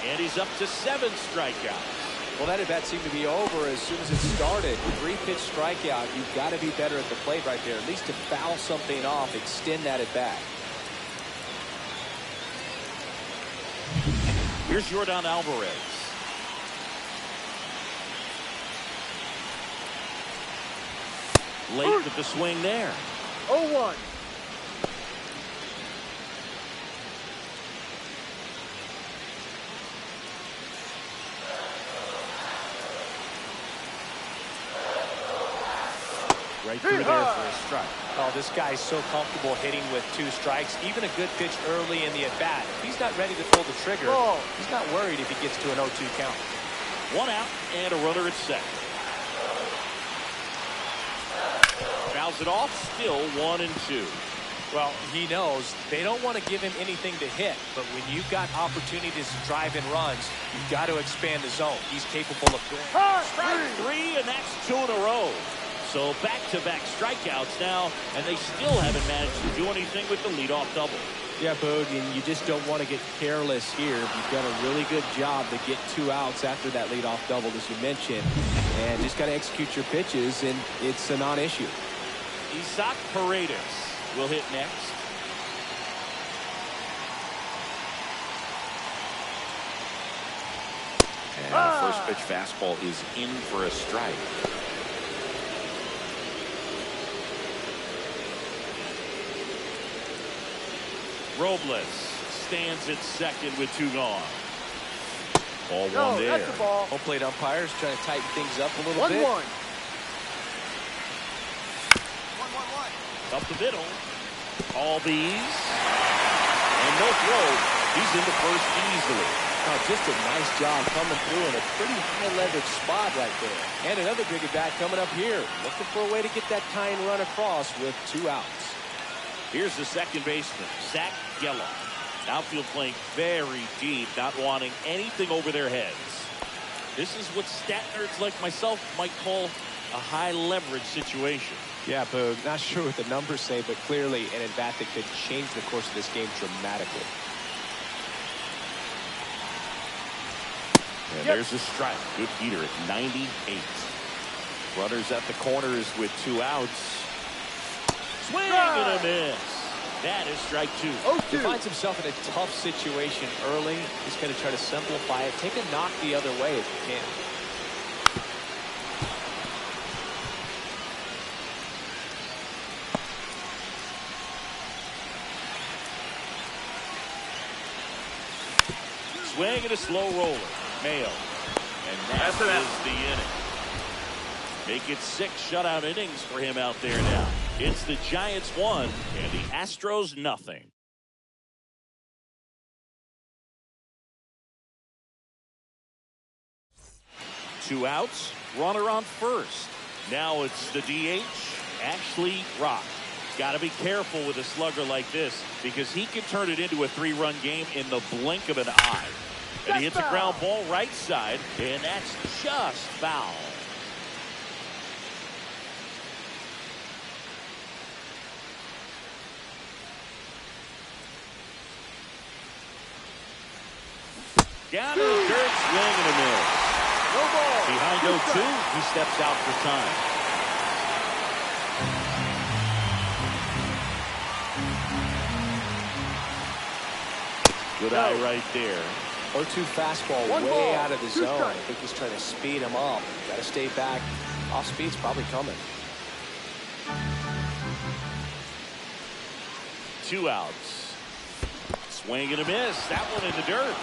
And he's up to 7 strikeouts. Well, that at-bat seemed to be over as soon as it started. 3-pitch strikeout. You've got to be better at the plate right there. At least to foul something off, extend that at-bat. Here's Yordan Alvarez. Late with the swing there. 0-1. Right through there for a strike. Oh, this guy's so comfortable hitting with 2 strikes. Even a good pitch early in the at-bat. If he's not ready to pull the trigger, he's not worried if he gets to an 0-2 count. 1 out and a runner at second. Fouls it off, still 1-2. Well, he knows they don't want to give him anything to hit, but when you've got opportunities to drive in runs, you've got to expand the zone. He's capable of doing it. Strike 3, and that's 2 in a row. So back-to-back strikeouts now, and they still haven't managed to do anything with the leadoff double. Yeah, Boog, and you just don't want to get careless here. You've done a really good job to get 2 outs after that leadoff double, as you mentioned, and just got to execute your pitches, and it's a non-issue. Isaac Paredes will hit next. And the first pitch fastball is in for a strike. Robles stands at second with 2 gone. Ball 1 there. That's the ball. Home plate umpires trying to tighten things up a little 1-1. bit. 1-1-1. Up the middle. All these. And no throw. He's into first easily. Oh, just a nice job coming through in a pretty high leverage spot right there. And another big at bat coming up here. Looking for a way to get that tying run across with 2 outs. Here's the second baseman, Zach Geloff. Outfield playing very deep, not wanting anything over their heads. This is what stat nerds like myself might call a high leverage situation. Yeah, Boog, not sure what the numbers say, but clearly an at-bat that could change the course of this game dramatically. And there's a strike. Good heater at 98. Runners at the corners with 2 outs. Swing and a miss. That is strike 2. He finds himself in a tough situation early. He's going to try to simplify it. Take a knock the other way if you can. Swing and a slow roller. Mayo. And that is the inning. Make it 6 shutout innings for him out there now. It's the Giants 1 and the Astros nothing. Two outs, runner on first. Now it's the DH, Ashley Rock. Got to be careful with a slugger like this because he can turn it into a 3-run game in the blink of an eye. And he hits a ground ball right side, and that's just foul. Down to the dirt, swing and a miss. No ball. Behind 0-2, he steps out for time. Good eye right there. 0-2 fastball One way ball, out of the 2 zone. I strikes. think he's trying to speed him up. Got to stay back. Off speed's probably coming. 2 outs. Swing and a miss. That one in the dirt.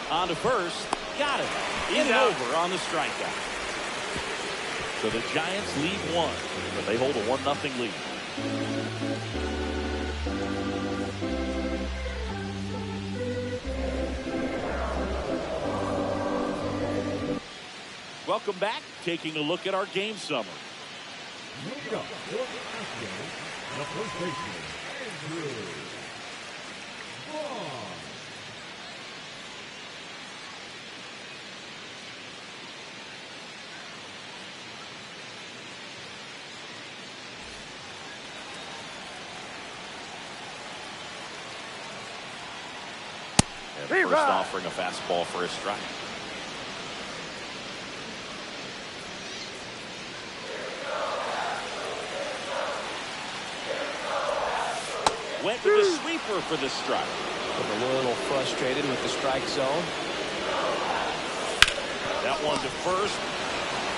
On to first. Got it. In and over on the strikeout. So the Giants lead 1, but they hold a 1-0 lead. Welcome back. Taking a look at our game summary. Moving up for the Astros, the first baseman, Andrew Vaughn. And first offering a fastball for a strike. Went with the sweeper for the strike. A little frustrated with the strike zone. That one to first.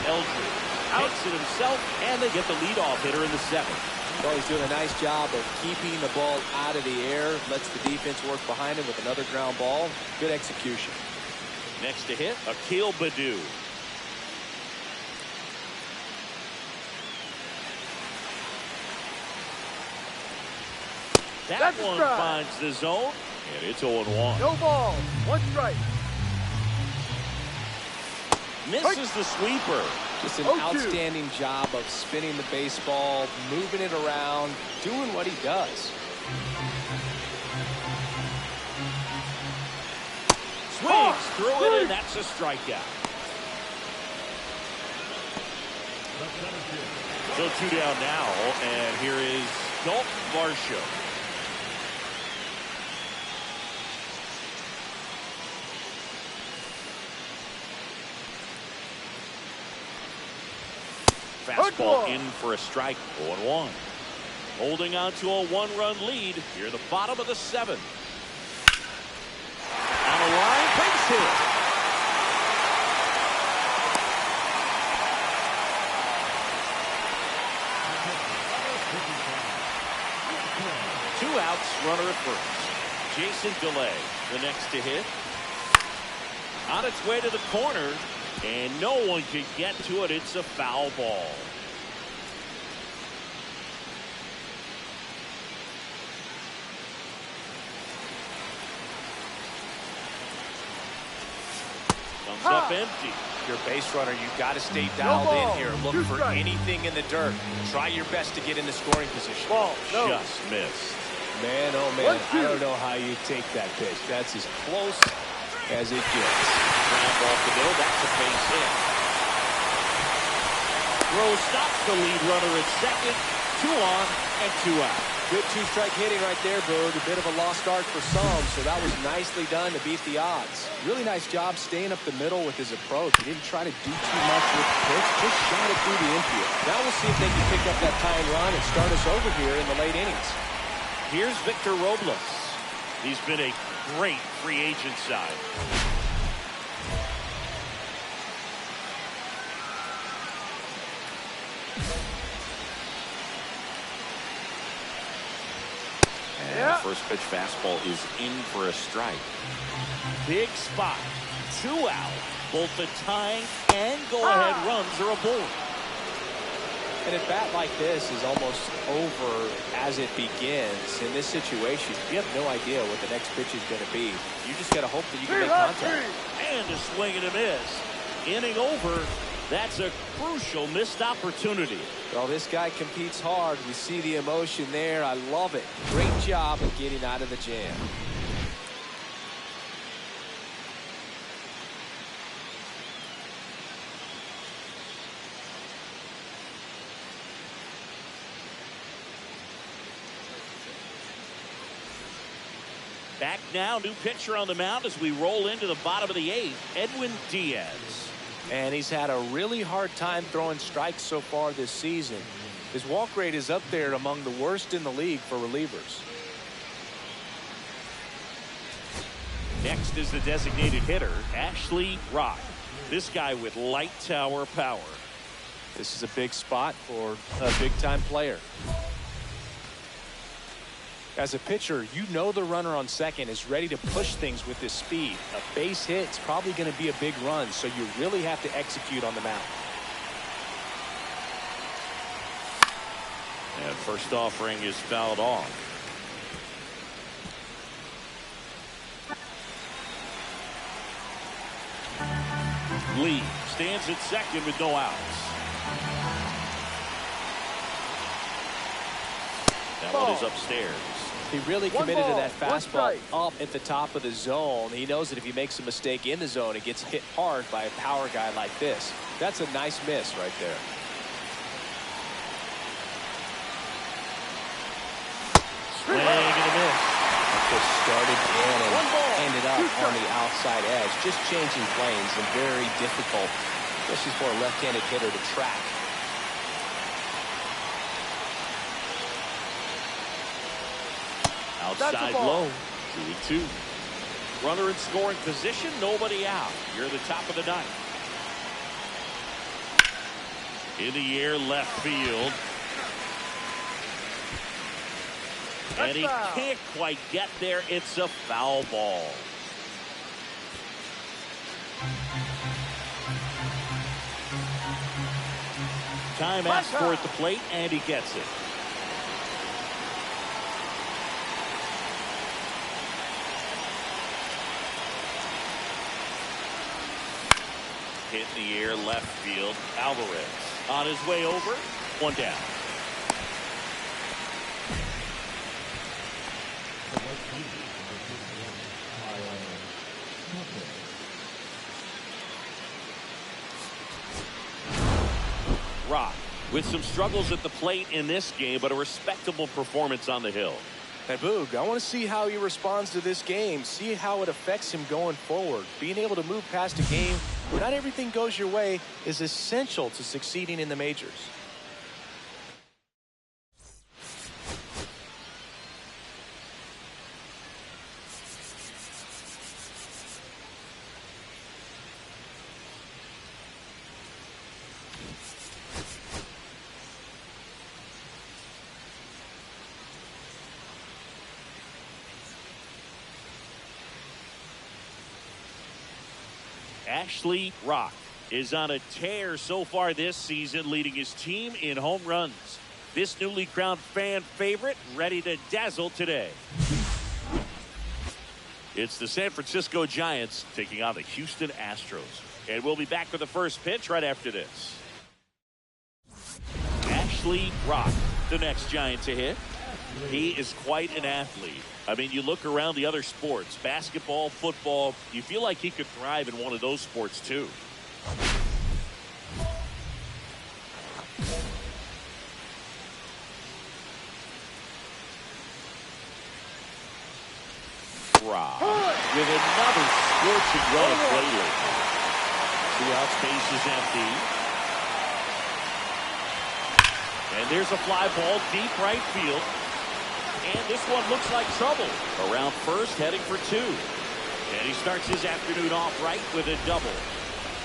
Eldridge takes it himself, and they get the leadoff hitter in the 7th. Well, he's doing a nice job of keeping the ball out of the air. Lets the defense work behind him with another ground ball. Good execution. Next to hit, Akil Baddoo. That one finds the zone, and it's 0-1. No ball. 1 strike. Misses the sweeper. Just an 0-2. outstanding job of spinning the baseball, moving it around, doing what he does. Swings through it, and that's a strikeout. So 2 down now, and here is Dalton Varsho. Fastball in for a strike. 0-1. Holding on to a 1-run lead here, the bottom of the 7th. On the line, base hit. Two outs, runner at first. Jason DeLay, the next to hit. On its way to the corner. And no one can get to it. It's a foul ball. Comes up empty. Your base runner, you've got to stay dialed in here. Look for anything in the dirt. Try your best to get in the scoring position. Just missed. Man, oh man, I don't know how you take that pitch. That's as close as it gets. Ground ball to go. That's a base hit. Rose stops the lead runner at second. 2 on and 2 out. Good 2-strike hitting right there, Bird. A bit of a lost start for some, so that was nicely done to beat the odds. Really nice job staying up the middle with his approach. He didn't try to do too much with the pitch, just shot it through the infield. Now we'll see if they can pick up that tying run and start us over here in the late innings. Here's Victor Robles. He's been a great free agent side. And first pitch fastball is in for a strike. Big spot. 2 out. Both the tying and go-ahead runs are aboard. And a bat like this is almost over as it begins. In this situation, you have no idea what the next pitch is going to be. You just got to hope that you can make contact. And a swing and a miss. Inning over. That's a crucial missed opportunity. Well, this guy competes hard. We see the emotion there. I love it. Great job of getting out of the jam. Back now, new pitcher on the mound as we roll into the bottom of the 8th, Edwin Diaz. And he's had a really hard time throwing strikes so far this season. His walk rate is up there among the worst in the league for relievers. Next is the designated hitter, Ashley Rock. This guy with light tower power. This is a big spot for a big-time player. As a pitcher, you know the runner on second is ready to push things with this speed. A base hit is probably going to be a big run, so you really have to execute on the mound. And first offering is fouled off. Lee stands at second with no outs. That one is upstairs. He really committed to that fastball up at the top of the zone. He knows that if he makes a mistake in the zone, it gets hit hard by a power guy like this. That's a nice miss right there. Swing and a miss. Just started in and ended up on the outside edge. Just changing planes and very difficult, especially for a left-handed hitter to track. Outside low, 2-2. Runner in scoring position, nobody out. You're the top of the ninth. In the air, left field. And he can't quite get there. It's a foul ball. Time asked for at the plate, and he gets it. Hit in the air, left field. Alvarez on his way over. One down. Rock with some struggles at the plate in this game, but a respectable performance on the hill. And Boog, I want to see how he responds to this game, see how it affects him going forward. Being able to move past a game where not everything goes your way is essential to succeeding in the majors. Ashley Rock is on a tear so far this season, leading his team in home runs. This newly crowned fan favorite ready to dazzle today. It's the San Francisco Giants taking on the Houston Astros. And we'll be back with the first pitch right after this. Ashley Rock, the next Giant to hit. He is quite an athlete. I mean, you look around the other sports, basketball, football, you feel like he could thrive in one of those sports too. Rock with another scorching run of play lately. See how space is empty. And there's a fly ball deep right field. And this one looks like trouble. Around first, heading for two. And he starts his afternoon off right with a double.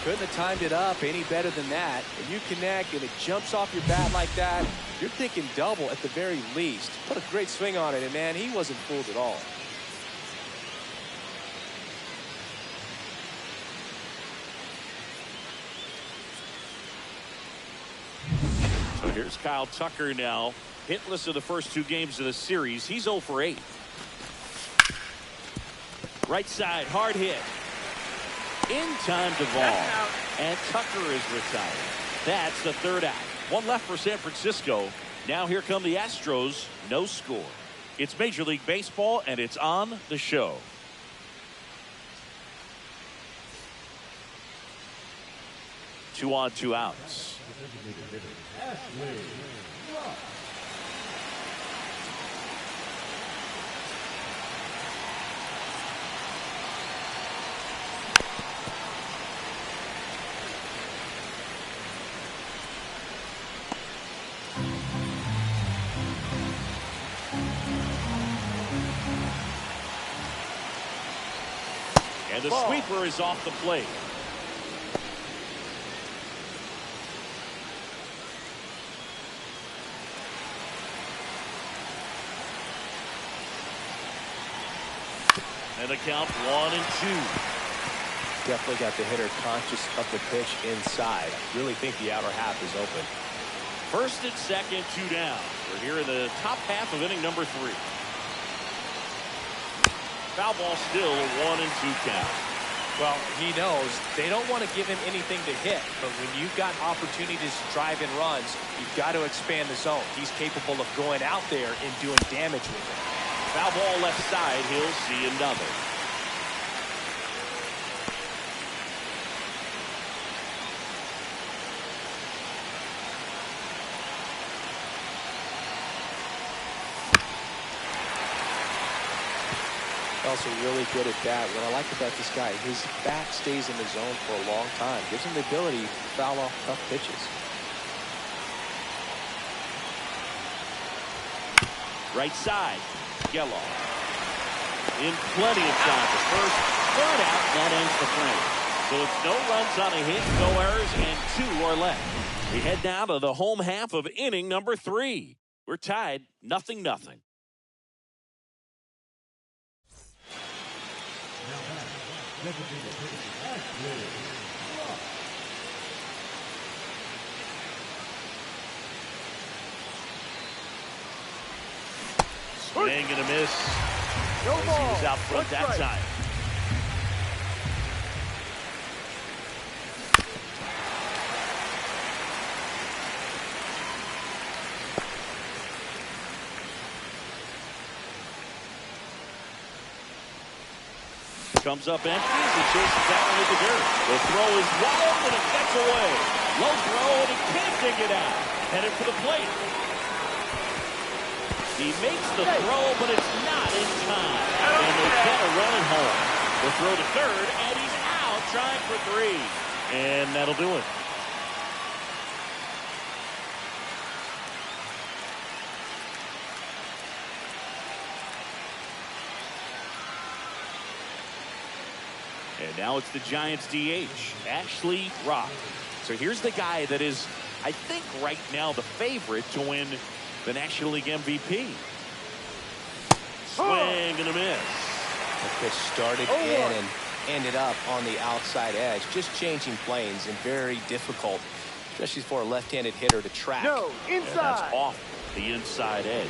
Couldn't have timed it up any better than that. When you connect and it jumps off your bat like that, you're thinking double at the very least. Put a great swing on it, and man, he wasn't fooled at all. So here's Kyle Tucker now. Hitless in the first two games of the series. He's 0 for 8. Right side, hard hit. In time to Vaughn. And Tucker is retired. That's the third out. One left for San Francisco. Now here come the Astros. No score. It's Major League Baseball, and it's on the show. Two on, two outs. And the Ball. sweeper is off the plate. And the count 1-2. Definitely got the hitter conscious of the pitch inside. I really think the outer half is open. First and second, 2 down. We're here in the top half of inning number 3. Foul ball still, a 1-2 count. Well, he knows they don't want to give him anything to hit, but when you've got opportunities to drive in runs, you've got to expand the zone. He's capable of going out there and doing damage with it. Foul ball left side, he'll see another. Also really good at that. What I like about this guy, his bat stays in the zone for a long time. Gives him the ability to foul off tough pitches. Right side, Yellow. In plenty of time for first, third out, that ends the frame. So it's no runs on a hit, no errors, and 2 are left. We head now to the home half of inning number 3. We're tied, 0-0. Swing and a miss. No He ball. was out front that time. Comes up empty as he chases that one into the dirt. The throw is wild and it gets away. Low throw and he can't dig it out. Headed for the plate. He makes the throw, but it's not in time. And they get a run at home. The throw to third, and he's out trying for 3. And that'll do it. And now it's the Giants DH, Ashley Rock. So here's the guy that is, I think, right now the favorite to win the National League MVP. Swing and a miss. The pitch started in and ended up on the outside edge. Just changing planes and very difficult, especially for a left-handed hitter to track. No, And inside. that's off the inside edge.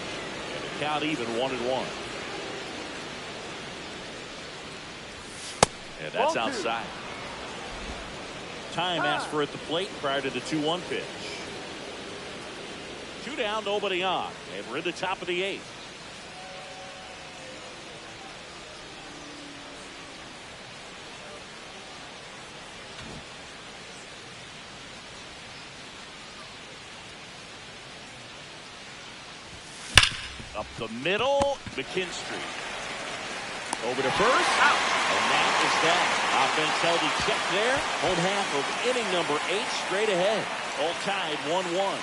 And the count even 1-1. And that's Ball 2. outside. Time asked for at the plate prior to the 2-1 pitch. 2 down, nobody on. And we're in the top of the 8th. Up the middle, McKinstry. Over to first. Out. And that is that. Offense held in check there. Home half of inning number 8 straight ahead. All tied 1-1.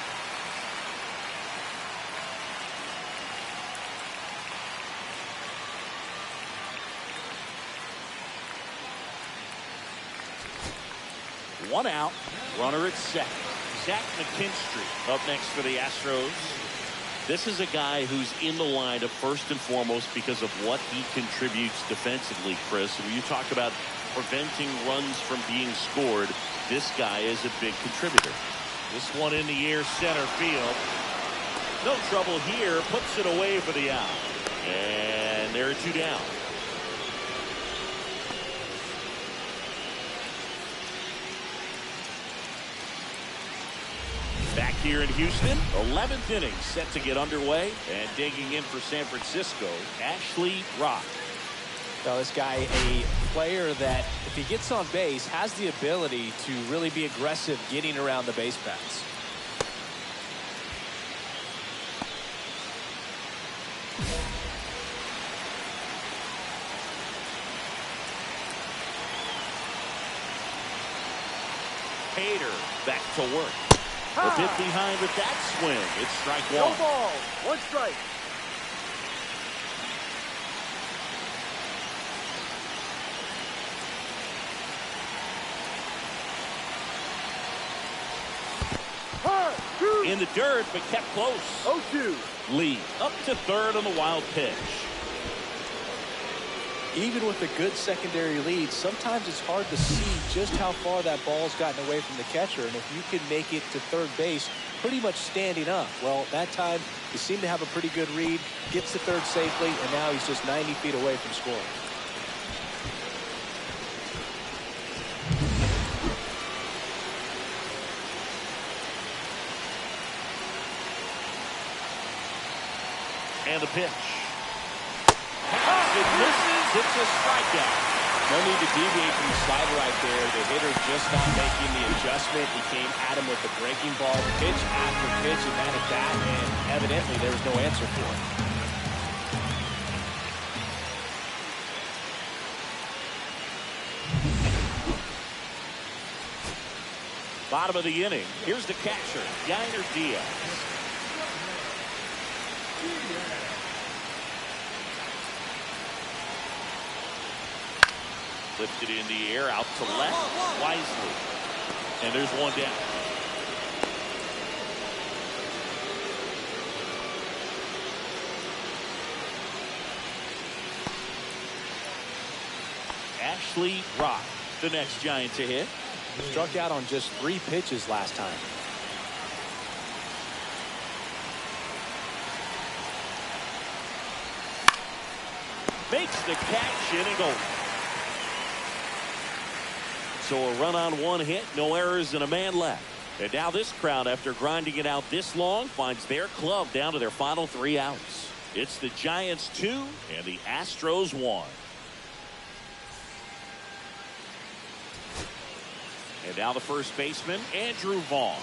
One out. Runner at second. Zach McKinstry up next for the Astros. This is a guy who's in the lineup first and foremost because of what he contributes defensively, Chris. When you talk about preventing runs from being scored, this guy is a big contributor. This one in the air, center field. No trouble here. Puts it away for the out. And there are 2 down. Back here in Houston, 11th inning set to get underway, and digging in for San Francisco, Ashley Rock. Now, this guy, a player that, if he gets on base, has the ability to really be aggressive getting around the base paths. Hader back to work. A bit behind with that swing. It's strike 1. No ball. 1 strike. In the dirt, but kept close. 0-2. Lee up to third on the wild pitch. Even with a good secondary lead, sometimes it's hard to see just how far that ball's gotten away from the catcher. And if you can make it to third base pretty much standing up, well, that time he seemed to have a pretty good read, gets to third safely, and now he's just 90 feet away from scoring. And the pitch. It misses. It's a strikeout. No need to deviate from the slider right there. The hitter just not making the adjustment. He came at him with the breaking ball, pitch after pitch, and that at bat, and evidently there was no answer for it. Bottom of the inning. Here's the catcher, Yainer Diaz. Lifted in the air, out to left, wisely. And there's one down. Ashley Rock, the next Giant to hit. Struck out on just 3 pitches last time. Makes the catch, inning over. So a run on 1 hit, no errors, and a man left. And now this crowd, after grinding it out this long, finds their club down to their final 3 outs. It's the Giants 2 and the Astros 1. And now the first baseman, Andrew Vaughn.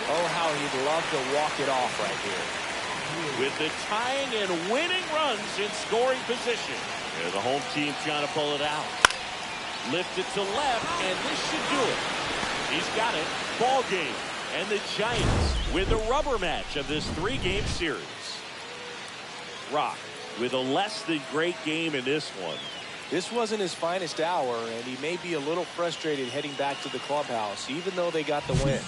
Oh, how he'd love to walk it off right here. With the tying and winning runs in scoring position. And the home team trying to pull it out. Lifted to left, and this should do it. He's got it. Ball game. And the Giants with the rubber match of this 3-game series. Rock with a less than great game in this one. This wasn't his finest hour, and he may be a little frustrated heading back to the clubhouse, even though they got the win.